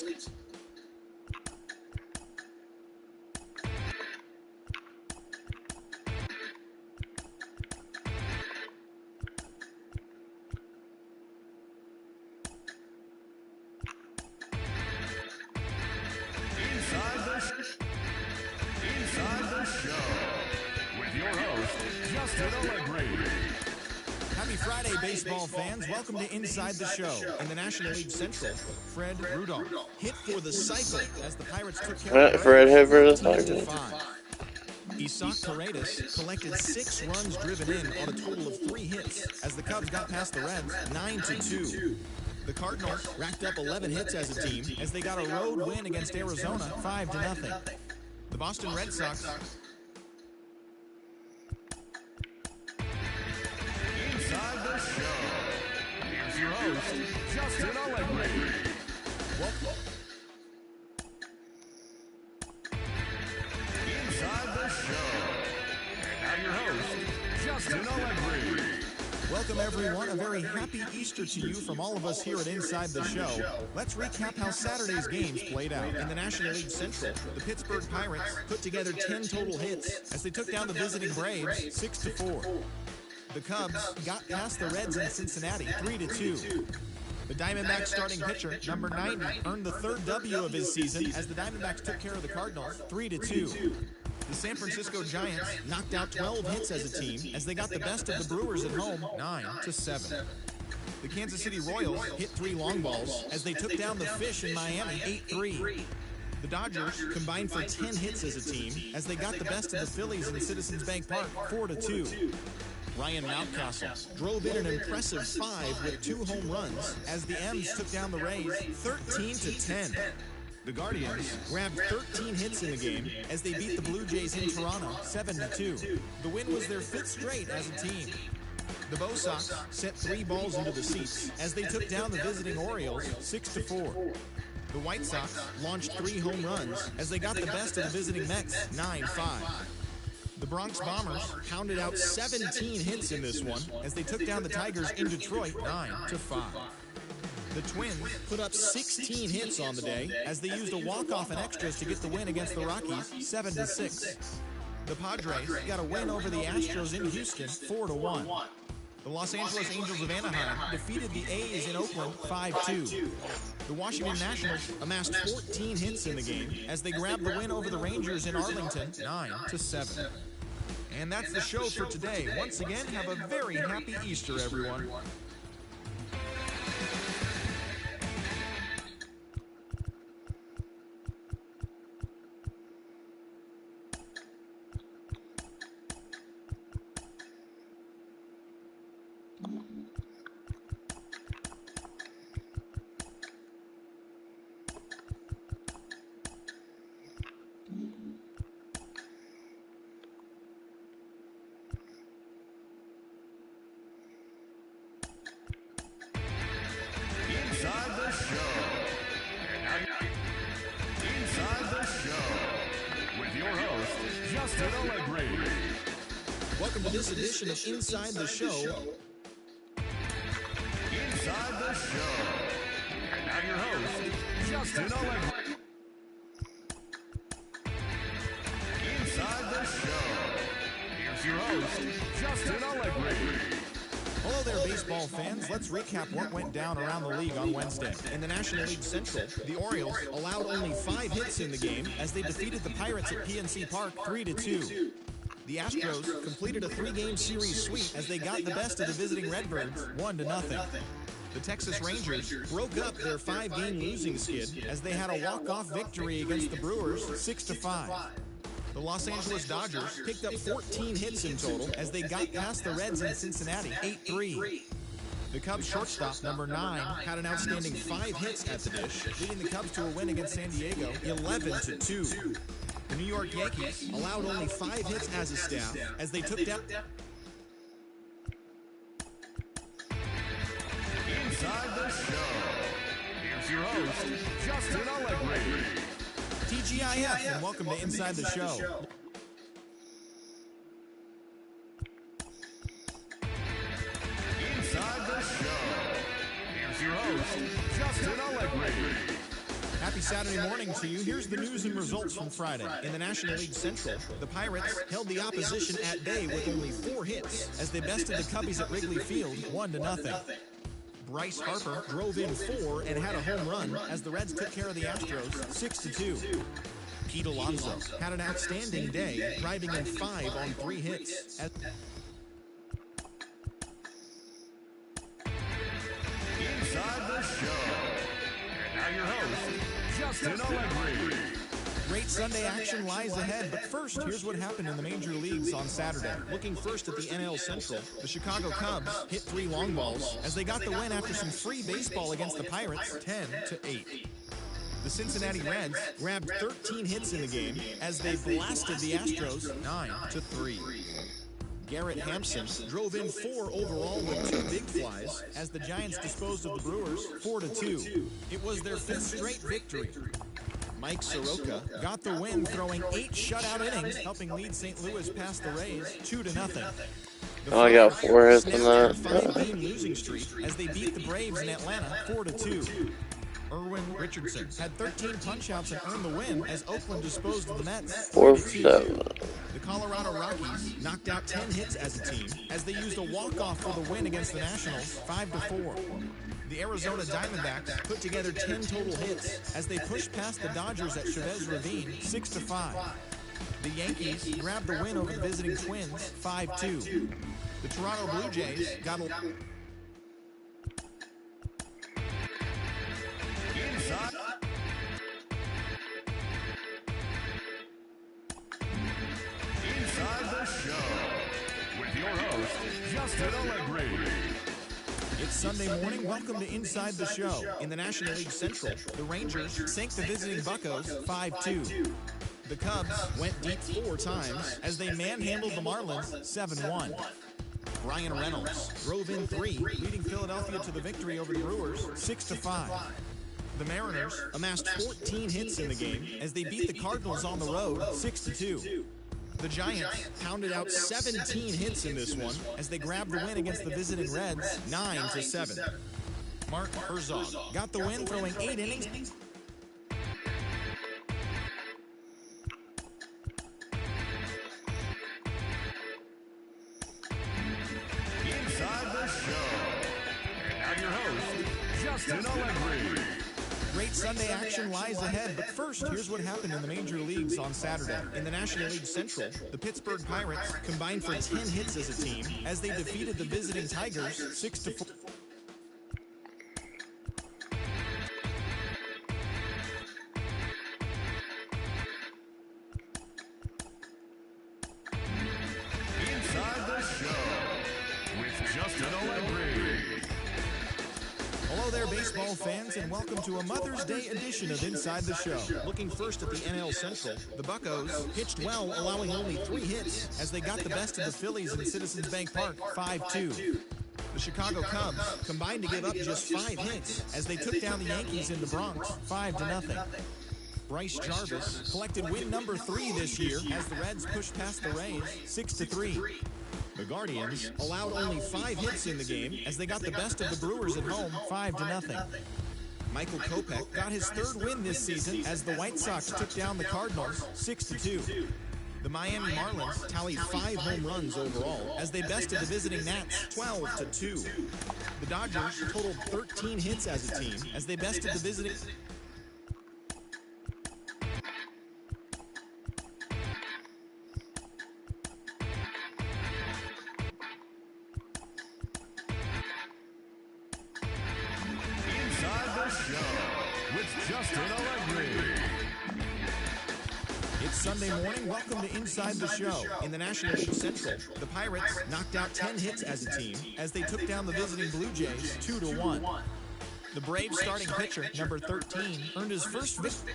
Inside the Show with your host, Justin Allegri. Happy Friday, baseball fans. Welcome to Inside the Show. In the National League Central, Fred Rudolph hit for the cycle as the Pirates took care of Fred hit for the 5. Isaac Paredes collected 6 runs driven in on a total of 3 hits as the Cubs got past the Reds 9-2. The Cardinals racked up 11 hits as a team as they got a road win against Arizona 5-0. The Boston Red Sox Inside the Show. Here's your host, Justin Allegri. Inside the Show. And now your host, Justin Allegri. Welcome, everyone. A very happy Easter to you from all of us here at Inside the Show. Let's recap how Saturday's games played out. In the National League Central, the Pittsburgh Pirates put together 10 total hits as they took down the visiting Braves 6-4. The Cubs got past the Reds in Cincinnati 3-2. The Diamondbacks starting pitcher, number 90, earned the 3rd W of his season as the Diamondbacks took care of the Cardinals 3-2. The San Francisco Giants knocked out 12 hits as a team as they got the best of the Brewers at home 9-7. The Kansas City Royals hit 3 long balls as they took down the Fish in Miami 8-3. The Dodgers combined for 10 hits as a team as they got the best of the Phillies in Citizens Bank Park 4-2. Ryan Mountcastle drove in an impressive 5 with 2 home runs as the M's took down the Rays 13-10. The Guardians grabbed 13 hits in the game as they beat the Blue Jays in Toronto 7-2. The win was their 5th straight as a team. The Bo Sox sent 3 balls into the seats as they took down the visiting Orioles 6-4. The White Sox launched 3 home runs as they got the best of the visiting Mets 9-5. The Bronx Bombers pounded out 17 hits in this one as they took down the Tigers in Detroit 9-5. The Twins put up 16 hits on the day as they used a walk-off and extras to get the win against the Rockies 7-6. The Padres got a win over the Astros in Houston 4-1. The Los Angeles Angels of Anaheim defeated the A's in Oakland 5-2. The Washington Nationals amassed 14 hits in the game as they grabbed the win over the Rangers in Arlington 9-7. And that's the show for today. Once again, have a very happy Easter, everyone. Welcome to this edition of Inside the Show. Inside the Show. And now your host, Justin Allegri. Inside the Show. Here's your host, Justin Allegri. Hello there, baseball fans. Let's recap what went down around the league on Wednesday. In the National League Central, the Orioles allowed only 5 hits in the game as they defeated the Pirates at PNC Park 3-2. The Astros completed a 3-game series sweep as they got the best of the visiting Redbirds 1-0. The Texas Rangers broke up their 5-game losing skid as they had a walk-off victory against the Brewers 6-5. The Los Angeles Dodgers picked up 14 hits in total as they got past the Reds in Cincinnati 8-3. The Cubs shortstop, number 9, had an outstanding 5 hits at the dish, leading the Cubs to a win against San Diego 11-2. The New York Yankees allowed only 5 hits as a staff as they took down... Inside the Show. Here's your host, Justin Allegri. TGIF, and welcome to Inside the Show. Inside the Show. Here's your host, Justin Allegri. Happy Saturday morning to you. Here's the news and results from Friday. In the National League Central, the Pirates held the opposition at bay with only 4 hits as they bested the Cubbies at Wrigley Field 1-0. Bryce Harper drove in 4 and had a home run as the Reds took care of the Astros 6-2. Pete Alonso had an outstanding day, driving in 5 on 3 hits. Inside the Show. And now your host, Justin Allegri. Great Sunday action lies ahead, but first, here's what happened in the major leagues on Saturday. Looking first at the NL Central, the Chicago Cubs hit 3 long balls as they got the win after some free baseball against the Pirates 10-8. The Cincinnati Reds grabbed 13 hits in the game as they blasted the Astros 9-3. Garrett Hampson drove in 4 overall with 2 big flies as the Giants disposed of the Brewers 4-2. It was their 5th straight victory. Mike Soroka got the win, throwing 8 shutout innings, helping lead St. Louis past the Rays 2-0. I got 4 hits in that. 5-game losing streak as they beat the Braves in Atlanta 4-2. Erwin Richardson had 13 punch-outs and earned the win as Oakland disposed of the Mets 4-7. The Colorado Rockies knocked out 10 hits as a team as they used a walk-off for the win against the Nationals 5-4. The Arizona Diamondbacks put together 10 total hits as they pushed past the Dodgers at Chavez Ravine 6-5. The Yankees grabbed the win over the visiting Twins 5-2. The Toronto Blue Jays got a... Inside. Inside the show with your host, Justin Allegri. It's Sunday morning. Welcome to Inside the Show. In the National League Central, the Rangers sank the visiting Buccos 5-2. The Cubs went deep 4 times as they manhandled the Marlins 7-1. Ryan Reynolds drove in 3, leading Philadelphia to the victory over the Brewers 6-5. The Mariners amassed 14 hits in the game as they beat the Cardinals on the road 6-2. The Giants pounded out 17 hits in this one as they grabbed the win against the visiting Reds 9-7. Mark Herzog got the win throwing 8 innings. Inside the show. And now your host, Justin Allegri. Great Sunday action lies ahead, but first, here's what happened in the major leagues on Saturday. In the National League Central, the Pittsburgh Pirates combined for 10 hits as a team as they defeated the visiting Tigers 6-4. Inside the show with Justin Allegri. Hello there, baseball fans, and welcome to a Mother's Day edition of Inside the Show. Looking first at the NL Central, the Buccos pitched well, allowing only 3 hits as they got the best of the Phillies in Citizens Bank Park 5-2. The Chicago Cubs combined to give up just 5 hits as they took down the Yankees in the Bronx 5-0. Bryce Jarvis collected win number 3 this year as the Reds pushed past the Rays 6-3. The Guardians allowed only 5 hits in the game as they got the best of the Brewers at home 5-0. Michael Kopech got his 3rd win this season as the White Sox took down the Cardinals 6-2. The Miami Marlins tallied 5 home runs overall as they bested the visiting Nats 12-2. The Dodgers totaled 13 hits as a team as they bested the visiting... With Justin Allegri. It's Sunday morning. Welcome to Inside the Show. In the National League Central, the Pirates knocked out 10 hits as a team as they took down the visiting Blue Jays 2-1. The Braves starting pitcher, number 13, earned his first victory.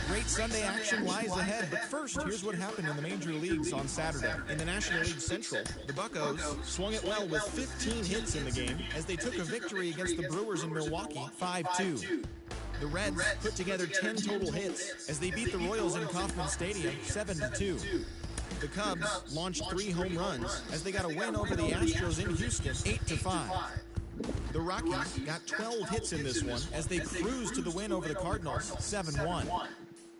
Great Sunday action lies ahead, but first, here's what happened in the major leagues on Saturday. In the National League Central, the Buccos swung it well with 15 hits in the game as they took a victory against the Brewers in Milwaukee 5-2. The Reds put together 10 total hits as they beat the Royals in Kauffman Stadium 7-2. The Cubs launched 3 home runs as they got a win over the Astros in Houston 8-5. The Rockies got 12 hits in this one as they cruised to the win over the Cardinals 7-1.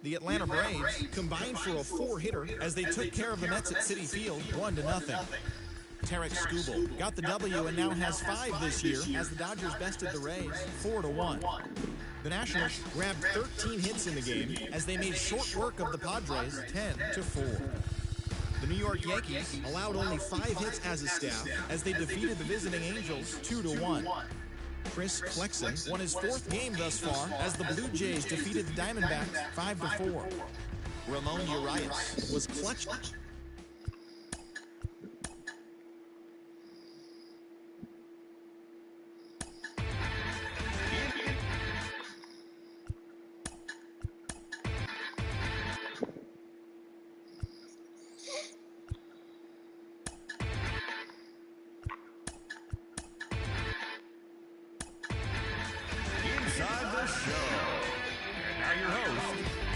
The Atlanta Braves combined for a 4-hitter as they took care of the Mets at Citi Field 1-0. Tarek Skubal got the W and now has 5 this year as the Dodgers bested the Rays 4-1. The Nationals grabbed 13 hits in the game as they made short work of the Padres 10-4. The New York Yankees allowed only 5 hits as a staff as they defeated the visiting Angels 2-1. Chris Flexen won his 4th game thus far as the Blue Jays defeated the Diamondbacks 5-4. Ramon Urias was clutch.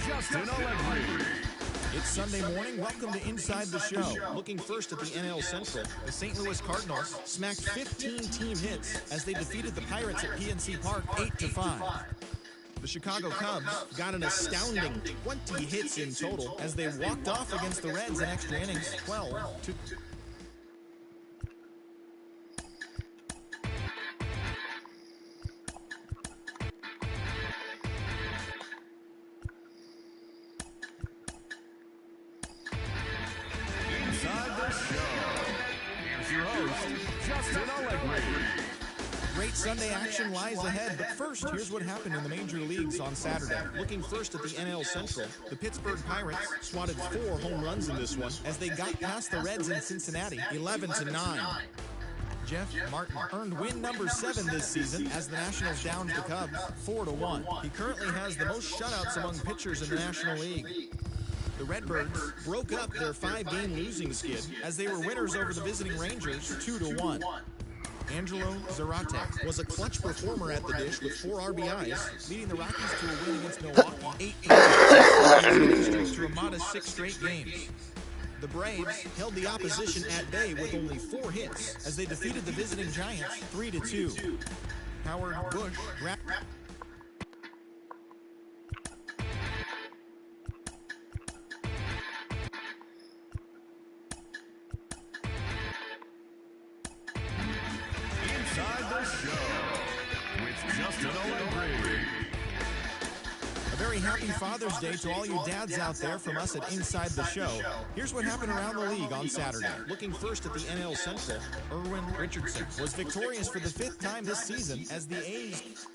Justin Allegri. It's Sunday morning. Welcome to Inside the Show. Looking first at the NL Central, the St. Louis Cardinals smacked 15 team hits as they defeated the Pirates at PNC Park 8-5. The Chicago Cubs got an astounding 20 hits in total as they walked off against the Reds in extra innings, 12-2. Great Sunday action lies ahead, but first, here's what happened in the major leagues on Saturday. Looking first at the NL Central, the Pittsburgh Pirates swatted 4 home runs in this one as they got past the Reds in Cincinnati, 11-9. Jeff Martin earned win number 7 this season as the Nationals downed the Cubs, 4-1. He currently has the most shutouts among pitchers in the National League. The Redbirds broke up their 5-game losing skid as they were winners over the visiting Rangers, 2-1. Angelo Zarate was a clutch performer at the dish with 4 RBIs, leading the Rockies to a win against Milwaukee, 8-3, to a modest 6 straight games. The Braves held the opposition at bay with only 4 hits as they defeated the visiting Giants 3-2. Howard Bush very happy Father's Day to all you dads out there from us at Inside the Show. Here's what happened around the league on Saturday. Looking first at the NL Central, Erwin Richardson was victorious for the 5th time this season as the A's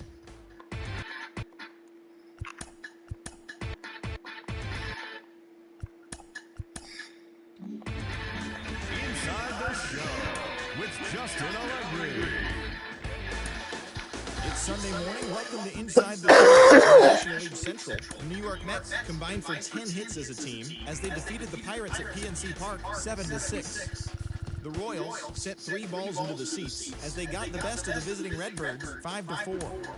Inside the Show with Justin Allegri. It's Sunday morning. Welcome to Inside the Show in the National League Central. The New York Mets combined for 10 hits as a team as they defeated the Pirates at PNC Park 7-6. The Royals sent 3 balls into the seats as they got the best of the visiting Redbirds 5-4.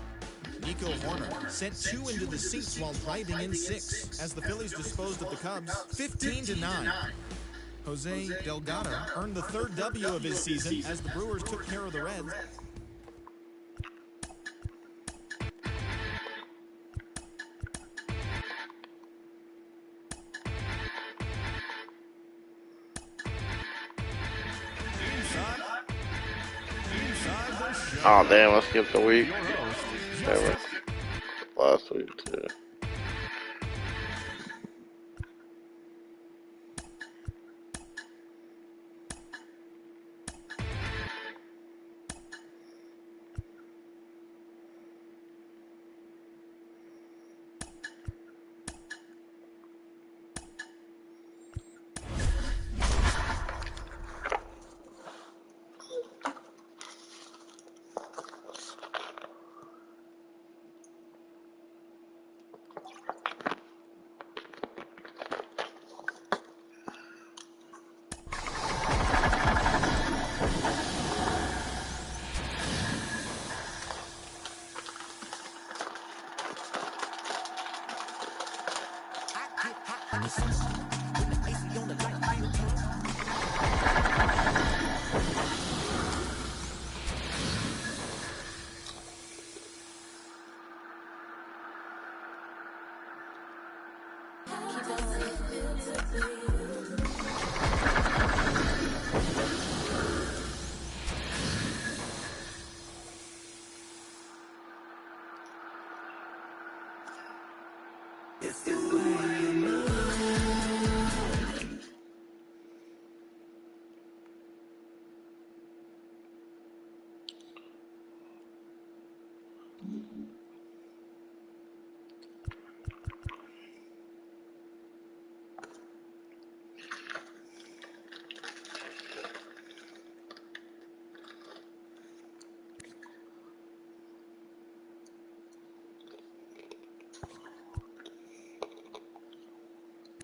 Nico Horner sent 2 into the seats while driving in 6 as the Phillies disposed of the Cubs 15-9. Jose Delgado earned the 3rd W of his season as the Brewers took care of the Reds. Oh damn, I skipped a week. Damn it. Last week too.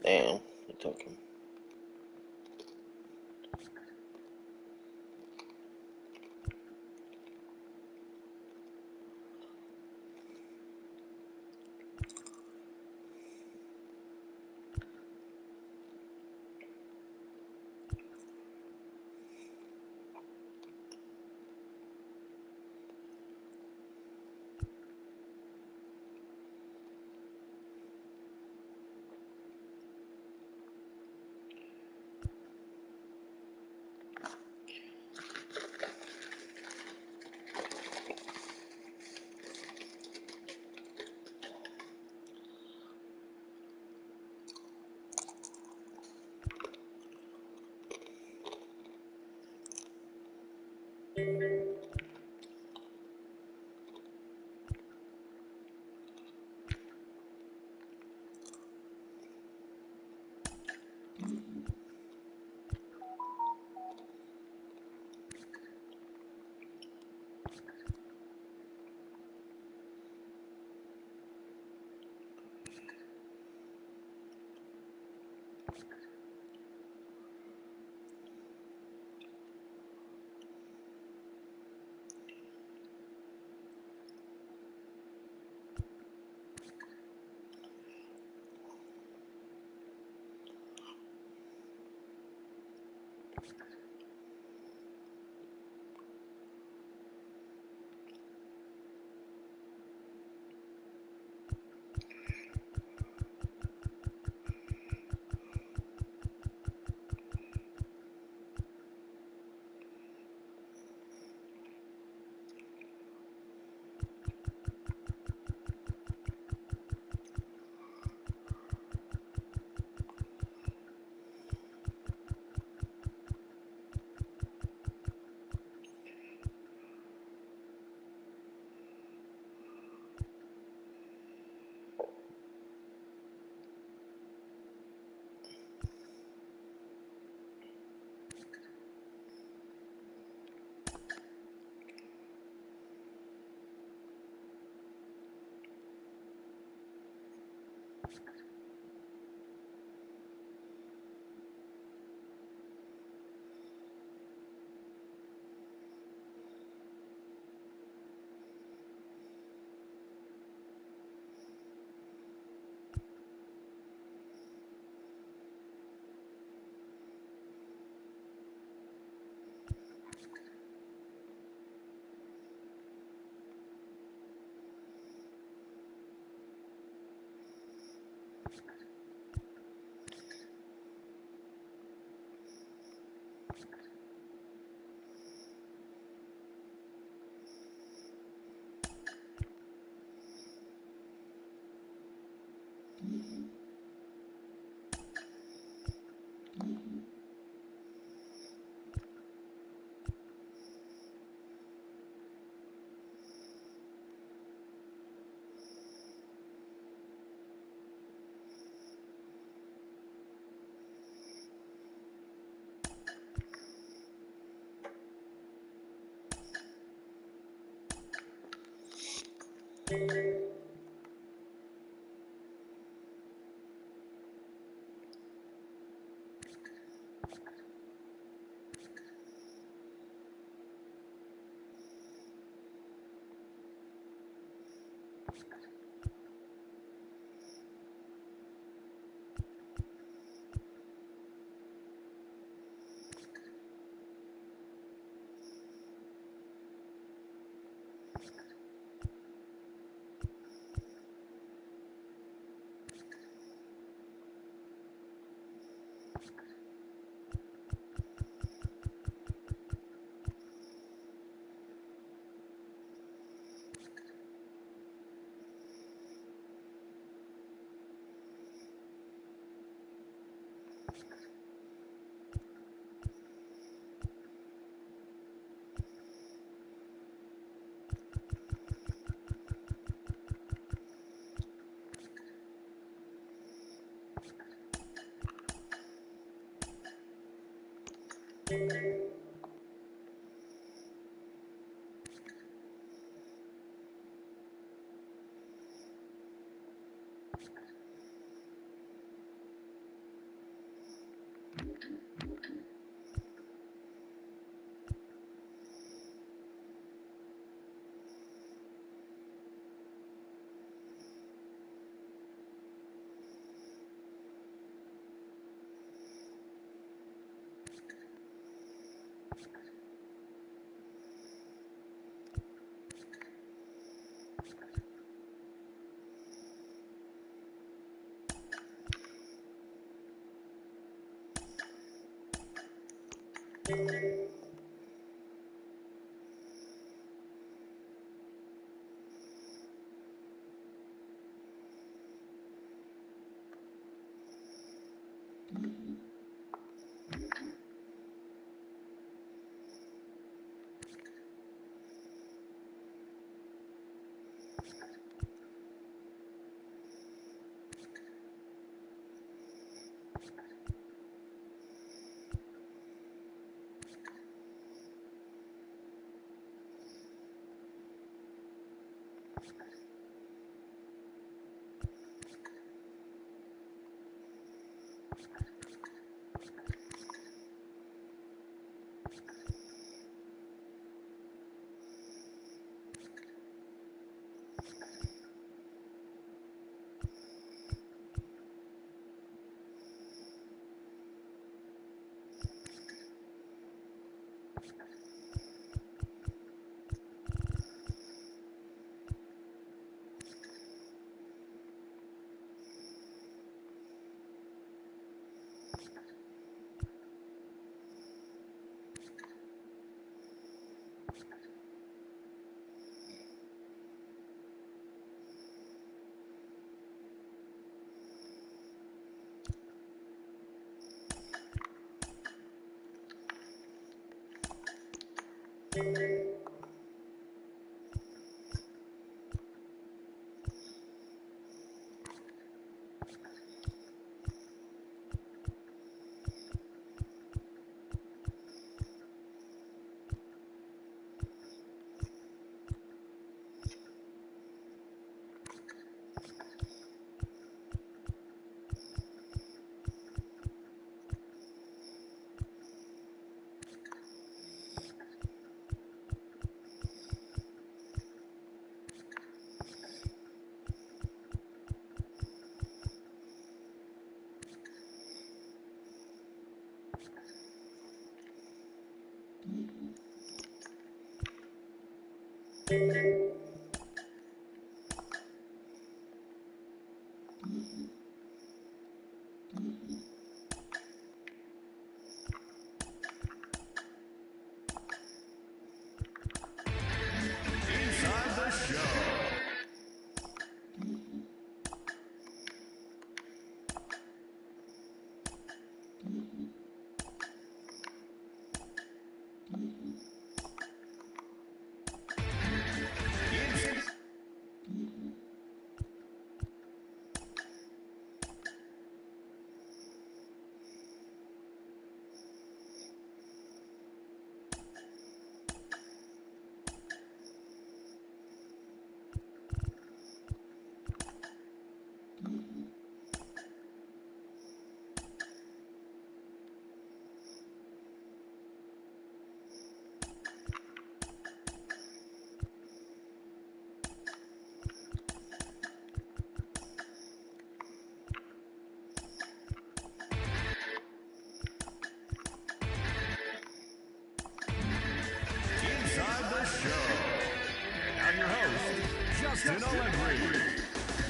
Damn, it took him.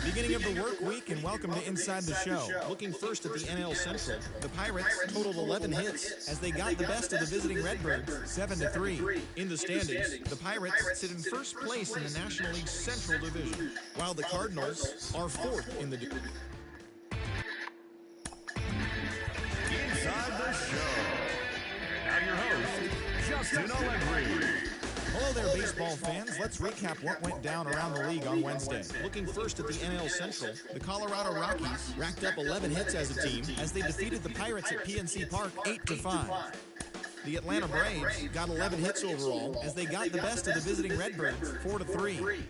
Beginning of the work week, and welcome to Inside the Show. Looking first at the NL Central, the Pirates totaled 11 hits as they got the best of the visiting Redbirds, 7-3. In the standings, the Pirates sit in first place in the National League Central Division, while the Cardinals are fourth in the division. Inside the Show. And your host, Justin Allegri. Hello there, baseball fans. Let's recap what went down around the league on Wednesday. Looking first at the NL Central, the Colorado Rockies racked up 11 hits as a team as they defeated the Pirates at PNC Park 8-5. The Atlanta Braves got 11 hits overall as they got the best of the visiting Redbirds 4-3.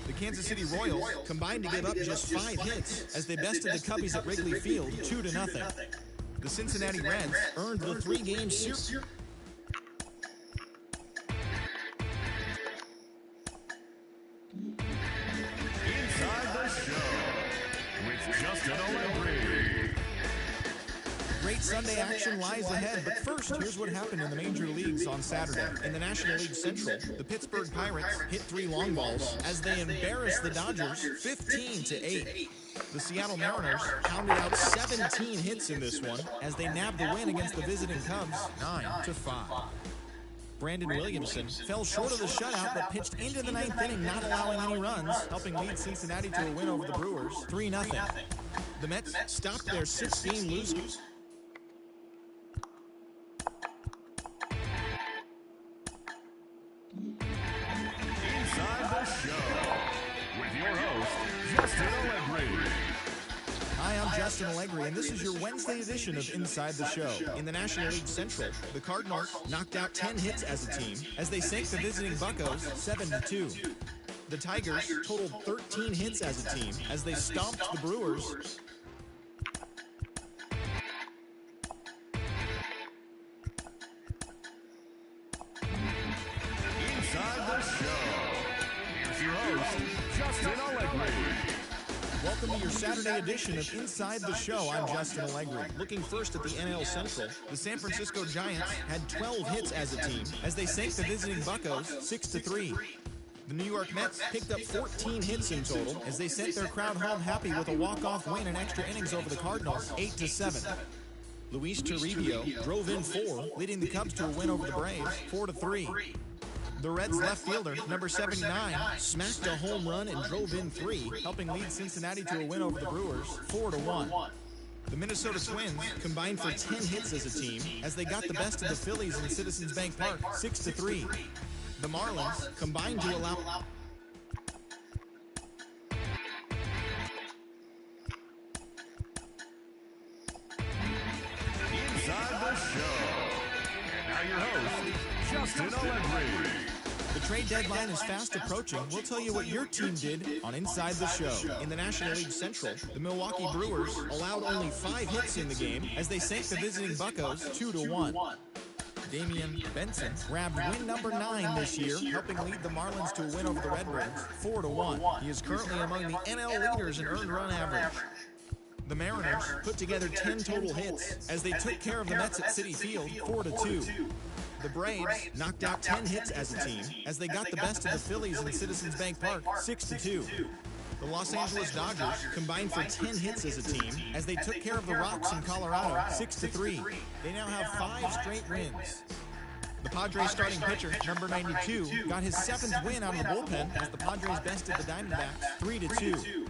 The Kansas City Royals combined to give up just 5 hits as they bested the Cubbies at Wrigley Field 2-0. The Cincinnati Reds earned the 3-game series. Great Sunday action lies ahead, but first, here's what happened in the major leagues on Saturday. In the National League Central, the Pittsburgh Pirates hit 3 long balls as they embarrassed the Dodgers 15-8. The Seattle Mariners pounded out 17 hits in this one as they nabbed the win against the visiting Cubs 9-5. Brandon Williamson fell short of the shutout but pitched into the 9th inning, not allowing any runs, helping lead Cincinnati to a win over the Brewers 3-0. The Mets stopped their 6-game losing. Inside the Show with your host, Justin Allegri. Hi, I'm Justin Allegri, and this is your Wednesday edition of Inside the Show. In the National League Central, the Cardinals knocked out 10 hits as a team as they sank the visiting Buccos 7-2. The Tigers totaled 13 hits as a team as they stomped the Brewers. Inside the Show. Here's your host, Justin Allegri. Welcome to your Saturday edition of Inside the Show. I'm Justin Allegri. Looking first at the NL Central, the San Francisco Giants had 12 hits as a team as they sank the visiting Buccos 6-3. The New York Mets picked up 14 hits in total as they sent their crowd home happy with a walk-off win in extra innings over the Cardinals 8-7. Luis Toribio drove in 4, leading the Cubs to a win over the Braves 4-3. The Reds left fielder, number 79, smacked a home run and drove in 3, helping lead Cincinnati to a win over the Brewers 4-1. The Minnesota Twins combined for 10 hits as a team as they got the best of the Phillies in Citizens Bank Park, 6-3. The Marlins combined to allow Inside the show. And now your host, Justin Allegri. The trade deadline is fast approaching. We'll tell you what your team did on Inside the Show. In the National League Central, the Milwaukee Brewers allowed only 5 hits in the game as they sank the visiting Buccos 2-1. Damian Benson grabbed win number 9 this year, helping lead the Marlins to a win over the Redbirds 4-1. He is currently among the NL leaders in earned run average. The Mariners put together 10 total hits as they took care of the Mets at Citi Field 4-2. The Braves knocked out 10 hits as a team as they got the best of the Phillies in Citizens Bank Park 6-2. The Los Angeles Dodgers combined for 10 hits as a team as they took care of the Rocks in Colorado 6-3. They now have 5 straight wins. The Padres starting pitcher, number 92, got his 7th win out of the bullpen as the Padres bested the Diamondbacks 3-2.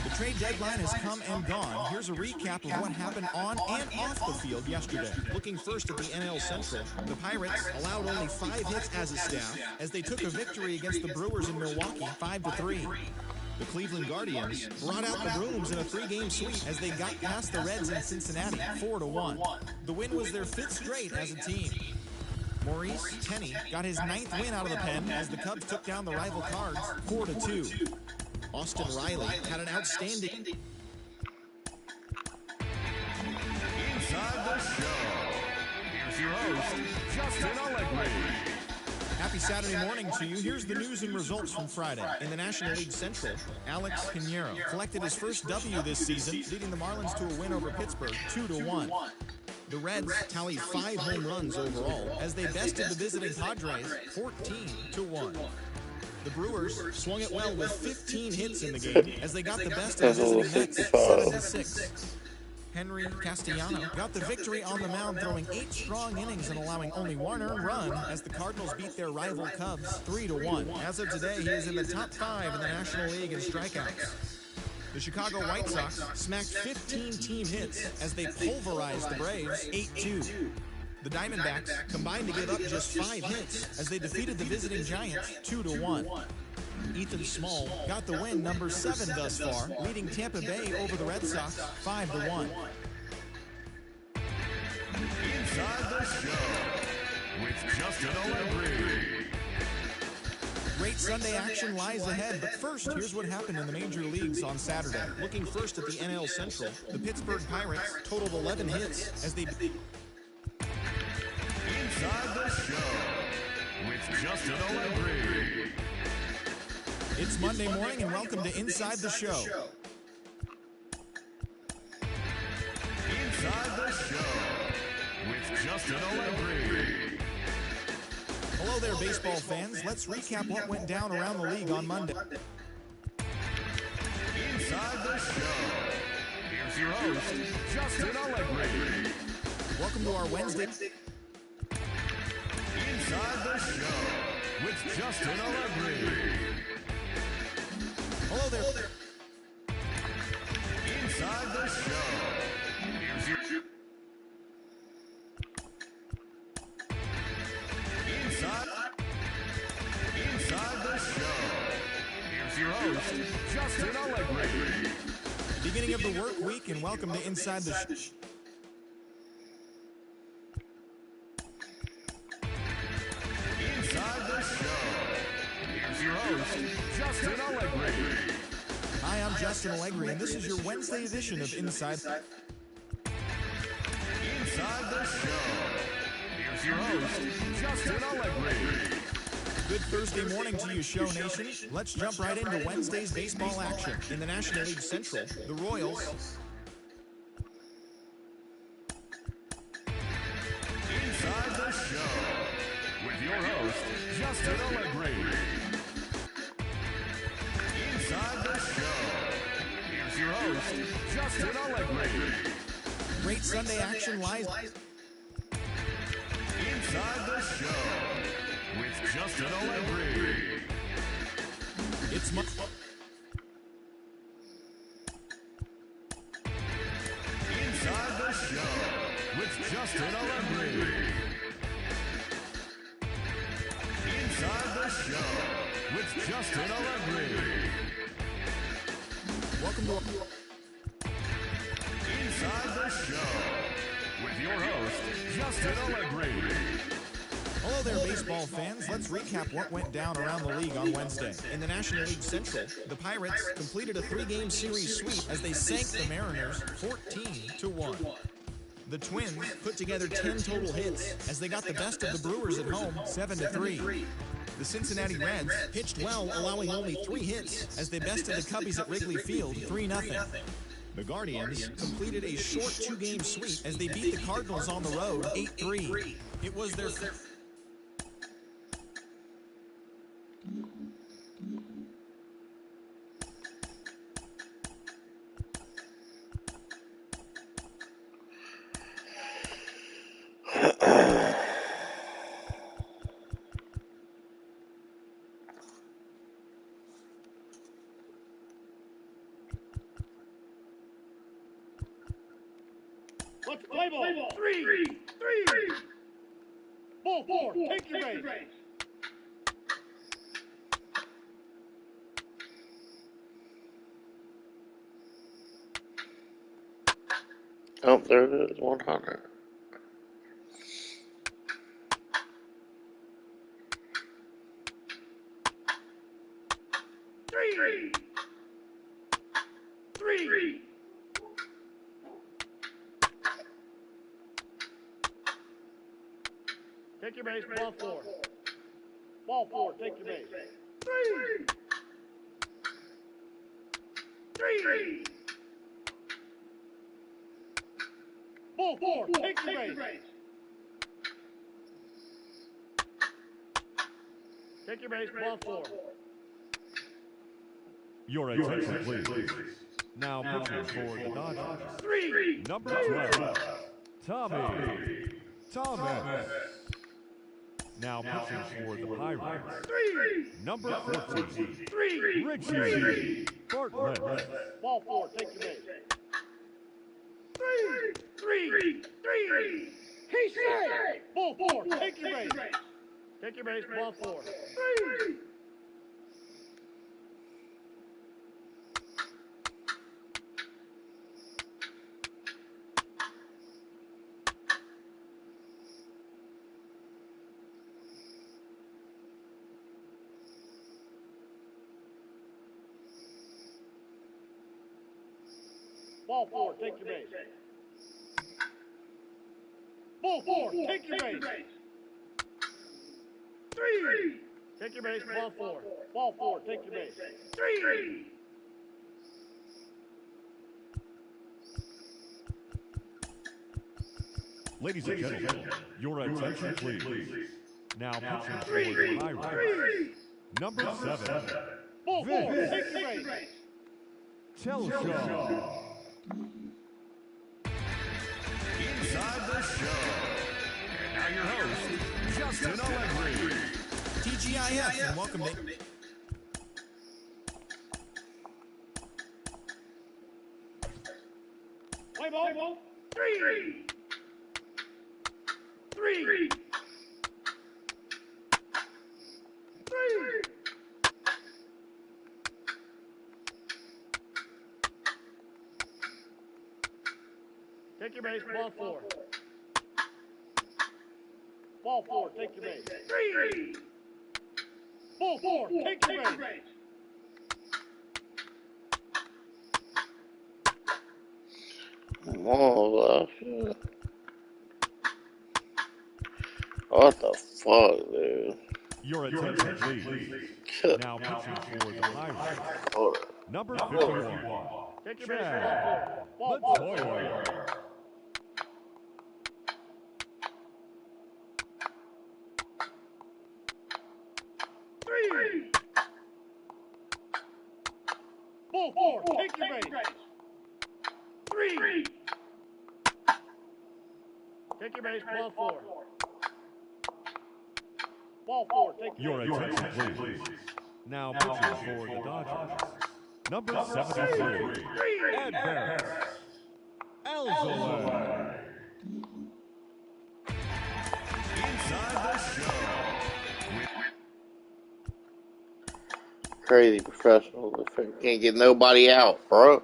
The trade deadline has come and gone. Here's a recap of what happened on and off the field yesterday. Looking first at the NL Central, the Pirates allowed only 5 hits as a staff as they took a victory against the Brewers in Milwaukee 5-3. The Cleveland Guardians brought out the brooms in a 3-game sweep as they got past the Reds in Cincinnati 4-1. The win was their 5th straight as a team. Maurice Tenney got his 9th win out of the pen as the Cubs took down the rival Cards 4-2. Austin Riley had an outstanding Inside the show. Here's your host, Justin Allegri. Happy Saturday morning to you. Here's the news and results from Friday. In the National League Central, Alex Pinheiro collected his first W this season, leading the Marlins to a win over Pittsburgh 2-1. The Reds tallied 5 home runs overall as they bested the visiting Padres 14-1. The Brewers swung it well with 15 hits in the game as they got the best of the visiting Mets 7-6. Henry Castellano got the victory on the mound, throwing 8 strong innings and allowing only 1 earned run as the Cardinals beat their rival Cubs 3-1. As of today, he is in the top 5 in the National League in strikeouts. The Chicago White Sox smacked 15 team hits as they pulverized the Braves 8-2. The Diamondbacks combined to give up just 5 hits as they defeated the visiting Giants 2-1. Ethan Small got the win, number 7 thus far, leading Tampa Bay over the Red Sox 5-1. Inside the show with Justin Allegri. Great Sunday action lies ahead, but first, here's what happened in the major leagues on Saturday. Looking first at the NL Central, the Pittsburgh Pirates totaled 11 hits as they Inside the show with Justin Allegri. It's Monday morning and welcome to Inside the Show. Inside the show with Justin Allegri. Hello there, baseball fans. Let's recap what went down around the league on Monday. Inside the show. Here's your host, Justin Allegri. Welcome to our Wednesday. Inside the show with Justin Allegri. Hello there. Inside the show. Here's your Inside the show. Here's your host, Justin Allegri. Beginning of the work week and welcome to Inside the Show. Inside the show. Here's your host, Justin Allegri. Hi, I'm Justin Allegri, and this is your Wednesday edition of Inside. Inside the show. Here's your host, Justin Allegri. Good Thursday morning to you, Show Nation. Let's jump right into Wednesday's baseball action. In the National League Central, the Royals Inside the show with your host, Justin Allegri. Inside the show. Justin Allegri. Great Sunday action lies Inside the Show with Justin Allegri. It's much. Inside the Show with Justin Allegri. Inside the Show with Justin Allegri. Welcome to Inside the Show with your host, Justin Allegri. Hello there, baseball fans. Let's recap what went down around the league on Wednesday. In the National League Central, the Pirates completed a 3-game series sweep as they sank the Mariners 14-1. The Twins put together 10 total hits as they got the best of the Brewers at home 7-3. The Cincinnati Reds pitched well, allowing only 3 hits as they bested the Cubbies at Wrigley Field 3-0. The Guardians completed a short 2-game sweep as they beat the Cardinals on the road 8-3. It was their Let's play ball. Three. Ball 4. Take your base. Oh, there it is, 100. Three. Take your base, ball 4. Ball 4, take your base. Three. Ball 4, take your base. Take your base, ball 4. Your attention, please. Now pitching for the Dodgers. Three. Number 12, Tommy Thomas. Now pitching for the Pirates. Number 14, Richie Bartlett. Ball 4, take your base. Three. He said. Ball 4, take your base. Take your base, ball 4. Ball 4, take your base. Ball 4, take your base. Three. Take your base, ball 4. Ball 4, take your base. Three. Ladies and gentlemen, your attention, please. Now pitching for the Pirates. Number 7, Ball 4, take your base. Telshaw. Inside the Show. And now your host, Justin Allegri. TGIF, and welcome to Play ball. Three. Take your base, ball 4. Ball 4, take your base. Three. Ball 4, take your base. Oh, shit. What the fuck, dude? Your attention, please. Now pitching for the Pirates. Hold Number 51, Take your base, Chad ball 4. Ball 4. Latoya. Ball 4, take your base. Take your base. Ball four. Ball four. Take Your attention, please. Now pitching for the Dodgers. Number 73, Ed Barrett. Elzola. Inside the show. Crazy professional. Can't get nobody out, bro.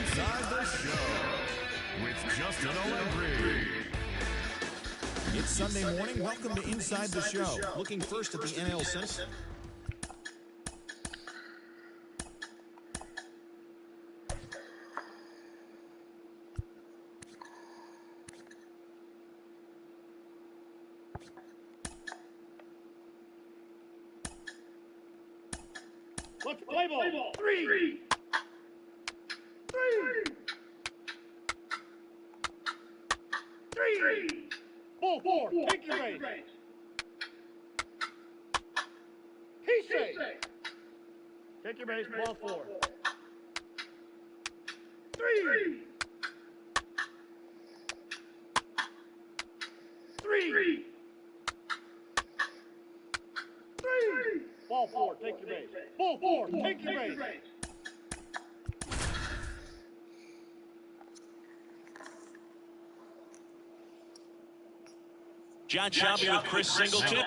Inside the show with Justin Allegri. It's Sunday morning. Welcome to Inside the Show. Looking first at the NL Central. Let's play ball. Three. Ball four. Take your base. He say. Take your base. Ball four. Three. Ball four. Take your base. Ball four. Take your base. John Shelby with Chris Singleton.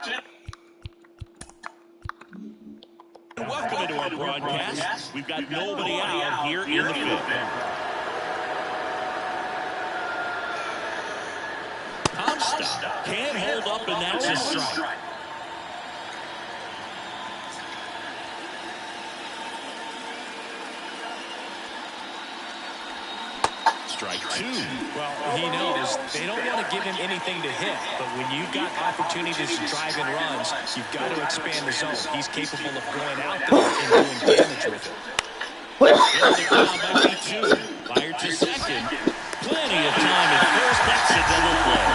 Welcome into our broadcast. We've got nobody out here in the fifth. Comstock can't hold up, and that's a strike. Strike two. Well, he knows they don't want to give him anything to hit, but when you've got opportunities to drive in runs, you've got to expand the zone. He's capable of going out there and doing damage with it. The crowd might be two. Fired to second. Plenty of time at first. That's a double play.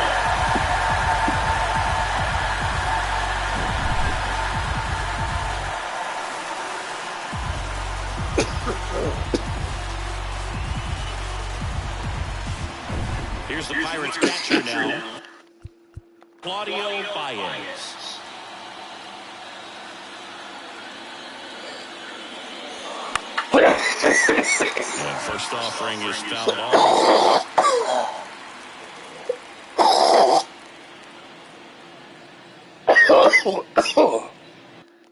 Here's the Pirates catcher now, Claudio Baez. And first offering is fouled off.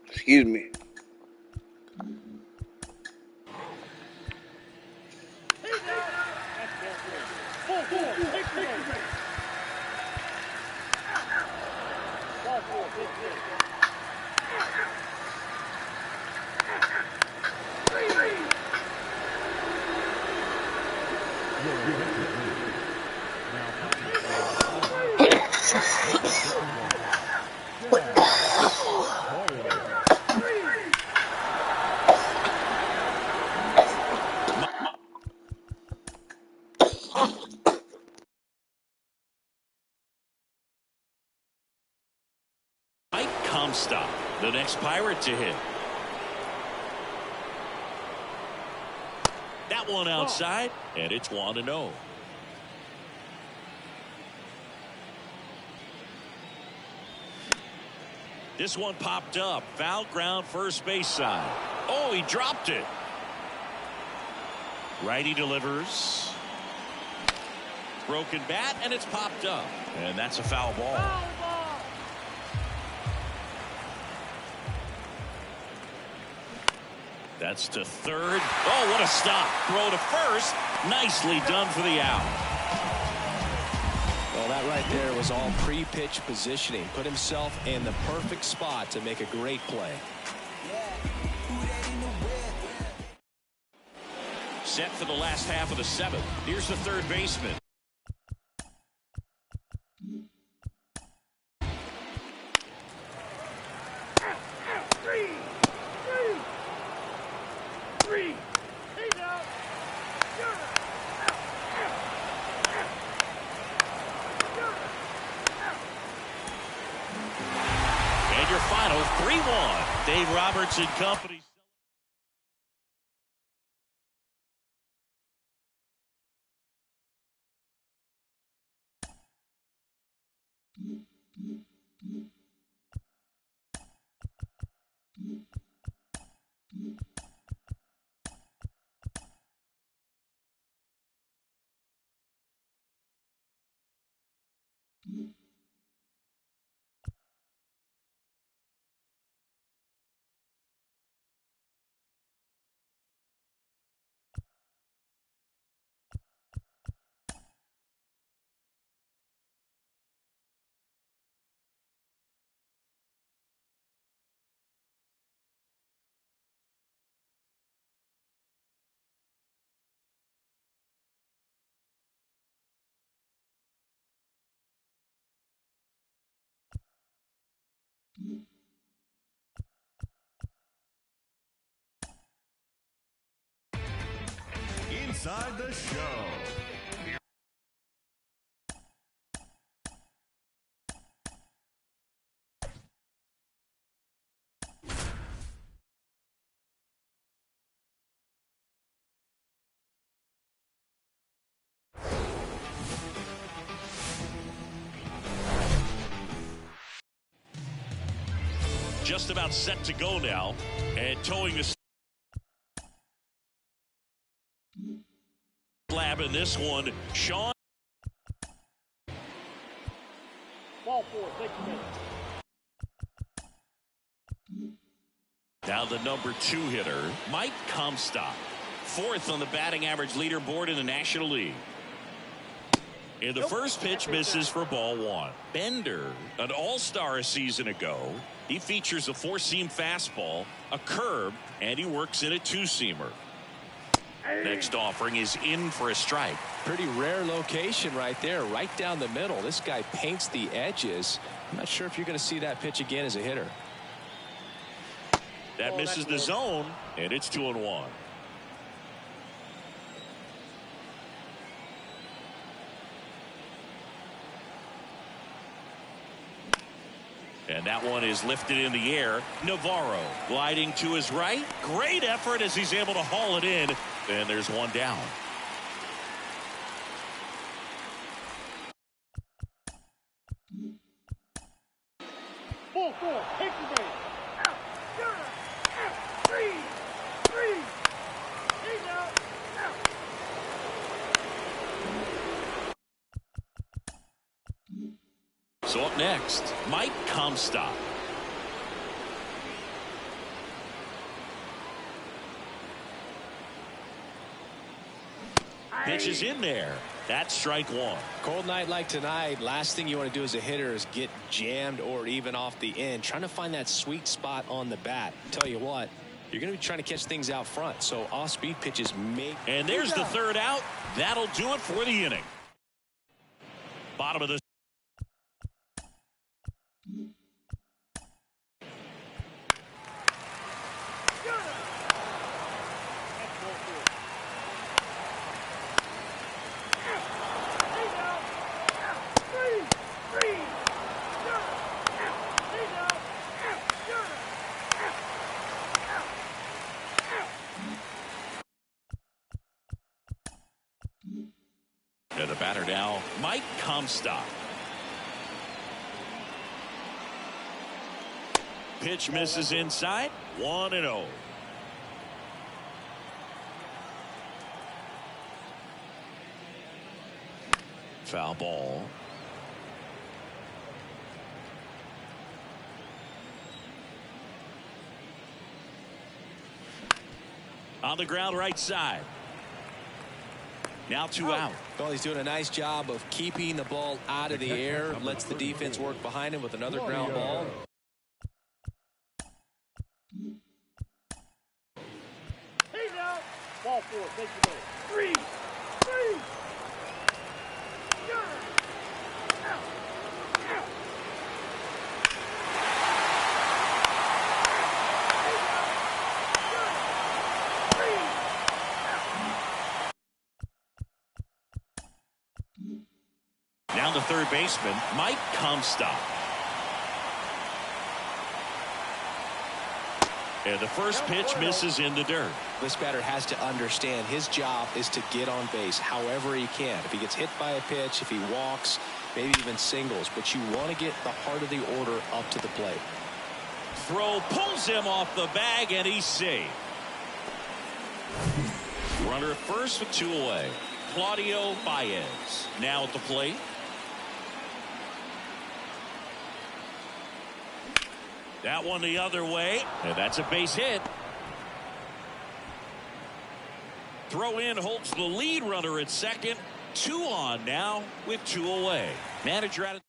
Excuse me. Comstock, the next Pirate to hit. That one outside, and it's 1-0. This one popped up. Foul ground, first base side. Oh, he dropped it. Righty delivers. Broken bat, and it's popped up. And that's a foul ball. That's to third. Oh, what a stop. Throw to first. Nicely done for the out. Well, that right there was all pre-pitch positioning. Put himself in the perfect spot to make a great play. Set for the last half of the seventh. Here's the third baseman. your final 3-1. Dave Roberts and company. Inside the Show. Just about set to go now, and towing the slab in this one, Sean. Ball 4, take a minute. Now the number 2 hitter, Mike Comstock, 4th on the batting average leaderboard in the National League. And the first pitch misses for ball 1. Bender, an all-star a season ago. He features a 4-seam fastball, a curve, and he works in a 2-seamer. Next offering is in for a strike. Pretty rare location right there, right down the middle. This guy paints the edges. I'm not sure if you're going to see that pitch again as a hitter. That misses the zone, and it's 2-1. And that one is lifted in the air. Navarro gliding to his right. Great effort as he's able to haul it in. And there's one down. Ball 4, take your base. Out, out, 3, 3. He's out, out. So up next, Mike Comstock. Pitch is in there. That's strike 1. Cold night like tonight, last thing you want to do as a hitter is get jammed or even off the end. Trying to find that sweet spot on the bat. Tell you what, you're going to be trying to catch things out front. So off-speed pitches make. And there's the 3rd out. That'll do it for the inning. Bottom of the. And the batter now, Mike Comstock. Pitch misses inside, 1-0. Foul ball. On the ground right side. Now 2 out. Well, he's doing a nice job of keeping the ball out of the air. Lets the defense work behind him with another ground ball. He's out. Ball 4, take your base. 3, 3. Now the third baseman, Mike Comstock. And the first pitch misses in the dirt. This batter has to understand his job is to get on base however he can. If he gets hit by a pitch, if he walks, maybe even singles, but you want to get the heart of the order up to the plate. Throw pulls him off the bag, and he's safe. Runner at first with 2 away. Claudio Baez now at the plate. That one the other way, and that's a base hit. Throw in holds the lead runner at second. 2 on now with 2 away. Manager out of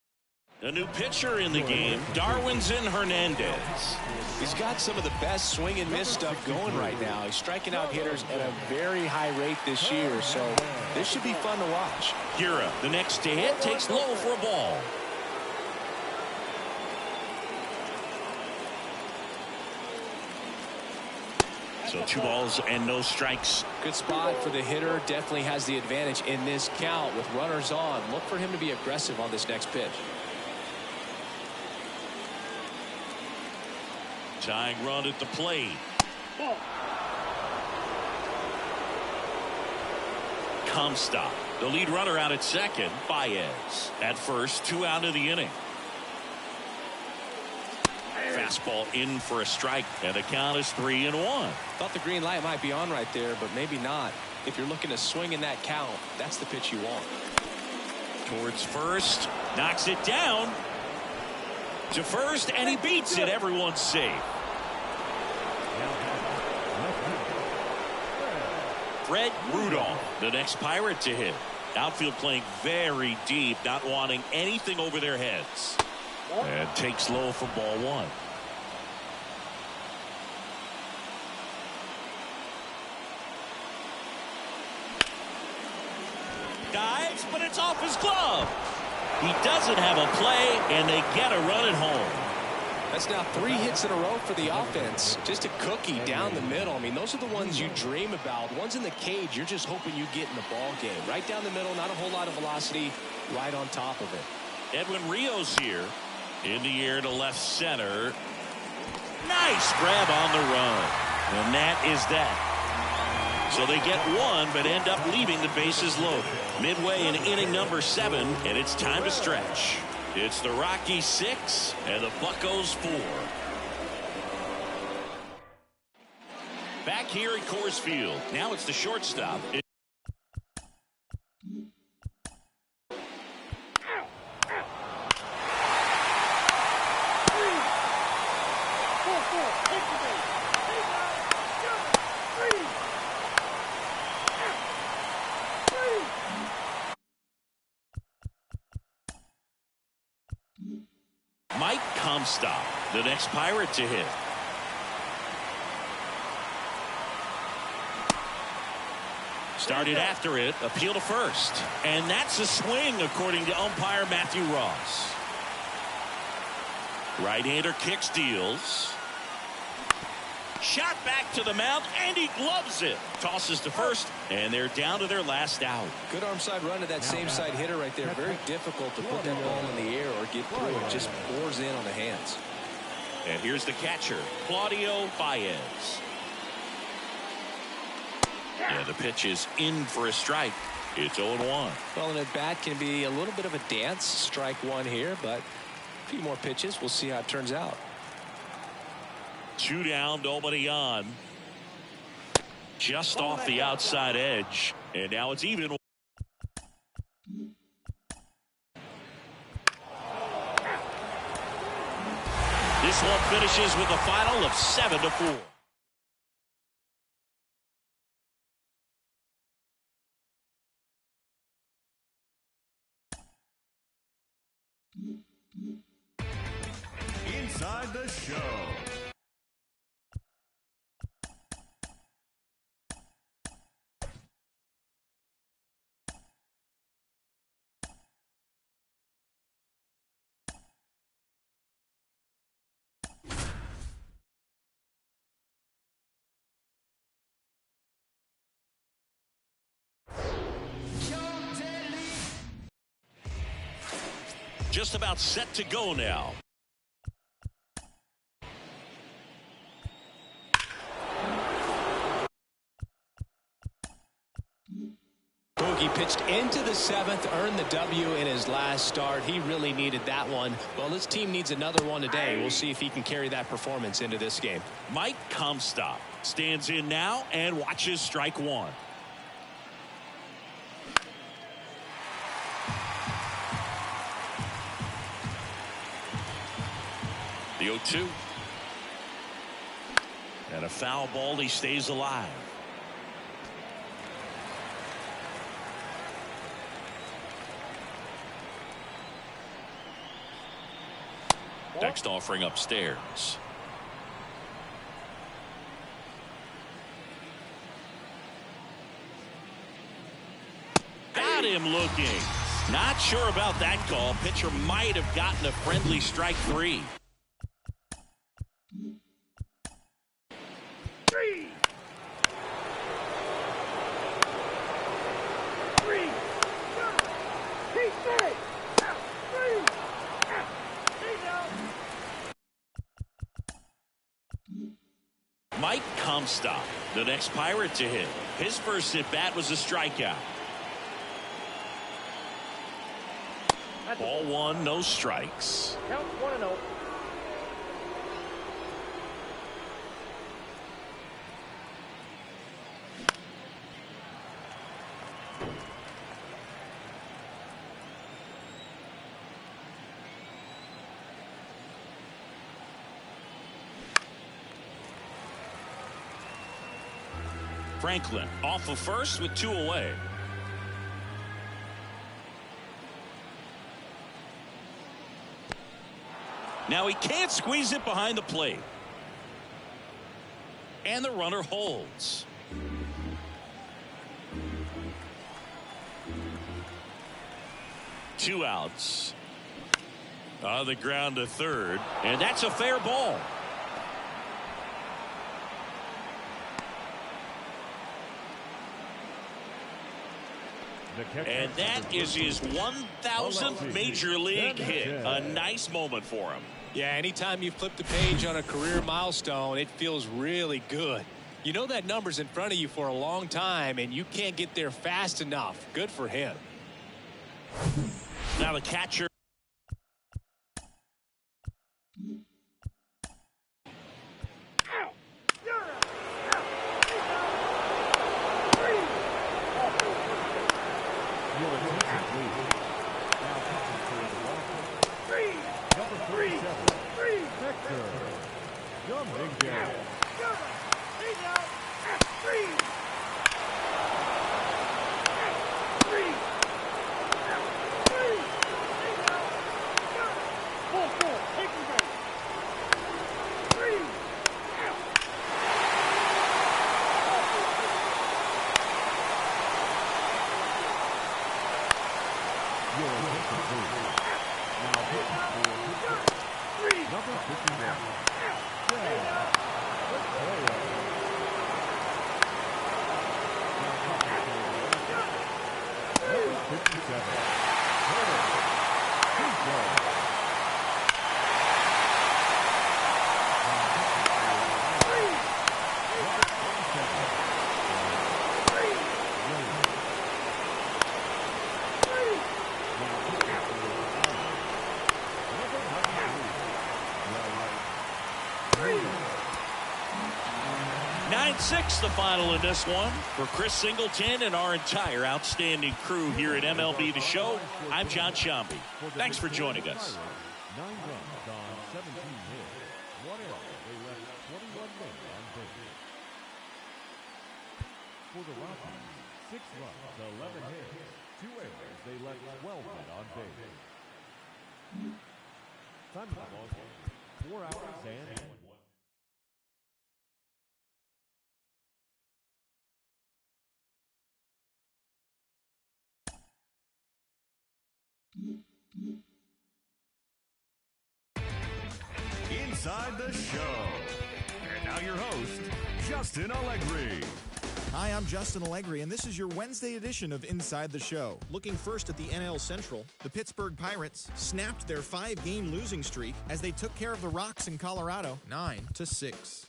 a new pitcher in the game, Darwinzon Hernandez. He's got some of the best swing and miss stuff going right now. He's striking out hitters at a very high rate this year, so this should be fun to watch. Hira, the next to hit, takes low for a ball. So 2 balls and no strikes. Good spot for the hitter. Definitely has the advantage in this count with runners on. Look for him to be aggressive on this next pitch. Tying run at the plate. Comstock, the lead runner out at second. Baez at first, 2 out of the inning. Fastball in for a strike, and the count is 3-1. Thought the green light might be on right there, but maybe not. If you're looking to swing in that count, that's the pitch you want. Towards first, knocks it down to first, and he beats it. Everyone's safe. Fred Rudolph, the next Pirate to hit. Outfield playing very deep, not wanting anything over their heads. And takes low for ball 1. Dives, but it's off his glove. He doesn't have a play, and they get a run at home. That's now 3 hits in a row for the offense. Just a cookie down the middle. I mean, those are the ones you dream about. Ones in the cage, you're just hoping you get in the ball game. Right down the middle, not a whole lot of velocity, right on top of it. Edwin Rios here. In the air to left center. Nice grab on the run. And that is that. So they get 1, but end up leaving the bases loaded. Midway in inning number 7, and it's time to stretch. It's the Rockies 6 and the Buccos 4. Back here at Coors Field. Now it's the shortstop. Mike Comstock, the next Pirate to hit. Started after it, appeal to first. And that's a swing, according to umpire Matthew Ross. Right-hander kicks, deals. Shot back to the mound, and he gloves it. Tosses to first, and they're down to their last out. Good arm side run to that same side hitter right there. Very difficult to put that ball in the air or get through. It just pours in on the hands. And here's the catcher, Claudio Baez. And the pitch is in for a strike. It's 0-1. Well, an at-bat can be a little bit of a dance. Strike 1 here, but a few more pitches. We'll see how it turns out. 2 down, nobody on. Just off the outside edge. And now it's even. This one finishes with a final of 7-4. Inside the show. Just about set to go now. Boogie pitched into the 7th, earned the W in his last start. He really needed that one. Well, this team needs another one today. We'll see if he can carry that performance into this game. Mike Comstock stands in now and watches strike one. The 0-2. And a foul ball. He stays alive. Next offering upstairs. Got him looking. Not sure about that call. Pitcher might have gotten a friendly strike 3. Mike Comstock, the next Pirate to hit. His first at bat was a strikeout. Ball 1, no strikes. Count 1-0. Franklin off of first with 2 away. Now he can't squeeze it behind the plate. And the runner holds. Two outs. On the ground to third. And that's a fair ball. And that is his 1,000th major league hit. A nice moment for him. Yeah, anytime you flip the page on a career milestone, it feels really good. You know that number's in front of you for a long time, and you can't get there fast enough. Good for him. Now the catcher. Six, the final in this one. For Chris Singleton and our entire outstanding crew here at MLB The Show, I'm John Shambi. Thanks for joining us. 9 runs on 17 hits. 1 error. They left 21 men on base. For the Rockies, 6 runs, 11 hits. 2 errors. They left 12 men on base. Time of the ball game, 4 hours and 1. Inside the Show. And now your host, Justin Allegri. Hi, I'm Justin Allegri, and this is your Wednesday edition of Inside the Show. Looking first at the NL Central, the Pittsburgh Pirates snapped their 5-game losing streak as they took care of the Rocks in Colorado 9-6.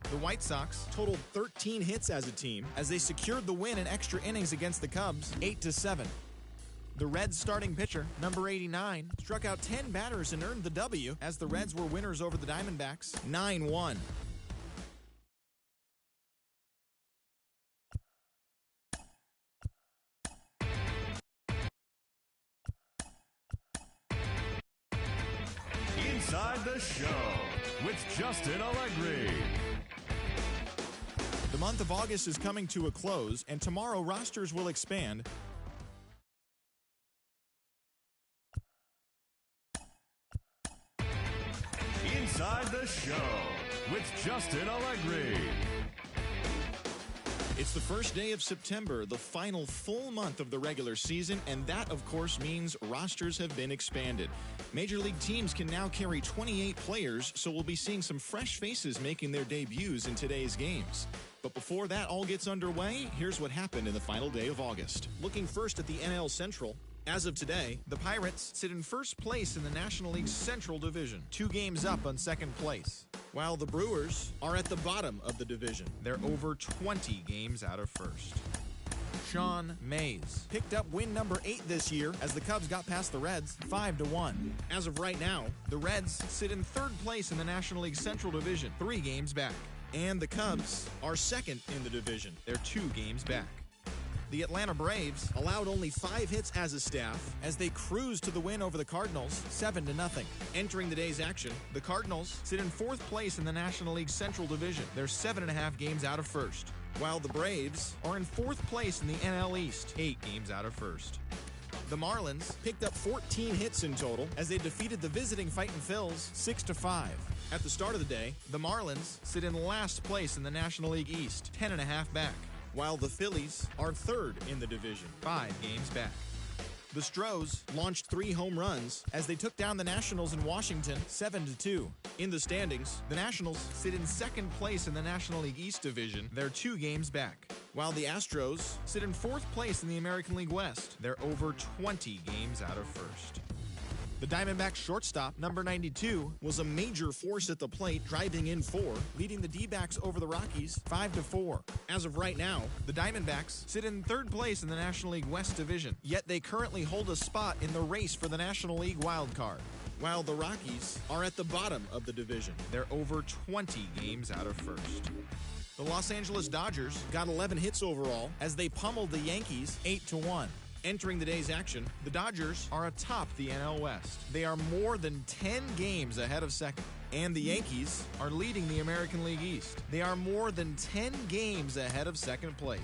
The White Sox totaled 13 hits as a team as they secured the win in extra innings against the Cubs, 8-7. The Reds starting pitcher, number 89, struck out 10 batters and earned the W as the Reds were winners over the Diamondbacks, 9-1. Inside the Show with Justin Allegri. The month of August is coming to a close, and tomorrow rosters will expand. Inside the Show with Justin Allegri. It's the first day of September, the final full month of the regular season, and that, of course, means rosters have been expanded. Major League teams can now carry 28 players, so we'll be seeing some fresh faces making their debuts in today's games. But before that all gets underway, here's what happened in the final day of August. Looking first at the NL Central, as of today, the Pirates sit in first place in the National League Central Division, 2 games up on second place. While the Brewers are at the bottom of the division. They're over 20 games out of first. Sean Mays picked up win number 8 this year as the Cubs got past the Reds 5-1. As of right now, the Reds sit in third place in the National League Central Division, 3 games back. And the Cubs are second in the division. They're 2 games back. The Atlanta Braves allowed only 5 hits as a staff as they cruised to the win over the Cardinals 7-0. Entering the day's action, the Cardinals sit in 4th place in the National League Central Division. They're 7.5 games out of first, while the Braves are in 4th place in the NL East, 8 games out of first. The Marlins picked up 14 hits in total as they defeated the visiting Fightin' Phils 6-5. At the start of the day, the Marlins sit in last place in the National League East, 10.5 back, while the Phillies are third in the division, 5 games back. The Stros launched 3 home runs as they took down the Nationals in Washington 7-2. In the standings, the Nationals sit in second place in the National League East division. They're 2 games back, while the Astros sit in 4th place in the American League West. They're over 20 games out of first. The Diamondbacks shortstop, number 92, was a major force at the plate, driving in 4, leading the D-backs over the Rockies 5-4. As of right now, the Diamondbacks sit in 3rd place in the National League West division, yet they currently hold a spot in the race for the National League wild card. While the Rockies are at the bottom of the division, they're over 20 games out of first. The Los Angeles Dodgers got 11 hits overall as they pummeled the Yankees 8-1. Entering the day's action, the Dodgers are atop the NL West. They are more than 10 games ahead of second. And the Yankees are leading the American League East. They are more than 10 games ahead of second place.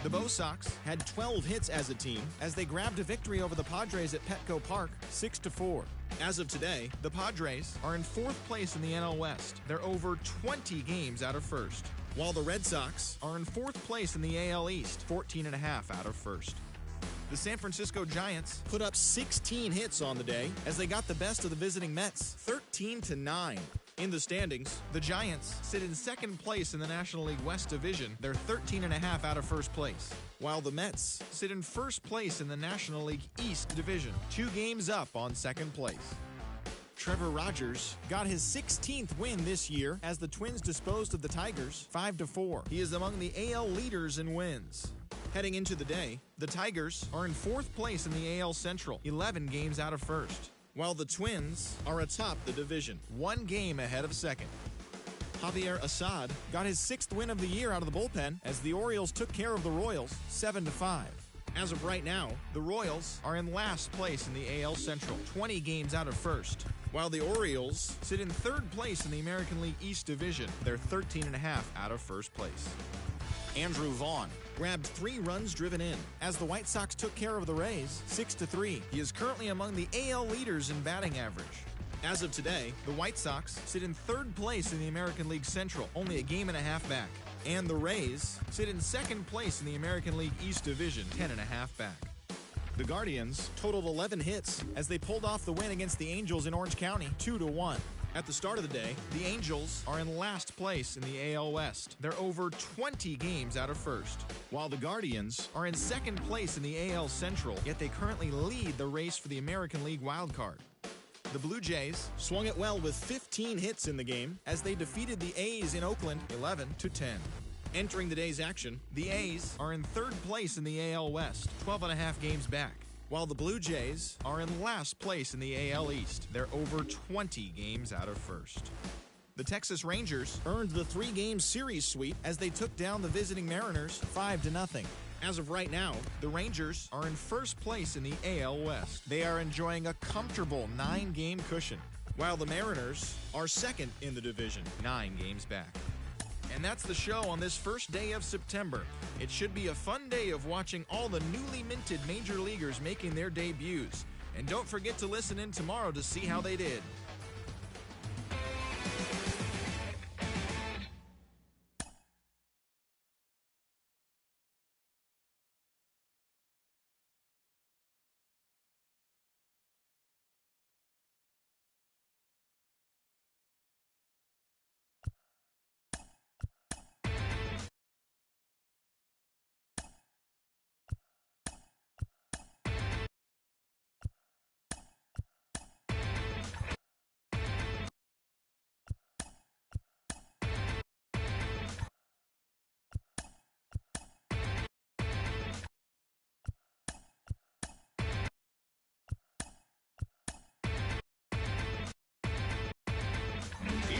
The Bo Sox had 12 hits as a team as they grabbed a victory over the Padres at Petco Park 6-4. As of today, the Padres are in 4th place in the NL West. They're over 20 games out of first, while the Red Sox are in 4th place in the AL East, 14.5 out of first. The San Francisco Giants put up 16 hits on the day as they got the best of the visiting Mets, 13-9. In the standings, the Giants sit in second place in the National League West division. They're 13.5 out of first place, while the Mets sit in first place in the National League East division, 2 games up on second place. Trevor Rogers got his 16th win this year as the Twins disposed of the Tigers 5-4. He is among the AL leaders in wins. Heading into the day, the Tigers are in 4th place in the AL Central, 11 games out of first, while the Twins are atop the division, 1 game ahead of second. Javier Assad got his 6th win of the year out of the bullpen as the Orioles took care of the Royals 7-5. As of right now, the Royals are in last place in the AL Central, 20 games out of first, while the Orioles sit in 3rd place in the American League East division. They're 13.5 out of first place. Andrew Vaughn grabbed 3 runs driven in as the White Sox took care of the Rays 6-3. He is currently among the AL leaders in batting average. As of today, the White Sox sit in 3rd place in the American League Central, only a game and a half back. And the Rays sit in 2nd place in the American League East division, 10.5 back. The Guardians totaled 11 hits as they pulled off the win against the Angels in Orange County, 2-1. At the start of the day, the Angels are in last place in the AL West. They're over 20 games out of first, while the Guardians are in 2nd place in the AL Central, yet they currently lead the race for the American League wild card. The Blue Jays swung it well with 15 hits in the game as they defeated the A's in Oakland 11-10. Entering the day's action, the A's are in third place in the AL West, 12.5 games back, while the Blue Jays are in last place in the AL East. They're over 20 games out of first. The Texas Rangers earned the 3-game series sweep as they took down the visiting Mariners 5-0. As of right now, the Rangers are in first place in the AL West. They are enjoying a comfortable 9-game cushion, while the Mariners are second in the division, 9 games back. And that's the show on this first day of September. It should be a fun day of watching all the newly minted major leaguers making their debuts. And don't forget to listen in tomorrow to see how they did.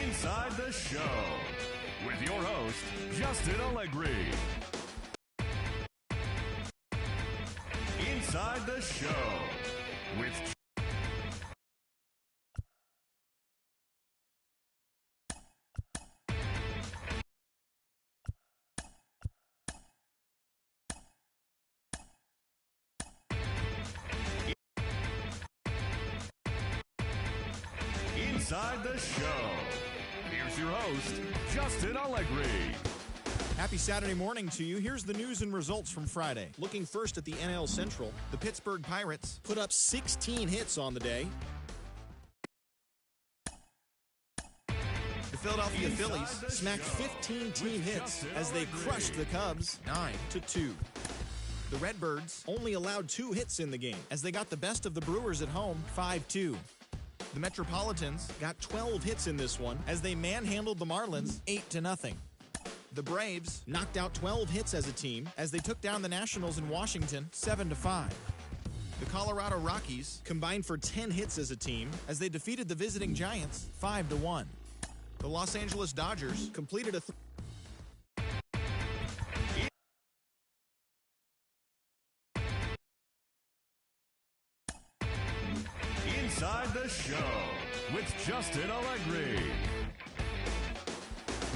Inside the Show with your host, Justin Allegri. Inside the Show with Inside the Show. Here's your host, Justin Allegri. Happy Saturday morning to you. Here's the news and results from Friday. Looking first at the NL Central, the Pittsburgh Pirates put up 16 hits on the day. The Philadelphia Phillies smacked 15 team hits as they crushed the Cubs 9-2. The Redbirds only allowed 2 hits in the game as they got the best of the Brewers at home 5-2. The Metropolitans got 12 hits in this one as they manhandled the Marlins 8-0. The Braves knocked out 12 hits as a team as they took down the Nationals in Washington 7-5. The Colorado Rockies combined for 10 hits as a team as they defeated the visiting Giants 5-1. The Los Angeles Dodgers completed a Inside the Show with Justin Allegri.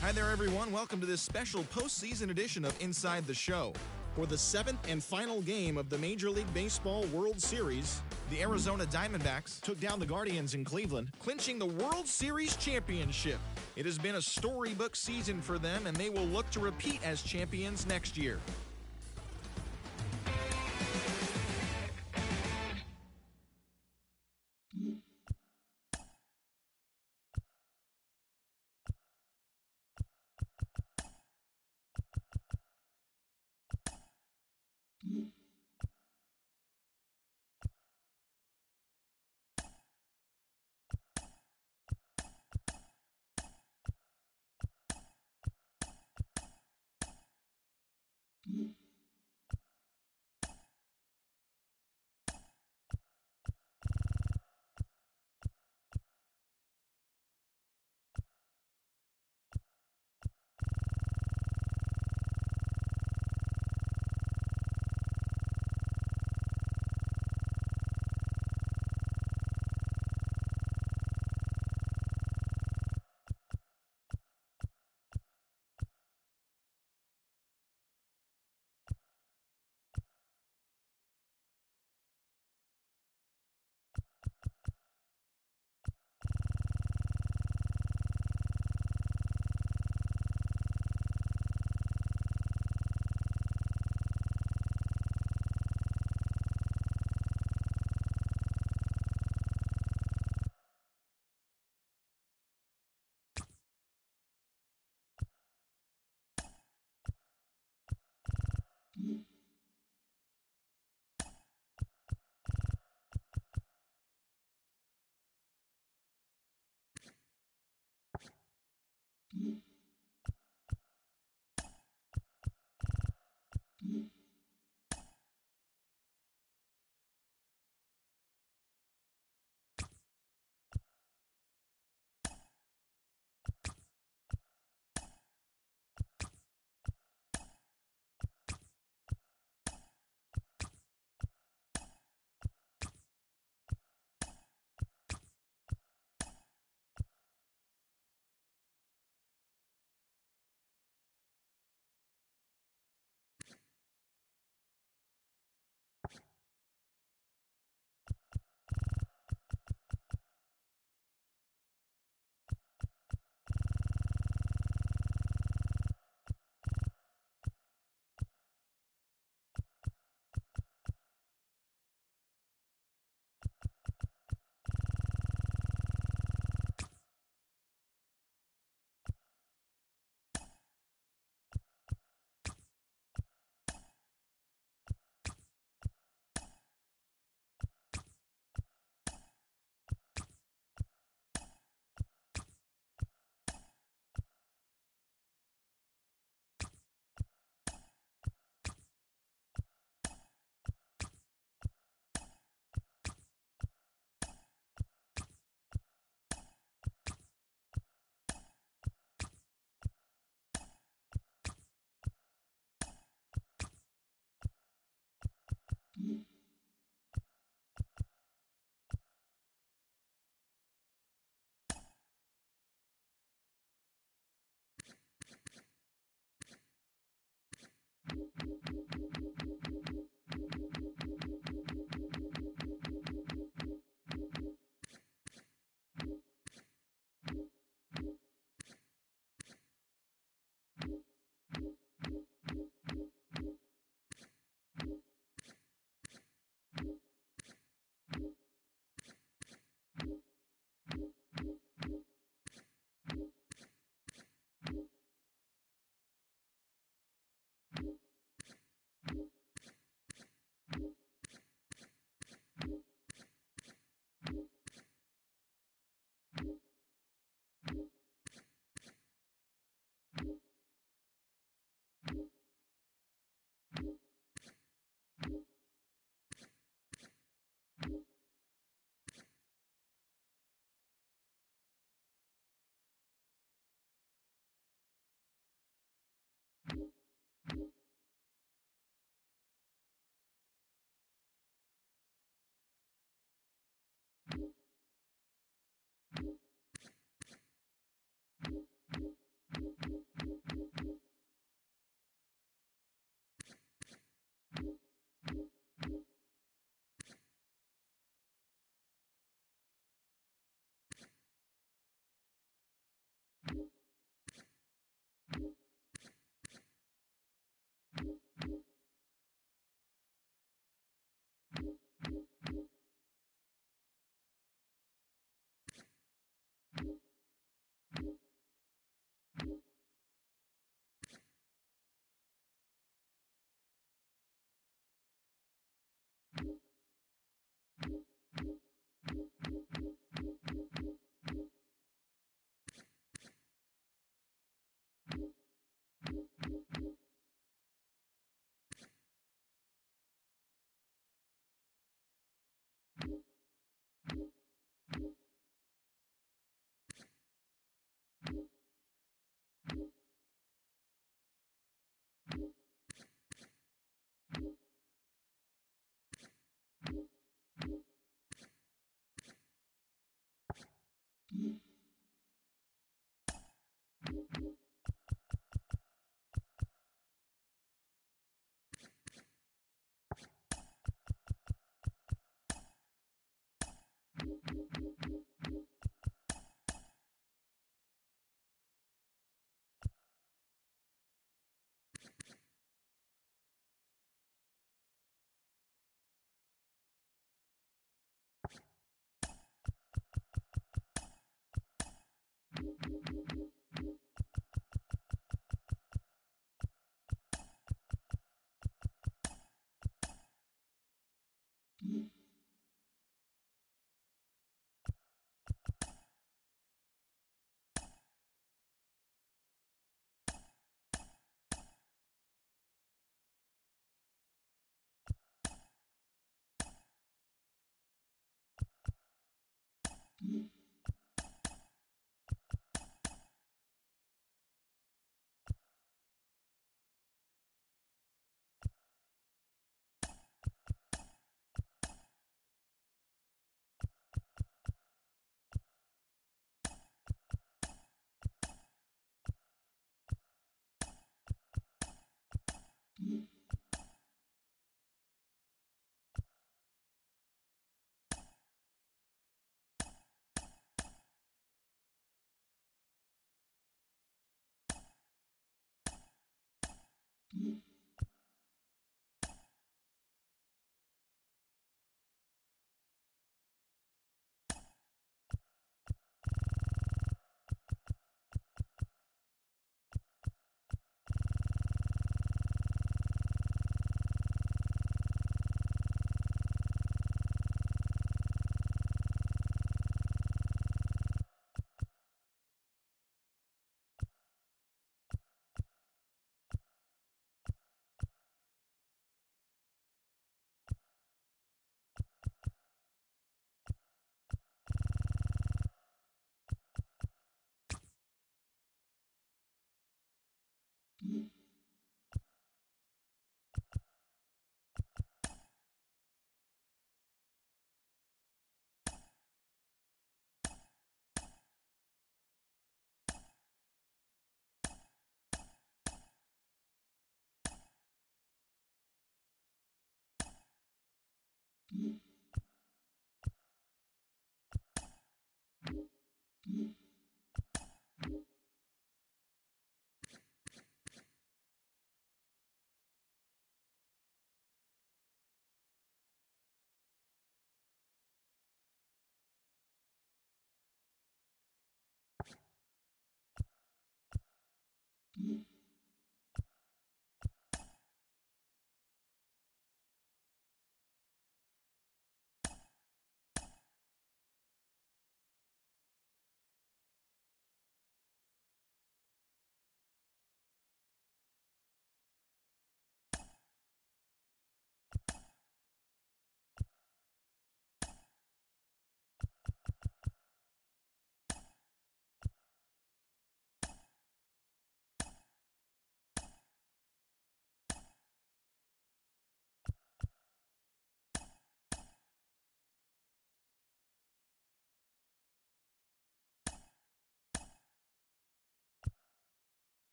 Hi there, everyone. Welcome to this special postseason edition of Inside the Show. For the 7th and final game of the Major League Baseball World Series, the Arizona Diamondbacks took down the Guardians in Cleveland, clinching the World Series championship. It has been a storybook season for them, and they will look to repeat as champions next year.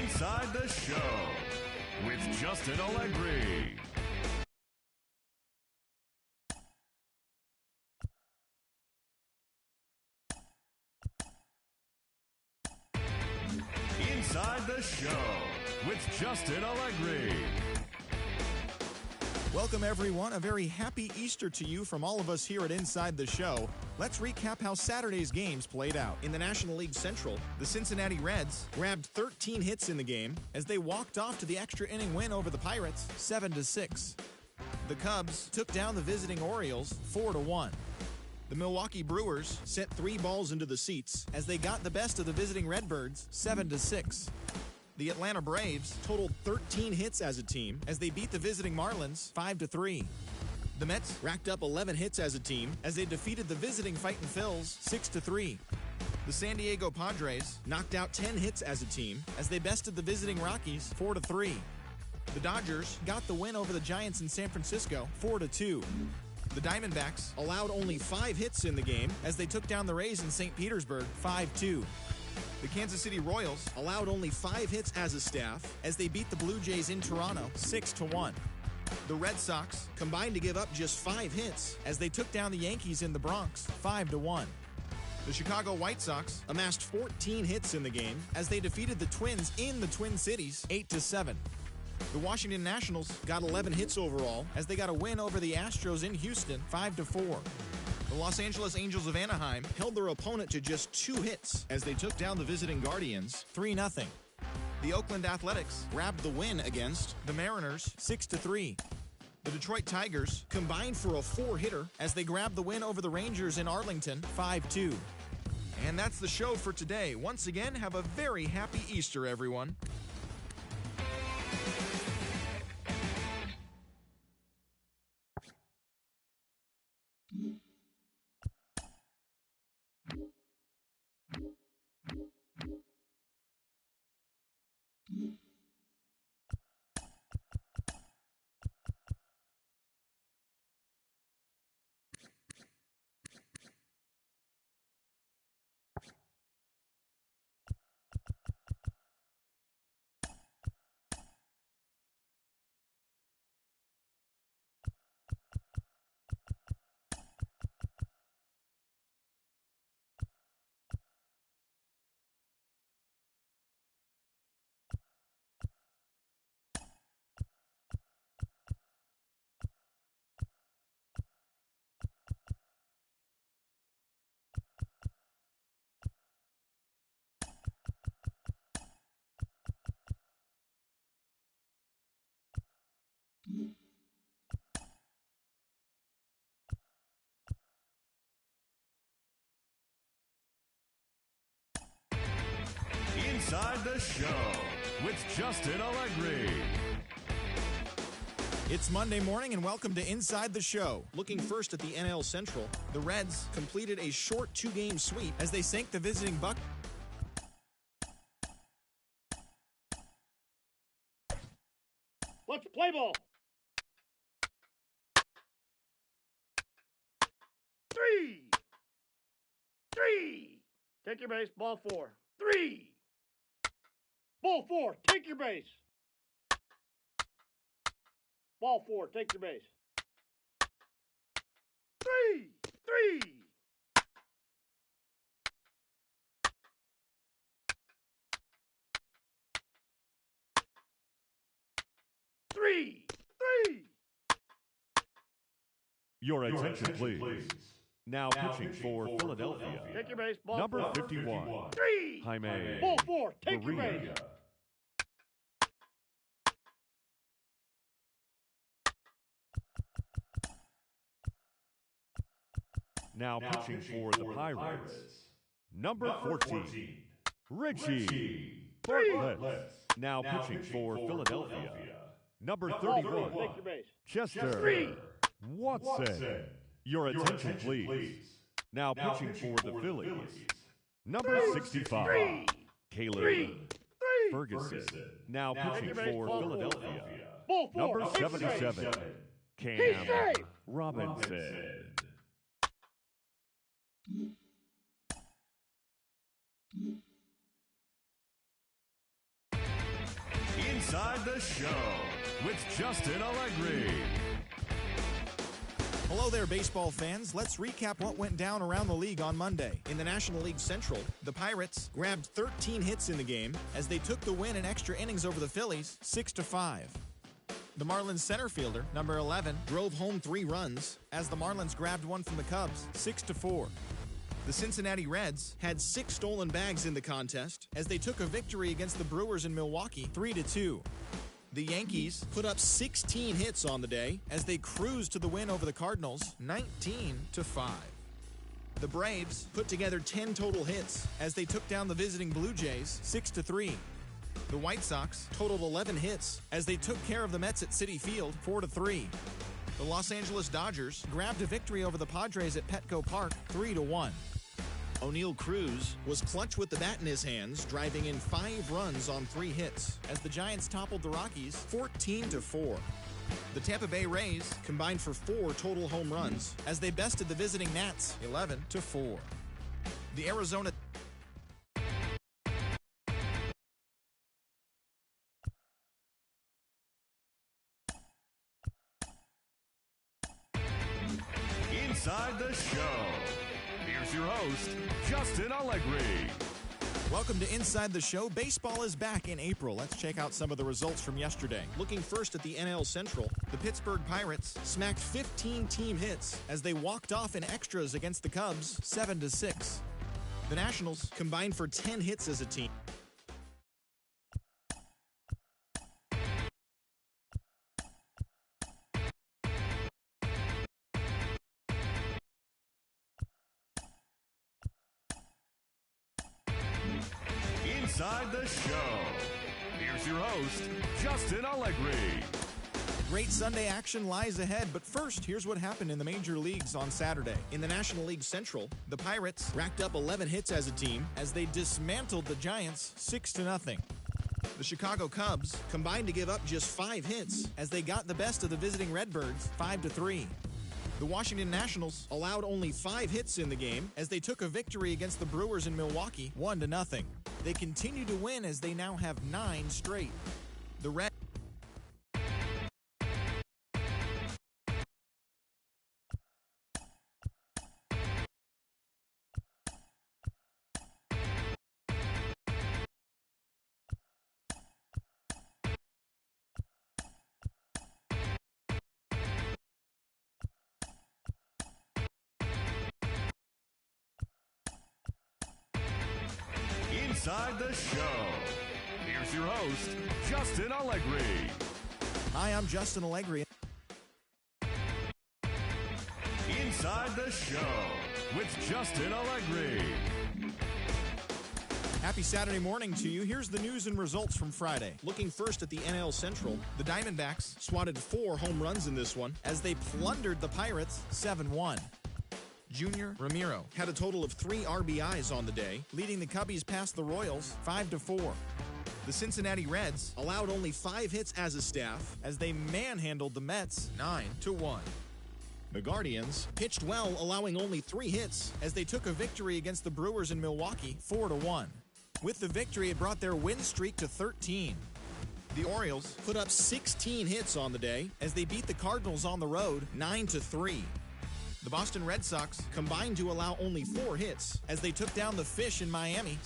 Inside the Show with Justin Allegri. Inside the Show with Justin Allegri. Welcome, everyone. A very happy Easter to you from all of us here at Inside the Show. Let's recap how Saturday's games played out. In the National League Central, the Cincinnati Reds grabbed 13 hits in the game as they walked off to the extra inning win over the Pirates, 7-6. The Cubs took down the visiting Orioles, 4-1. The Milwaukee Brewers sent 3 balls into the seats as they got the best of the visiting Redbirds, 7-6. The Atlanta Braves totaled 13 hits as a team as they beat the visiting Marlins 5-3. The Mets racked up 11 hits as a team as they defeated the visiting Fightin' Phils 6-3. The San Diego Padres knocked out 10 hits as a team as they bested the visiting Rockies 4-3. The Dodgers got the win over the Giants in San Francisco 4-2. The Diamondbacks allowed only 5 hits in the game as they took down the Rays in St. Petersburg 5-2. The Kansas City Royals allowed only 5 hits as a staff as they beat the Blue Jays in Toronto 6-1. The Red Sox combined to give up just 5 hits as they took down the Yankees in the Bronx 5-1. The Chicago White Sox amassed 14 hits in the game as they defeated the Twins in the Twin Cities 8-7. The Washington Nationals got 11 hits overall as they got a win over the Astros in Houston 5-4. The Los Angeles Angels of Anaheim held their opponent to just 2 hits as they took down the visiting Guardians 3-0. The Oakland Athletics grabbed the win against the Mariners 6-3. The Detroit Tigers combined for a 4-hitter as they grab the win over the Rangers in Arlington, 5-2. And that's the show for today. Once again, have a very happy Easter, everyone. Inside the Show with Justin Allegri. It's Monday morning and welcome to Inside the Show. Looking first at the NL Central, the Reds completed a short 2-game sweep as they sank the visiting Buck. Let's play ball. 3. Take your base. Ball 4. 3. Ball 4. Take your base. Ball 4. Take your base. 3. 3. Your attention, please. Now pitching for Philadelphia. Take your base. Ball Number 4. 51, 3. Jaime Ball 4. Take your Barria. base. Now pitching for the Pirates. Number 14, Richie Bartlett. Now pitching for Philadelphia. Number Ball 3. 31, Take your base. Chester 3. Watson. Your attention, please. Now pitching for the Phillies. Number 65, Caleb Ferguson. Now pitching for Philadelphia. Ball 4. Number Take your base. 77, He's Cam safe. Robinson. Inside the Show with Justin Allegri. Hello there, baseball fans. Let's recap what went down around the league on Monday. In the National League Central, the Pirates grabbed 13 hits in the game as they took the win in extra innings over the Phillies, 6-5. The Marlins center fielder, number 11, drove home 3 runs as the Marlins grabbed one from the Cubs, 6-4. The Cincinnati Reds had 6 stolen bags in the contest as they took a victory against the Brewers in Milwaukee, 3-2. The Yankees put up 16 hits on the day as they cruised to the win over the Cardinals, 19-5. The Braves put together 10 total hits as they took down the visiting Blue Jays, 6-3. The White Sox totaled 11 hits as they took care of the Mets at Citi Field, 4-3. The Los Angeles Dodgers grabbed a victory over the Padres at Petco Park, 3-1. O'Neal Cruz was clutch with the bat in his hands, driving in 5 runs on 3 hits as the Giants toppled the Rockies 14-4. The Tampa Bay Rays combined for 4 total home runs as they bested the visiting Nats 11-4. The Arizona Inside the Show. Here's your host, Justin Allegri. Welcome to Inside the Show. Baseball is back in April. Let's check out some of the results from yesterday. Looking first at the NL Central, the Pittsburgh Pirates smacked 15 team hits as they walked off in extras against the Cubs, 7-6. The Nationals combined for 10 hits as a team. Inside the Show. Here's your host, Justin Allegri. Great Sunday action lies ahead, but first, here's what happened in the major leagues on Saturday. In the National League Central, the Pirates racked up 11 hits as a team as they dismantled the Giants 6-0. The Chicago Cubs combined to give up just 5 hits as they got the best of the visiting Redbirds 5-3. The Washington Nationals allowed only 5 hits in the game as they took a victory against the Brewers in Milwaukee 1-0. They continue to win as they now have 9 straight. The Reds Inside the Show. Here's your host, Justin Allegri. Hi, I'm Justin Allegri. Inside the Show with Justin Allegri. Happy Saturday morning to you. Here's the news and results from Friday. Looking first at the NL Central, the Diamondbacks swatted 4 home runs in this one as they plundered the Pirates 7-1. Junior Ramiro had a total of 3 RBIs on the day, leading the Cubbies past the Royals 5-4. The Cincinnati Reds allowed only 5 hits as a staff as they manhandled the Mets 9-1. The Guardians pitched well, allowing only 3 hits as they took a victory against the Brewers in Milwaukee 4-1. With the victory, it brought their win streak to 13. The Orioles put up 16 hits on the day as they beat the Cardinals on the road 9-3. The Boston Red Sox combined to allow only 4 hits as they took down the Fish in Miami.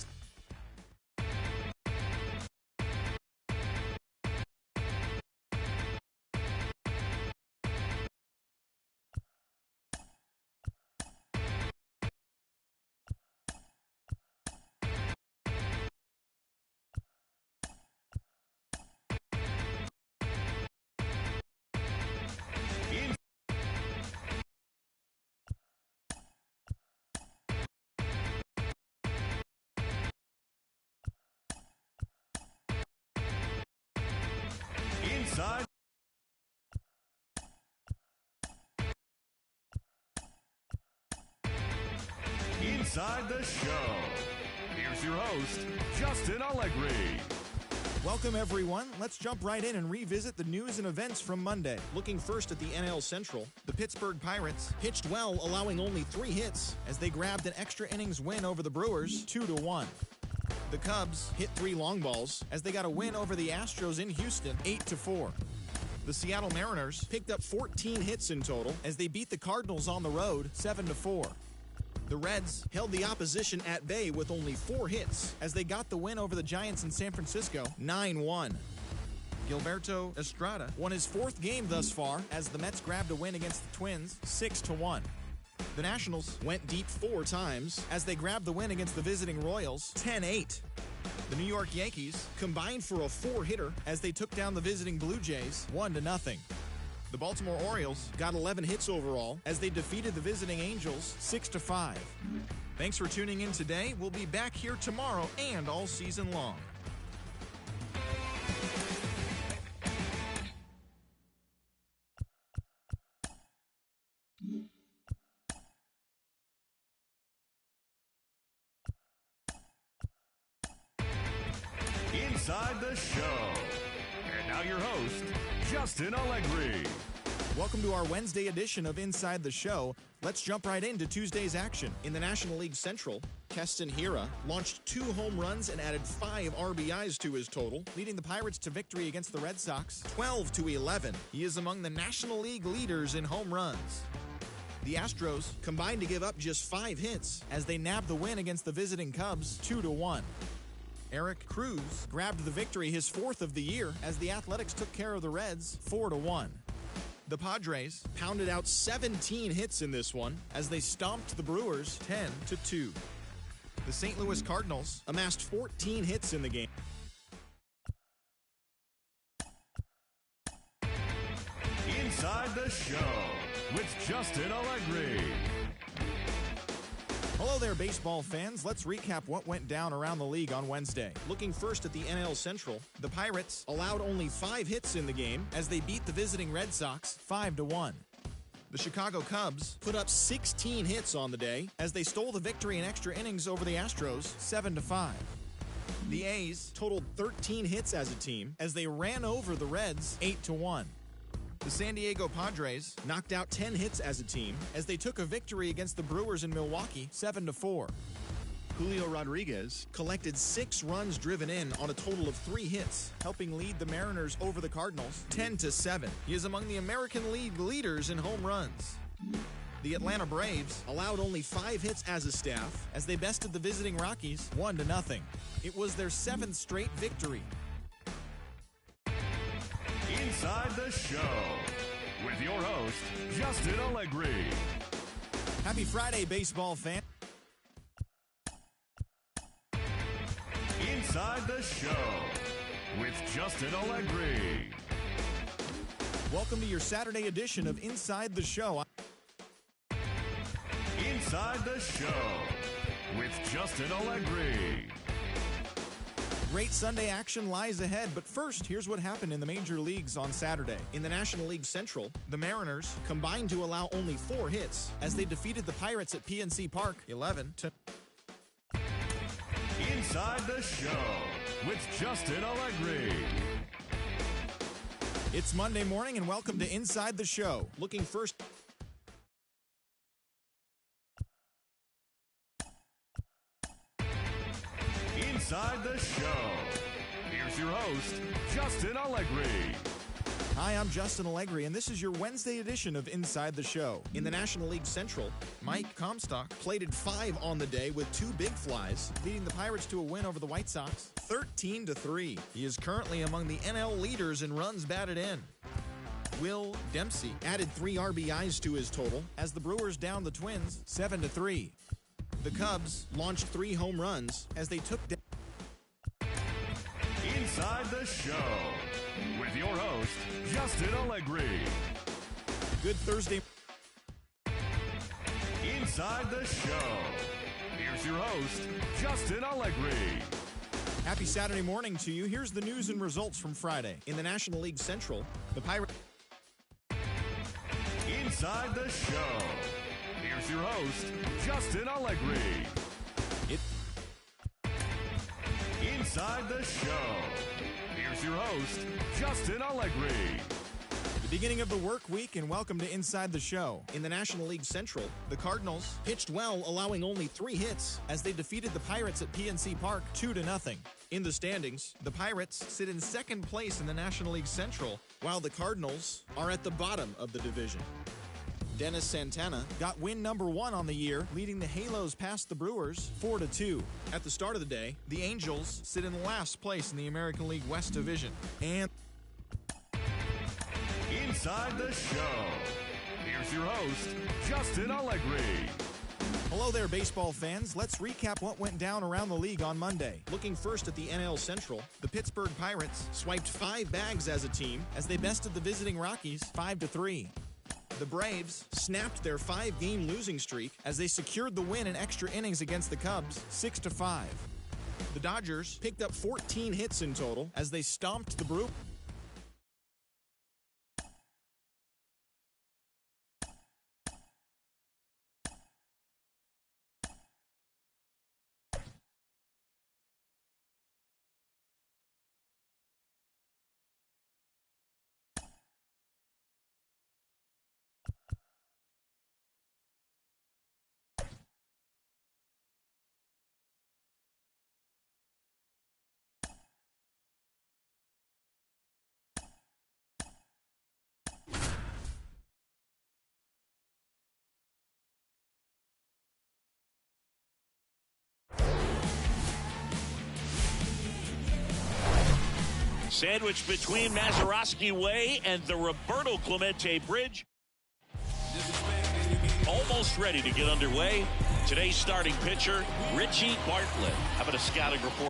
Inside. Inside the Show. Here's your host, Justin Allegri. Welcome, everyone. Let's jump right in and revisit the news and events from Monday. Looking first at the NL Central, the Pittsburgh Pirates pitched well, allowing only 3 hits as they grabbed an extra innings win over the Brewers 2-1. The Cubs hit 3 long balls as they got a win over the Astros in Houston 8-4. The Seattle Mariners picked up 14 hits in total as they beat the Cardinals on the road 7-4. The Reds held the opposition at bay with only 4 hits as they got the win over the Giants in San Francisco 9-1. Gilberto Estrada won his 4th game thus far as the Mets grabbed a win against the Twins 6-1. The Nationals went deep 4 times as they grabbed the win against the visiting Royals 10-8. The New York Yankees combined for a 4-hitter as they took down the visiting Blue Jays 1-0. The Baltimore Orioles got 11 hits overall as they defeated the visiting Angels 6-5. Thanks for tuning in today. We'll be back here tomorrow and all season long. Inside the Show. And now your host, Justin Allegri. Welcome to our Wednesday edition of Inside the Show. Let's jump right into Tuesday's action. In the National League Central, Keston Hiura launched 2 home runs and added 5 RBIs to his total, leading the Pirates to victory against the Red Sox 12-11. He is among the National League leaders in home runs. The Astros combined to give up just 5 hits as they nabbed the win against the visiting Cubs 2-1. Eric Cruz grabbed the victory, his 4th of the year, as the Athletics took care of the Reds 4-1. The Padres pounded out 17 hits in this one as they stomped the Brewers 10-2. The St. Louis Cardinals amassed 14 hits in the game. Inside the Show with Justin Allegri. Hello there, baseball fans. Let's recap what went down around the league on Wednesday. Looking first at the NL Central, the Pirates allowed only 5 hits in the game as they beat the visiting Red Sox 5-1. The Chicago Cubs put up 16 hits on the day as they stole the victory in extra innings over the Astros 7-5. The A's totaled 13 hits as a team as they ran over the Reds 8-1. The San Diego Padres knocked out 10 hits as a team as they took a victory against the Brewers in Milwaukee 7-4. Julio Rodriguez collected 6 runs driven in on a total of 3 hits, helping lead the Mariners over the Cardinals 10-7. He is among the American League leaders in home runs. The Atlanta Braves allowed only 5 hits as a staff as they bested the visiting Rockies 1-0. It was their 7th straight victory. Inside the Show with your host, Justin Allegri. Happy Friday, baseball fan. Inside the Show with Justin Allegri. Welcome to your Saturday edition of Inside the Show. Inside the Show with Justin Allegri. Great Sunday action lies ahead, but first, here's what happened in the major leagues on Saturday. In the National League Central, the Mariners combined to allow only 4 hits as they defeated the Pirates at PNC Park 11-0. Inside the Show with Justin Allegri. It's Monday morning, and welcome to Inside the Show. Looking first. Inside the Show. Here's your host, Justin Allegri. Hi, I'm Justin Allegri, and this is your Wednesday edition of Inside the Show. In the National League Central, Mike Comstock plated 5 on the day with 2 big flies, leading the Pirates to a win over the White Sox 13-3. He is currently among the NL leaders in runs batted in. Will Dempsey added 3 RBIs to his total as the Brewers downed the Twins 7-3. The Cubs launched 3 home runs as they took down. Inside the Show with your host, Justin Allegri. Good Thursday. Inside the Show. Here's your host, Justin Allegri. Happy Saturday morning to you. Here's the news and results from Friday. In the National League Central, the Pirates. Inside the Show. Here's your host, Justin Allegri. Inside the Show. Here's your host, Justin Allegri. The beginning of the work week, and welcome to Inside the Show. In the National League Central, the Cardinals pitched well, allowing only 3 hits as they defeated the Pirates at PNC Park 2-0. In the standings, the Pirates sit in second place in the National League Central, while the Cardinals are at the bottom of the division. Dennis Santana got win number 1 on the year, leading the Halos past the Brewers 4-2. At the start of the day, the Angels sit in last place in the American League West Division. And Inside the Show. Here's your host, Justin Allegri. hello there, baseball fans. Let's recap what went down around the league on Monday. Looking first at the NL Central, the Pittsburgh Pirates swiped 5 bags as a team as they bested the visiting Rockies 5-3. The Braves snapped their 5-game losing streak as they secured the win in extra innings against the Cubs 6-5. The Dodgers picked up 14 hits in total as they stomped the Brewers. Sandwiched between Mazeroski Way and the Roberto Clemente Bridge. Almost ready to get underway. Today's starting pitcher, Richie Bartlett. How about a scouting report?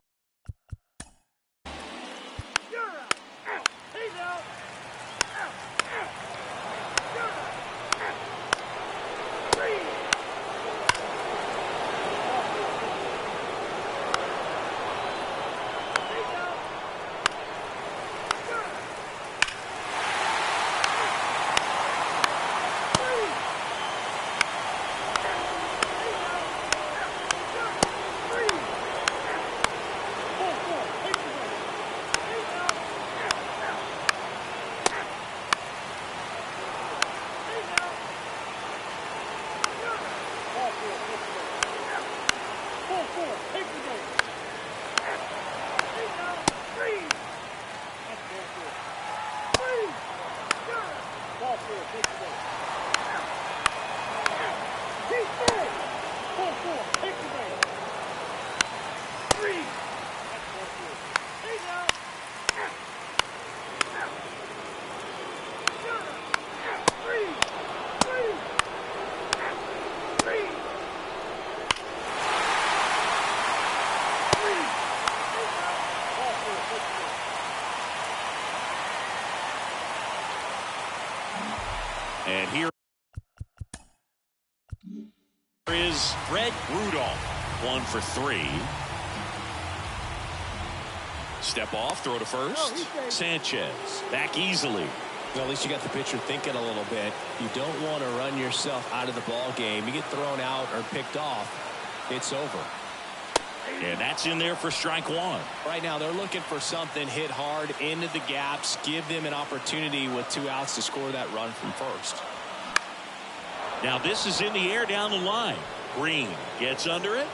And here is Fred Rudolph. 1 for 3. Step off, throw to first. Sanchez back easily. Well, at least you got the pitcher thinking a little bit. You don't want to run yourself out of the ball game. You get thrown out or picked off, it's over. And that's in there for strike 1. Right now, they're looking for something hit hard into the gaps, give them an opportunity with 2 outs to score that run from first. Now this is in the air down the line. Green gets under it.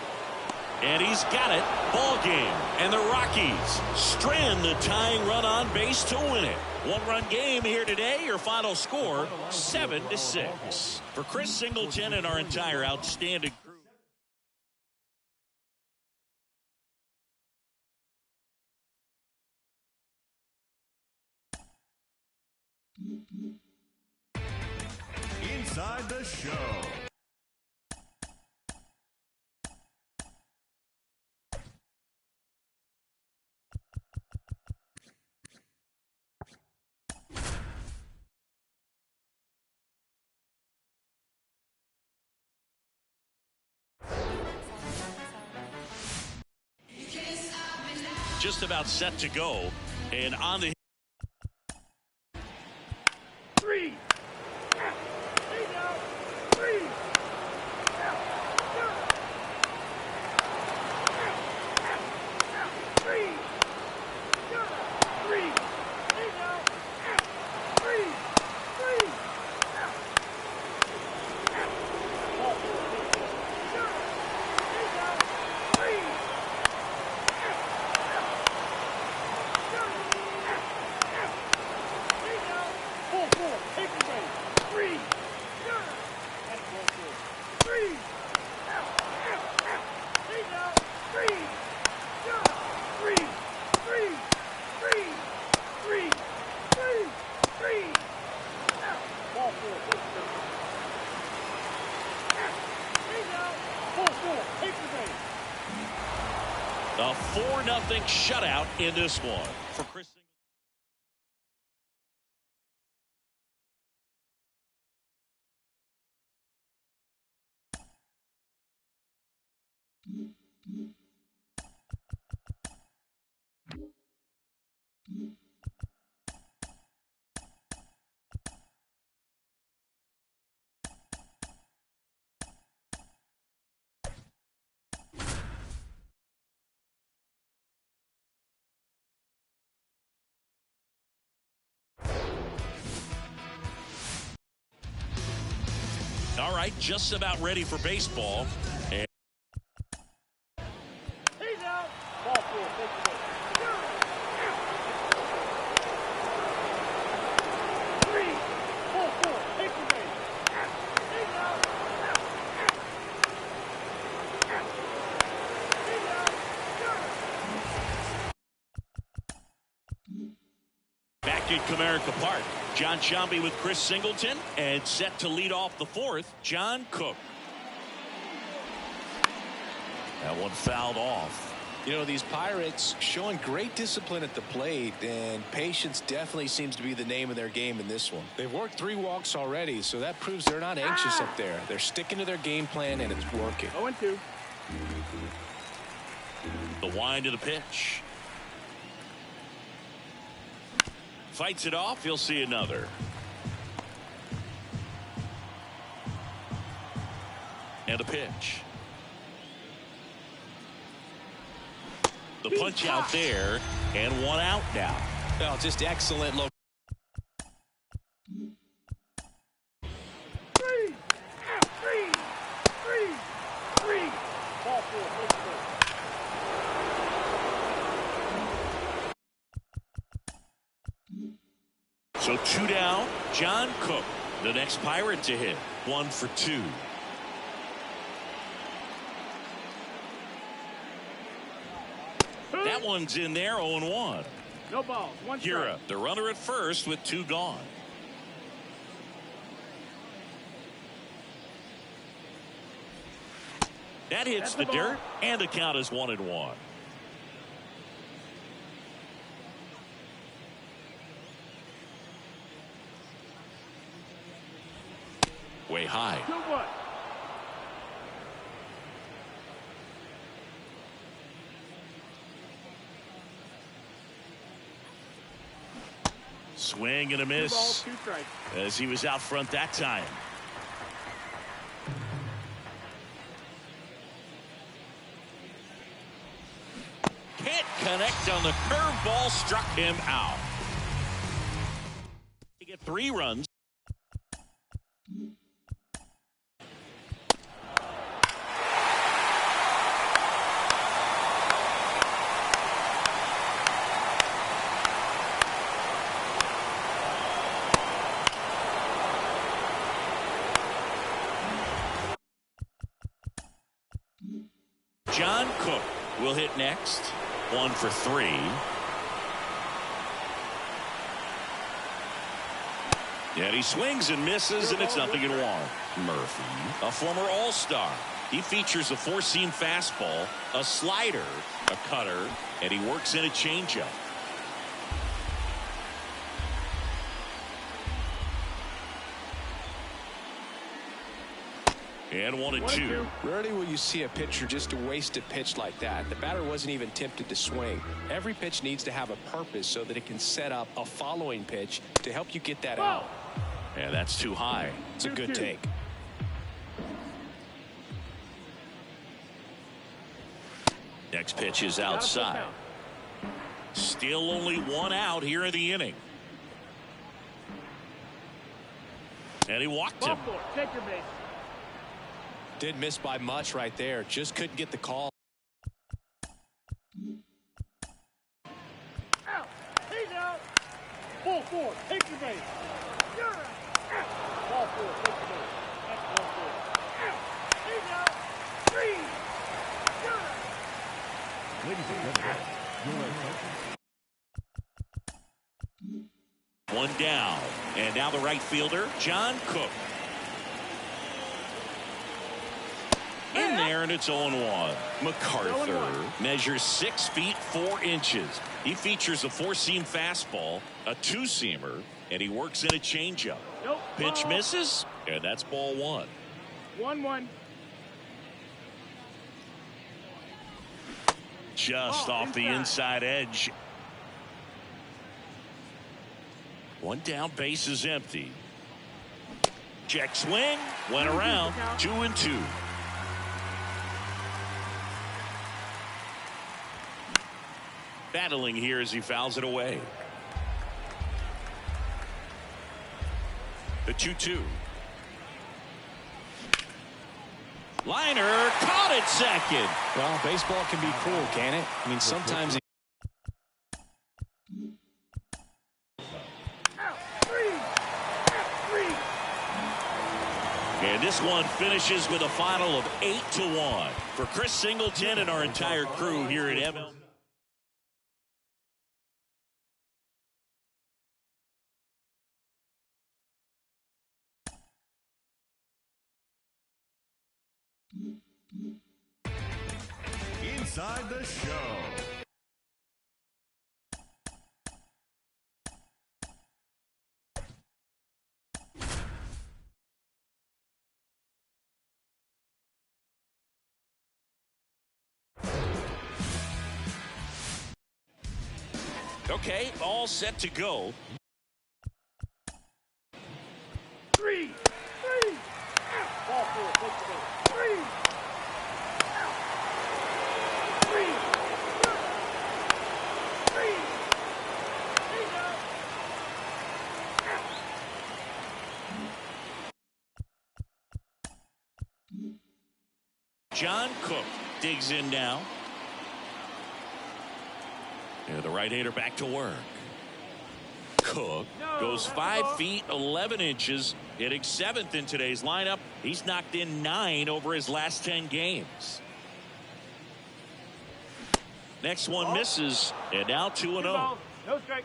And he's got it. Ball game. And the Rockies strand the tying run on base to win it. 1-run game here today. Your final score 7-6. For Chris Singleton and our entire outstanding crew. Inside the Show. Just about set to go. And on the 3. A 4-0 shutout in this one for Chris. All right, just about ready for baseball. And He's out. Ball 4. Take the base. 3. Ball 4. Take the base. He's out. He's out. back at Comerica Park, John Shambi with Chris Singleton, and set to lead off the 4th, John Cook. That one fouled off. You know, these Pirates showing great discipline at the plate, and patience definitely seems to be the name of their game in this one. They've worked 3 walks already, so that proves they're not anxious up there. They're sticking to their game plan, and it's working. 0-2. The wind to the pitch. Fights it off. He'll see another. And a pitch. The punch out there, and 1 out now. Well, just excellent look. 3. 3. Ball 4. Take the base. So 2 down, John Cook, the next Pirate to hit. 1 for 2. That one's in there, 0-1. No balls. 1 strike. Hira, the runner at first with 2 gone. That hits the dirt, and the count is 1-1. way high. 2-1. Swing and a 2 miss balls, 2 strikes. as he was out front that time. Can't connect on the curveball, struck him out. They get 3 runs. John Cook will hit next. 1 for 3. And he swings and misses, and it's 0-1. Murphy, a former All-Star. He features a 4-seam fastball, a slider, a cutter, and he works in a changeup. And 1-2. Rarely will you see a pitcher just waste a pitch like that. The batter wasn't even tempted to swing. Every pitch needs to have a purpose so that it can set up a following pitch to help you get that out. And that's too high. It's a good take. Next pitch is outside. Still only 1 out here in the inning. And he walked him. Take your base. Did miss by much right there. Just couldn't get the call. Out. He's out. Ball 4. Take your base. You're out. Ball 4. Take your base. That's ball 4. Out. He's out. 3. You're out. Ladies and gentlemen, your 1 down. And now the right fielder, John Cook. In there, and it's 0-1. MacArthur measures 6 feet 4 inches. He features a 4-seam fastball, a 2-seamer, and he works in a changeup. Nope. Pitch misses, and that's ball 1. 1-1. Just off the inside edge. 1 down, base is empty. Check swing, went around, 2-2. Battling here as he fouls it away. The 2-2. Liner caught at second. Well, baseball can be cruel, can it? I mean, sometimes. And this one finishes with a final of 8-1 for Chris Singleton and our entire crew here at MLB. Inside the show. Okay, all set to go. 3. Ball 4. Take the base. 3. John Cook digs in now. And the right-hander back to work. Cook goes 5 feet 11 inches, hitting 7th in today's lineup. He's knocked in 9 over his last 10 games. Next one misses, and now 2-0. No strike.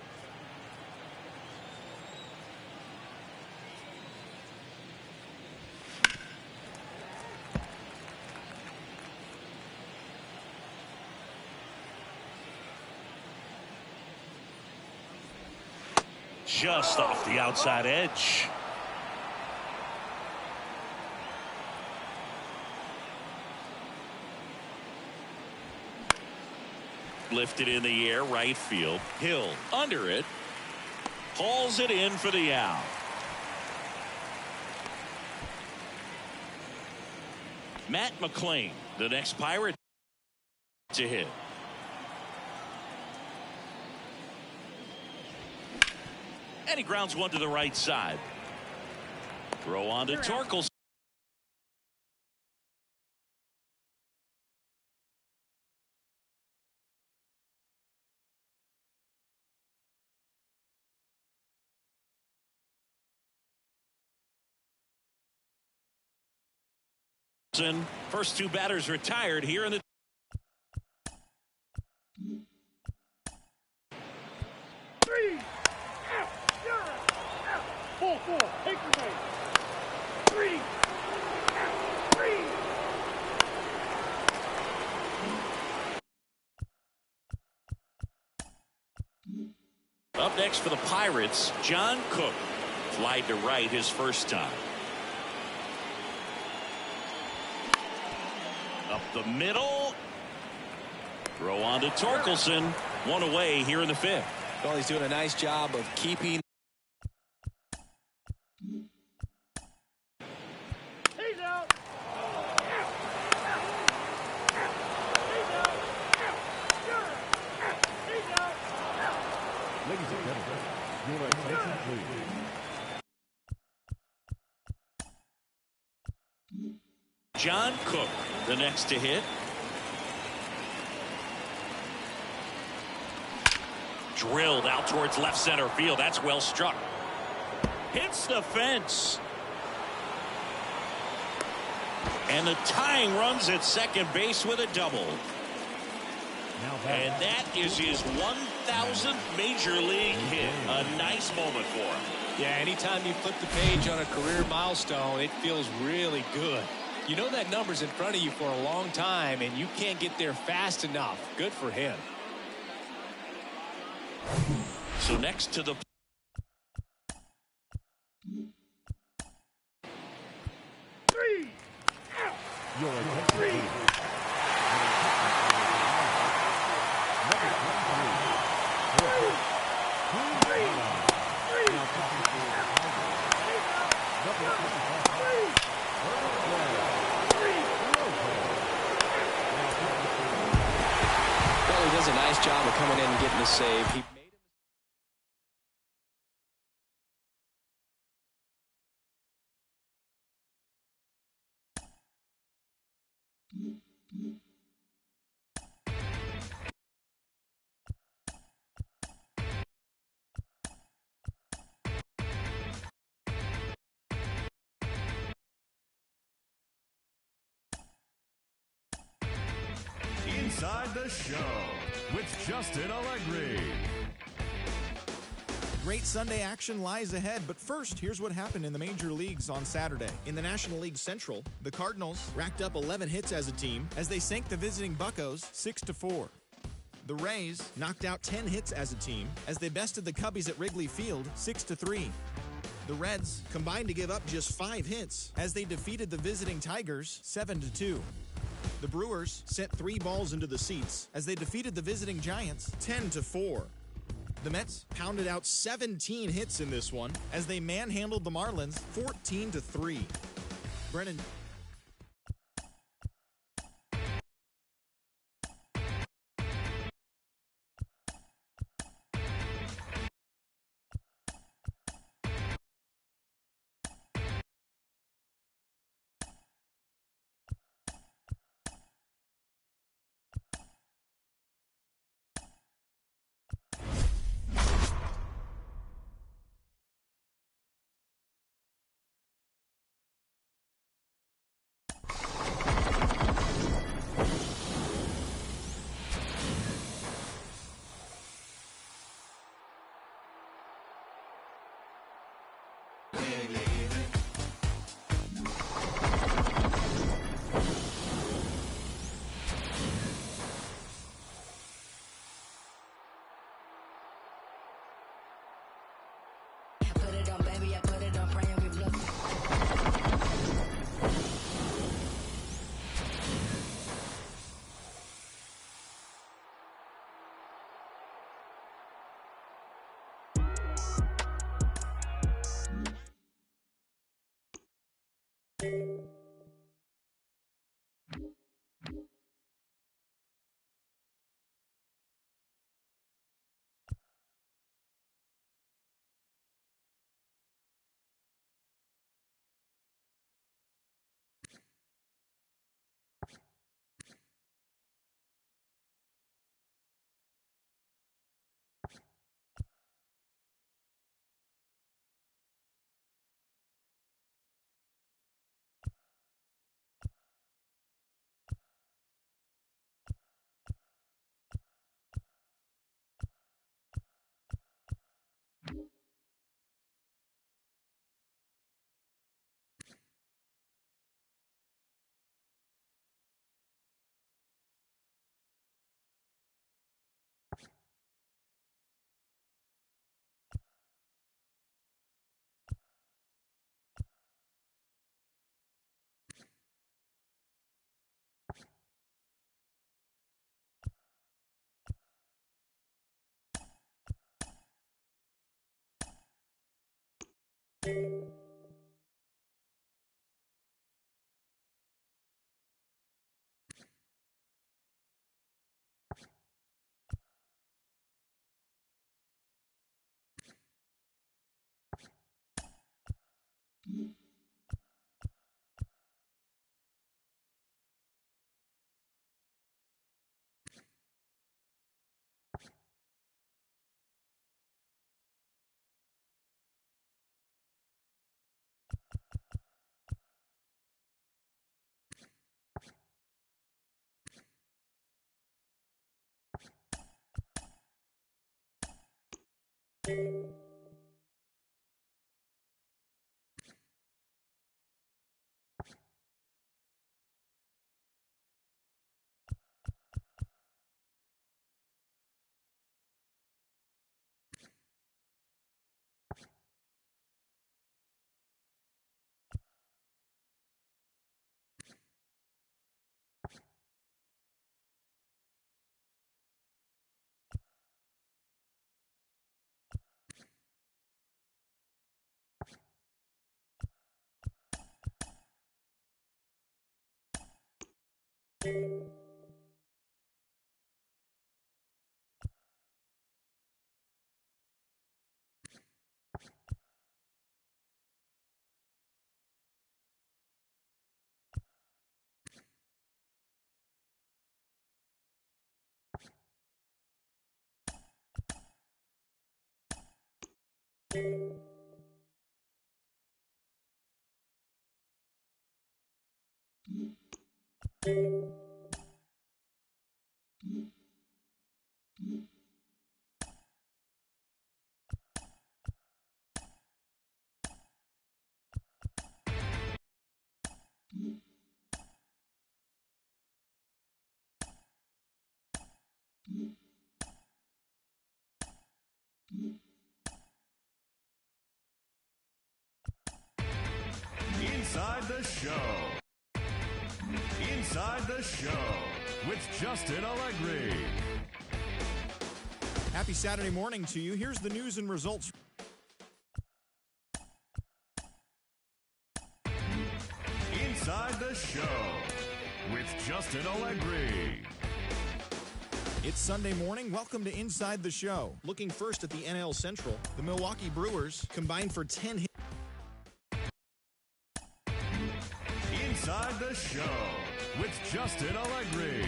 Just off the outside edge. Lifted in the air, right field. Hill under it. Hauls it in for the out. Matt McClain, the next Pirate to hit. And he grounds one to the right side. Throw on to Torkelson. First two batters retired here in the 3 out. You're out. Ball 4. Take your base. 3 out. 3. Up next for the Pirates, John Cook. Flied to right his first time. Up the middle. Throw on to Torkelson. One away here in the 5th. Well, he's doing a nice job of keeping. He's out. He's out. You're out. He's out. Ladies and gentlemen, your attention please. John Cook, the next to hit. Drilled out towards left center field. That's well struck. Hits the fence. And the tying runs at second base with a double. And that is his 1,000th major league hit. A nice moment for him. Yeah, anytime you flip the page on a career milestone, it feels really good. You know that number's in front of you for a long time, and you can't get there fast enough. Good for him. So next to the Your attention please. Well, he does a nice job of coming in and getting the save. He Inside the Show with Justin Allegri. Great Sunday action lies ahead, but first, here's what happened in the major leagues on Saturday. In the National League Central, the Cardinals racked up 11 hits as a team as they sank the visiting Buccos 6-4. The Rays knocked out 10 hits as a team as they bested the Cubbies at Wrigley Field 6-3. The Reds combined to give up just 5 hits as they defeated the visiting Tigers 7-2. The Brewers sent 3 balls into the seats as they defeated the visiting Giants 10-4. The Mets pounded out 17 hits in this one as they manhandled the Marlins 14-3. Brennan. Inside the Show. Inside the Show with Justin Allegri. Happy Saturday morning to you. Here's the news and results. Inside the Show with Justin Allegri. It's Sunday morning. Welcome to Inside the Show. Looking first at the NL Central, the Milwaukee Brewers combined for 10 hits. Inside the Show with Justin Allegri.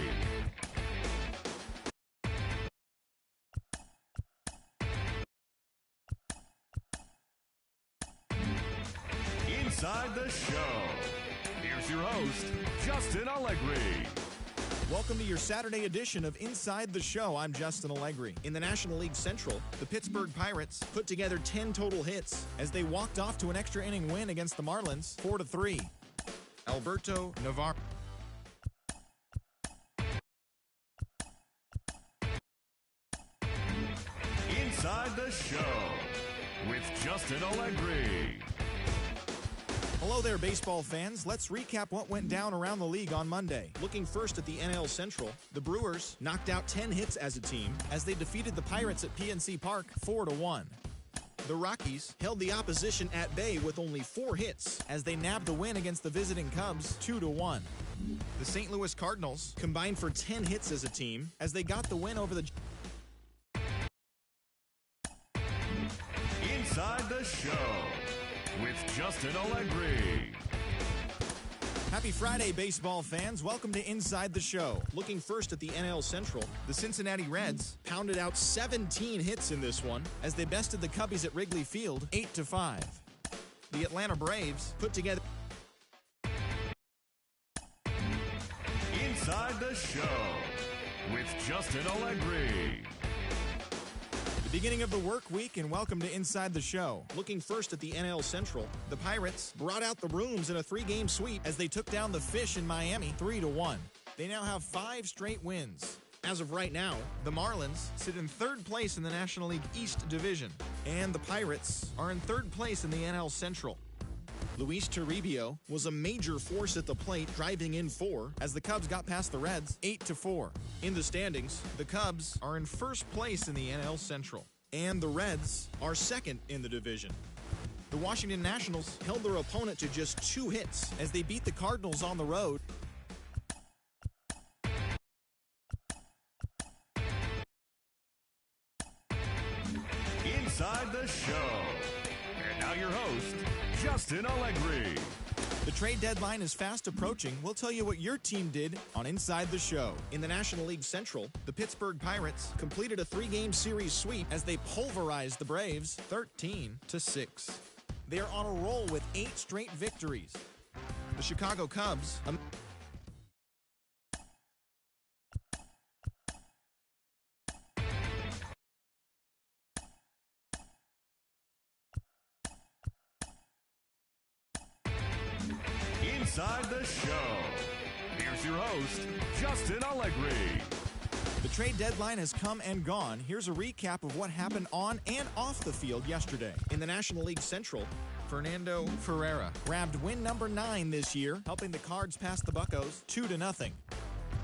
Inside the Show. Here's your host, Justin Allegri. Welcome to your Saturday edition of Inside the Show. I'm Justin Allegri. In the National League Central, the Pittsburgh Pirates put together 10 total hits as they walked off to an extra inning win against the Marlins 4-3. Alberto Navarro. Inside the Show with Justin Allegri. Hello there, baseball fans. Let's recap what went down around the league on Monday. Looking first at the NL Central, the Brewers knocked out 10 hits as a team as they defeated the Pirates at PNC Park 4-1. The Rockies held the opposition at bay with only 4 hits as they nabbed the win against the visiting Cubs 2-1. The St. Louis Cardinals combined for 10 hits as a team as they got the win over the Inside the Show with Justin Allegri. Happy Friday, baseball fans. Welcome to Inside the Show. Looking first at the NL Central, the Cincinnati Reds pounded out 17 hits in this one as they bested the Cubbies at Wrigley Field 8-5. The Atlanta Braves put together Inside the Show with Justin Allegri. beginning of the work week, and welcome to Inside the Show. Looking first at the NL Central, the Pirates brought out the rooms in a 3-game sweep as they took down the Fish in Miami 3-1. They now have 5 straight wins. As of right now, the Marlins sit in 3rd place in the National League East Division, and the Pirates are in 3rd place in the NL Central. Luis Toribio was a major force at the plate, driving in 4 as the Cubs got past the Reds 8-4. In the standings, the Cubs are in 1st place in the NL Central, and the Reds are 2nd in the division. The Washington Nationals held their opponent to just 2 hits as they beat the Cardinals on the road. Inside the Show. And now your host, Justin Allegri. The trade deadline is fast approaching. We'll tell you what your team did on Inside the Show. In the National League Central, the Pittsburgh Pirates completed a 3-game series sweep as they pulverized the Braves 13-6. They are on a roll with 8 straight victories. The Chicago Cubs Inside the show. Here's your host, Justin Allegri. The trade deadline has come and gone. Here's a recap of what happened on and off the field yesterday. In the National League Central, Fernando Ferreira grabbed win number 9 this year, helping the Cards pass the Buccos 2-0.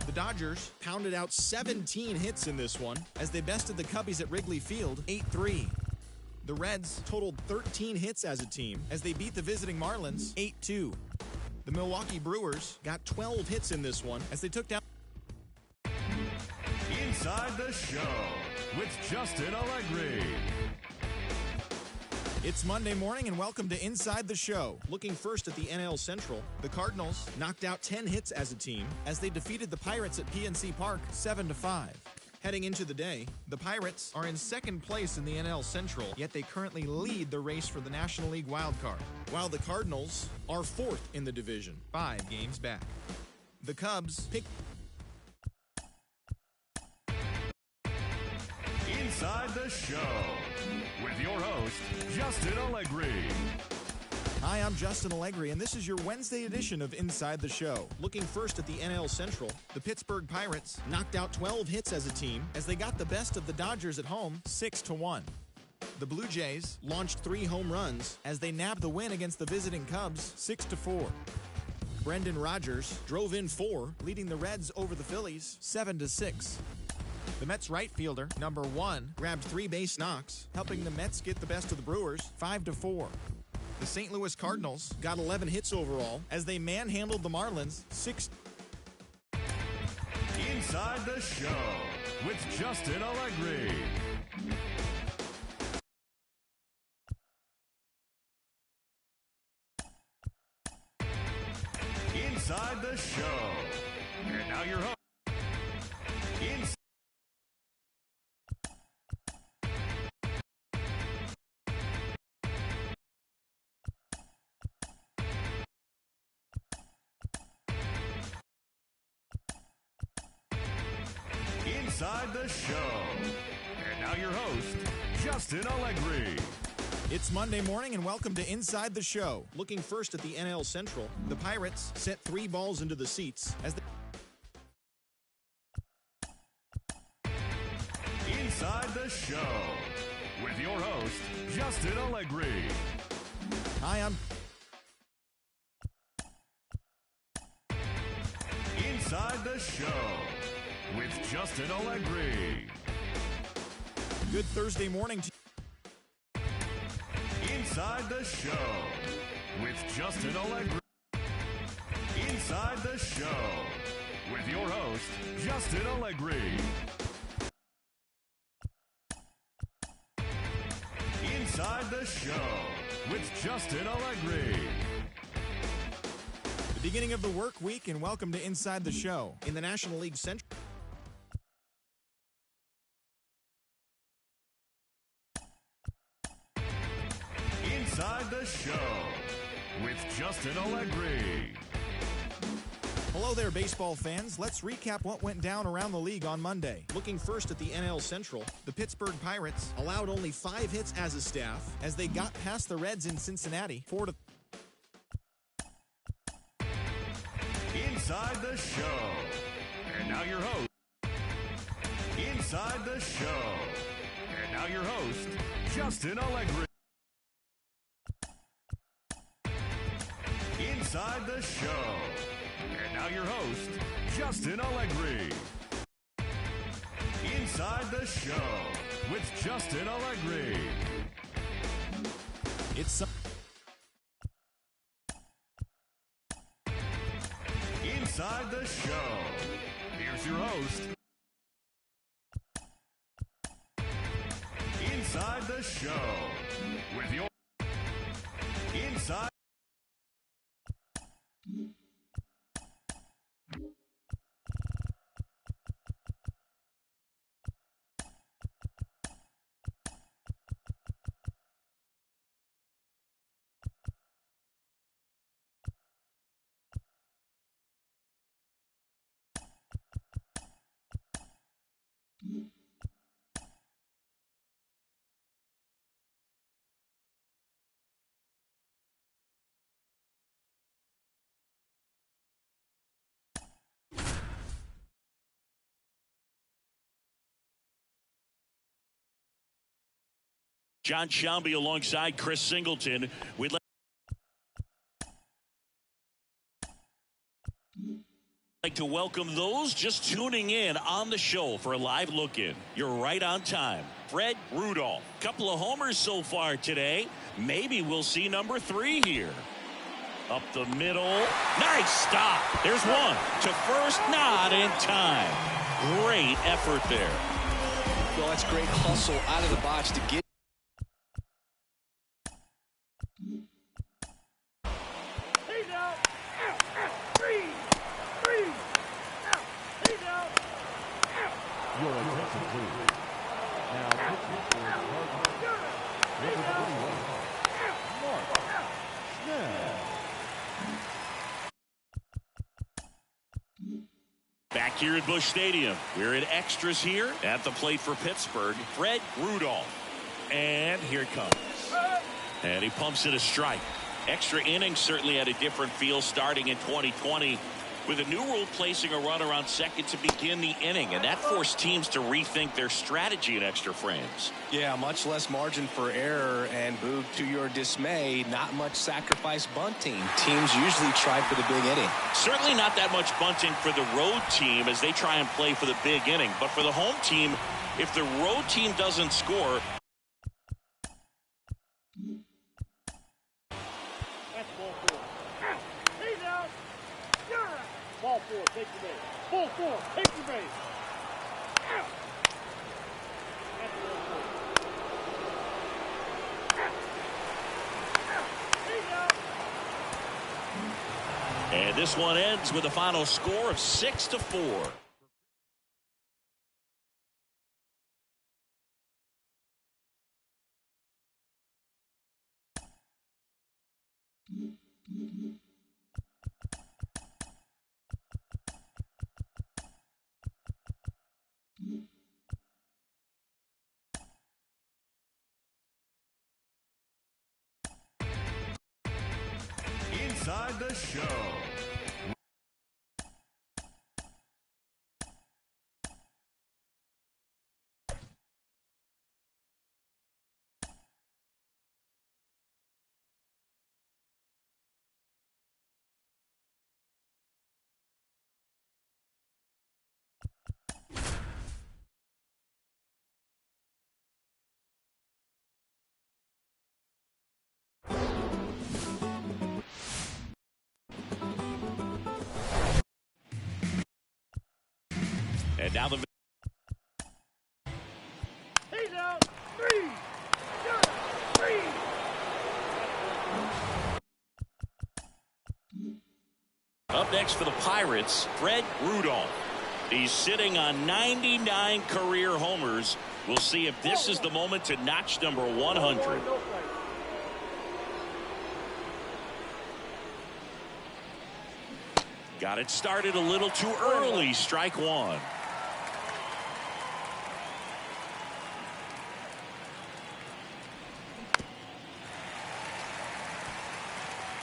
The Dodgers pounded out 17 hits in this one as they bested the Cubbies at Wrigley Field 8-3. The Reds totaled 13 hits as a team as they beat the visiting Marlins 8-2. The Milwaukee Brewers got 12 hits in this one as they took down Inside the show with Justin Allegri. It's Monday morning and welcome to Inside the Show. Looking first at the NL Central, the Cardinals knocked out 10 hits as a team as they defeated the Pirates at PNC Park 7-5. Heading into the day, the Pirates are in second place in the NL Central, yet they currently lead the race for the National League wildcard, while the Cardinals are fourth in the division, 5 games back. The Cubs picked Inside the show with your host, Justin Allegri. Hi, I'm Justin Allegri, and this is your Wednesday edition of Inside the Show. Looking first at the NL Central, the Pittsburgh Pirates knocked out 12 hits as a team as they got the best of the Dodgers at home 6-1. The Blue Jays launched 3 home runs as they nabbed the win against the visiting Cubs 6-4. Brendan Rodgers drove in 4, leading the Reds over the Phillies 7-6. The Mets right fielder, number 1, grabbed 3 base knocks, helping the Mets get the best of the Brewers 5-4. The St. Louis Cardinals got 11 hits overall as they manhandled the Marlins 6. Inside the show with Justin Allegri. Inside the show. And now your host. Inside the show. And now your host, Justin Allegri. It's Monday morning and welcome to Inside the Show. Looking first at the NL Central, the Pirates sent 3 balls into the seats as they Inside the show with your host, Justin Allegri. Hi, I'm Inside the show with Justin Allegri. Good Thursday morning to Inside the show with Justin Allegri. Inside the show with your host, Justin Allegri. Inside the show with Justin Allegri. the beginning of the work week and welcome to Inside the Show. In the National League Central, Inside the show with Justin Allegri. hello there, baseball fans. Let's recap what went down around the league on Monday. Looking first at the NL Central, the Pittsburgh Pirates allowed only 5 hits as a staff as they got past the Reds in Cincinnati 4-3. Inside the show. And now your host. Inside the show. And now your host, Justin Allegri. Inside the show. And now your host, Justin Allegri. Inside the show with Justin Allegri. It's Inside the show. Here's your host. Inside the show with your Inside John Shelby alongside Chris Singleton. We'd like to welcome those just tuning in on the show for a live look-in. You're right on time. Fred Rudolph. Couple of homers so far today. Maybe we'll see number 3 here. Up the middle. Nice stop. There's one. To first, not in time. Great effort there. Well, that's great hustle out of the box to get. He's out. Out. Freeze. Out. He's out. Your attention, please. Now pitching for the Cardinals. Number 21, Mark Snell. Back here at Busch Stadium, we're in extras here at the plate for Pittsburgh. Fred Rudolph. And here it comes. And he pumps it a strike. Extra innings certainly had a different feel starting in 2020 with a new rule placing a runner on second to begin the inning, and that forced teams to rethink their strategy in extra frames. Yeah, much less margin for error, and Boog, to your dismay, not much sacrifice bunting. Teams usually try for the big inning. Certainly not that much bunting for the road team as they try and play for the big inning, but for the home team, if the road team doesn't score, That's ball 4. Out. He's out. You're out. Ball 4. Take the base. Ball 4. Take the base. Out. That's ball 4. Out. He's out. and this one ends with a final score of 6-4. Inside the show. And now the He's out. 3. You're out. 3. up next for the Pirates, Fred Rudolph. He's sitting on 99 career homers. We'll see if this is the moment to notch number 100. Got it started a little too early. Strike 1.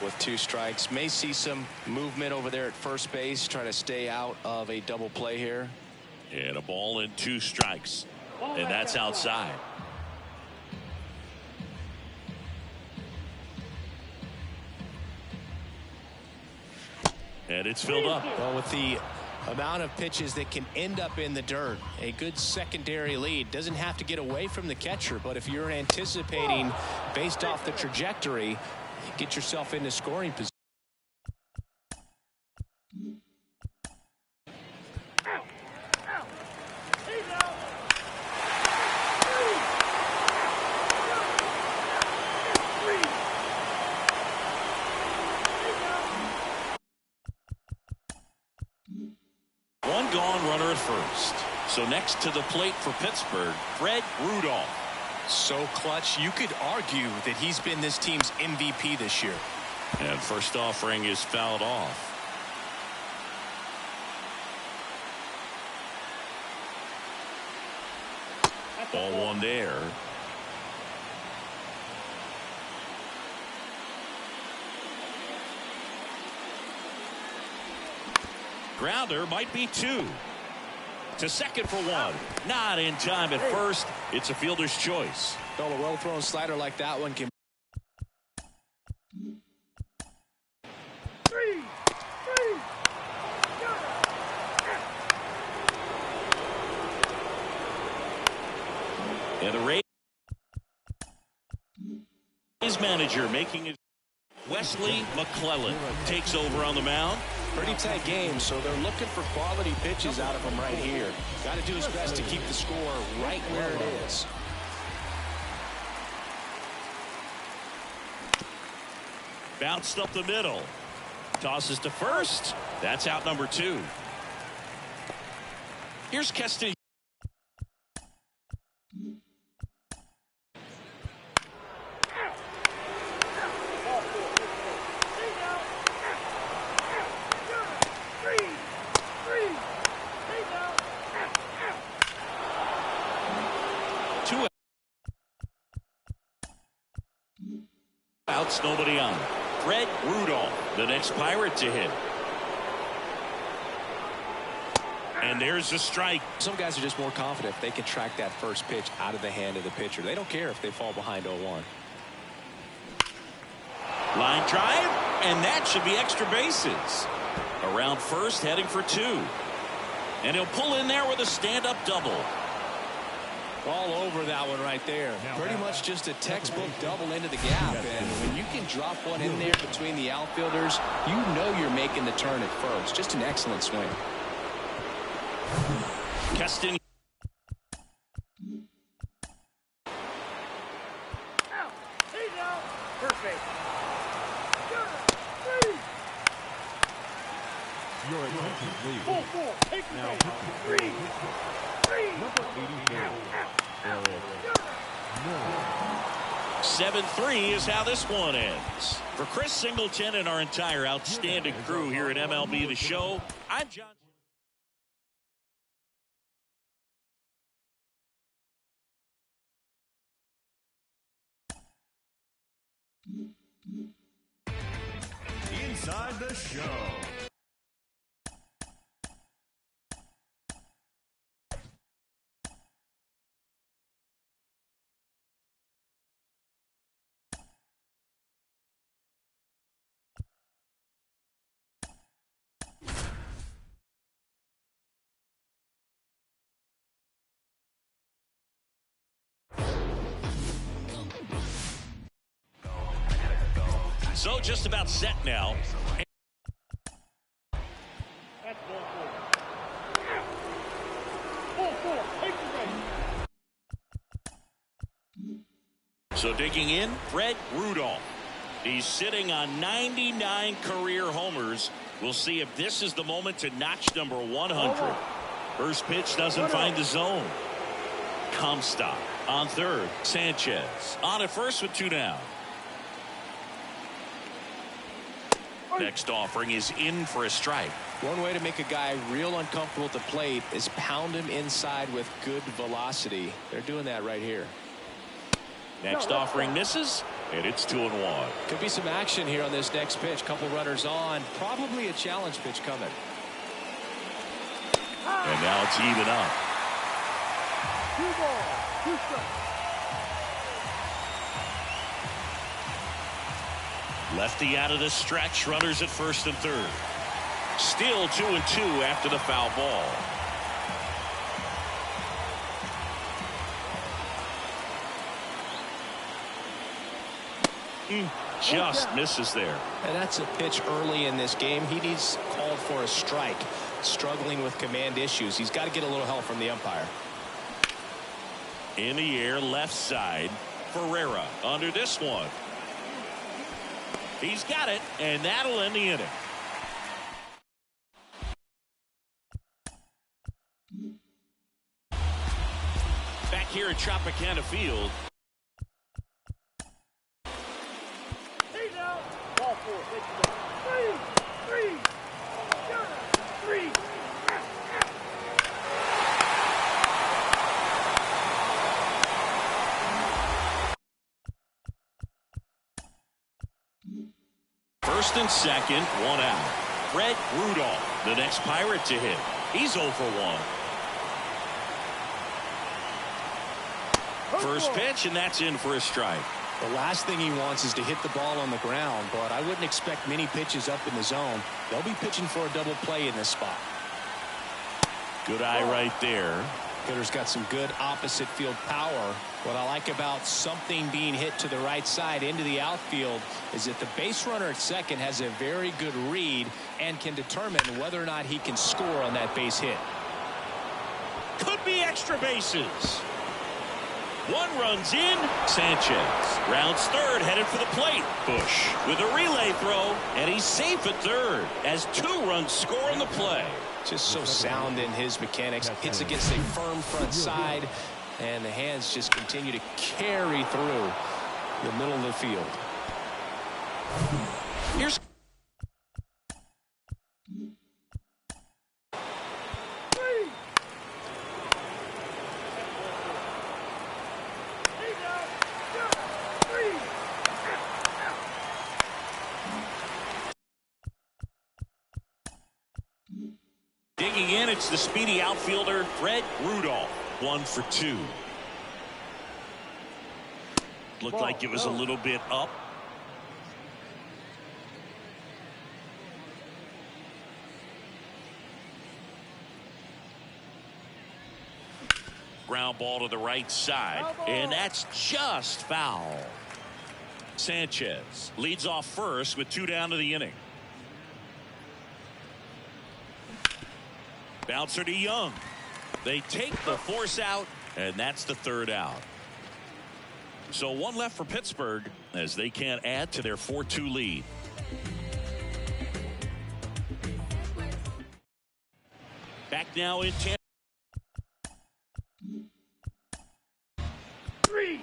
With 2 strikes, may see some movement over there at first base, try to stay out of a double play here. And a ball and 2 strikes. And that's outside. And it's filled up. Well, with the amount of pitches that can end up in the dirt, a good secondary lead doesn't have to get away from the catcher, but if you're anticipating based off the trajectory, get yourself into scoring position. Out. Out. He's out. 3. One gone, runner at first. So next to the plate for Pittsburgh, Fred Rudolph. So clutch, you could argue that he's been this team's MVP this year. And first offering is fouled off. Ball 1 there. Grounder might be 2. To second for one. Not in time at first. It's a fielder's choice. Well, a well-thrown slider like that one can. And the Rays manager making it. Wesley McClellan takes over on the mound. Pretty tight game, so they're looking for quality pitches out of him right here. Got to do his best to keep the score right where it is. Bounced up the middle. Tosses to first. That's out number 2. Here's Keston. Outs, nobody on. Fred Rudolph, the next Pirate to hit. And there's a strike. Some guys are just more confident if they can track that first pitch out of the hand of the pitcher. They don't care if they fall behind 0-1. Line drive, and that should be extra bases. Around first, heading for 2. And he'll pull in there with a stand-up double. All over that one right there. Pretty much just a textbook double into the gap. And when you can drop one in there between the outfielders, you know you're making the turn at first. Just an excellent swing. Keston. Your attention, please. Now, number 7-3 is how this one ends. For Chris Singleton and our entire outstanding crew here at MLB The Show, I'm John. Inside the Show. So just about set now. That's ball 4. Ball 4. Take the base. So digging in, Fred Rudolph. He's sitting on 99 career homers. We'll see if this is the moment to notch number 100. First pitch doesn't find the zone. Comstock on third. Sanchez on at first with 2 down. Next offering is in for a strike. One way to make a guy real uncomfortable at the plate is pound him inside with good velocity. They're doing that right here. Next offering misses, and it's 2-1. Could be some action here on this next pitch. Couple runners on. Probably a challenge pitch coming. And now it's even up. 2 balls, 2 strikes. Lefty out of the stretch, runners at first and third. Still 2-2 after the foul ball. Just misses there. And that's a pitch early in this game. He needs called for a strike. Struggling with command issues. He's got to get a little help from the umpire. In the air, left side. Ferreira under this one. He's got it, and that'll end the inning. Back here at Tropicana Field. He's out. Ball 4. Take the base. 3. 3. First and second, 1 out. Fred Rudolph, the next Pirate to hit. He's 0 for 1. First pitch, and that's in for a strike. The last thing he wants is to hit the ball on the ground, but I wouldn't expect many pitches up in the zone. They'll be pitching for a double play in this spot. Good eye right there. Hitter's got some good opposite field power. What I like about something being hit to the right side into the outfield is that the base runner at second has a very good read and can determine whether or not he can score on that base hit. Could be extra bases. One runs in. Sanchez rounds third, headed for the plate. Bush with a relay throw, and he's safe at third as 2 runs score on the play. Just so sound in his mechanics. Hits against a firm front side, and the hands just continue to carry through the middle of the field. Here's digging in, it's the speedy outfielder Fred Rudolph. 1 for 2. Looked like it was a little bit up. Ground ball to the right side, and that's just foul. Sanchez leads off first with 2 down to the inning. Bouncer to Young. They take the force out, and that's the 3rd out. So 1 left for Pittsburgh as they can't add to their 4-2 lead. Back now in Tampa. 3.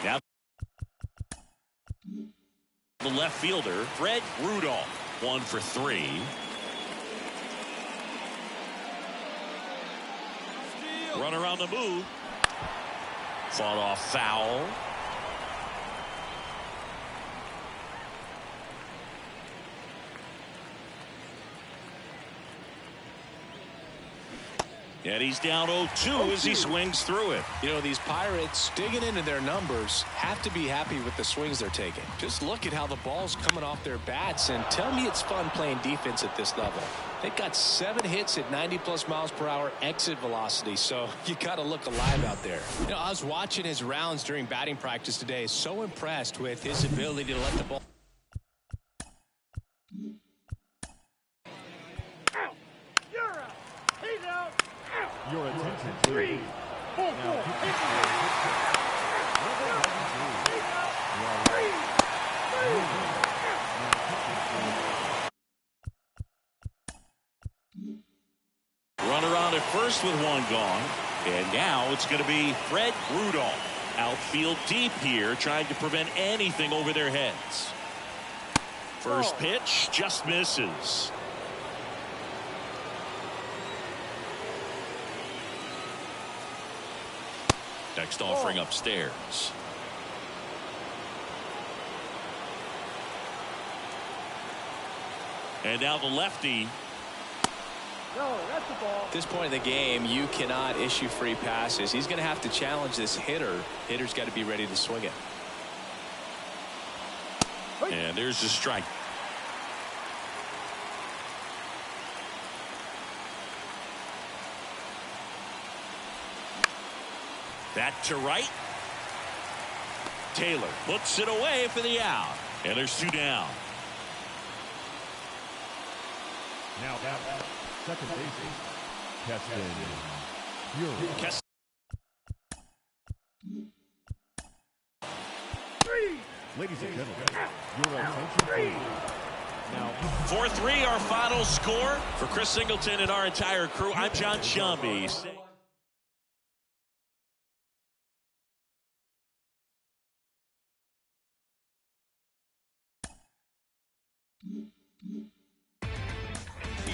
Now the left fielder Fred Rudolph. 1 for 3. Runner on the move. Fought off foul. And he's down 0-2 as he swings through it. You know, these Pirates, digging into their numbers, have to be happy with the swings they're taking. Just look at how the ball's coming off their bats, and tell me it's fun playing defense at this level. They've got 7 hits at 90+ miles per hour exit velocity, so you got to look alive out there. You know, I was watching his rounds during batting practice today, so impressed with his ability to let the ball. Your attention, please. Now, Runner on at first with 1 gone. And now it's going to be Fred Rudolph. Outfield deep here, trying to prevent anything over their heads. First pitch just misses. Next offering upstairs. And now the lefty. No, that's the ball. At this point in the game, you cannot issue free passes. He's going to have to challenge this hitter. Hitter's got to be ready to swing it. And there's the strike. That to right. Taylor puts it away for the out. And there's 2 down. now at second base, Keston Hiura. Ladies and gentlemen, your attention please. Now, 4-3 our final score. For Chris Singleton and our entire crew, I'm John Shambi.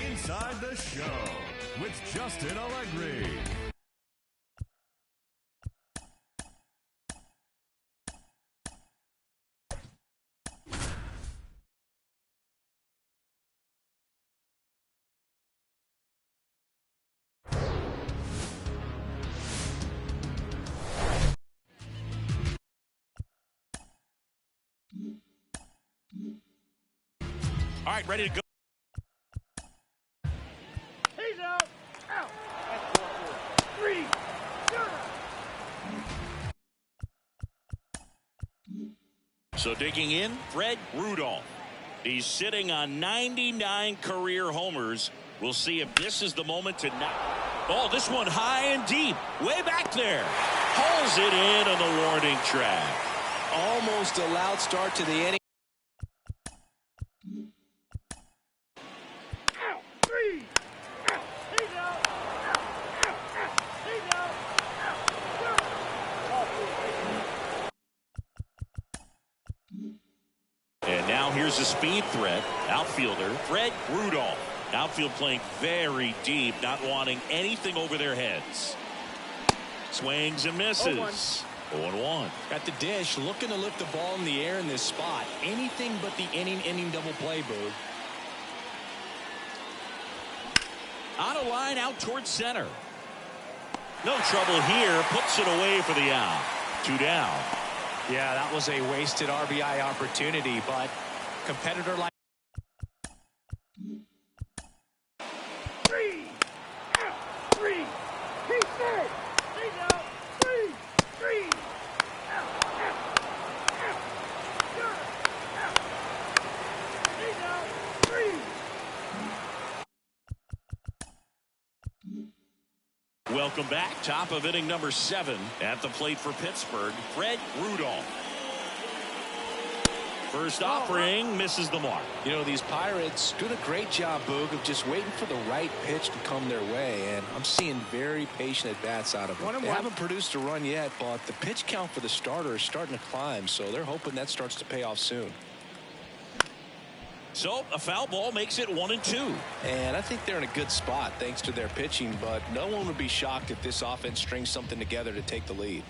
Inside the Show with Justin Allegri. All right, ready to go. He's out. Out. That's 4-4. 3. So digging in, Fred Rudolph. He's sitting on 99 career homers. We'll see if this is the moment to knock. Oh, this one high and deep. Way back there. Hauls it in on the warning track. Almost a loud start to the inning. Out. 3. Out. He's out. Out. Out. Out. He's out. Out. Ball 4. And now here's a speed threat. Outfielder Fred Rudolph. Outfield playing very deep, not wanting anything over their heads. Swings and misses. 0-1. Got the dish, looking to lift the ball in the air in this spot. Anything but the inning double play, Boog. On a line out towards center. No trouble here. Puts it away for the out. 2 down. Yeah, that was a wasted RBI opportunity, but competitor like 3. Out. 3. He's dead. He's out. 3. 3. Out. Out. Out. Out. He's out. 3. Welcome back. Top of inning number 7. At the plate for Pittsburgh, Fred Rudolph. First offering misses the mark. You know, these Pirates doing a great job, Boog, of just waiting for the right pitch to come their way, and I'm seeing very patient at-bats out of them. They haven't produced a run yet, but the pitch count for the starter is starting to climb, so they're hoping that starts to pay off soon. So a foul ball makes it 1-2. And I think they're in a good spot thanks to their pitching, but no one would be shocked if this offense strings something together to take the lead.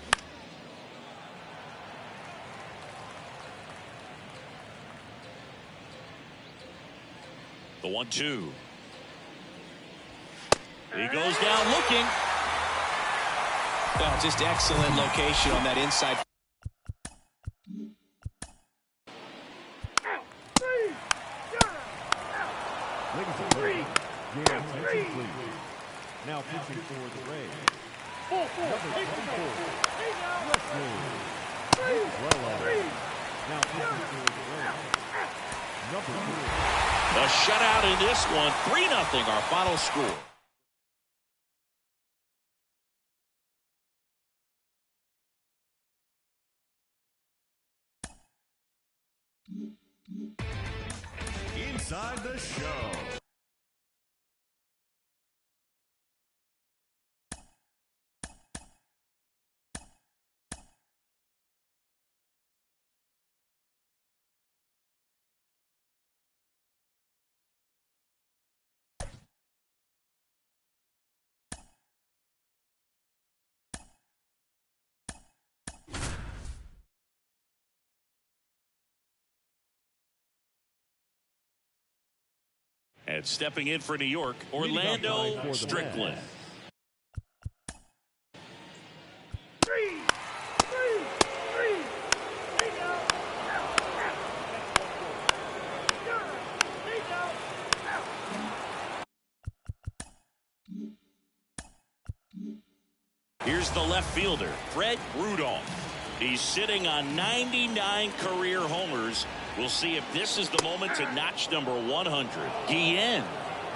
The 1-2. He goes down looking. Well, just excellent location on that inside. Out. 3. Ladies and gentlemen, your attention please. Now pitching for the Rays. 4-4. Number He's 24, out. Wesley. 3. Well, 3. now pitching for the Rays. Number 3. A shutout in this one. 3-0 our final score. Inside the show. And stepping in for New York, Orlando Strickland. 3. 3. 3. He's out. Out. Out. He's out. Out. Here's the left fielder, Fred Rudolph. He's sitting on 99 career homers. We'll see if this is the moment to notch number 100. Guillen.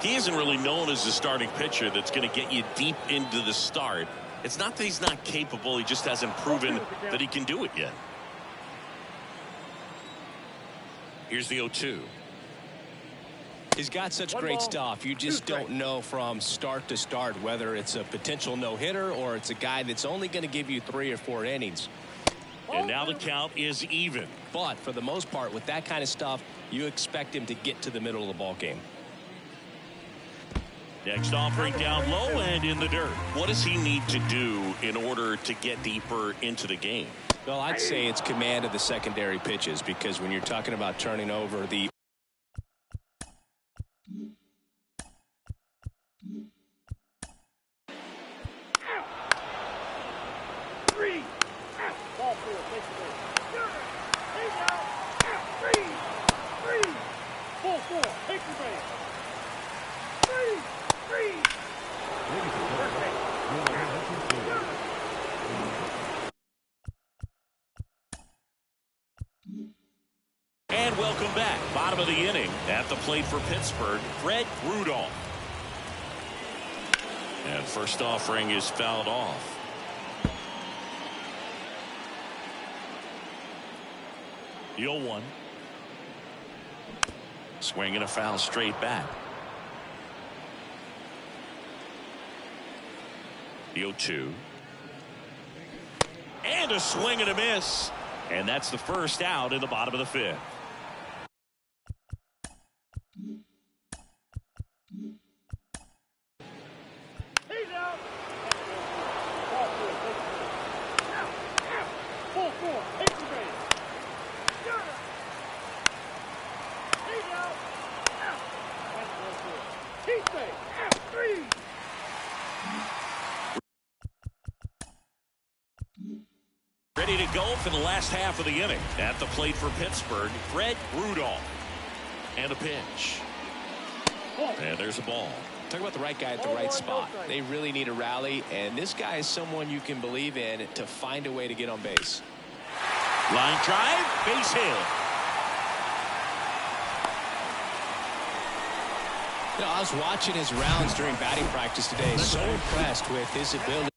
He isn't really known as a starting pitcher that's going to get you deep into the start. It's not that he's not capable. He just hasn't proven that he can do it yet. Here's the 0-2. He's got such great stuff. You just don't know from start to start whether it's a potential no-hitter or it's a guy that's only going to give you 3 or 4 innings. And now the count is even. But for the most part, with that kind of stuff, you expect him to get to the middle of the ball game. Next offering down low and in the dirt. What does he need to do in order to get deeper into the game? Well, I'd say it's command of the secondary pitches, because when you're talking about turning over the 4, take your base. 3. And welcome back. Bottom of the inning. At the plate for Pittsburgh, Fred Rudolph. And first offering is fouled off. The 0-1. Swing and a foul straight back. The 0-2. And a swing and a miss. And that's the first out in the bottom of the 5th. He's out. Ball 4, take your base. He's out. That's ball 4. Keep base. 3. Ready to go for the last half of the inning. At the plate for Pittsburgh, Fred Rudolph. And a pitch. And there's a ball. Talk about the right guy at the right spot. They really need a rally, and this guy is someone you can believe in to find a way to get on base. Line drive, base hit. You know, I was watching his rounds during batting practice today. So impressed with his ability.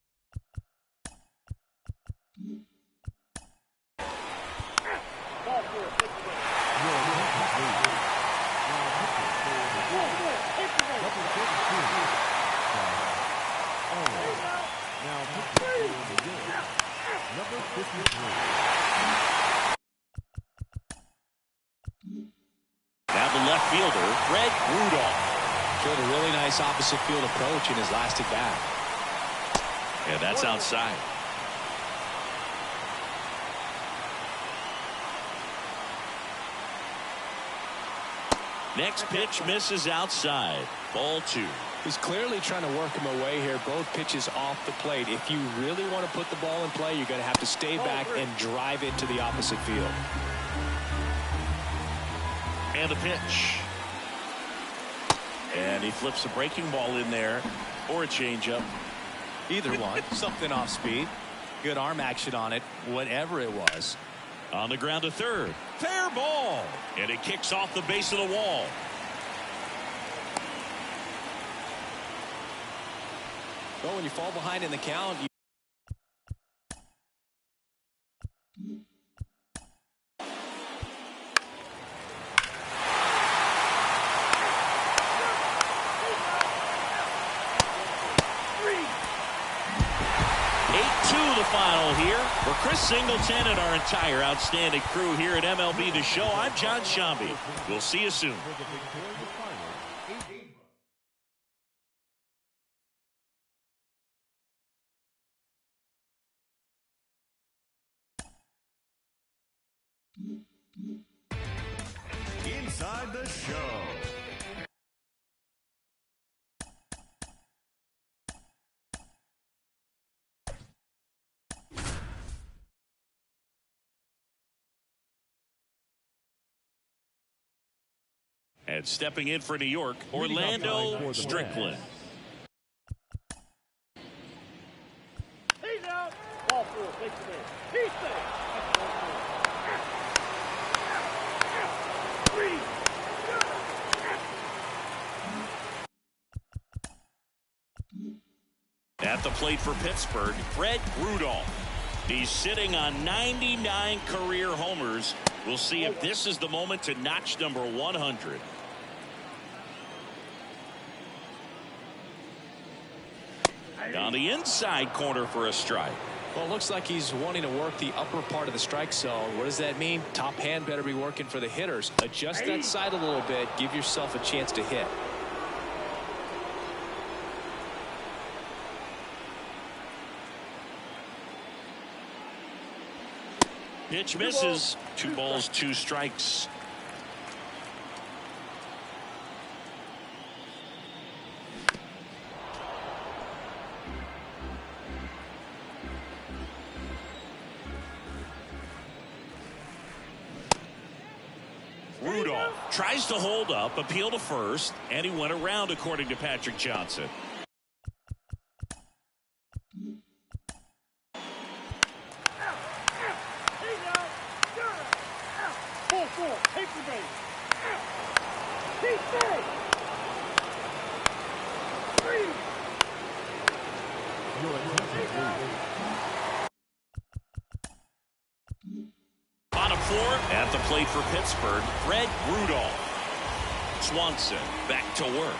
Now the left fielder, Fred Rudolph. Showed a really nice opposite field approach in his last at bat. Yeah, that's outside. Next pitch misses outside. Ball 2. He's clearly trying to work him away here. Both pitches off the plate. If you really want to put the ball in play, you're going to have to stay back and drive it to the opposite field. And the pitch. And he flips a breaking ball in there, or a changeup. Either one. Something off speed. Good arm action on it. Whatever it was. On the ground to third. Fair ball. And it kicks off the base of the wall. Well, when you fall behind in the count, you 8-2 the final here. For Chris Singleton and our entire outstanding crew here at MLB The Show, I'm John Shambi. We'll see you soon. Inside the Show. And stepping in for New York, Orlando Strickland. He's out. Ball 4, take the base. He's safe. That's ball 4. 3. At the plate for Pittsburgh, Fred Rudolph. He's sitting on 99 career homers. We'll see if this is the moment to notch number 100. Down the inside corner for a strike. well, it looks like he's wanting to work the upper part of the strike zone. What does that mean? Top hand better be working for the hitters. Adjust that side a little bit. Give yourself a chance to hit. Pitch misses. 2 balls, 2 strikes. Rudolph Tries to hold up, appeal to first, and he went around, according to Patrick Johnson. Pull forward. Take the base. Keep base. 3. Bottom 4 at the plate for Pittsburgh, Fred Rudolph. Swanson back to work.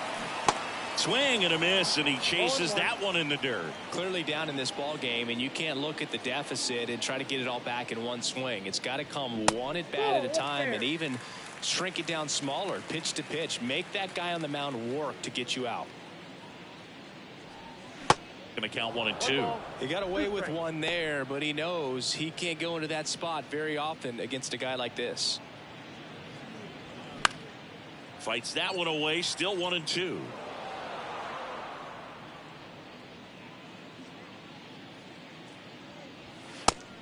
Swing and a miss, and he chases that one in the dirt. Clearly down in this ball game, and you can't look at the deficit and try to get it all back in one swing. It's got to come one at bat at a time, and even shrink it down smaller, pitch to pitch. Make that guy on the mound work to get you out. Going to count 1 and 2. He got away with one there, but he knows he can't go into that spot very often against a guy like this. Fights that one away, still 1 and 2.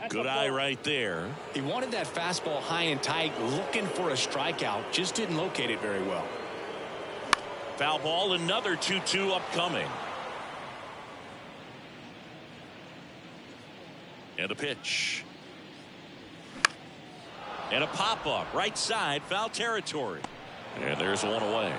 Good eye right there. He wanted that fastball high and tight, looking for a strikeout. Just didn't locate it very well. Foul ball, another 2-2 upcoming. And a pitch. And a pop-up, right side, foul territory. And there's one away.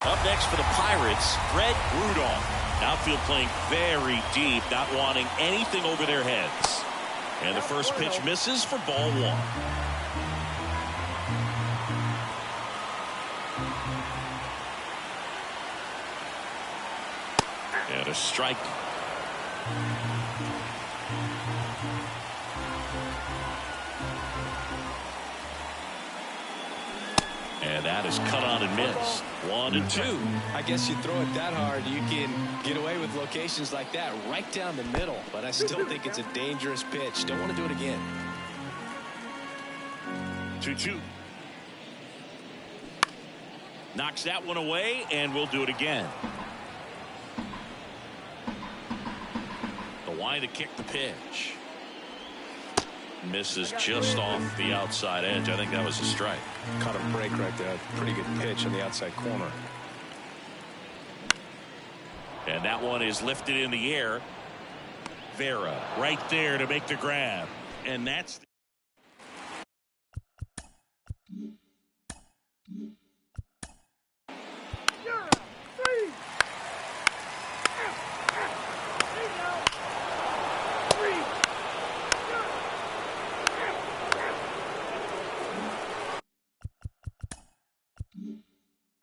Up next for the Pirates, Fred Rudolph. Outfield playing very deep, not wanting anything over their heads. And the first pitch misses for ball 1. And a strike. And that is cut on and missed. 1 and 2. I guess you throw it that hard, you can get away with locations like that right down the middle. But I still think it's a dangerous pitch. Don't want to do it again. 2-2. Knocks that one away, and we'll do it again. The line to kick the pitch. Misses just off the outside edge. I think that was a strike. Caught a break right there. Pretty good pitch on the outside corner. And that one is lifted in the air. Vera right there to make the grab. And that's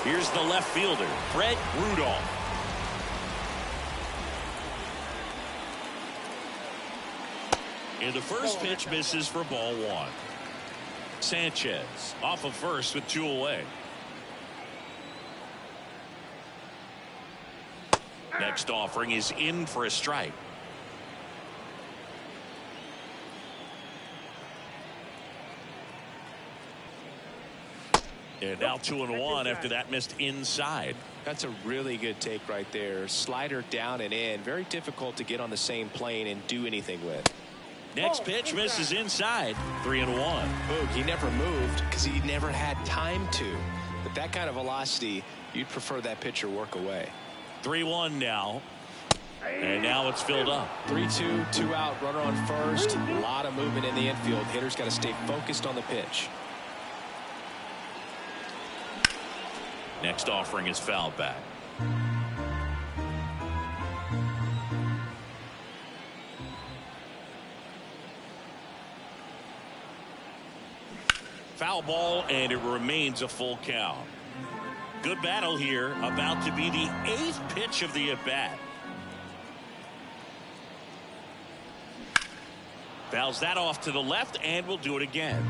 here's the left fielder, Fred Rudolph. And the first pitch misses for ball 1. Sanchez off of first with 2 away. Next offering is in for a strike. And now 2-1 after that missed inside. That's a really good take right there. Slider down and in. Very difficult to get on the same plane and do anything with. Next pitch misses inside. 3-1. Boog, he never moved because he never had time to. But that kind of velocity, you'd prefer that pitcher work away. 3-1 now. And now it's filled up. 3-2, 2 out, runner on first. A lot of movement in the infield. Hitter's got to stay focused on the pitch. Next offering is fouled back. Foul ball, and it remains a full count. Good battle here, about to be the 8th pitch of the at-bat. Fouls that off to the left, and we'll do it again.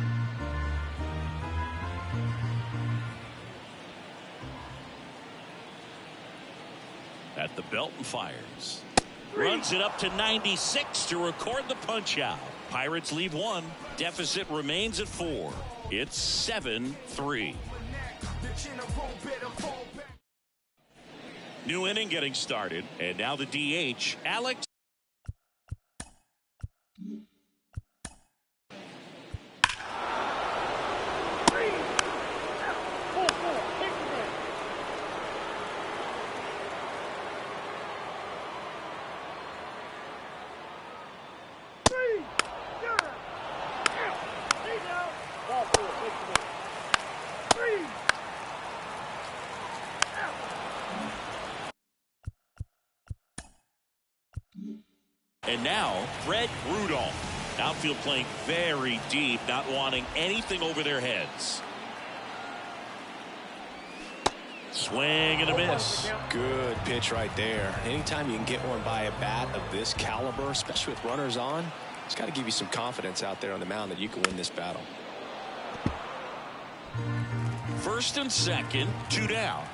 At the belt and fires. runs it up to 96 to record the punch out. Pirates leave one. Deficit remains at 4. It's 7-3. New inning getting started, and now the DH, Alex. And now, Fred Rudolph. Outfield playing very deep, not wanting anything over their heads. Swing and a miss. Good pitch right there. Anytime you can get one by a bat of this caliber, especially with runners on, it's got to give you some confidence out there on the mound that you can win this battle. First and second, 2 down.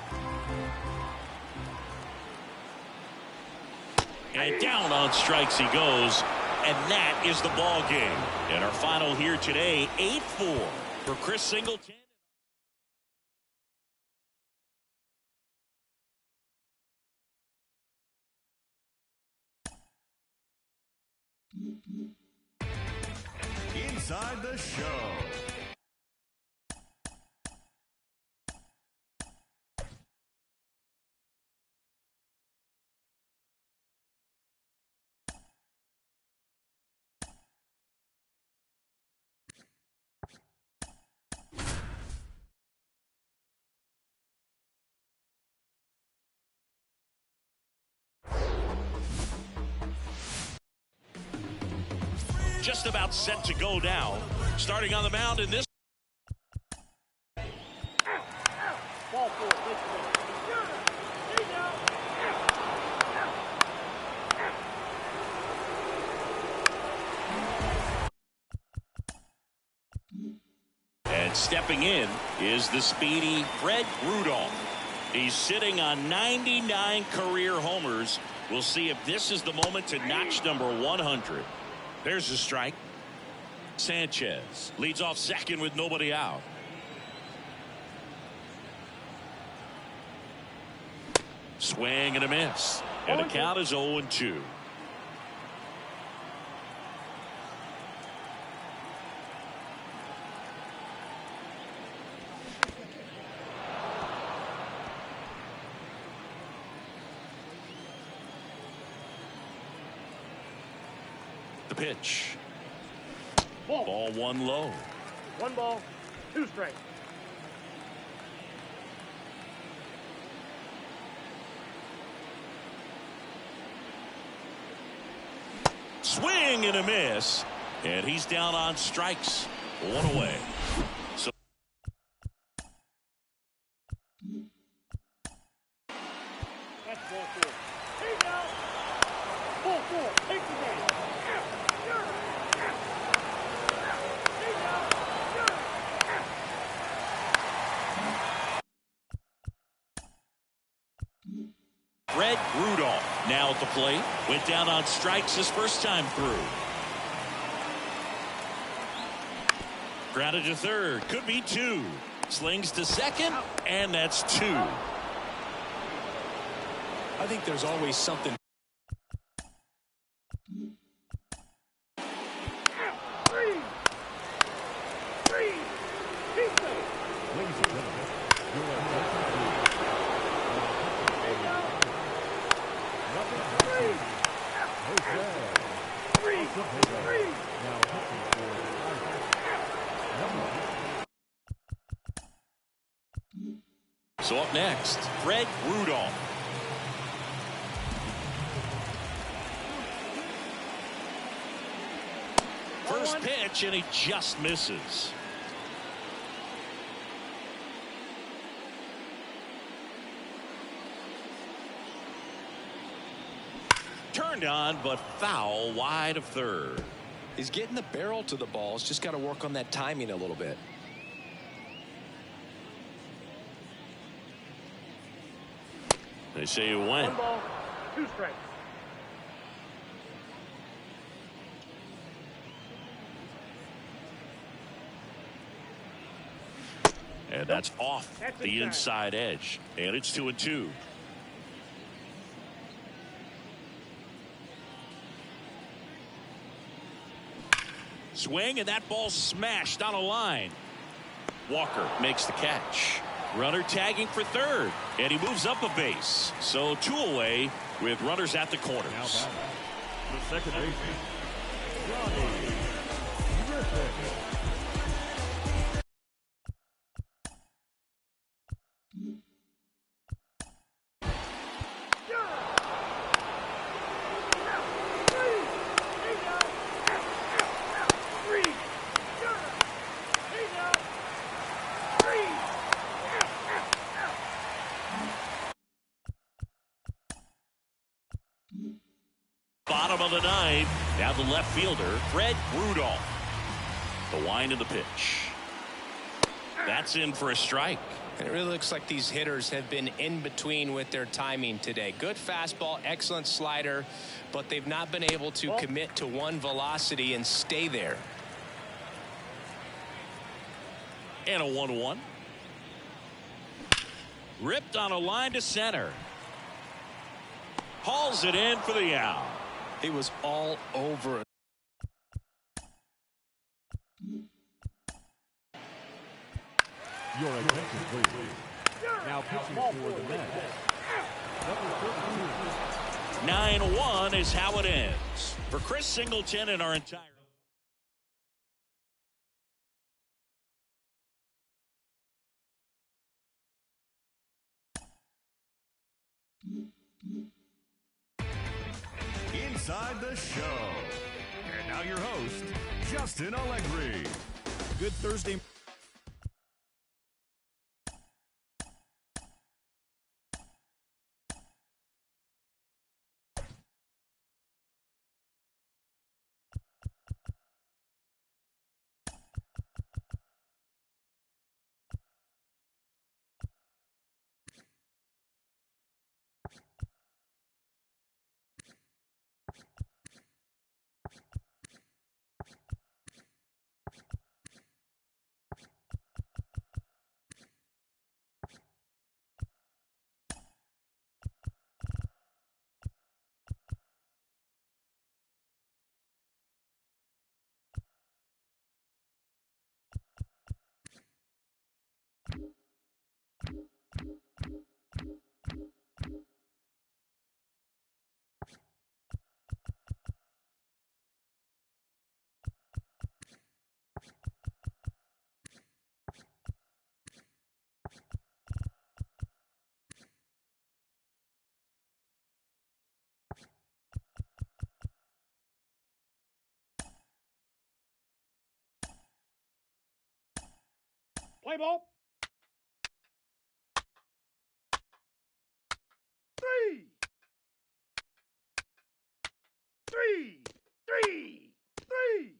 And down on strikes he goes, and that is the ball game. And our final here today, 8-4 for Chris Singleton. Inside the show. Just about set to go now. Starting on the mound in this. Ball 4. And stepping in is the speedy Fred Rudolph. He's sitting on 99 career homers. We'll see if this is the moment to notch number 100. There's a strike. Sanchez leads off second with nobody out. Swing and a miss. And the count is 0-2. The pitch. Ball 1 low. 1 ball, 2 strikes. Swing and a miss. And he's down on strikes. 1 away. So That's ball 4. He's out. Ball 4. Take the base. Fred Rudolph now at the plate. Went down on strikes his first time through. Grounded to third. Could be 2. Slings to second. And that's 2. I think there's always something. So up next, Fred Rudolph. First pitch, and he just misses. Turned on, but foul wide of third. He's getting the barrel to the ball. He's just got to work on that timing a little bit. They say you went. 1 ball, 2 strikes. And that's off the inside edge. And it's 2-2. Swing, and that ball smashed on a line. Walker makes the catch. Runner tagging for third, and he moves up a base. So 2 away with runners at the corners. Now the second baseman, Johnny Griffin. Bottom of the ninth. Now the left fielder, Fred Rudolph. The wind of the pitch. That's in for a strike. And it really looks like these hitters have been in between with their timing today. Good fastball, excellent slider, but they've not been able to commit to one velocity and stay there. And a 1-1. Ripped on a line to center. Hauls it in for the out. He was all over. Your attention, please. Now pitching for the Mets, number 32. 9-1 is how it ends. For Chris Singleton and our entire... Inside the show. And now your host, Justin Allegri. Good Thursday. Play ball. 3. 3. 3. 3.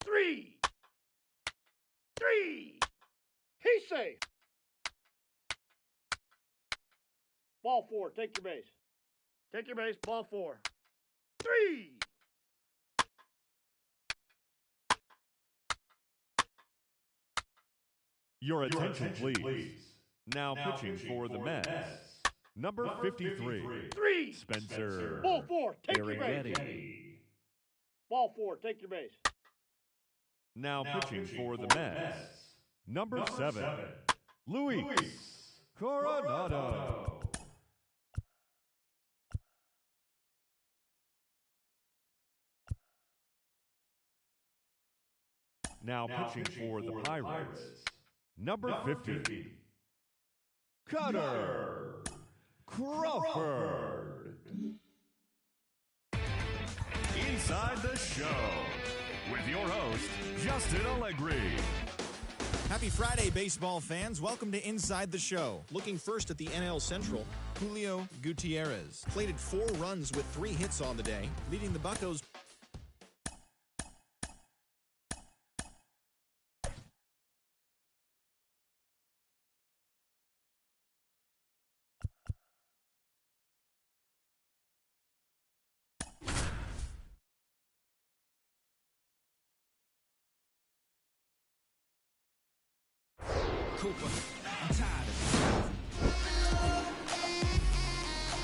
Three. 3. He say. Ball 4. Take your base. Take your base. Ball 4. 3. Your attention, please. Now pitching for the Mets, number 53. 3. Spencer Ball 4. Take your base. Arrighetti. Ball 4. Take your base. Now pitching for the Mets, number 7. Luis Coronado. Now pitching for the Pirates, number 50. Cutter Crawford. Inside the show with your host, Justin Allegri. Happy Friday, baseball fans. Welcome to Inside the Show. Looking first at the NL Central, Julio Gutierrez plated 4 runs with 3 hits on the day, leading the Buccos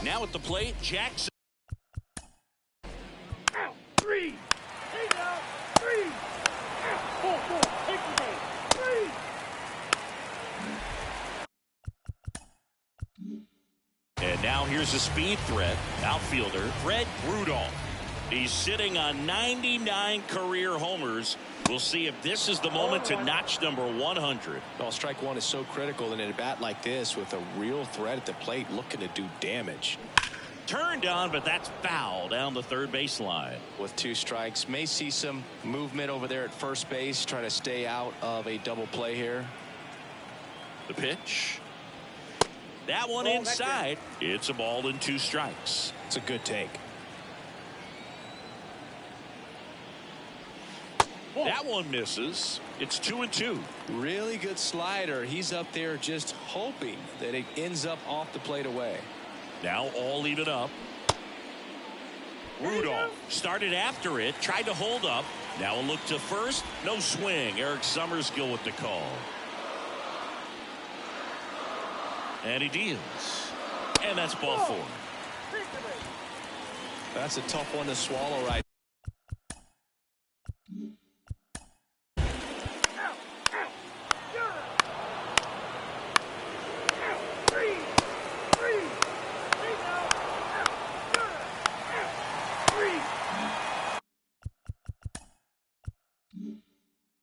Now at the plate, Jackson. Out. 3. Take out. 3. Out. 4. Take the base. 3. And now here's a speed threat. Outfielder Fred Rudolph. He's sitting on 99 career homers. We'll see if this is the moment to notch number 100. Well, strike one is so critical in a bat like this with a real threat at the plate looking to do damage. Turned on, but that's foul down the third baseline. With 2 strikes, may see some movement over there at first base, trying to stay out of a double play here. The pitch. That one inside. It's a ball and 2 strikes. It's a good take. That one misses. It's 2-2. Really good slider. He's up there just hoping that it ends up off the plate away. Now all even up. Rudolph started after it, tried to hold up. Now a look to first. No swing. Eric Summerskill with the call. And he deals. And that's ball 4. That's a tough one to swallow right.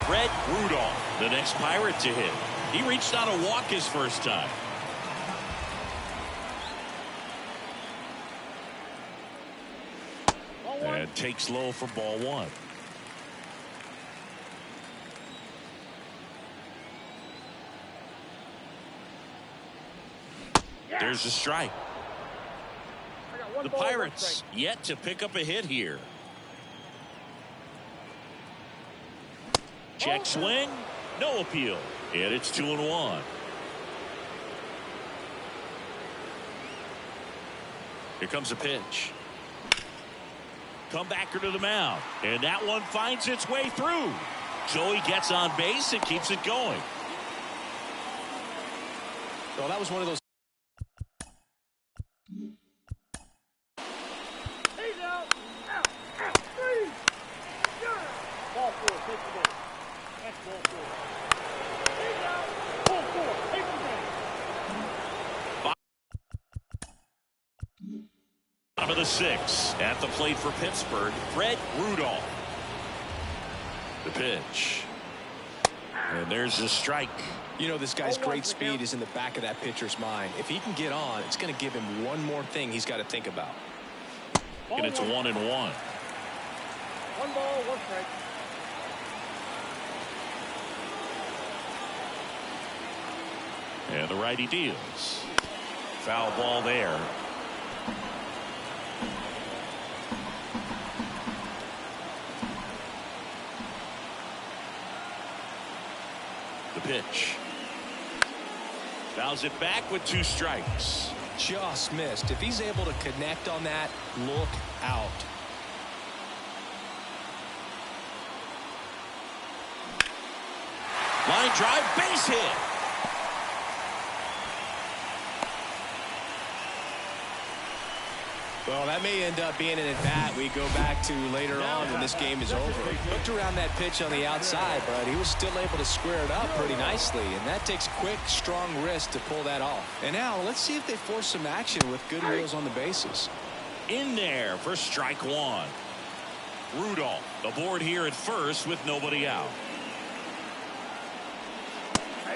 Fred Rudolph, the next Pirate to hit. He reached on a walk his first time. And takes low for ball 1. There's a strike. The Pirates yet to pick up a hit here. Check swing. No appeal. And it's 2-1. Here comes a pitch. Comebacker to the mound. And that one finds its way through. So he gets on base and keeps it going. Well, that was one of those. He's out. Out. 3. Ball 4. Take the base. That's ball 4. He's out. Ball 4. Take the base. Bottom of the 6th. At the plate for Pittsburgh, Fred Rudolph. The pitch. And there's a strike. You know, this guy's great speed is in the back of that pitcher's mind. If he can get on, it's going to give him one more thing he's got to think about. And it's 1-1. 1 ball, 1 strike. And the righty deals. Foul ball there. The pitch. Fouls it back with 2 strikes. Just missed. If he's able to connect on that, look out. Line drive, base hit. Well, that may end up being an at-bat we go back to later on when this game is over. Looked around that pitch on the outside, but he was still able to square it up pretty nicely, and that takes quick, strong wrist to pull that off. And now let's see if they force some action with good wheels on the bases. In there for strike 1. Rudolph aboard here at first with nobody out.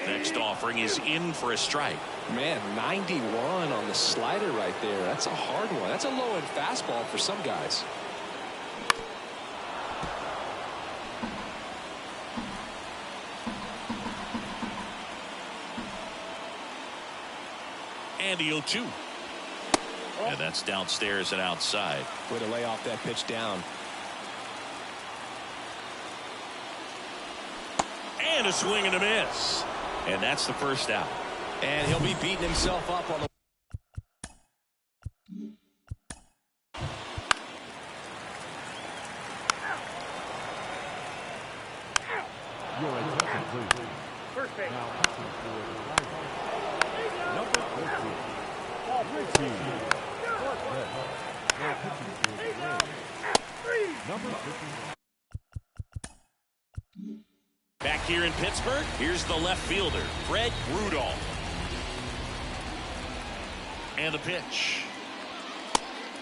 Next offering is in for a strike. Man, 91 on the slider right there. That's a hard one. That's a low-end fastball for some guys. And the 0-2. And that's downstairs and outside. Way to lay off that pitch down. And a swing and a miss. And that's the first out. And he'll be beating himself up on the. Your attention, please. First base. Now pitching for the Pirates, number 14, Richie Red. Now pitching for the Rays, number 51. Back here in Pittsburgh, here's the left fielder, Fred Rudolph. And the pitch.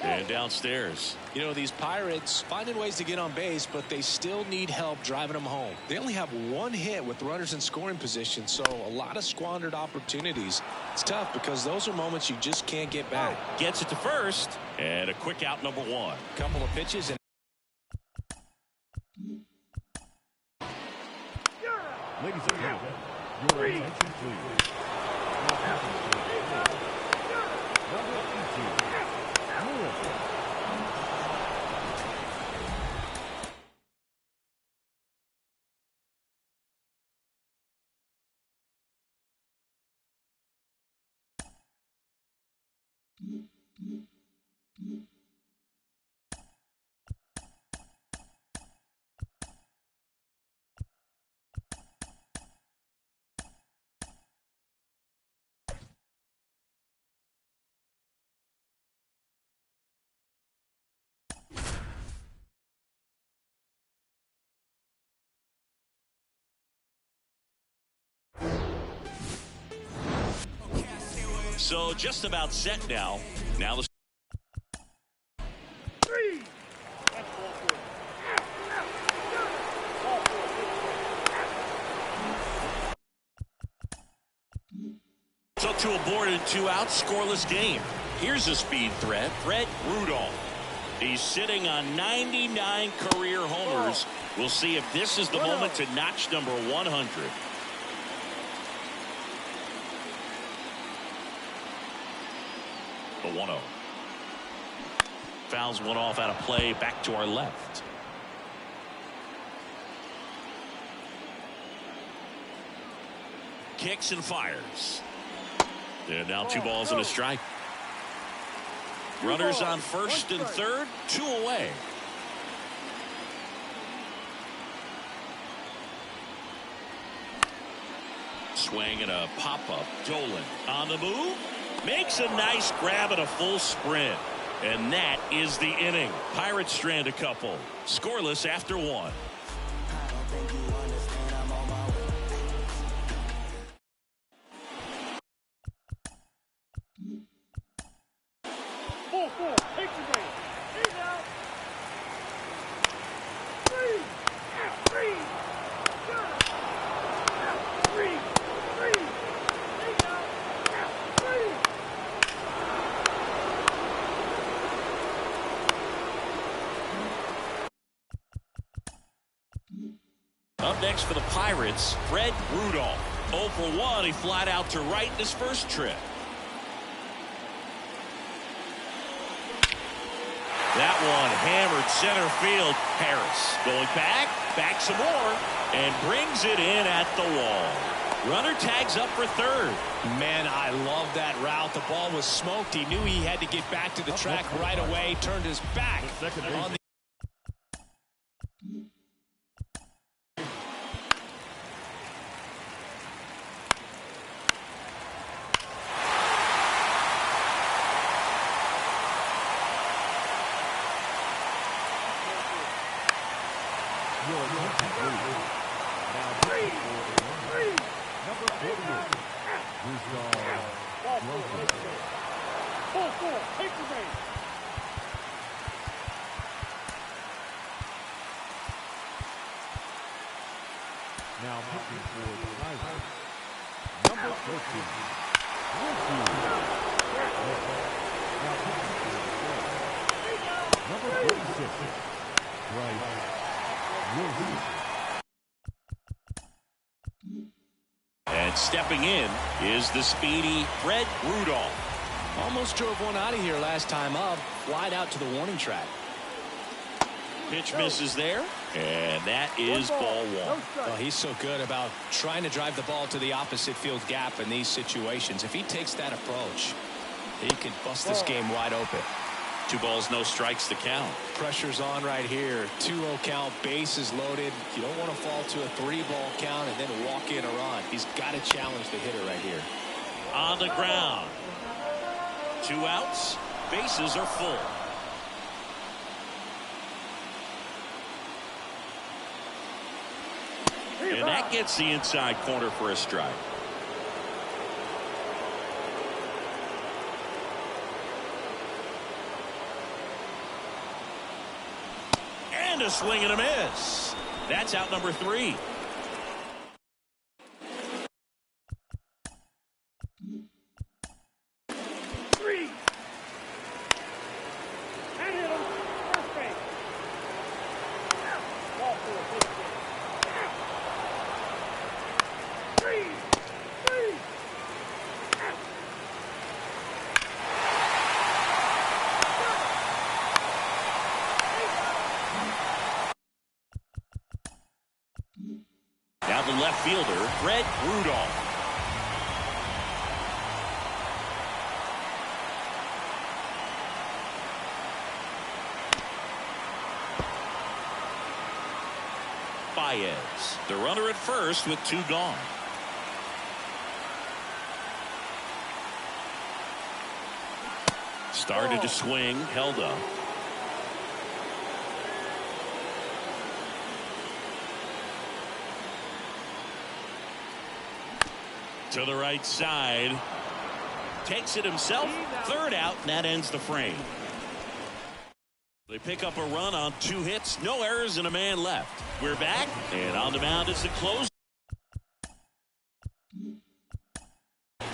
And downstairs. You know, these Pirates finding ways to get on base, but they still need help driving them home. They only have one hit with runners in scoring position, so a lot of squandered opportunities. It's tough because those are moments you just can't get back. Gets it to first, and a quick out, number 1. Couple of pitches and Ladies and gentlemen, your attention please. Now pitching for the Rays, number 18, Lewis. So just about set now. Now the Three. That's ball four. Ball four. so to a board and 2 outs, scoreless game. Here's a speed threat, Fred Rudolph. He's sitting on 99 career homers. We'll see if this is the moment to notch number 100. The 1-0. Fouls one off out of play, back to our left. Kicks and fires. And now 2 balls and a strike. Runners on first and third, 2 away. Swing and a pop-up. Dolan on the move. Makes a nice grab and a full sprint. And that is the inning. Pirates strand a couple. Scoreless after 1. Ball four. Take the base. He's out. Three. Three. Three. Three. He's out. Three. Up next for the Pirates, Fred Rudolph. 0 for 1. He flied out to right in his first trip. That one hammered center field. Harris going back some more, and brings it in at the wall. Runner tags up for third. man, I love that route. The ball was smoked. He knew he had to get back to the track right away. Turned his back on the Now pitching for the Pirates, number 13, Richie. Now pitching for the Rays, number 36, Bryce Wilson. And stepping in is the speedy Fred Rudolph. almost drove one out of here last time up. Wide out to the warning track. Pitch misses there, and that is ball one. Well, he's so good about trying to drive the ball to the opposite field gap in these situations. If he takes that approach, he could bust this game wide open. 2 balls, no strikes to count. Pressure's on right here. 2-0 count, bases loaded. You don't want to fall to a 3-ball count and then walk in a run. He's got to challenge the hitter right here. On the ground. 2 outs. Bases are full. And that gets the inside corner for a strike. And a swing and a miss. That's out number 3. And hit him. First base. Ball 4. Take it. Now the left fielder, Brett Rudolph. Baez, the runner at first with 2 gone. Started to swing, held up. To the right side. Takes it himself. 3rd out, and that ends the frame. They pick up a run on 2 hits, no errors, and a man left. We're back, and on the mound is the closer. A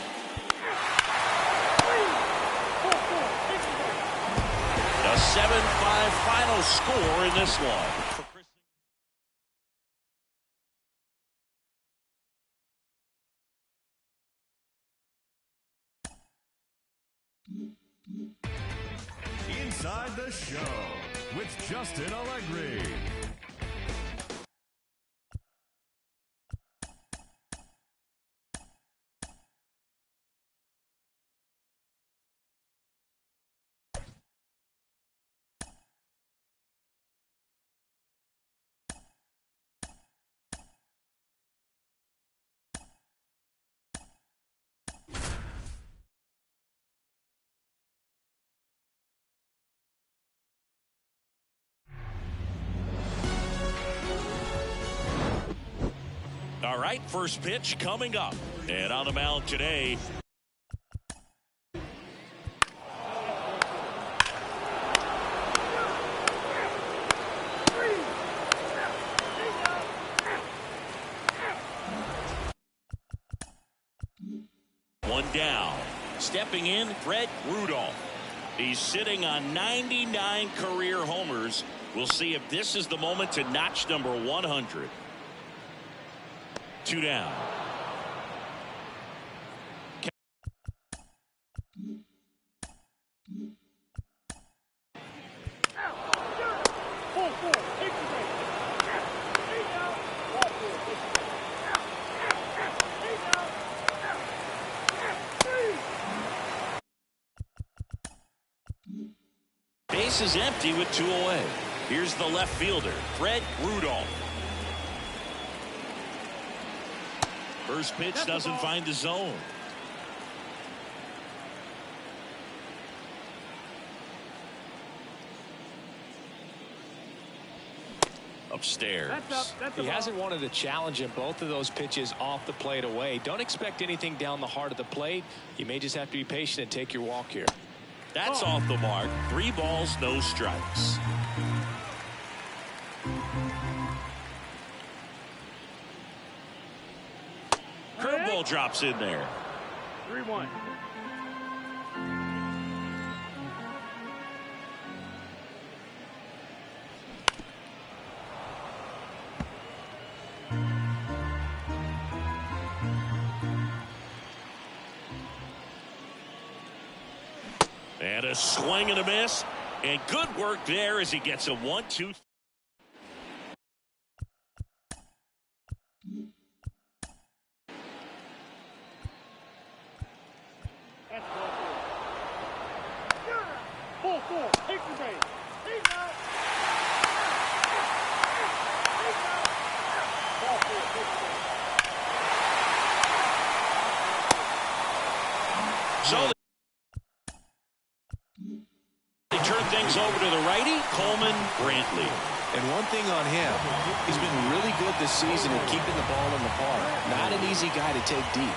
7-5 final score in this one. Inside the Show with Justin Allegri. All right, first pitch coming up. And on the mound today, one down. Stepping in, Brett Rudolph. He's sitting on 99 career homers. We'll see if this is the moment to notch number 100. 2 down. Base is empty with 2 away. Here's the left fielder, Brett Rudolph. First pitch doesn't find the zone. Upstairs. He hasn't wanted a challenge in both of those pitches off the plate away. Don't expect anything down the heart of the plate. You may just have to be patient and take your walk here. That's off the mark. 3 balls, no strikes. Curveball drops in there. 3-1. And a swing and a miss. And good work there as he gets a 1-2. Ball four. Take the base. He's out. He's out. Ball four. Take the base. So they turn things over to the righty, Coleman Brantley. And one thing on him, he's been really good this season at keeping the ball in the park. Not an easy guy to take deep.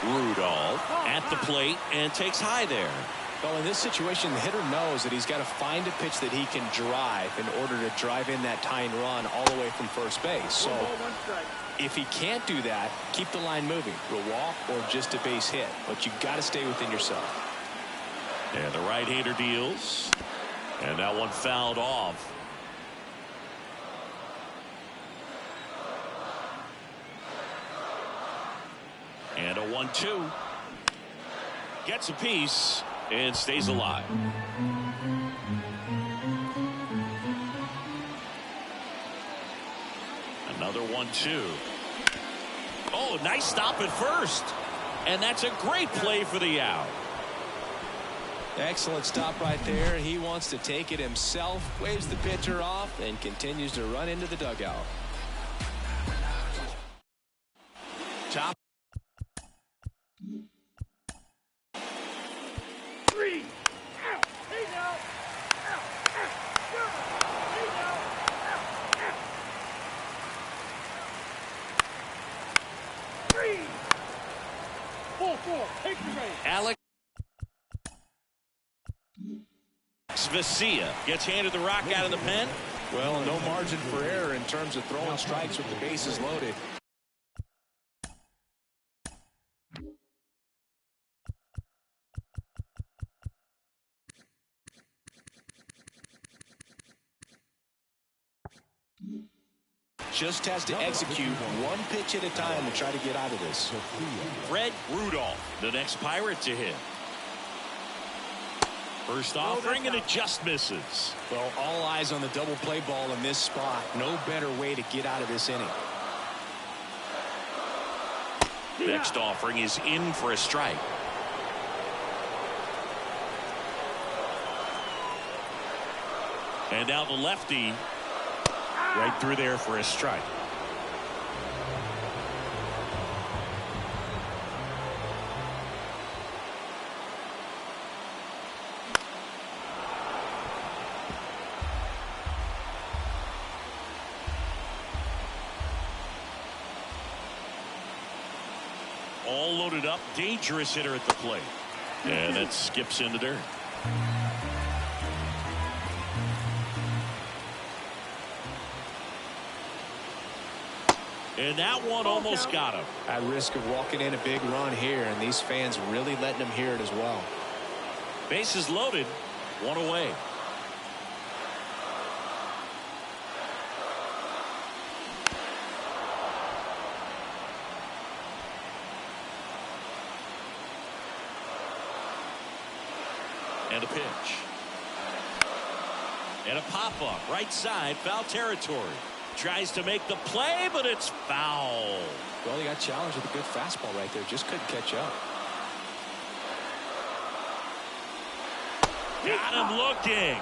Rudolph at the plate and takes high there. Well, in this situation, the hitter knows that he's got to find a pitch that he can drive in order to drive in that tying run all the way from first base. So if he can't do that, keep the line moving. A walk or just a base hit. But you've got to stay within yourself. And the right-hander deals. And that one fouled off. And a 1-2. Gets a piece and stays alive. Another 1-2. Oh, nice stop at first. And that's a great play for the out. Excellent stop right there. He wants to take it himself, waves the pitcher off, and continues to run into the dugout. Top. Three. Out. He's out. Out. Out. He's out. Out. Out. Three. Ball four. Take the base. Alex Vesia gets handed the rock out of the pen. Well, no margin for error in terms of throwing strikes with the bases loaded. Just has to execute one pitch at a time to try to get out of this. Fred Rudolph, the next Pirate to hit. First offering, and it just misses. Well, all eyes on the double play ball in this spot. No better way to get out of this inning. Next offering is in for a strike. And now the lefty right through there for a strike. All loaded up, dangerous hitter at the plate. And that skips into dirt. And that one almost got him. At risk of walking in a big run here, and these fans really letting him hear it as well. Bases loaded, one away. And a pitch. And a pop-up, right side, foul territory. Tries to make the play, but it's foul. Well, he got challenged with a good fastball right there. Just couldn't catch up. Got him looking.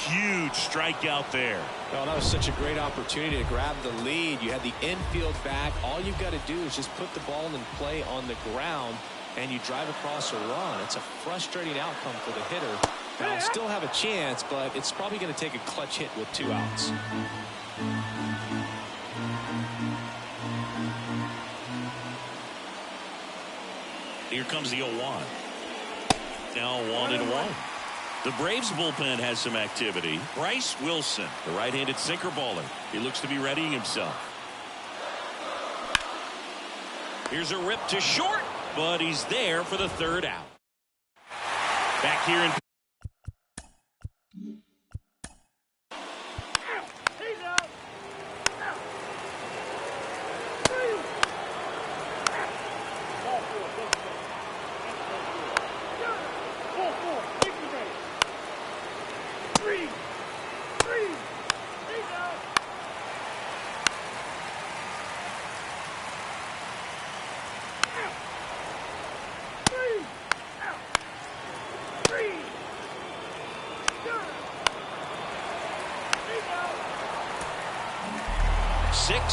Huge strikeout there. Well, that was such a great opportunity to grab the lead. You had the infield back. All you've got to do is just put the ball in play on the ground, and you drive across a run. It's a frustrating outcome for the hitter. Now, still have a chance, but it's probably going to take a clutch hit with 2 outs. Here comes the 0-1. Now 1-1. The Braves bullpen has some activity. Bryce Wilson, the right-handed sinker baller. He looks to be readying himself. Here's a rip to short, but he's there for the 3rd out. Back here in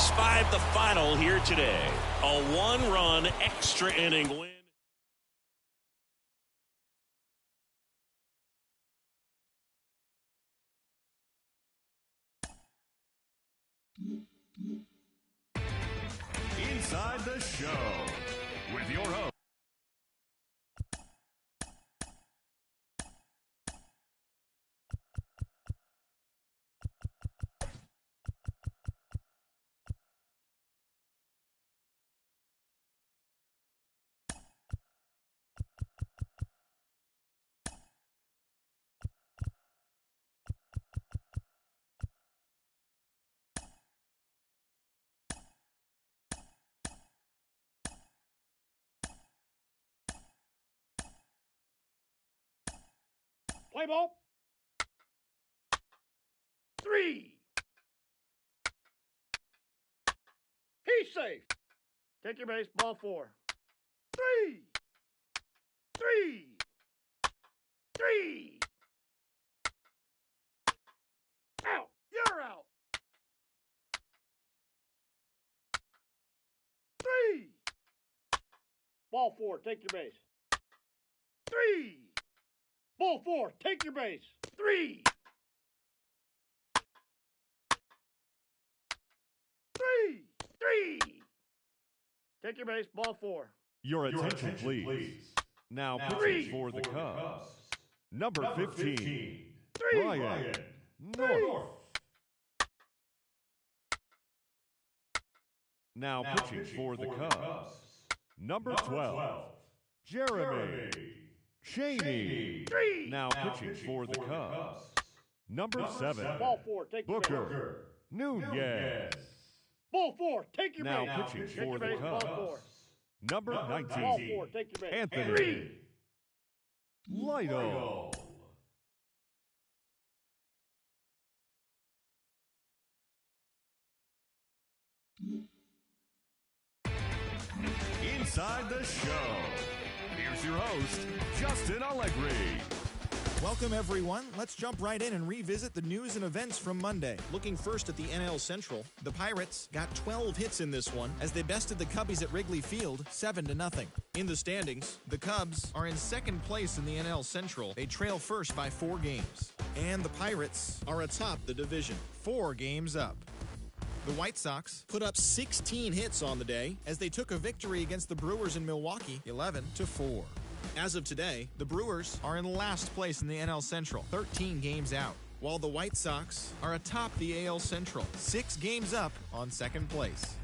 6-5 the final here today. A 1-run extra inning win. Inside the Show with your host. Play ball. 3. He's safe. Take your base. Ball 4. 3. 3. 3. Out. You're out. 3. Ball 4. Take your base. 3. Ball 4. Take your base. 3. 3. 3. Take your base. Ball 4. Your attention, please. Now pitching for the Cubs. Number 15, Brian North. Now pitching for the Cubs. Number 12, Jeremy Cheney. 3. Now pitching for the Cubs. Number 7, Ball 4. Take your base. Booker Nunez. Ball 4. Take your Now base. pitching Take for your the base. Ball Cubs. 4. Number Ball 19, 4. Take your base. Anthony 3. Lido. Inside the Show. Here's your host, Justin Allegri. Welcome, everyone. Let's jump right in and revisit the news and events from Monday. Looking first at the NL Central, the Pirates got 12 hits in this one as they bested the Cubbies at Wrigley Field 7-0. In the standings, the Cubs are in second place in the NL Central. They trail first by 4 games. And the Pirates are atop the division, 4 games up. The White Sox put up 16 hits on the day as they took a victory against the Brewers in Milwaukee, 11-4. As of today, the Brewers are in last place in the NL Central, 13 games out, while the White Sox are atop the AL Central, 6 games up on second place.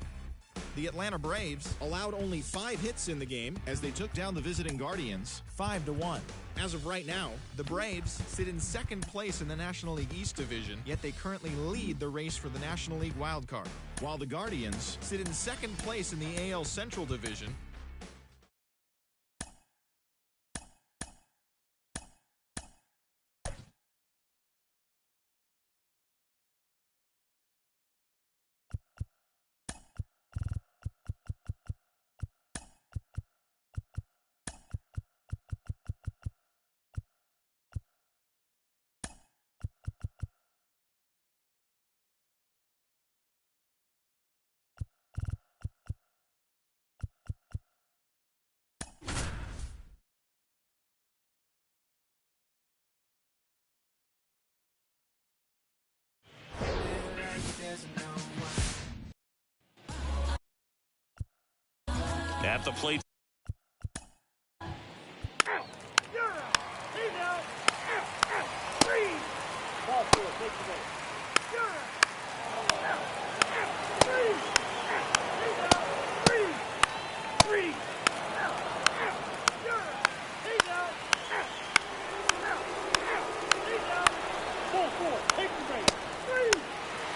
The Atlanta Braves allowed only 5 hits in the game as they took down the visiting Guardians 5-1. As of right now, the Braves sit in second place in the National League East Division, yet they currently lead the race for the National League wildcard, while the Guardians sit in second place in the AL Central Division. At the plate. Out. You're out. He's out. Out. 3. Ball 4. Take your base. You're out. Out. 3. He's out. 3. 3. Out. You're out. He's out. Out. He's out. Ball 4. Take your base. 3.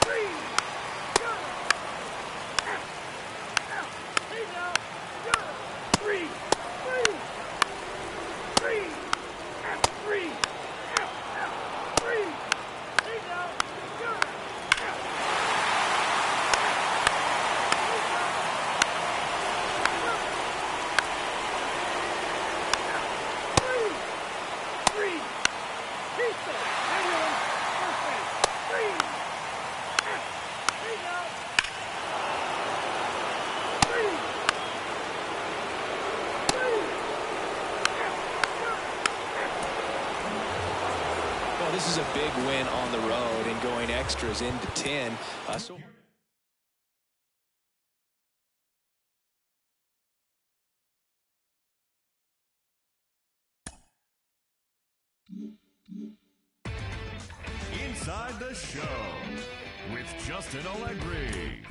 3. You're out. Out. He's out. You're out. this is a big win on the road and going extras into 10. Inside the Show with Justin Allegri.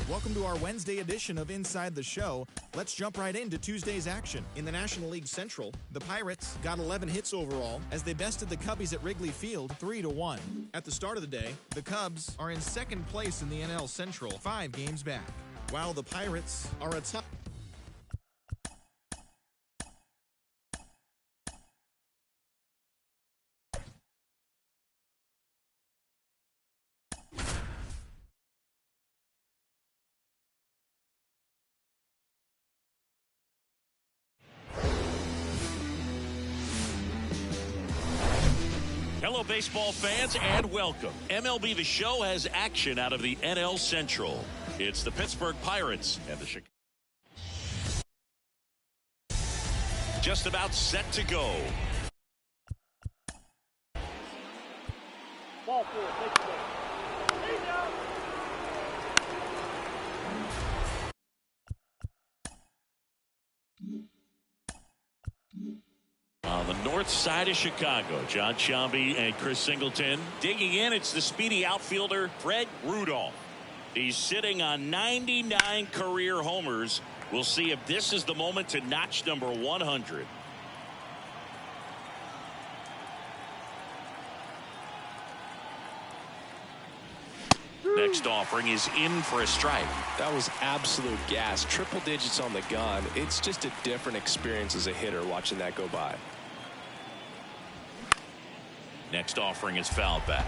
Welcome to our Wednesday edition of Inside the Show. Let's jump right into Tuesday's action. In the National League Central, the Pirates got 11 hits overall as they bested the Cubbies at Wrigley Field 3-1. At the start of the day, the Cubs are in second place in the NL Central, 5 games back, while the Pirates are atop. Hello, baseball fans, and welcome. MLB The Show has action out of the NL Central. It's the Pittsburgh Pirates and the Chicago. Just about set to go. Ball 4, take the base. He's out. On the north side of Chicago, John Sciambi and Chris Singleton. Digging in, it's the speedy outfielder, Fred Rudolph. He's sitting on 99 career homers. We'll see if this is the moment to notch number 100. Next offering is in for a strike. That was absolute gas. Triple digits on the gun. It's just a different experience as a hitter watching that go by. Next offering is fouled back.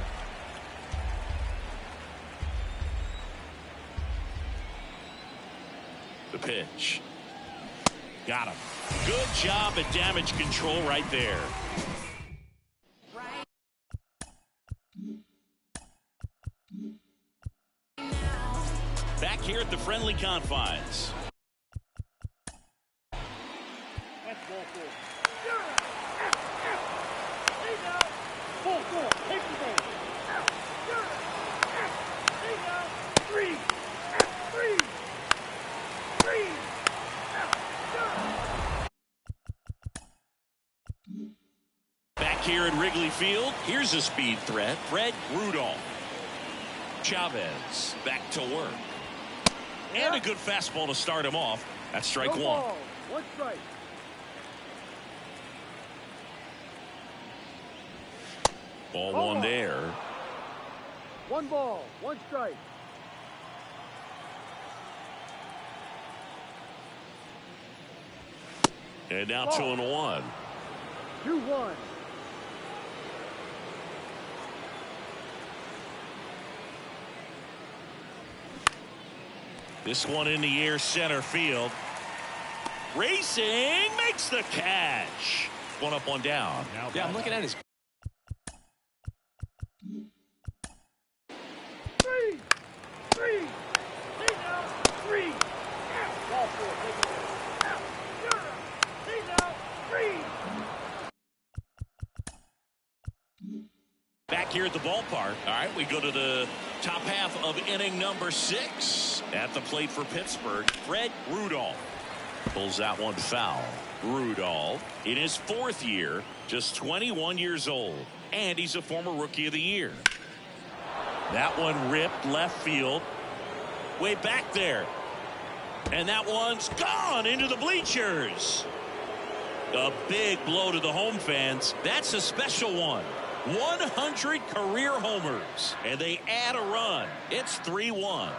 The pitch. Got him. Good job at damage control right there. Back here at the friendly confines. That's ball 4. He's out. Ball 4, take the base. He's out. 3. Back here at Wrigley Field, here's a speed threat, Fred Rudolph. Chavez back to work. And a good fastball to start him off. That's strike 1. Ball. 1 strike. Ball 1 there. 1 ball, 1 strike. And now 2-1. 2-1. This one in the air, center field. Racing, makes the catch. 1 up, 1 down. Yeah, I'm looking at his. 3. He's out. 3. Ball 4, take the base. He's out. 3. Back here at the ballpark. All right, we go to the top half of inning number 6. At the plate for Pittsburgh, Fred Rudolph. Pulls that one foul. Rudolph in his 4th year, just 21 years old. And he's a former Rookie of the Year. That one ripped left field. Way back there. And that one's gone into the bleachers. A big blow to the home fans. That's a special one. 100 career homers. And they add a run. It's 3-1.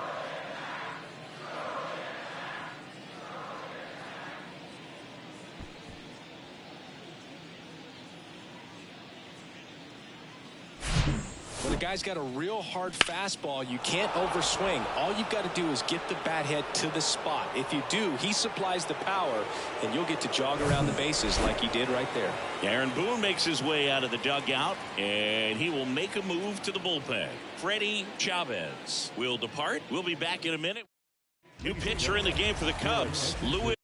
When a guy's got a real hard fastball, you can't overswing. All you've got to do is get the bat head to the spot. If you do, he supplies the power, and you'll get to jog around the bases like he did right there. Aaron Boone makes his way out of the dugout, and he will make a move to the bullpen. Freddie Chavez will depart. We'll be back in a minute. New pitcher in the game for the Cubs, Louis.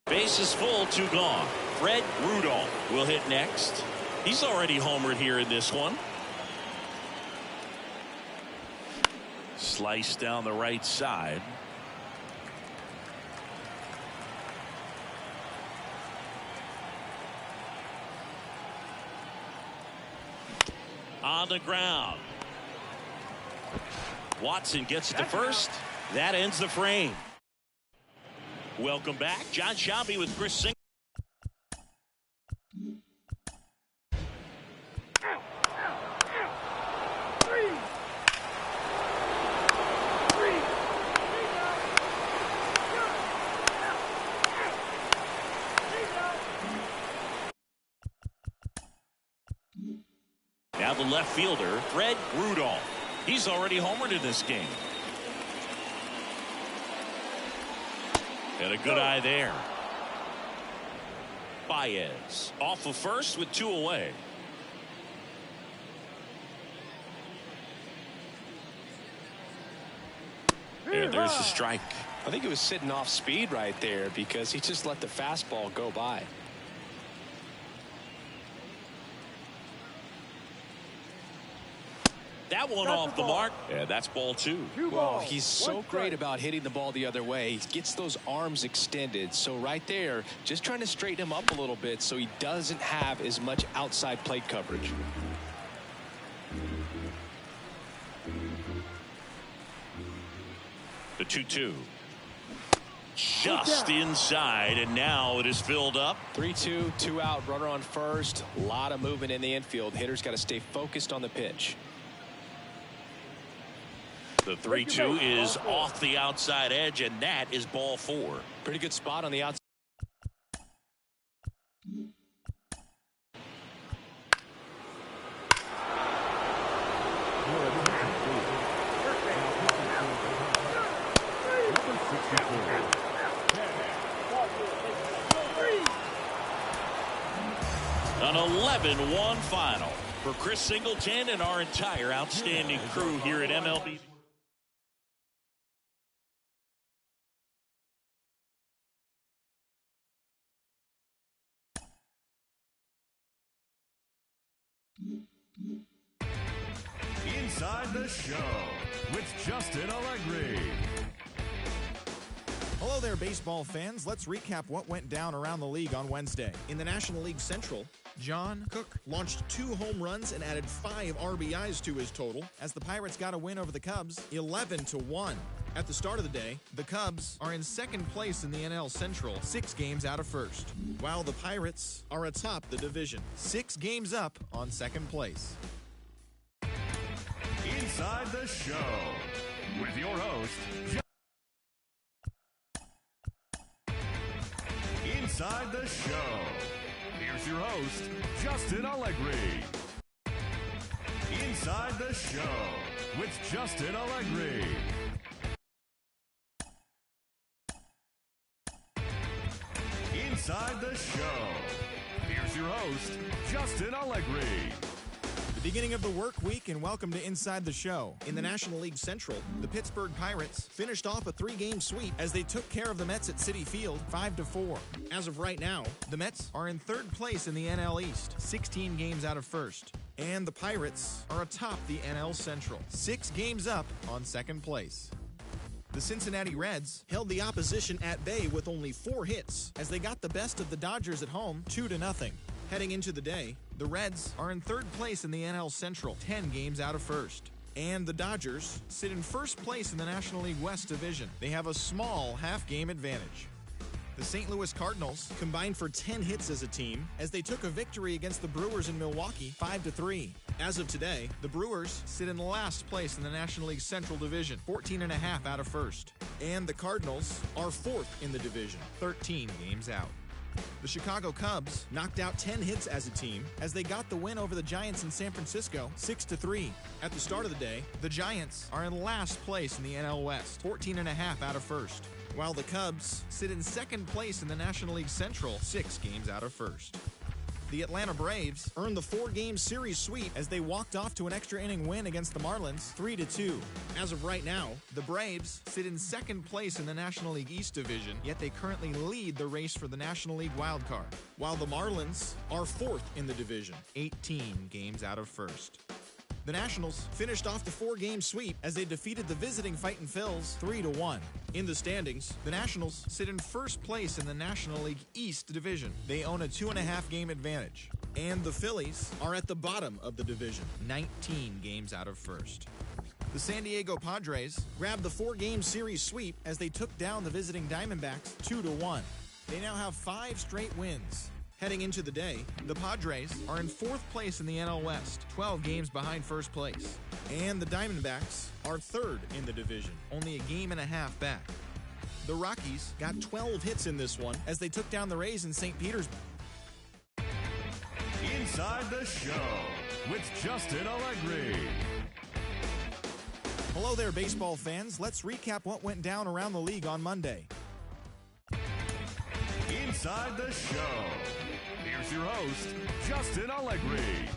Base is full, 2 gone. Fred Rudolph will hit next. He's already homered here in this one. Slice down the right side. On the ground. Watson gets it to first. That ends the frame. Welcome back. John Shelby with Chris Singleton. Now the left fielder, Fred Rudolph. He's already homered in this game. And a good eye there. Baez off of first with 2 away. And there's the strike. I think he was sitting off speed right there because he just let the fastball go by. That one off the mark. Yeah, that's ball 2. Well, he's so great about hitting the ball the other way. He gets those arms extended. So right there, just trying to straighten him up a little bit so he doesn't have as much outside plate coverage. The 2-2. Just inside, and now it is filled up. 3-2, 2 out, runner on first. A lot of movement in the infield. Hitter's got to stay focused on the pitch. The 3-2 is off the outside edge, and that is ball 4. Pretty good spot on the outside. An 11-1 final for Chris Singleton and our entire outstanding crew here at MLB. Inside the Show with Justin Allegri. Hello there, baseball fans. Let's recap what went down around the league on Wednesday. In the National League Central, John Cook launched 2 home runs and added 5 RBIs to his total as the Pirates got a win over the Cubs 11-1. At the start of the day, the Cubs are in second place in the NL Central, 6 games out of first, while the Pirates are atop the division, 6 games up on second place. Inside the Show with your host, Inside the Show. Here's your host, Justin Allegri. Inside the Show with Justin Allegri. Inside the Show. Here's your host, Justin Allegri. The beginning of the work week, and welcome to Inside the Show. In the National League Central, the Pittsburgh Pirates finished off a 3-game sweep as they took care of the Mets at Citi Field 5-4. As of right now, the Mets are in 3rd place in the NL East, 16 games out of first. And the Pirates are atop the NL Central, 6 games up on second place. The Cincinnati Reds held the opposition at bay with only 4 hits as they got the best of the Dodgers at home 2-0. Heading into the day, the Reds are in 3rd place in the NL Central, 10 games out of first. And the Dodgers sit in 1st place in the National League West Division. They have a small half-game advantage. The St. Louis Cardinals combined for 10 hits as a team as they took a victory against the Brewers in Milwaukee 5-3. As of today, the Brewers sit in last place in the National League Central Division, 14.5 out of first. And the Cardinals are 4th in the division, 13 games out. The Chicago Cubs knocked out 10 hits as a team as they got the win over the Giants in San Francisco 6-3. At the start of the day, the Giants are in last place in the NL West, 14.5 out of first, while the Cubs sit in 2nd place in the National League Central, 6 games out of first. the Atlanta Braves earned the 4-game series sweep as they walked off to an extra inning win against the Marlins 3-2. As of right now, the Braves sit in second place in the National League East Division, yet they currently lead the race for the National League wildcard, while the Marlins are fourth in the division, 18 games out of first. The Nationals finished off the 4-game sweep as they defeated the visiting Fightin' Phils 3-1. In the standings, the Nationals sit in first place in the National League East Division. They own a 2.5-game advantage. And the Phillies are at the bottom of the division, 19 games out of first. The San Diego Padres grabbed the 4-game series sweep as they took down the visiting Diamondbacks 2-1. They now have 5 straight wins. Heading into the day, the Padres are in 4th place in the NL West, 12 games behind first place. And the Diamondbacks are 3rd in the division, only a game and a half back. The Rockies got 12 hits in this one as they took down the Rays in St. Petersburg. Inside the Show with Justin Allegri. Hello there, baseball fans. Let's recap what went down around the league on Monday. Inside the Show. Here's your host, Justin Allegri.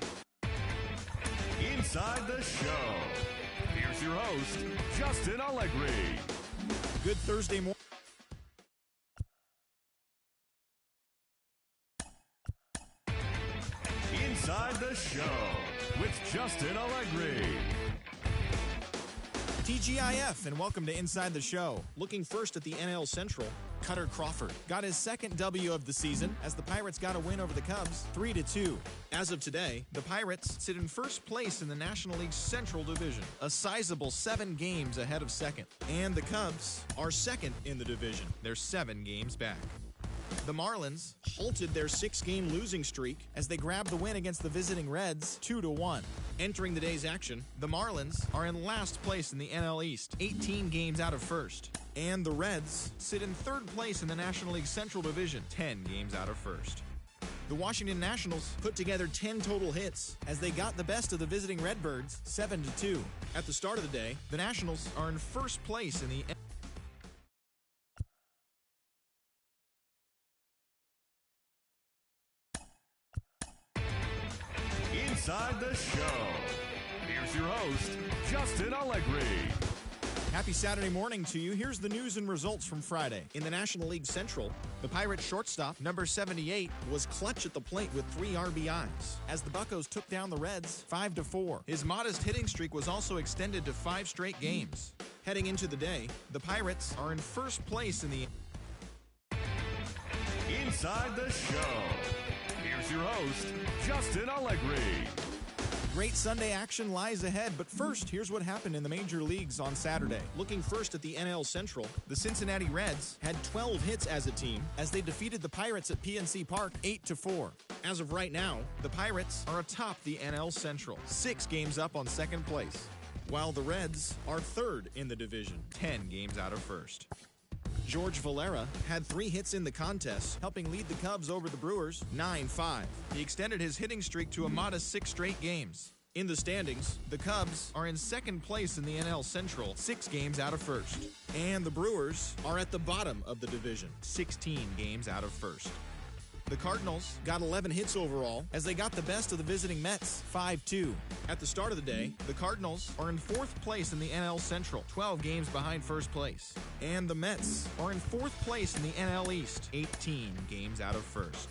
Inside the Show. Here's your host, Justin Allegri. Good Thursday morning. Inside the Show with Justin Allegri. TGIF, and welcome to Inside the Show. Looking first at the NL Central, Cutter Crawford got his second W of the season as the Pirates got a win over the Cubs 3-2. As of today, the Pirates sit in first place in the National League Central Division, a sizable 7 games ahead of second. And the Cubs are second in the division. They're 7 games back. The Marlins halted their 6-game losing streak as they grabbed the win against the visiting Reds 2-1. Entering the day's action, the Marlins are in last place in the NL East, 18 games out of first. And the Reds sit in 3rd place in the National League Central Division, 10 games out of first. The Washington Nationals put together 10 total hits as they got the best of the visiting Redbirds 7-2. At the start of the day, the Nationals are in first place in the Inside the Show. Here's your host, Justin Allegri. Happy Saturday morning to you. Here's the news and results from Friday. In the National League Central, the Pirates shortstop, number 78, was clutch at the plate with 3 RBIs as the Buccos took down the Reds 5-4. His modest hitting streak was also extended to 5 straight games. Heading into the day, the Pirates are in first place in the Inside the Show. Here's your host, Justin Allegri. Great Sunday action lies ahead, but first, here's what happened in the major leagues on Saturday. Looking first at the NL Central, the Cincinnati Reds had 12 hits as a team as they defeated the Pirates at PNC Park 8-4. As of right now, the Pirates are atop the NL Central, 6 games up on second place, while the Reds are 3rd in the division, 10 games out of first. George Valera had 3 hits in the contest, helping lead the Cubs over the Brewers 9-5. He extended his hitting streak to a modest 6 straight games. In the standings, the Cubs are in second place in the NL Central, 6 games out of first. And the Brewers are at the bottom of the division, 16 games out of first. The Cardinals got 11 hits overall as they got the best of the visiting Mets 5-2. At the start of the day, the Cardinals are in 4th place in the NL Central, 12 games behind first place. And the Mets are in 4th place in the NL East, 18 games out of first.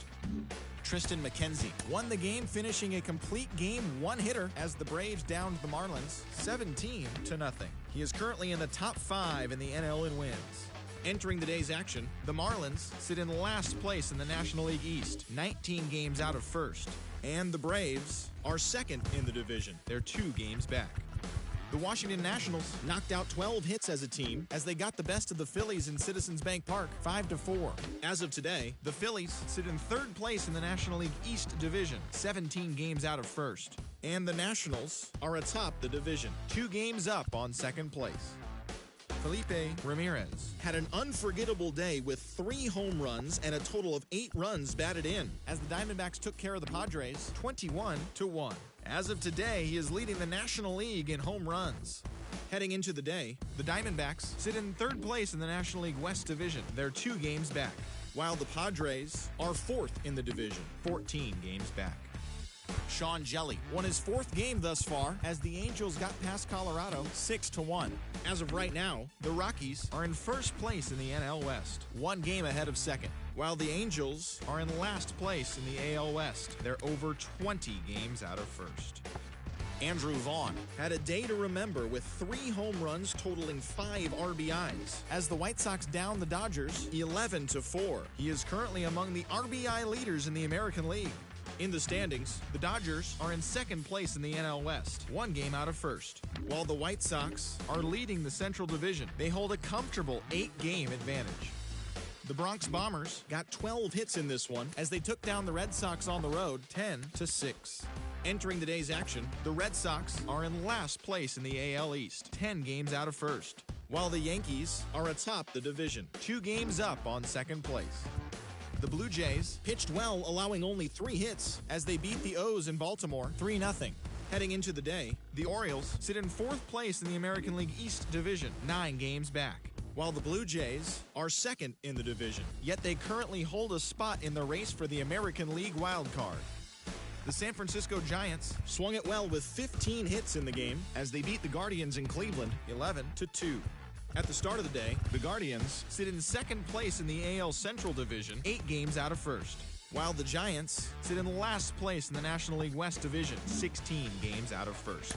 Tristan McKenzie won the game, finishing a complete game 1-hitter as the Braves downed the Marlins 17-0. He is currently in the top 5 in the NL in wins. Entering the day's action, the Marlins sit in last place in the National League East, 19 games out of first. And the Braves are second in the division. They're 2 games back. The Washington Nationals knocked out 12 hits as a team as they got the best of the Phillies in Citizens Bank Park 5-4. As of today, the Phillies sit in 3rd place in the National League East Division, 17 games out of first. And the Nationals are atop the division, 2 games up on second place. Felipe Ramirez had an unforgettable day with 3 home runs and a total of 8 runs batted in as the Diamondbacks took care of the Padres 21-1. As of today, he is leading the National League in home runs. Heading into the day, the Diamondbacks sit in 3rd place in the National League West Division. They're 2 games back. while the Padres are 4th in the division, 14 games back. Sean Jelly won his 4th game thus far as the Angels got past Colorado 6-1. As of right now, the Rockies are in first place in the NL West, 1 game ahead of second, while the Angels are in last place in the AL West. They're over 20 games out of first. Andrew Vaughn had a day to remember with 3 home runs totaling 5 RBIs as the White Sox downed the Dodgers 11-4. He is currently among the RBI leaders in the American League. In the standings, the Dodgers are in second place in the NL West, 1 game out of first. While the White Sox are leading the Central Division, they hold a comfortable 8-game advantage. The Bronx Bombers got 12 hits in this one as they took down the Red Sox on the road 10-6. Entering the day's action, the Red Sox are in last place in the AL East, 10 games out of first, while the Yankees are atop the division, 2 games up on second place. The Blue Jays pitched well, allowing only 3 hits as they beat the O's in Baltimore 3-0. Heading into the day, the Orioles sit in 4th place in the American League East Division, 9 games back, while the Blue Jays are 2nd in the division, yet they currently hold a spot in the race for the American League wild card. The San Francisco Giants swung it well with 15 hits in the game as they beat the Guardians in Cleveland 11-2. At the start of the day, the Guardians sit in 2nd place in the AL Central Division, 8 games out of first, while the Giants sit in last place in the National League West Division, 16 games out of first.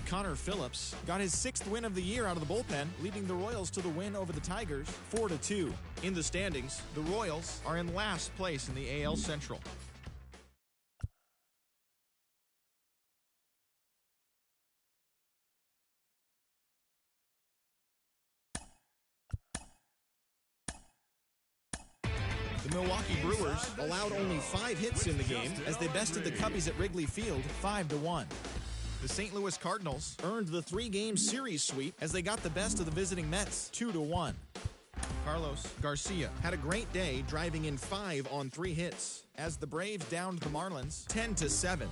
Connor Phillips got his 6th win of the year out of the bullpen, leading the Royals to the win over the Tigers 4-2. In the standings, the Royals are in last place in the AL Central. The Milwaukee Brewers allowed only 5 hits in the game as they bested the Cubbies at Wrigley Field 5-1. The St. Louis Cardinals earned the 3-game series sweep as they got the best of the visiting Mets 2-1. Carlos Garcia had a great day, driving in 5 on 3 hits as the Braves downed the Marlins 10-7.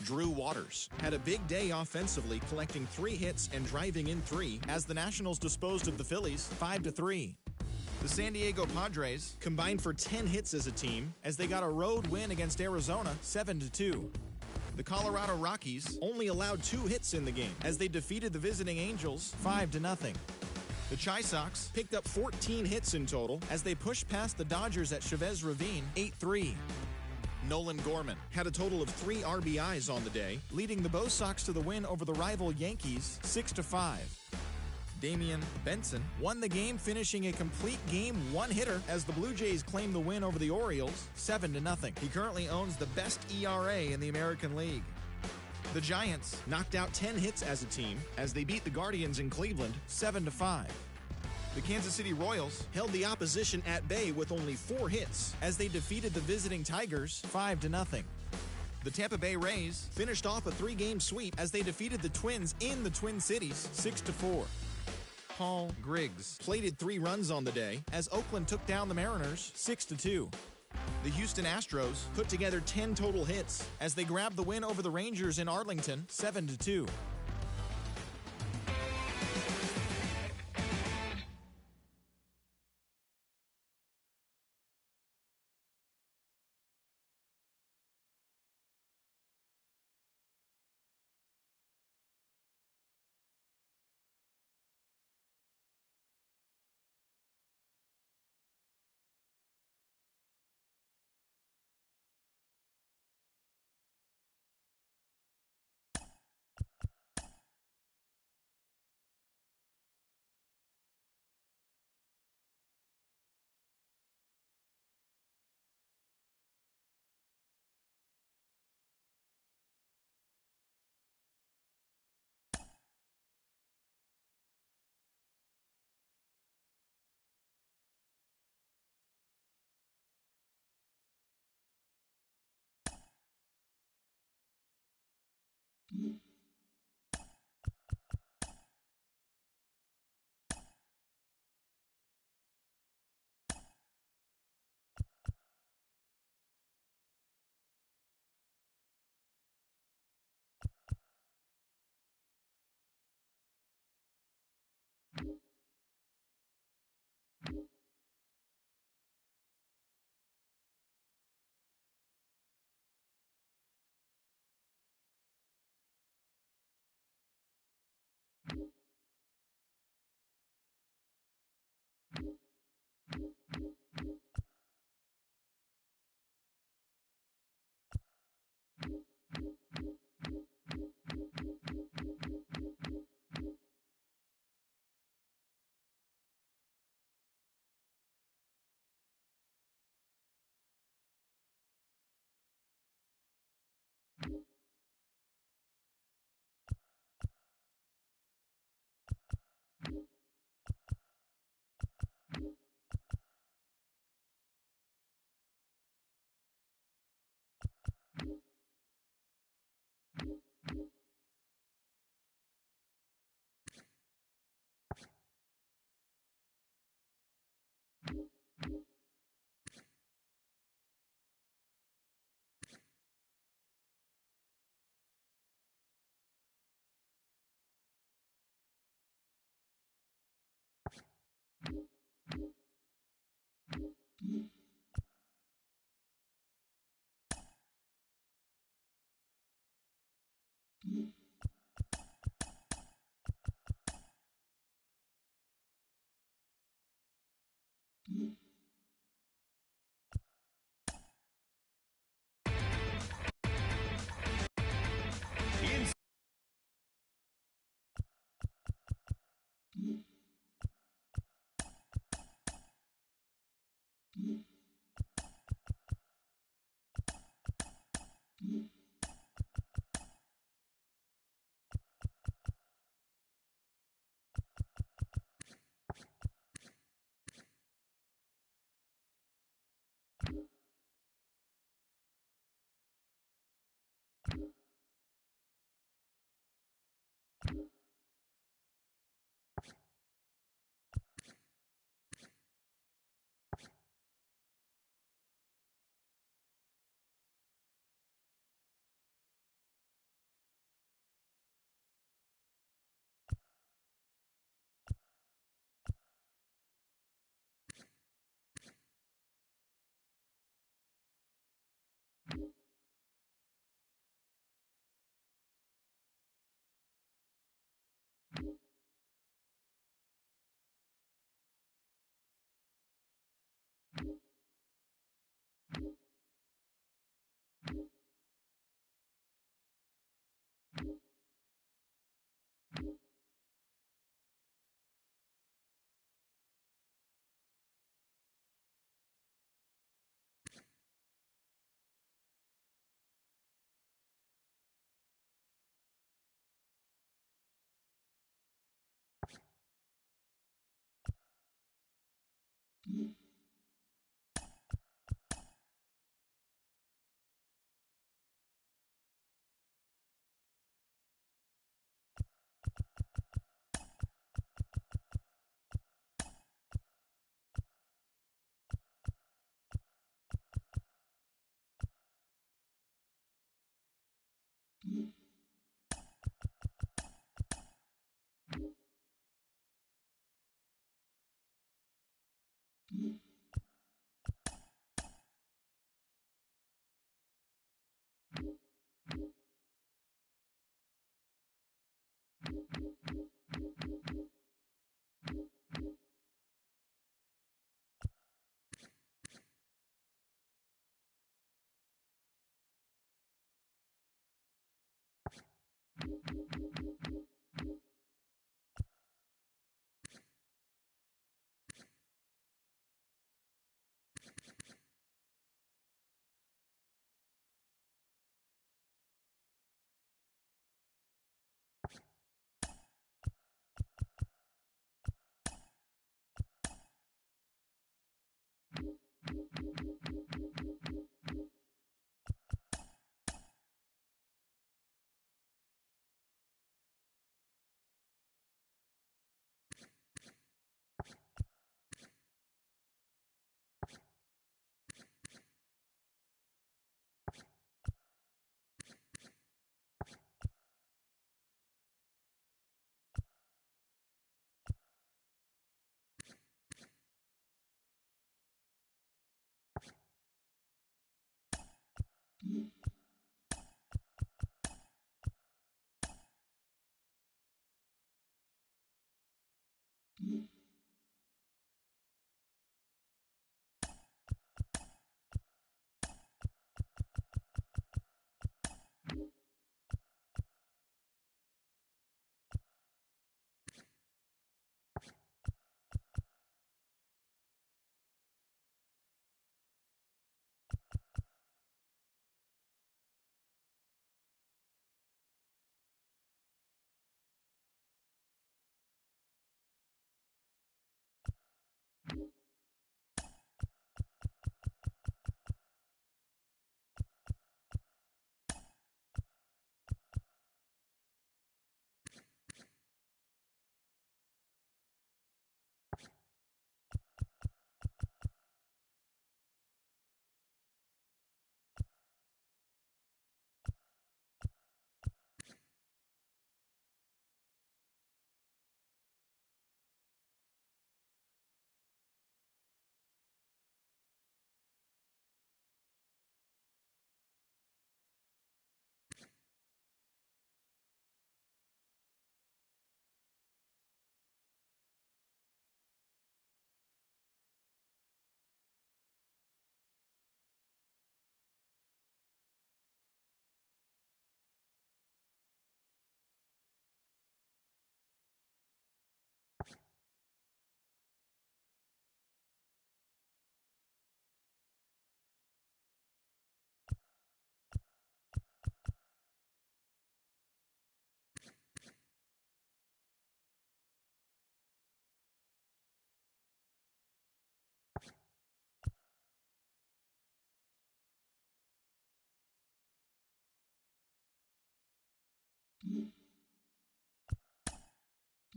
Drew Waters had a big day offensively, collecting 3 hits and driving in 3 as the Nationals disposed of the Phillies 5-3. The San Diego Padres combined for 10 hits as a team as they got a road win against Arizona 7-2. The Colorado Rockies only allowed 2 hits in the game as they defeated the visiting Angels 5-0. The Chi Sox picked up 14 hits in total as they pushed past the Dodgers at Chavez Ravine 8-3. Nolan Gorman had a total of 3 RBIs on the day, leading the Bo Sox to the win over the rival Yankees 6-5. Damian Benson won the game, finishing a complete game 1-hitter as the Blue Jays claimed the win over the Orioles 7-0. He currently owns the best ERA in the American League. The Giants knocked out 10 hits as a team as they beat the Guardians in Cleveland 7-5. The Kansas City Royals held the opposition at bay with only 4 hits as they defeated the visiting Tigers 5-0. The Tampa Bay Rays finished off a 3-game sweep as they defeated the Twins in the Twin Cities 6-4. Paul Griggs plated 3 runs on the day as Oakland took down the Mariners 6-2. The Houston Astros put together 10 total hits as they grabbed the win over the Rangers in Arlington 7-2.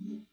Mm-hmm.